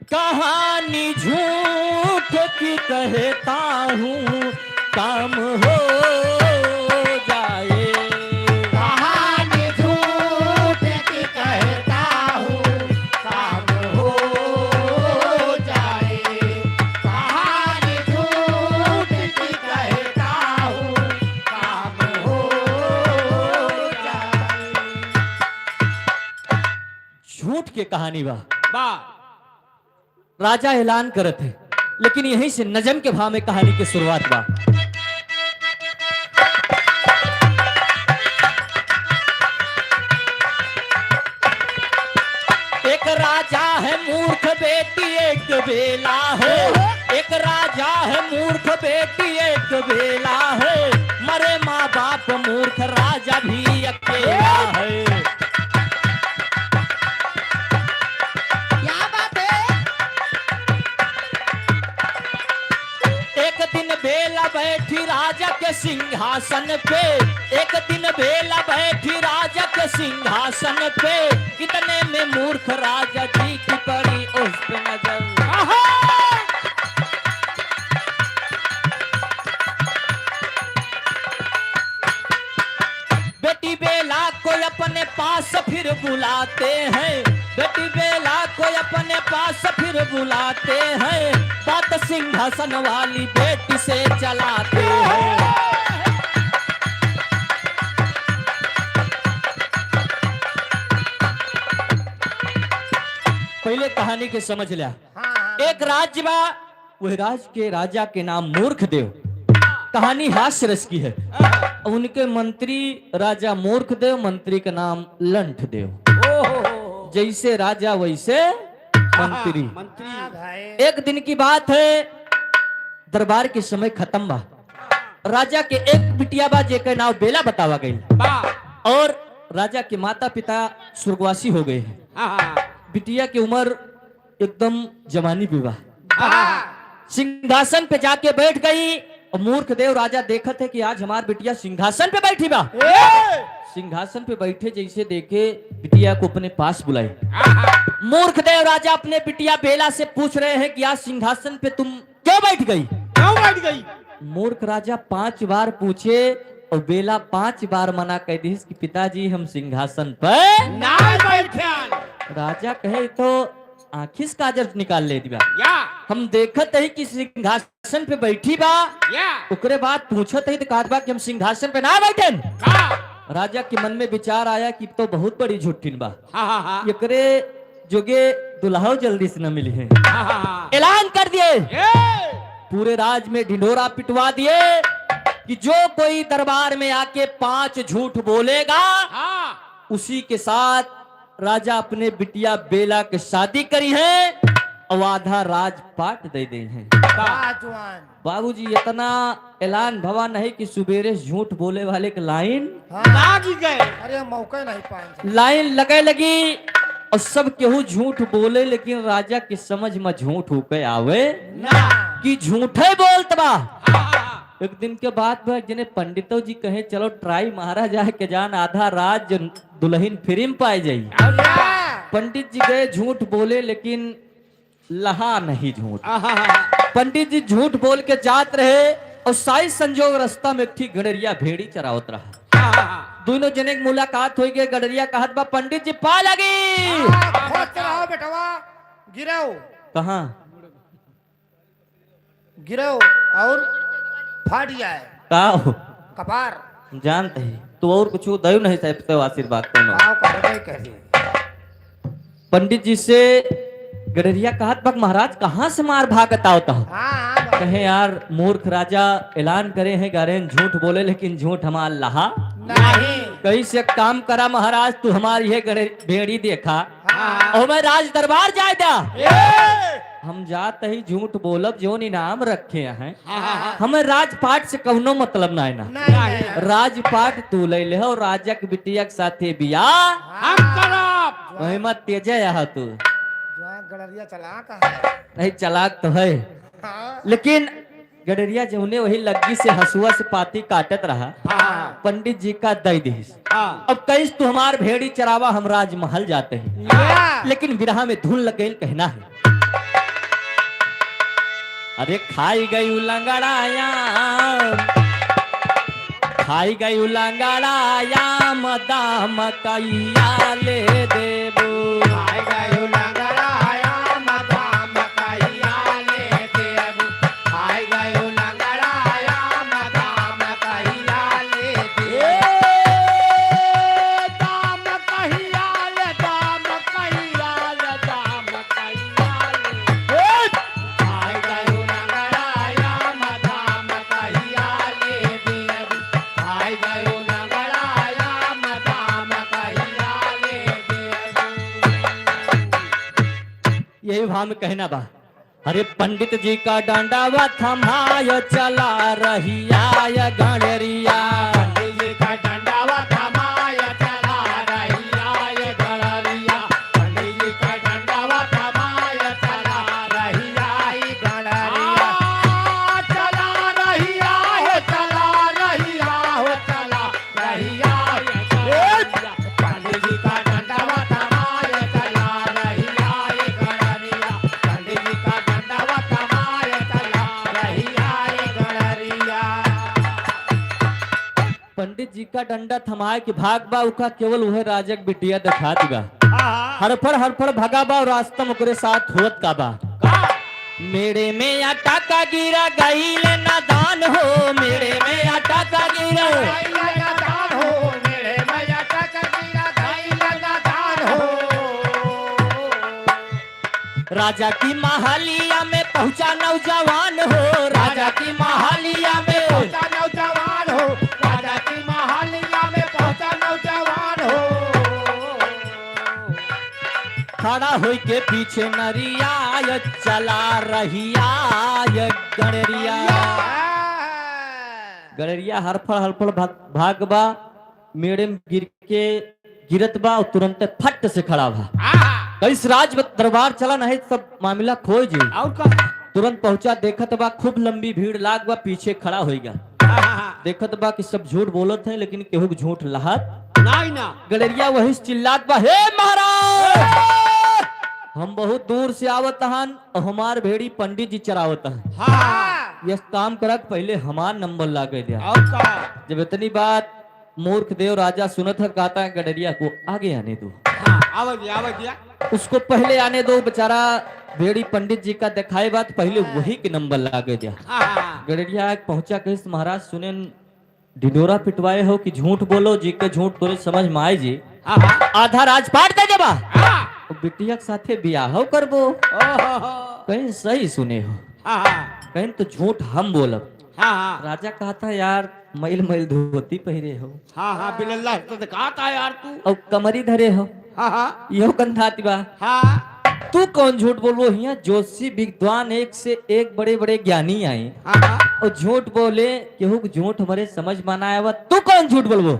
Speaker 4: कहानी झूठ की कहता हूँ, काम हो जाए।
Speaker 2: कहानी झूठ की कहता हूँ, काम हो जाए। कहानी झूठ की कहता हूँ, काम हो जाए।
Speaker 4: झूठ के कहानी बा राजा ऐलान करत है, लेकिन यहीं से नजम के भाव में कहानी की शुरुआत बा। एक राजा है मूर्ख बेटी एक बेला है, एक राजा है मूर्ख बेटी एक बेला है, मरे माँ बाप मूर्ख राजा भी अकेला है।
Speaker 2: क्या बात है?
Speaker 4: एक दिन बेला बैठी राजा के सिंहासन पे, एक दिन बेला बैठी राजा के सिंहासन पे, कितने में मूर्ख राजा जी की पड़ी उस पे नजर। बेटी बेला को अपने पास फिर बुलाते हैं, बेटी बेला को अपने पास फिर बुलाते हैं, बात सिंहासन वाली बेटी से चलाते हैं। पहले कहानी के समझ लिया। एक राज्य बा, वह राज्य के राजा के नाम मूर्ख देव। कहानी हास्य रस की है। उनके मंत्री राजा मूर्ख देव, मंत्री का नाम लंठ देव। जैसे राजा वैसे मंत्री। एक दिन की बात है, दरबार के समय खत्म बा। राजा के एक बिटिया बा जेकर नाम बेला बतावा गई, और राजा के माता पिता स्वर्गवासी हो गए हैं। बिटिया की उम्र एकदम जवानी विवाह। सिंहासन पे जाके बैठ गई, और मूर्ख देव राजा देखत है कि आज हमार बिटिया सिंहासन पे बैठी बा। सिंहासन पे बैठे जैसे देखे, बिटिया को अपने पास बुलाए। मूर्ख देव राजा अपने बिटिया बेला से पूछ रहे हैं कि आज सिंहासन पे तुम क्यों बैठ गई?
Speaker 2: क्यों बैठ गई?
Speaker 4: मूर्ख राजा 5 बार पूछे, और बेला 5 बार मना कर दी कि पिताजी हम सिंहासन पर
Speaker 2: ना बैठे।
Speaker 4: राजा कहे तो आखिस काजर निकाल ले दिया।
Speaker 2: या
Speaker 4: हम देखत है कि सिंहासन पे बैठी बा,
Speaker 2: या
Speaker 4: ओकरे बाद पूछत है तो कहत बा कि हम सिंहासन पे ना बैठन।
Speaker 2: का
Speaker 4: राजा के मन में विचार आया कि तो बहुत बड़ी झूठिन बा,
Speaker 2: हा
Speaker 4: एकरे जोगे दुल्हाओ जल्दी से न मिली है।
Speaker 2: हा
Speaker 4: ऐलान कर दिए,
Speaker 2: ए
Speaker 4: पूरे राज में ढिंढोरा पिटवा दिए कि जो कोई दरबार में आके 5 झूठ बोलेगा,
Speaker 2: हा
Speaker 4: उसी के साथ राजा अपने बिटिया बेला के शादी करी है, और आधा राजपाट दे दे हैं। बाबूजी इतना ऐलान भवा नहीं कि सुबेरे झूठ बोले वाले के लाइन
Speaker 2: लाग गए।
Speaker 3: अरे मौका नहीं पाए।
Speaker 4: लाइन लगे लगी, और सब केहू झूठ बोले, लेकिन राजा की समझ में झूठ होके आवे
Speaker 2: ना
Speaker 4: कि झूठे बोलत बा। एक दिन के बाद जिन्हें पंडितों जी कहे चलो ट्राई मारा जाए के जान आधा राज दुल्हन फ्री में पाई जाई। पंडित जी गए, झूठ बोले, लेकिन लहा नहीं झूठ। पंडित जी झूठ बोल के जात रहे, और साई संजोग रास्ता में एक गडरिया भेड़ी चरावत रहा। दोनों जने की मुलाकात हो गई। गडरिया कहत बा पंडित जी पा लगी।
Speaker 3: बेटवा गिराओ
Speaker 4: कहा
Speaker 3: गिराओ और फाट जाए
Speaker 4: का हो?
Speaker 3: कपार
Speaker 4: जानते ही तो और कुछ दयो नहीं सकते आशीर्वाद तो
Speaker 3: पाव कर कैसे।
Speaker 4: पंडित जी से गडरिया कहत बा महाराज कहाँ से मार भागत आवता हो?
Speaker 3: हाँ
Speaker 4: कहे यार मूर्ख राजा ऐलान करे हैं गारेन झूठ बोले, लेकिन झूठ हमार लहा
Speaker 3: नहीं।
Speaker 4: कहीं से काम करा महाराज, तू हमारी ये भेड़ी देखा, और मैं राज दरबार जाए दा। हम जाते ही झूठ बोलब जो इनाम रखे हैं, हमें राजपाट से कवनो मतलब ना है ना। राजपाट तू ले ले, और राजा के बिटिया के साथे बियाह
Speaker 2: हम करब।
Speaker 4: वही मत तेजे यहाँ तू
Speaker 3: गडरिया चला कहा
Speaker 4: नहीं, चलाक तो है, लेकिन गडरिया जौने वही लग्गी से हसुआ से पाती काटत रहा। पंडित जी का दई दिस, अब कहीं तू हमार भेड़ी चरावा, हम राजमहल जाते हैं। लेकिन विरहा में धुन लग गई, कहना है अरे खाई गई उलंगड़ाया, खाई गई उलंगड़ाया, मदाम कैया ले देबू।
Speaker 3: खाई गयो लंगड़ाया मदाम कैया ले देबू। खाई गयो लंगड़ाया मदाम कैया ले देबू।
Speaker 2: दाम कहिया ले, दाम कहिया ले, दाम कहिया ले।
Speaker 3: खाई गयो लंगड़ाया मदाम कैया ले देबू। खाई गयो लंगड़ाया मदाम कैया ले देबू।
Speaker 4: यही भाव में कहना बा। अरे पंडित जी का डांडावा थमाय चला रहिया गणरिया।
Speaker 3: पंडित जी का डंडावा थमाय चला रहिया ये गणरिया। पंडित जी का डंडावा थमाय चला रहिया ये गणरिया। चला रहिया हो, चला रहिया हो, चला रहिया ये गणरिया। पंडित जी का डंडावा थमाय चला रहिया ये गणरिया। पंडित जी का डंडावा थमाय चला रहिया ये गणरिया।
Speaker 4: पंडित जी का डंडा थमाए के भाग बा, उका केवल वह राजक बिटिया दिखा दिगा। हरफड़ भगा बा और रास्ता मुकरे साथ हुवत का बा मेरे में आटा का गिरा गईल नादान हो मेरे में आटा का गिरा राजा की महालिया में पहुंचा नौजवान हो राजा की महालिया में
Speaker 3: नौजवान हो राजा की महालिया में पहुंचा नौजवान हो
Speaker 4: खड़ा होई के पीछे नरिया ये चला रहिया ये गणरिया हरफड़ भागबा मेरे में गिरत बा और तुरंत फट से खड़ा बा इस राज दरबार चला नहीं सब मामला खोज
Speaker 2: और का
Speaker 4: तुरंत पहुंचा देखत बा खूब लंबी भीड़ लाग बा पीछे खड़ा होएगा देखत बा कि सब झूठ बोलत है लेकिन केहू के झूठ लहत
Speaker 2: नहीं ना
Speaker 4: गलेरिया वही चिल्लात बा हे महाराज हम बहुत दूर से आवत हन और हमार भेड़ी पंडित जी चरावत हन
Speaker 2: हाँ
Speaker 4: ये काम करक पहले हमार नंबर लागे दिया
Speaker 2: और का
Speaker 4: जब इतनी बात मूर्ख देव राजा सुनत है कहता है गडरिया को आगे आने दो
Speaker 2: हाँ आवाज दिया
Speaker 4: उसको पहले आने दो बेचारा भेड़ी पंडित जी का दिखाए बात पहले वही के नंबर लागे दिया
Speaker 2: हाँ
Speaker 4: गडरिया पहुंचा कहिस महाराज सुने ढिढोरा पिटवाए हो कि झूठ बोलो जी के झूठ तोरे समझ में आए जी
Speaker 2: हाँ
Speaker 4: आधा राजपाट दे देबा
Speaker 2: हाँ
Speaker 4: बिटिया के साथे बियाह करबो
Speaker 2: हाँ
Speaker 4: कहीं सही सुने हो
Speaker 2: हाँ
Speaker 4: कहीं तो झूठ हम बोलब
Speaker 2: हाँ
Speaker 4: राजा कहता यार मैल मैल धोती पहरे हो
Speaker 2: हाँ बिल्ला तो दिखाता यार तू
Speaker 4: और कमरी धरे हो
Speaker 2: हाँ
Speaker 4: यो कंधाती बा
Speaker 2: हाँ
Speaker 4: तू कौन झूठ बोलो हिया जोशी विद्वान एक से एक बड़े बड़े ज्ञानी आए
Speaker 2: हाँ
Speaker 4: और झूठ बोले केहू के झूठ हमारे समझ में ना आया तू कौन झूठ बोलबो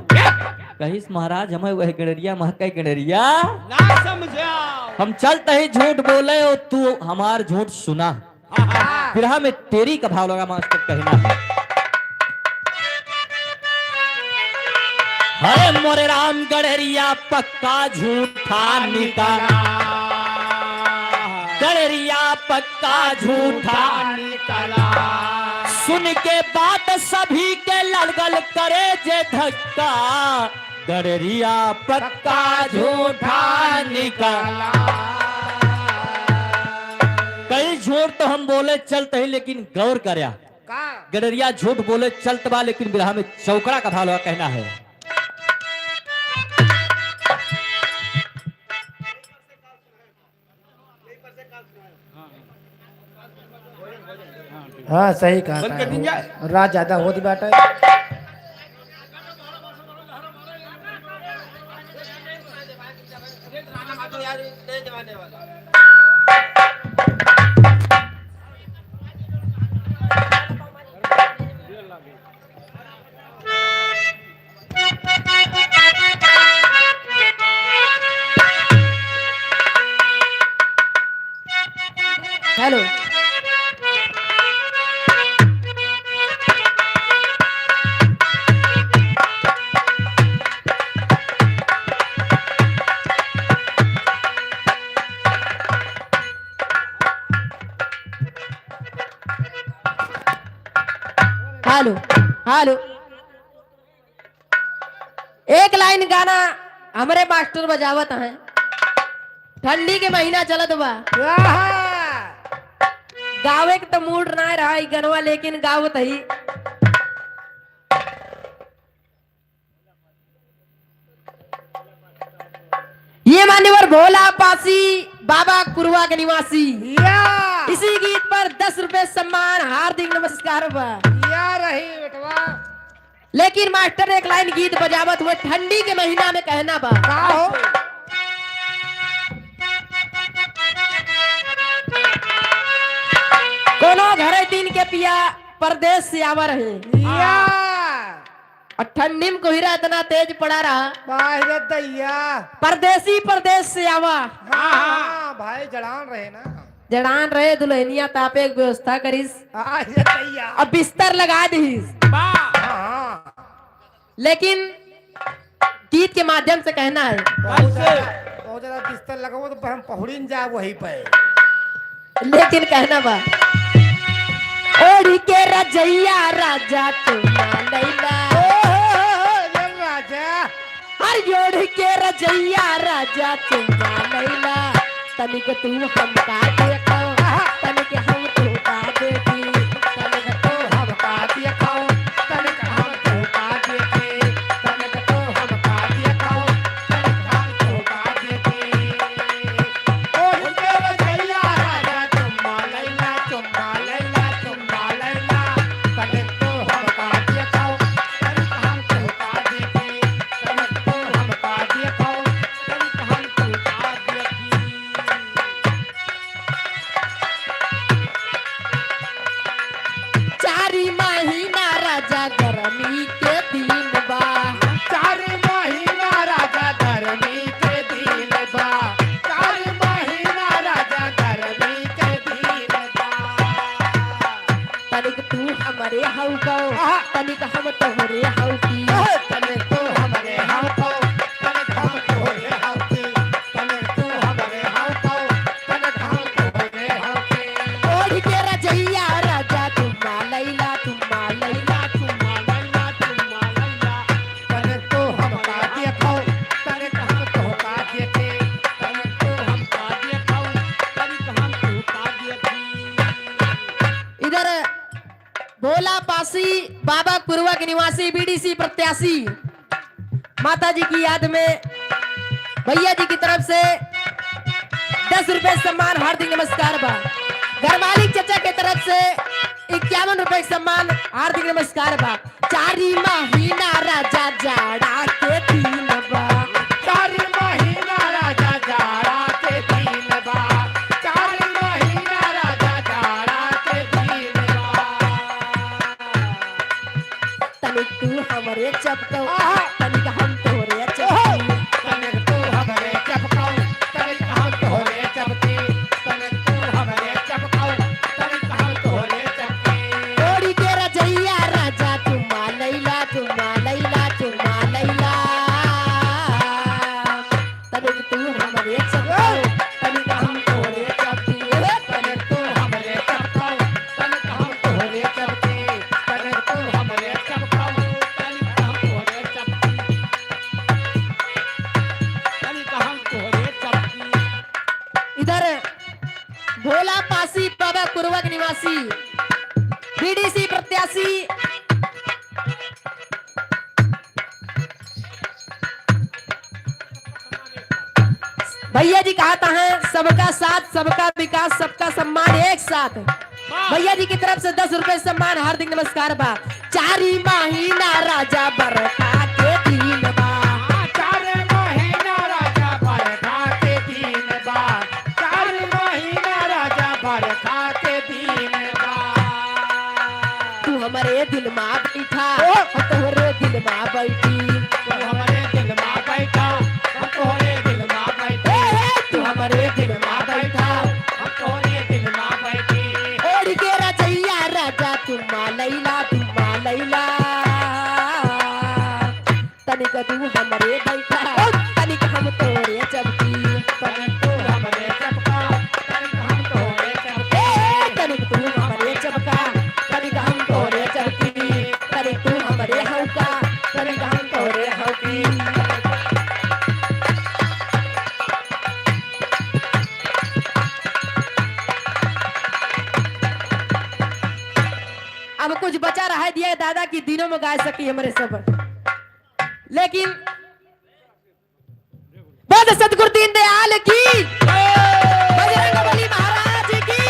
Speaker 4: कहिस महाराज हमें वह गणरिया महकाई गणरिया
Speaker 2: ना समझा
Speaker 4: हम चलते ही झूठ बोले और तू हमार झूठ सुना फिर हमें तेरी का भाव लगा मास्टर कहना है हरे मोरे राम गणरिया पक्का झूठा निकाला गणरिया पक्का झूठा
Speaker 2: निकला
Speaker 4: सुन के बात सभी के लड़गल करे जे धक्का गणरिया पक्का झूठा निकाला कई झूठ तो हम बोले चलते ही लेकिन गौर करया गडरिया झूठ बोले चलत बा लेकिन बिरहा में चौकड़ा का भाव कहना है
Speaker 3: हाँ सही कहा
Speaker 2: बंद कर दीजिए।
Speaker 3: रात ज्यादा होती बात है
Speaker 5: हेलो हेलो हेलो एक लाइन गाना हमारे मास्टर बजावत हैं ठंडी के महीना चलत बा गावे के तो मूड ना रहा ई गनवा लेकिन गावत ही ये मान्यवर भोला पासी बाबा कुरवा के निवासी इसी गीत पर 10 रुपए सम्मान हार्दिक नमस्कार बा
Speaker 3: रही बेटवा
Speaker 5: लेकिन मास्टर एक लाइन गीत बजावत हुए ठंडी के महीना में कहना बा
Speaker 3: हो
Speaker 5: कोनो घरे दिन के पिया परदेश से आवा रहे और ठंडी में कोहरा इतना तेज पड़ा रहा
Speaker 3: बाहर दैया
Speaker 5: परदेसी परदेश से आवा
Speaker 3: हाँ भाई जड़ान रहे ना
Speaker 5: जड़ान रहे दुल्हनिया तापे की व्यवस्था करीस
Speaker 3: दैया
Speaker 5: अब बिस्तर लगा दीस
Speaker 3: हाँ
Speaker 5: लेकिन गीत के माध्यम से कहना है
Speaker 3: बहुत ज्यादा बिस्तर लगाओ तो हम पहुड़ी न जाए वहीं पे
Speaker 5: लेकिन कहना बा ओढ़ी के रजैया राजा तू लैला
Speaker 3: राजा
Speaker 5: हार जोड़ के रजैया राजा चुम्मा लैला तनिक तू हमका देखो तनिक हम तू का देखी
Speaker 3: तनिक तो हमका देखो तनिक हम तो का देखे तनिक तो हमका देखो तनिक हम तो का देखे ओढ़ के रजैया राजा चुम्मा लैला तनिक तो हमका देखो तनिक हम तो का देखे तनिक तो हमका देखो तनिक हम तो का देखी
Speaker 5: चारी महीना राजा गर्मी के दिन बा
Speaker 3: 4 महीना राजा गर्मी के दिन बा 4 महीना राजा गर्मी के दिन बा
Speaker 5: तनिक तू हमरे हौ गौ तनिक हम तोहरे हौ की
Speaker 3: तने तो हमरे हाव को तने हम तोरे हाव के तने तो हमरे हाव को तने हम तोरे हाव के
Speaker 5: ओढ़ के रजैया राजा चुम्मा लैला
Speaker 3: तने तो हमका देखो तने हम तो का देखे तने तो हमका देखो तने हम तो का देखी
Speaker 5: इधर भोला पासी बाबा कुरवा के निवासी बीडीसी प्रत्याशी माता जी की याद में भैया जी की तरफ से 10 रुपए सम्मान हार्दिक नमस्कार बा घर मालिक चाचा के तरफ से 51 रुपए सम्मान हार्दिक नमस्कार बा 4 महीना राजा जाड़ा के दिन बा
Speaker 3: 4 महीना राजा जाड़ा के दिन बा 4 महीना राजा जाड़ा के दिन बा
Speaker 5: तनिक तू हमरे चपको तनिक हम तोरे चपकी
Speaker 3: तने तो हमरे चपकाओ तने हम तोरे चपकी तने तो हमरे चपकाओ तने हम तोरे चपकी
Speaker 5: ओढ़ी के रजैया राजा चुम्मा लैला तनिक तू हमरे चपको तनिक हम तोरे चपकी
Speaker 3: तने तो हमरे चपकाओ तने हम तोरे चपकी तने तो हमरे चपकाओ तने हम तोरे चपकी तने हम तोरे चपकी
Speaker 5: इधर भोला पासी बाबा कुरवा के निवासी बीडीसी प्रत्याशी भैया जी कहता है सबका साथ सबका विकास सबका सम्मान एक साथ भैया जी की तरफ से 10 रुपए सम्मान हार्दिक नमस्कार बा 4 महीना राजा बरखा के दिन बा
Speaker 3: 4 महीना राजा बरखा के दिन बा 4 महीना राजा बरखा के दिन बा
Speaker 5: तू हमारे दिल में बैठा हम तोहरे दिल में बैठी
Speaker 3: तू हमारे दिल में बैठा हम तोरे दिल में बैठे
Speaker 5: तू हमारे दिल में बैठा
Speaker 3: हम तोरे दिल में बैठे
Speaker 5: ओढ़ के रजैया राजा तुम्मा लैला तनिक तू हमरे बैठा तनिक हम तोरे चबकी
Speaker 3: तने तू हमरे चपका तने हम तोरे चपके
Speaker 5: तनिक तू हमरे चबका तनिक हम तोरे चबकी तनिक तू हमरे हौका तनिक हम तोरे हौकी अब कुछ बचा रहा है दिया दादा की दिनों में गा सकी हमारे सब लेकिन बहुत सतगुरु दीनदयाल की बजरंगबली महाराज की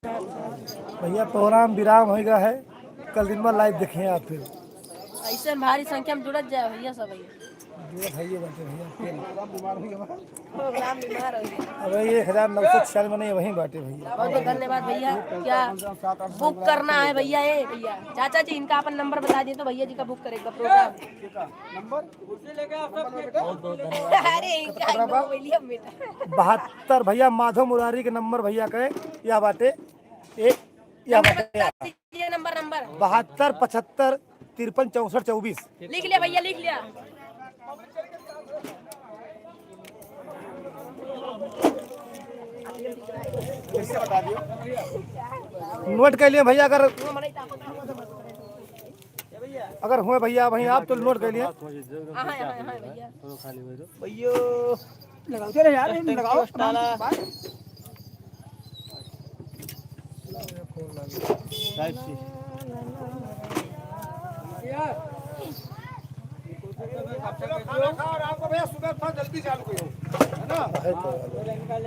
Speaker 6: भैया प्रोग्राम विराम हो गया है। कल दिन में लाइव देखें आप फिर
Speaker 5: ऐसे भारी संख्या में जुड़त जाए भैया सब भैया
Speaker 6: भैया बाटे भैया पेन।
Speaker 5: प्रोग्राम बीमार हो गया।
Speaker 6: अब ये 1996 में वहीं बाटे भैया।
Speaker 5: बहुत बहुत धन्यवाद भैया। क्या बुक करना है भैया? ये भैया चाचा जी इनका अपन नंबर बता दिए तो भैया जी का बुक करेगा प्रोग्राम। अरे इनका विलियम बेटा
Speaker 6: 72 भैया माधव मुरारी के नंबर भैया के या बाटे एक या बाटे
Speaker 5: ये नंबर
Speaker 6: 72 75 53 64 24।
Speaker 5: लिख लिया भैया, लिख लिया।
Speaker 6: नोट कर लिए भैया, अगर हुए भैया वहीं आप तो नोट कर लिए।
Speaker 5: हाँ भैया
Speaker 1: लगाओ यार, लगाओ आपको भैया सुबह थोड़ा जल्दी चालू करो है ना,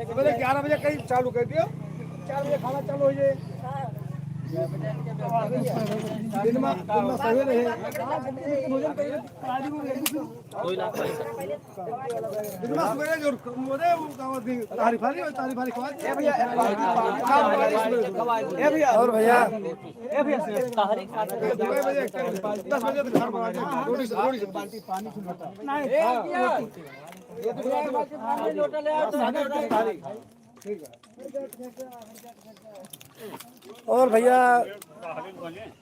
Speaker 1: सुबह 11 बजे कहीं चालू कर दियो, 4 बजे खाना चालू हो जाए। दिन में सही रहे और भैया 10 बजे तो घर बना रोटी से पानी और भैया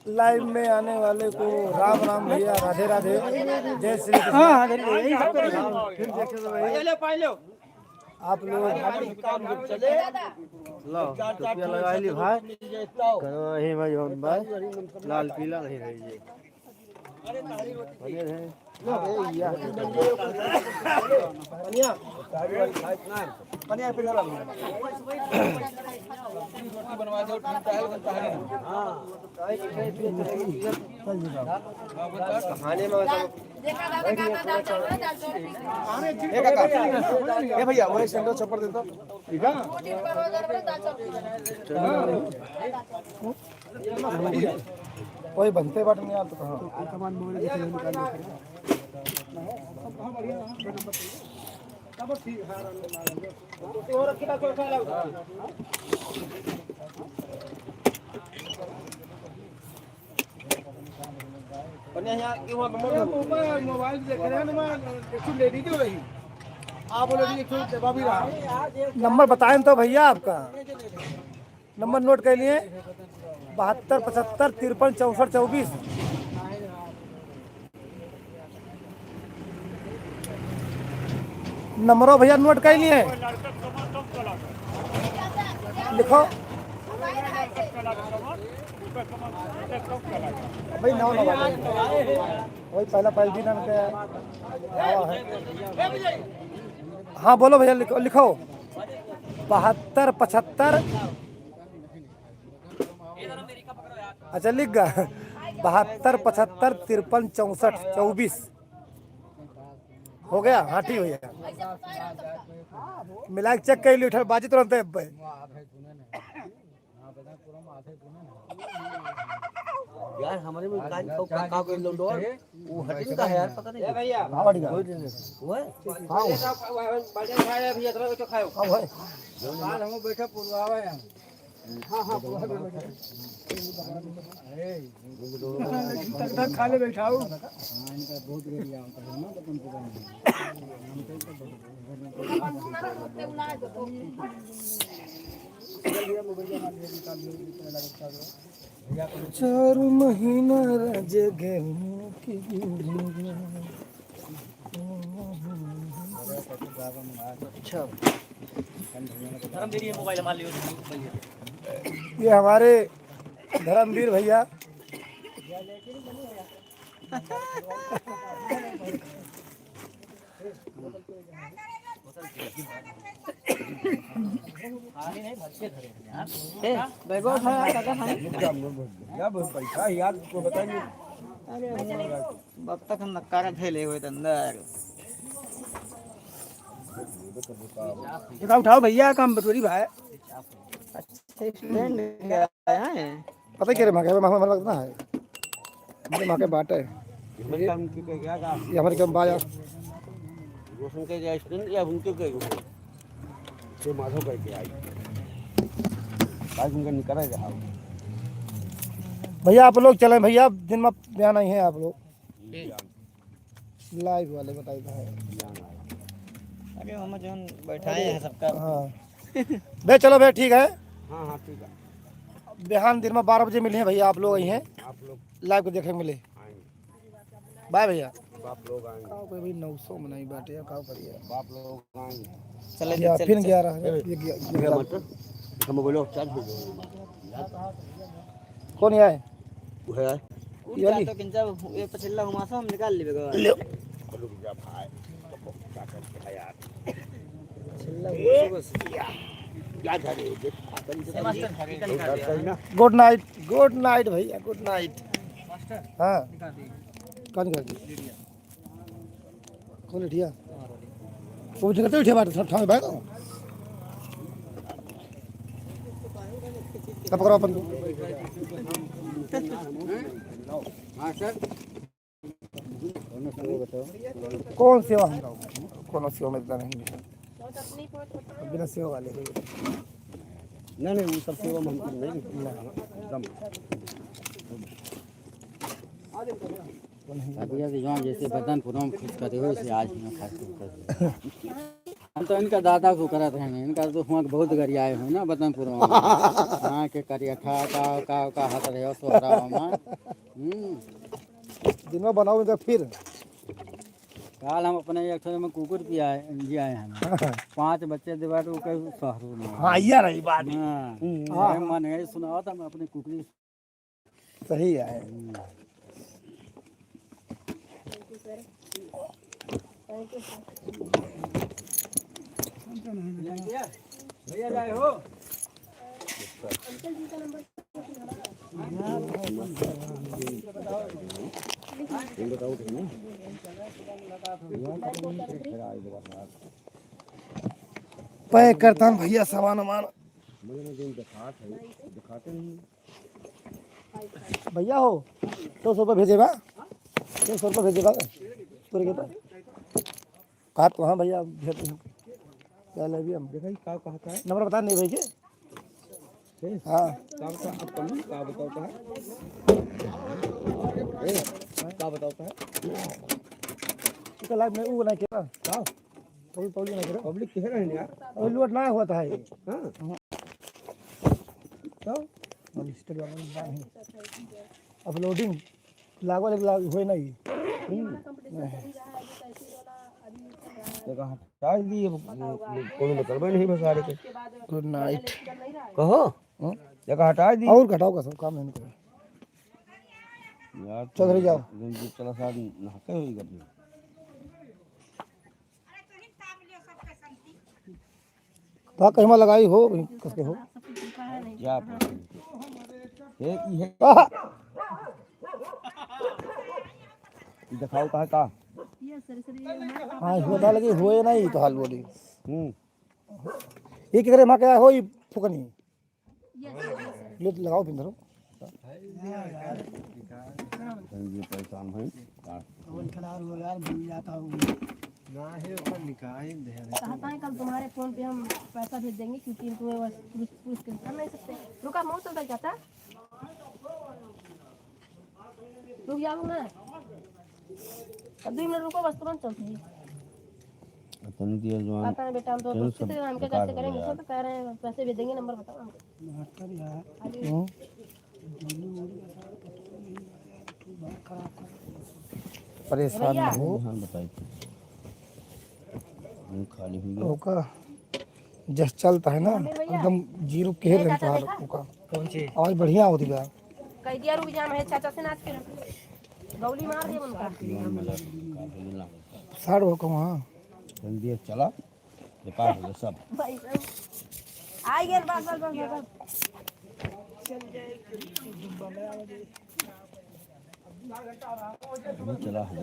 Speaker 1: लाइव में आने वाले को राम राम भैया, राधे राधे, जय श्री कृष्ण। आप लोग
Speaker 3: लगा ली भाई भाई लाल पीला नहीं रही
Speaker 6: भैया वही सेंटर छप्पर देता ठीक है। वही बनते बाट नहीं आप तो कहाँ मोबाइल देख रहे हैं ना, ले दीजिए वही आप बोले जवाब ही रहा। नंबर बताएं तो भैया, आपका नंबर नोट कर लिए 72 75 53 64 24। नंबरों भैया नोट कर लिए, लिखो भाई। नौ वही पहला दिन है। हाँ बोलो भैया, लिखो लिखो 72 75। अच्छा लिख गया 72 75 53 64 24 हो गया। हाँ ठीक भैया, मिला के चेक कर ली, उठा बाजी तुरंत है।
Speaker 3: यार हमारे में का कोई लोडोर वो हटिन का है यार, पता नहीं भैया।
Speaker 6: हाँ बढ़िया
Speaker 3: वो
Speaker 6: हाँ
Speaker 3: बाजे खाया भैया, तो तो खाओ।
Speaker 6: हाँ भाई
Speaker 3: आज हम बैठा पुरवावा है।
Speaker 6: हाँ तक खा ले बैठाओ। बहुत बढ़िया होता है ना, चार महीना रज गेहूं की अच्छा। ये हमारे धर्मवीर भैया पैसा याद को बताइए।
Speaker 3: अब तक हम नक्कारा फैले हुए थे अंदर।
Speaker 6: उठाओ भैया, काम बटोरी भाई। पता क्या रे माँ लगता है मेरे माँ के बाट है ये हमारे कम बाया
Speaker 1: रोशन के स्टूडेंट या उनके के तो माधव करके आई आज उनका निकल रहा
Speaker 6: भैया आप लोग चलें भैया, दिन में बयान आई है आप लोग लाइव वाले बताइए है।
Speaker 4: अरे हम जो बैठाए हैं सबका।
Speaker 6: हाँ भैया चलो भैया ठीक है।
Speaker 1: हाँ हाँ ठीक है
Speaker 6: बिहान दिन में 12 बजे मिले हैं भैया, आप लोग आई हैं
Speaker 1: आप लोग
Speaker 6: लाइव को देखे मिले।
Speaker 1: आएंगे
Speaker 6: बाय भैया।
Speaker 1: बाप लोग आएंगे
Speaker 6: काव कोई भाई 900 में नहीं बाटे काव करिए
Speaker 1: बाप लोग आएंगे
Speaker 4: चले
Speaker 6: या फिर 11
Speaker 1: मत हम बोलो चार्ज भेजो
Speaker 6: कौन आए
Speaker 1: वो है
Speaker 6: ये वाली?
Speaker 4: तो किंचा ये पछिल्ला हुमासा हम निकाल लेबे गो।
Speaker 1: रुक जा भाई क्या करके है यार क्या था रे ना
Speaker 6: गुड नाइट भैया, गुड नाइट। हाँ कौन कर दी कौन उठिया वो जगह तो उठिया बात सब ठाम बैठ तब करो अपन
Speaker 1: हाँ सर
Speaker 6: कौन सेवा हम कौन सेवा में इतना नहीं बिना सेवा वाले
Speaker 1: नहीं वो सब सेवा हम नहीं एकदम
Speaker 4: भैया से जहाँ जैसे बदन पुरम खुश करे हो से आज हम खास कर हम तो इनका दादा को करत हैं, इनका तो हुआ बहुत गरियाए हो ना बदनपुर में। हाँ के करिया खा का हाथ रहे सो हरा में।
Speaker 6: दिन में बनाओ इनका फिर
Speaker 4: काल हम अपने एक में कुकुर पियाए जियाए हैं 5 बच्चे दिवा तो कई शहरों में।
Speaker 6: हाँ ये रही बात
Speaker 4: हाँ मन है सुनाओ तो मैं अपनी कुकरी
Speaker 6: सही है।
Speaker 4: भैया जाए हो
Speaker 6: पैक करता हूँ भैया सामान वामान भैया हो 200 रुपये भेजेगा 200 रुपये भेजेगा तोरे के पास काट तो हाँ भैया भेज क्या ले हम देखा का कहता है नंबर बता नहीं भाई के हाँ
Speaker 1: का बताओ है
Speaker 6: इसका लाइव में वो नहीं किया का पब्लिक नहीं करो
Speaker 1: पब्लिक कह रहे हैं यार
Speaker 6: और लूट ना होता है
Speaker 1: हाँ
Speaker 6: तो अपलोडिंग लागो हुए नहीं
Speaker 1: जगह हटा दिए कोई मतलब नहीं बस सारे के
Speaker 6: गुड नाइट
Speaker 1: कहो जगह हटा दी
Speaker 6: और घटाओ का सब काम नहीं करो
Speaker 1: यार
Speaker 6: चौधरी जाओ
Speaker 1: चला साथ नहाते हुए करनी
Speaker 6: तो कहीं लगाई हो कसके हो
Speaker 1: क्या एक ही है दिखाओ कहा का
Speaker 6: हाँ बता लगी हुए नहीं तो हाल बोली ये किधर माँ क्या हो फुकनी ले लगाओ पिंदरो
Speaker 1: ये परेशान है
Speaker 5: कहता है कल तुम्हारे फोन पे हम पैसा भेज देंगे क्योंकि तुम्हें बस पुरुष कर नहीं सकते। रुका मौत होता जाता रुक जाओ ना 2 मिनट रुको बस तुरंत चलते हैं। पता है बेटा हम तो कितने हम क्या कैसे करेंगे तो कह रहे हैं पैसे भेज देंगे नंबर बताओ हमको।
Speaker 6: परेशान हो
Speaker 1: हाँ बताइए खाली हुई
Speaker 6: होगा जस चलता है ना एकदम जीरो कह रहता है होगा
Speaker 4: कौन सी
Speaker 6: आवाज बढ़िया होती है
Speaker 5: कह दिया रुक जाम है चाचा से नाच के गौली मार दे उनका
Speaker 6: 60 हो कम हाँ
Speaker 1: जल्दी चला बेकार हो गया सब
Speaker 5: भाई आई गए बस
Speaker 1: चला है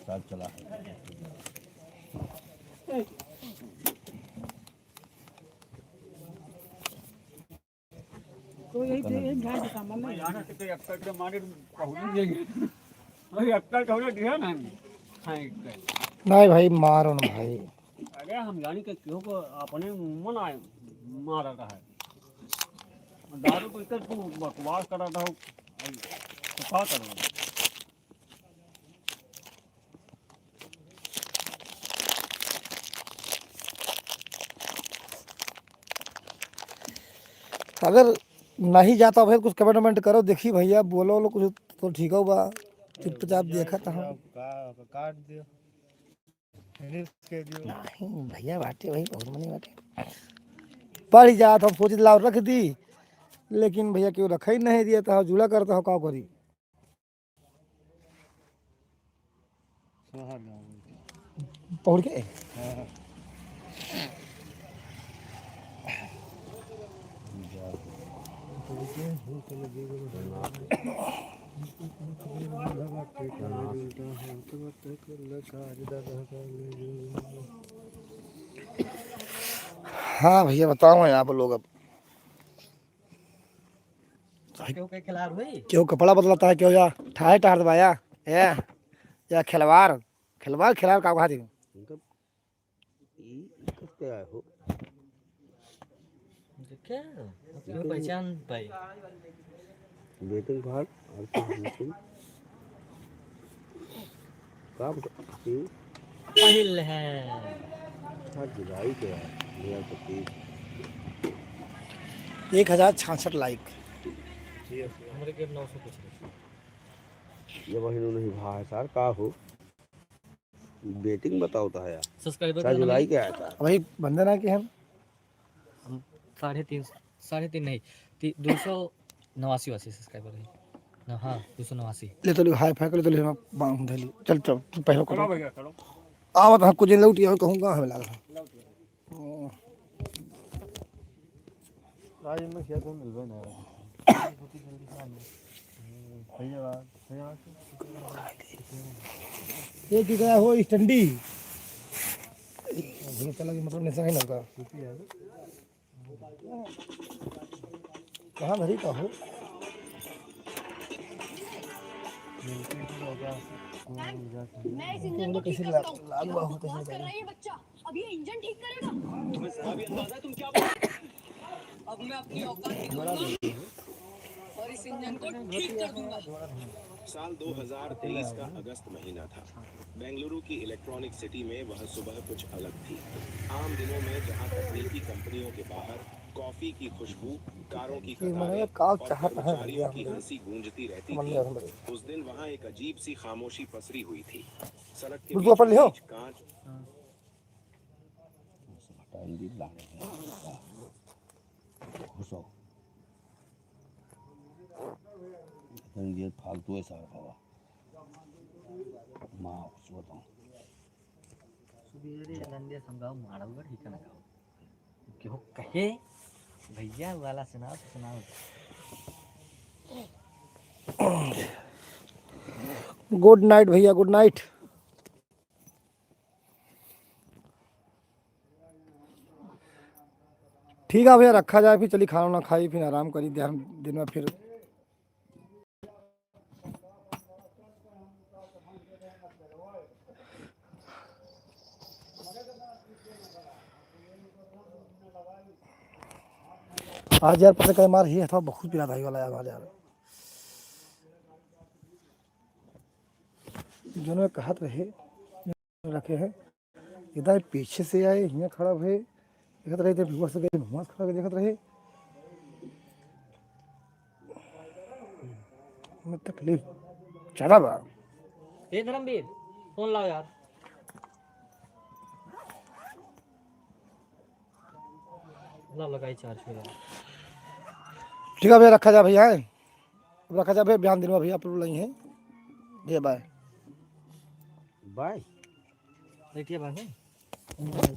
Speaker 1: साथ चला है
Speaker 6: नहीं भाई मारो ना भाई।
Speaker 2: अरे हम जानी के क्यों को अपने मन आए मारा रहा है दारू को इतना तू बकवास कर रहा था तो क्या करूँ।
Speaker 6: अगर नहीं जाता भाई कुछ कमेंटमेंट करो, देखी भैया बोलो लो कुछ तो ठीक होगा। चुपचाप देखा था
Speaker 3: काट दियो
Speaker 6: नहीं भैया बाटे भाई बहुत मनी बाटे पड़ जात हम सोच लाओ रख दी, लेकिन भैया क्यों रखा ही नहीं दिया था जुड़ा करता हो का करी। पहुँच गए हाँ भैया बताओ आप लोग अब
Speaker 4: क्यों के खिलाफ हुई
Speaker 6: क्यों कपड़ा बदलाता है, क्यों या ठाए टार दबाया या खिलवाड़ खिलवाड़ खिलाड़ का कहा दी
Speaker 3: क्या हो
Speaker 4: क्या क्यों पहचान भाई
Speaker 3: वेटिंग भाड़ और काम
Speaker 4: पहिल है
Speaker 3: जुलाई के
Speaker 6: 1066 लाइक
Speaker 4: हमारे के 900 कुछ
Speaker 3: ये बहिनों नहीं भाई सर का हो बेटिंग बताओ है यार
Speaker 4: सब्सक्राइबर
Speaker 3: जुलाई के आया था
Speaker 6: वही बंदे ना कि हम
Speaker 4: 3.5 नहीं 289 वासी सब्सक्राइबर है ना। हाँ 289
Speaker 6: ले तो हाई फाई कर ले तो बांध धली चल चल तू पहले
Speaker 2: करो
Speaker 6: करो
Speaker 2: भैया करो
Speaker 6: आवत हम कुछ लौटी और कहूंगा हमें लगा
Speaker 3: आज में क्या तो मिलबे ना भैया भैया
Speaker 6: ये की गया हो स्टंडी ये चला कि मतलब निशा ही लगा कहाँ धरी का हो
Speaker 7: मैं इस इंजन को ठीक कर सकता हूं। बकवास कर रहा है ये बच्चा। अब ये इंजन ठीक करेगा। तुम्हें जरा भी अंदाजा है तुम क्या बोल रहे हो? अब मैं अपनी औकात दिखाऊंगा और इस इंजन को ठीक कर दूंगा।
Speaker 8: साल 2023 का अगस्त महीना था। बेंगलुरु की इलेक्ट्रॉनिक सिटी में वह सुबह कुछ अलग थी। आम दिनों में जहां तकनीकी कंपनियों के बाहर कॉफी की खुशबू, कारों की कतारें और कर्मचारियों की हंसी गूंजती रहती थी, उस दिन वहां एक अजीब सी खामोशी पसरी हुई थी। सड़क के बीच कांच
Speaker 3: फालतू है सारा हवा माँ बताऊँ
Speaker 4: सुबेरे नंदे संगाव माड़ावर ही का गाओ क्यों कहे भैया वाला सुनाओ तो सुनाओ।
Speaker 6: गुड नाइट भैया गुड नाइट। ठीक है भैया रखा जाए फिर चली खाना ना खाई फिर आराम करी ध्यान दिन में फिर आज यार पता क्या मार ही था बहुत पिला भाई वाला यार जो ने कहत रहे रखे हैं इधर पीछे से आए यहाँ खड़ा हुए देखत रहे थे भिगवा से गए नुमाज खड़ा देखत रहे मैं तकलीफ ज्यादा बा।
Speaker 4: ए धर्मवीर फोन लाओ यार ला लगाई चार्ज हो यार।
Speaker 6: ठीक है भैया रखा जा भैया रखा जा भैया बयान दिन में भैया आप लोग नहीं है भैया बाय
Speaker 3: बाय
Speaker 4: देखिए बाय